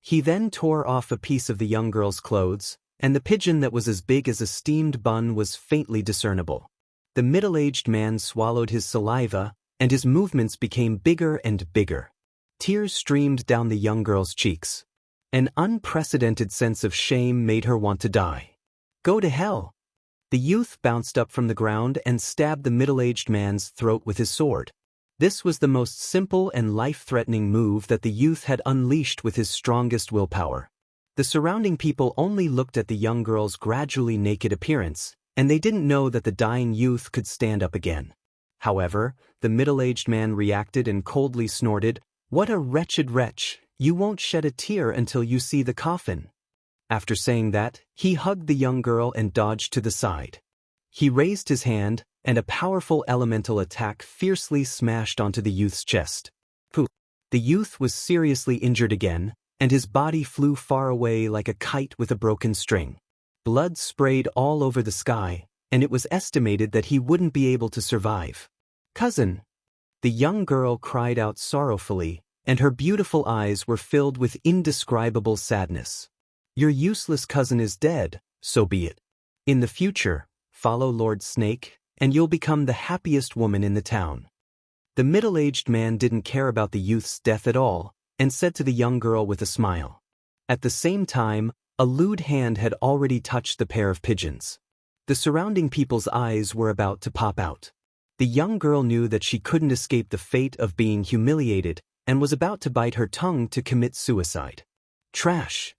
He then tore off a piece of the young girl's clothes, and the pigeon that was as big as a steamed bun was faintly discernible. The middle-aged man swallowed his saliva, and his movements became bigger and bigger. Tears streamed down the young girl's cheeks. An unprecedented sense of shame made her want to die. "Go to hell!" The youth bounced up from the ground and stabbed the middle-aged man's throat with his sword. This was the most simple and life-threatening move that the youth had unleashed with his strongest willpower. The surrounding people only looked at the young girl's gradually naked appearance, and they didn't know that the dying youth could stand up again. However, the middle-aged man reacted and coldly snorted, "What a wretched wretch! You won't shed a tear until you see the coffin." After saying that, he hugged the young girl and dodged to the side. He raised his hand, and a powerful elemental attack fiercely smashed onto the youth's chest. Pooh! The youth was seriously injured again, and his body flew far away like a kite with a broken string. Blood sprayed all over the sky, and it was estimated that he wouldn't be able to survive. "Cousin!" The young girl cried out sorrowfully, and her beautiful eyes were filled with indescribable sadness. "Your useless cousin is dead, so be it. In the future, follow Lord Snake, and you'll become the happiest woman in the town." The middle-aged man didn't care about the youth's death at all, and said to the young girl with a smile. At the same time, a lewd hand had already touched the pair of pigeons. The surrounding people's eyes were about to pop out. The young girl knew that she couldn't escape the fate of being humiliated, and was about to bite her tongue to commit suicide. "Trash!"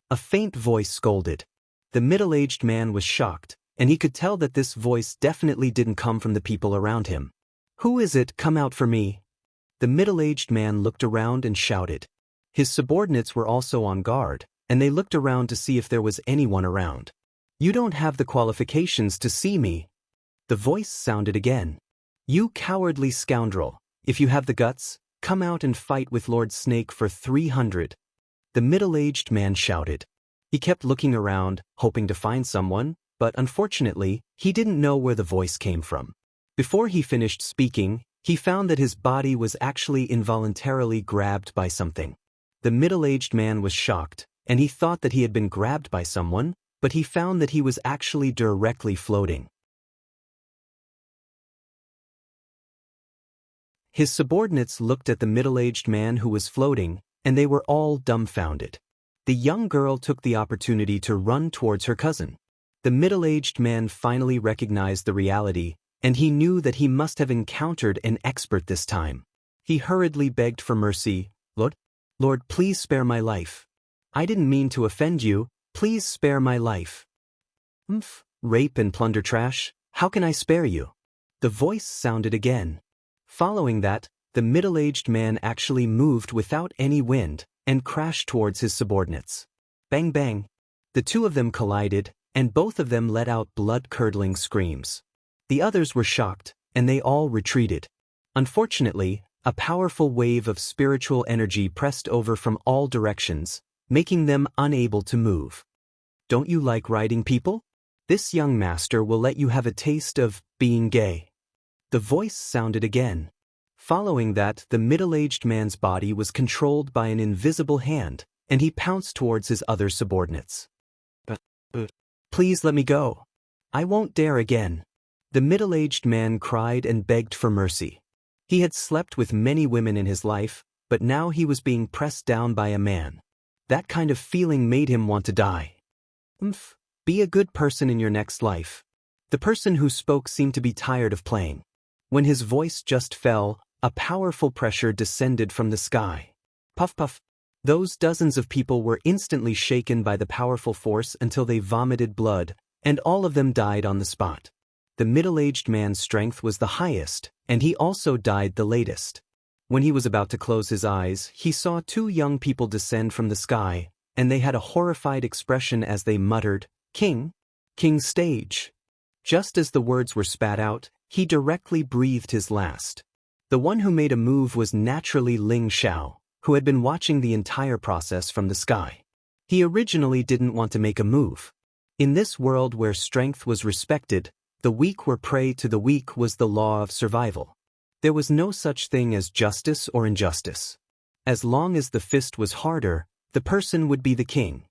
A faint voice scolded. The middle-aged man was shocked, and he could tell that this voice definitely didn't come from the people around him. "Who is it? Come out for me!" The middle-aged man looked around and shouted. His subordinates were also on guard, and they looked around to see if there was anyone around. "You don't have the qualifications to see me." The voice sounded again. "You cowardly scoundrel, if you have the guts, come out and fight with Lord Snake for 300. The middle-aged man shouted. He kept looking around, hoping to find someone, but unfortunately, he didn't know where the voice came from. Before he finished speaking, he found that his body was actually involuntarily grabbed by something. The middle-aged man was shocked, and he thought that he had been grabbed by someone, but he found that he was actually directly floating. His subordinates looked at the middle-aged man who was floating, and they were all dumbfounded. The young girl took the opportunity to run towards her cousin. The middle-aged man finally recognized the reality, and he knew that he must have encountered an expert this time. He hurriedly begged for mercy. Lord, please spare my life. I didn't mean to offend you, please spare my life." "Rape and plunder trash, how can I spare you?" The voice sounded again. Following that, the middle-aged man actually moved without any wind, and crashed towards his subordinates. Bang bang. The two of them collided, and both of them let out blood-curdling screams. The others were shocked, and they all retreated. Unfortunately, a powerful wave of spiritual energy pressed over from all directions, making them unable to move. "Don't you like riding people? This young master will let you have a taste of being gay." The voice sounded again. Following that, the middle-aged man's body was controlled by an invisible hand, and he pounced towards his other subordinates. "Please let me go. I won't dare again." The middle-aged man cried and begged for mercy. He had slept with many women in his life, but now he was being pressed down by a man. That kind of feeling made him want to die. Be a good person in your next life." The person who spoke seemed to be tired of playing. When his voice just fell, a powerful pressure descended from the sky. Puff puff. Those dozens of people were instantly shaken by the powerful force until they vomited blood, and all of them died on the spot. The middle-aged man's strength was the highest, and he also died the latest. When he was about to close his eyes, he saw two young people descend from the sky, and they had a horrified expression as they muttered, King stage." Just as the words were spat out, he directly breathed his last. The one who made a move was naturally Ling Xiao, who had been watching the entire process from the sky. He originally didn't want to make a move. In this world where strength was respected, the weak were prey to the weak was the law of survival. There was no such thing as justice or injustice. As long as the fist was harder, the person would be the king.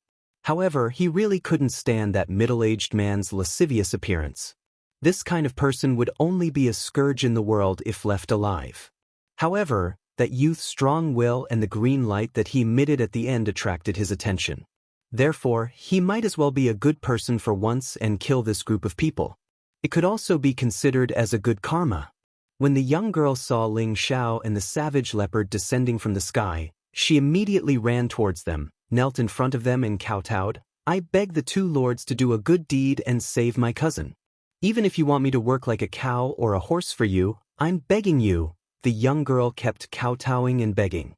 However, he really couldn't stand that middle-aged man's lascivious appearance. This kind of person would only be a scourge in the world if left alive. However, that youth's strong will and the green light that he emitted at the end attracted his attention. Therefore, he might as well be a good person for once and kill this group of people. It could also be considered as a good karma. When the young girl saw Ling Xiao and the savage leopard descending from the sky, she immediately ran towards them, knelt in front of them and kowtowed, "I beg the two lords to do a good deed and save my cousin. Even if you want me to work like a cow or a horse for you, I'm begging you." The young girl kept kowtowing and begging.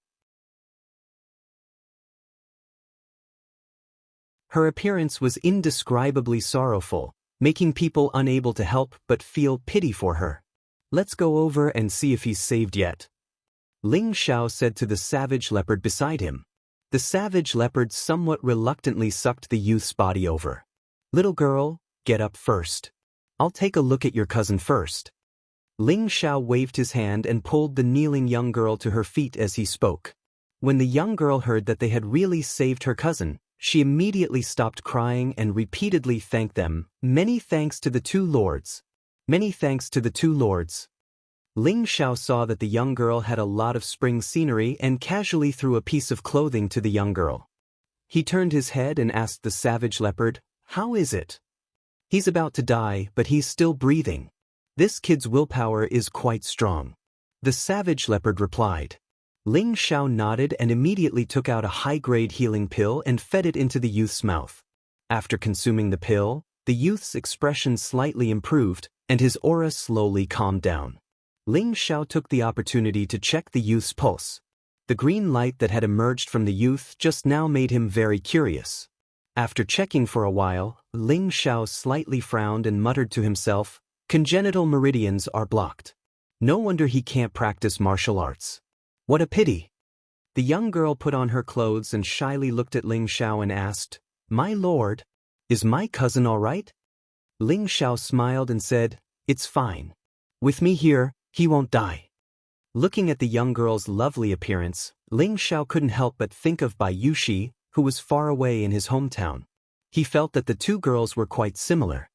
Her appearance was indescribably sorrowful, making people unable to help but feel pity for her. "Let's go over and see if he's saved yet," Ling Xiao said to the savage leopard beside him. The savage leopard somewhat reluctantly sucked the youth's body over. "Little girl, get up first. I'll take a look at your cousin first." Ling Xiao waved his hand and pulled the kneeling young girl to her feet as he spoke. When the young girl heard that they had really saved her cousin, she immediately stopped crying and repeatedly thanked them. "Many thanks to the two lords. Many thanks to the two lords." Ling Xiao saw that the young girl had a lot of spring scenery and casually threw a piece of clothing to the young girl. He turned his head and asked the savage leopard, "How is it?" "He's about to die, but he's still breathing. This kid's willpower is quite strong," the savage leopard replied. Ling Xiao nodded and immediately took out a high-grade healing pill and fed it into the youth's mouth. After consuming the pill, the youth's expression slightly improved, and his aura slowly calmed down. Ling Xiao took the opportunity to check the youth's pulse. The green light that had emerged from the youth just now made him very curious. After checking for a while, Ling Xiao slightly frowned and muttered to himself, "Congenital meridians are blocked. No wonder he can't practice martial arts. What a pity." The young girl put on her clothes and shyly looked at Ling Xiao and asked, "My lord, is my cousin all right?" Ling Xiao smiled and said, "It's fine. With me here, he won't die." Looking at the young girl's lovely appearance, Ling Xiao couldn't help but think of Bai Yushi, who was far away in his hometown. He felt that the two girls were quite similar.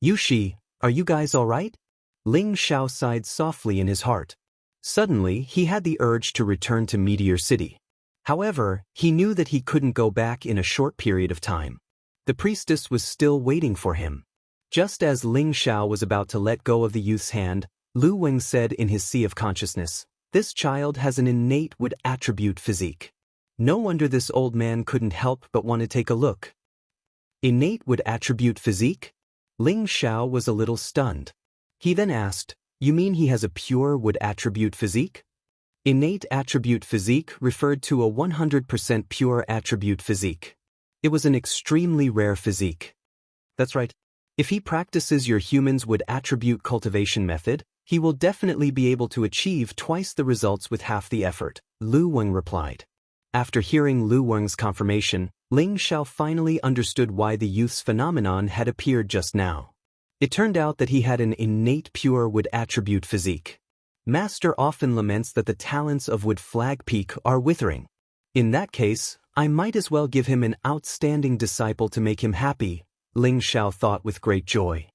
"Yushi, are you guys all right?" Ling Xiao sighed softly in his heart. Suddenly, he had the urge to return to Meteor City. However, he knew that he couldn't go back in a short period of time. The priestess was still waiting for him. Just as Ling Xiao was about to let go of the youth's hand, Lu Weng said in his sea of consciousness, "This child has an innate wood attribute physique. No wonder this old man couldn't help but want to take a look." Innate would attribute physique? Ling Xiao was a little stunned. He then asked, "You mean he has a pure would attribute physique?" Innate attribute physique referred to a 100% pure attribute physique. It was an extremely rare physique. That's right. If he practices your human's would attribute cultivation method, he will definitely be able to achieve twice the results with half the effort, Lu Weng replied. After hearing Lu Weng's confirmation, Ling Xiao finally understood why the youth's phenomenon had appeared just now. It turned out that he had an innate pure wood attribute physique. Master often laments that the talents of Wood Flag Peak are withering. In that case, I might as well give him an outstanding disciple to make him happy, Ling Xiao thought with great joy.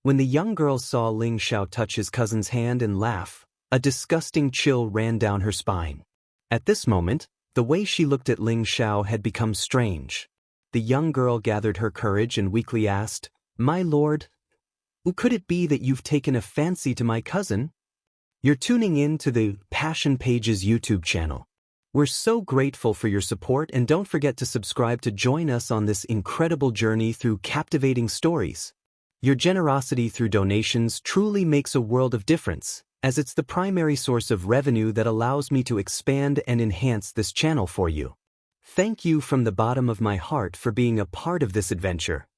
When the young girl saw Ling Xiao touch his cousin's hand and laugh, a disgusting chill ran down her spine. At this moment, the way she looked at Ling Xiao had become strange. The young girl gathered her courage and weakly asked, "My lord, could it be that you've taken a fancy to my cousin?" You're tuning in to the Passion Pages YouTube channel. We're so grateful for your support, and don't forget to subscribe to join us on this incredible journey through captivating stories. Your generosity through donations truly makes a world of difference, as it's the primary source of revenue that allows me to expand and enhance this channel for you. Thank you from the bottom of my heart for being a part of this adventure.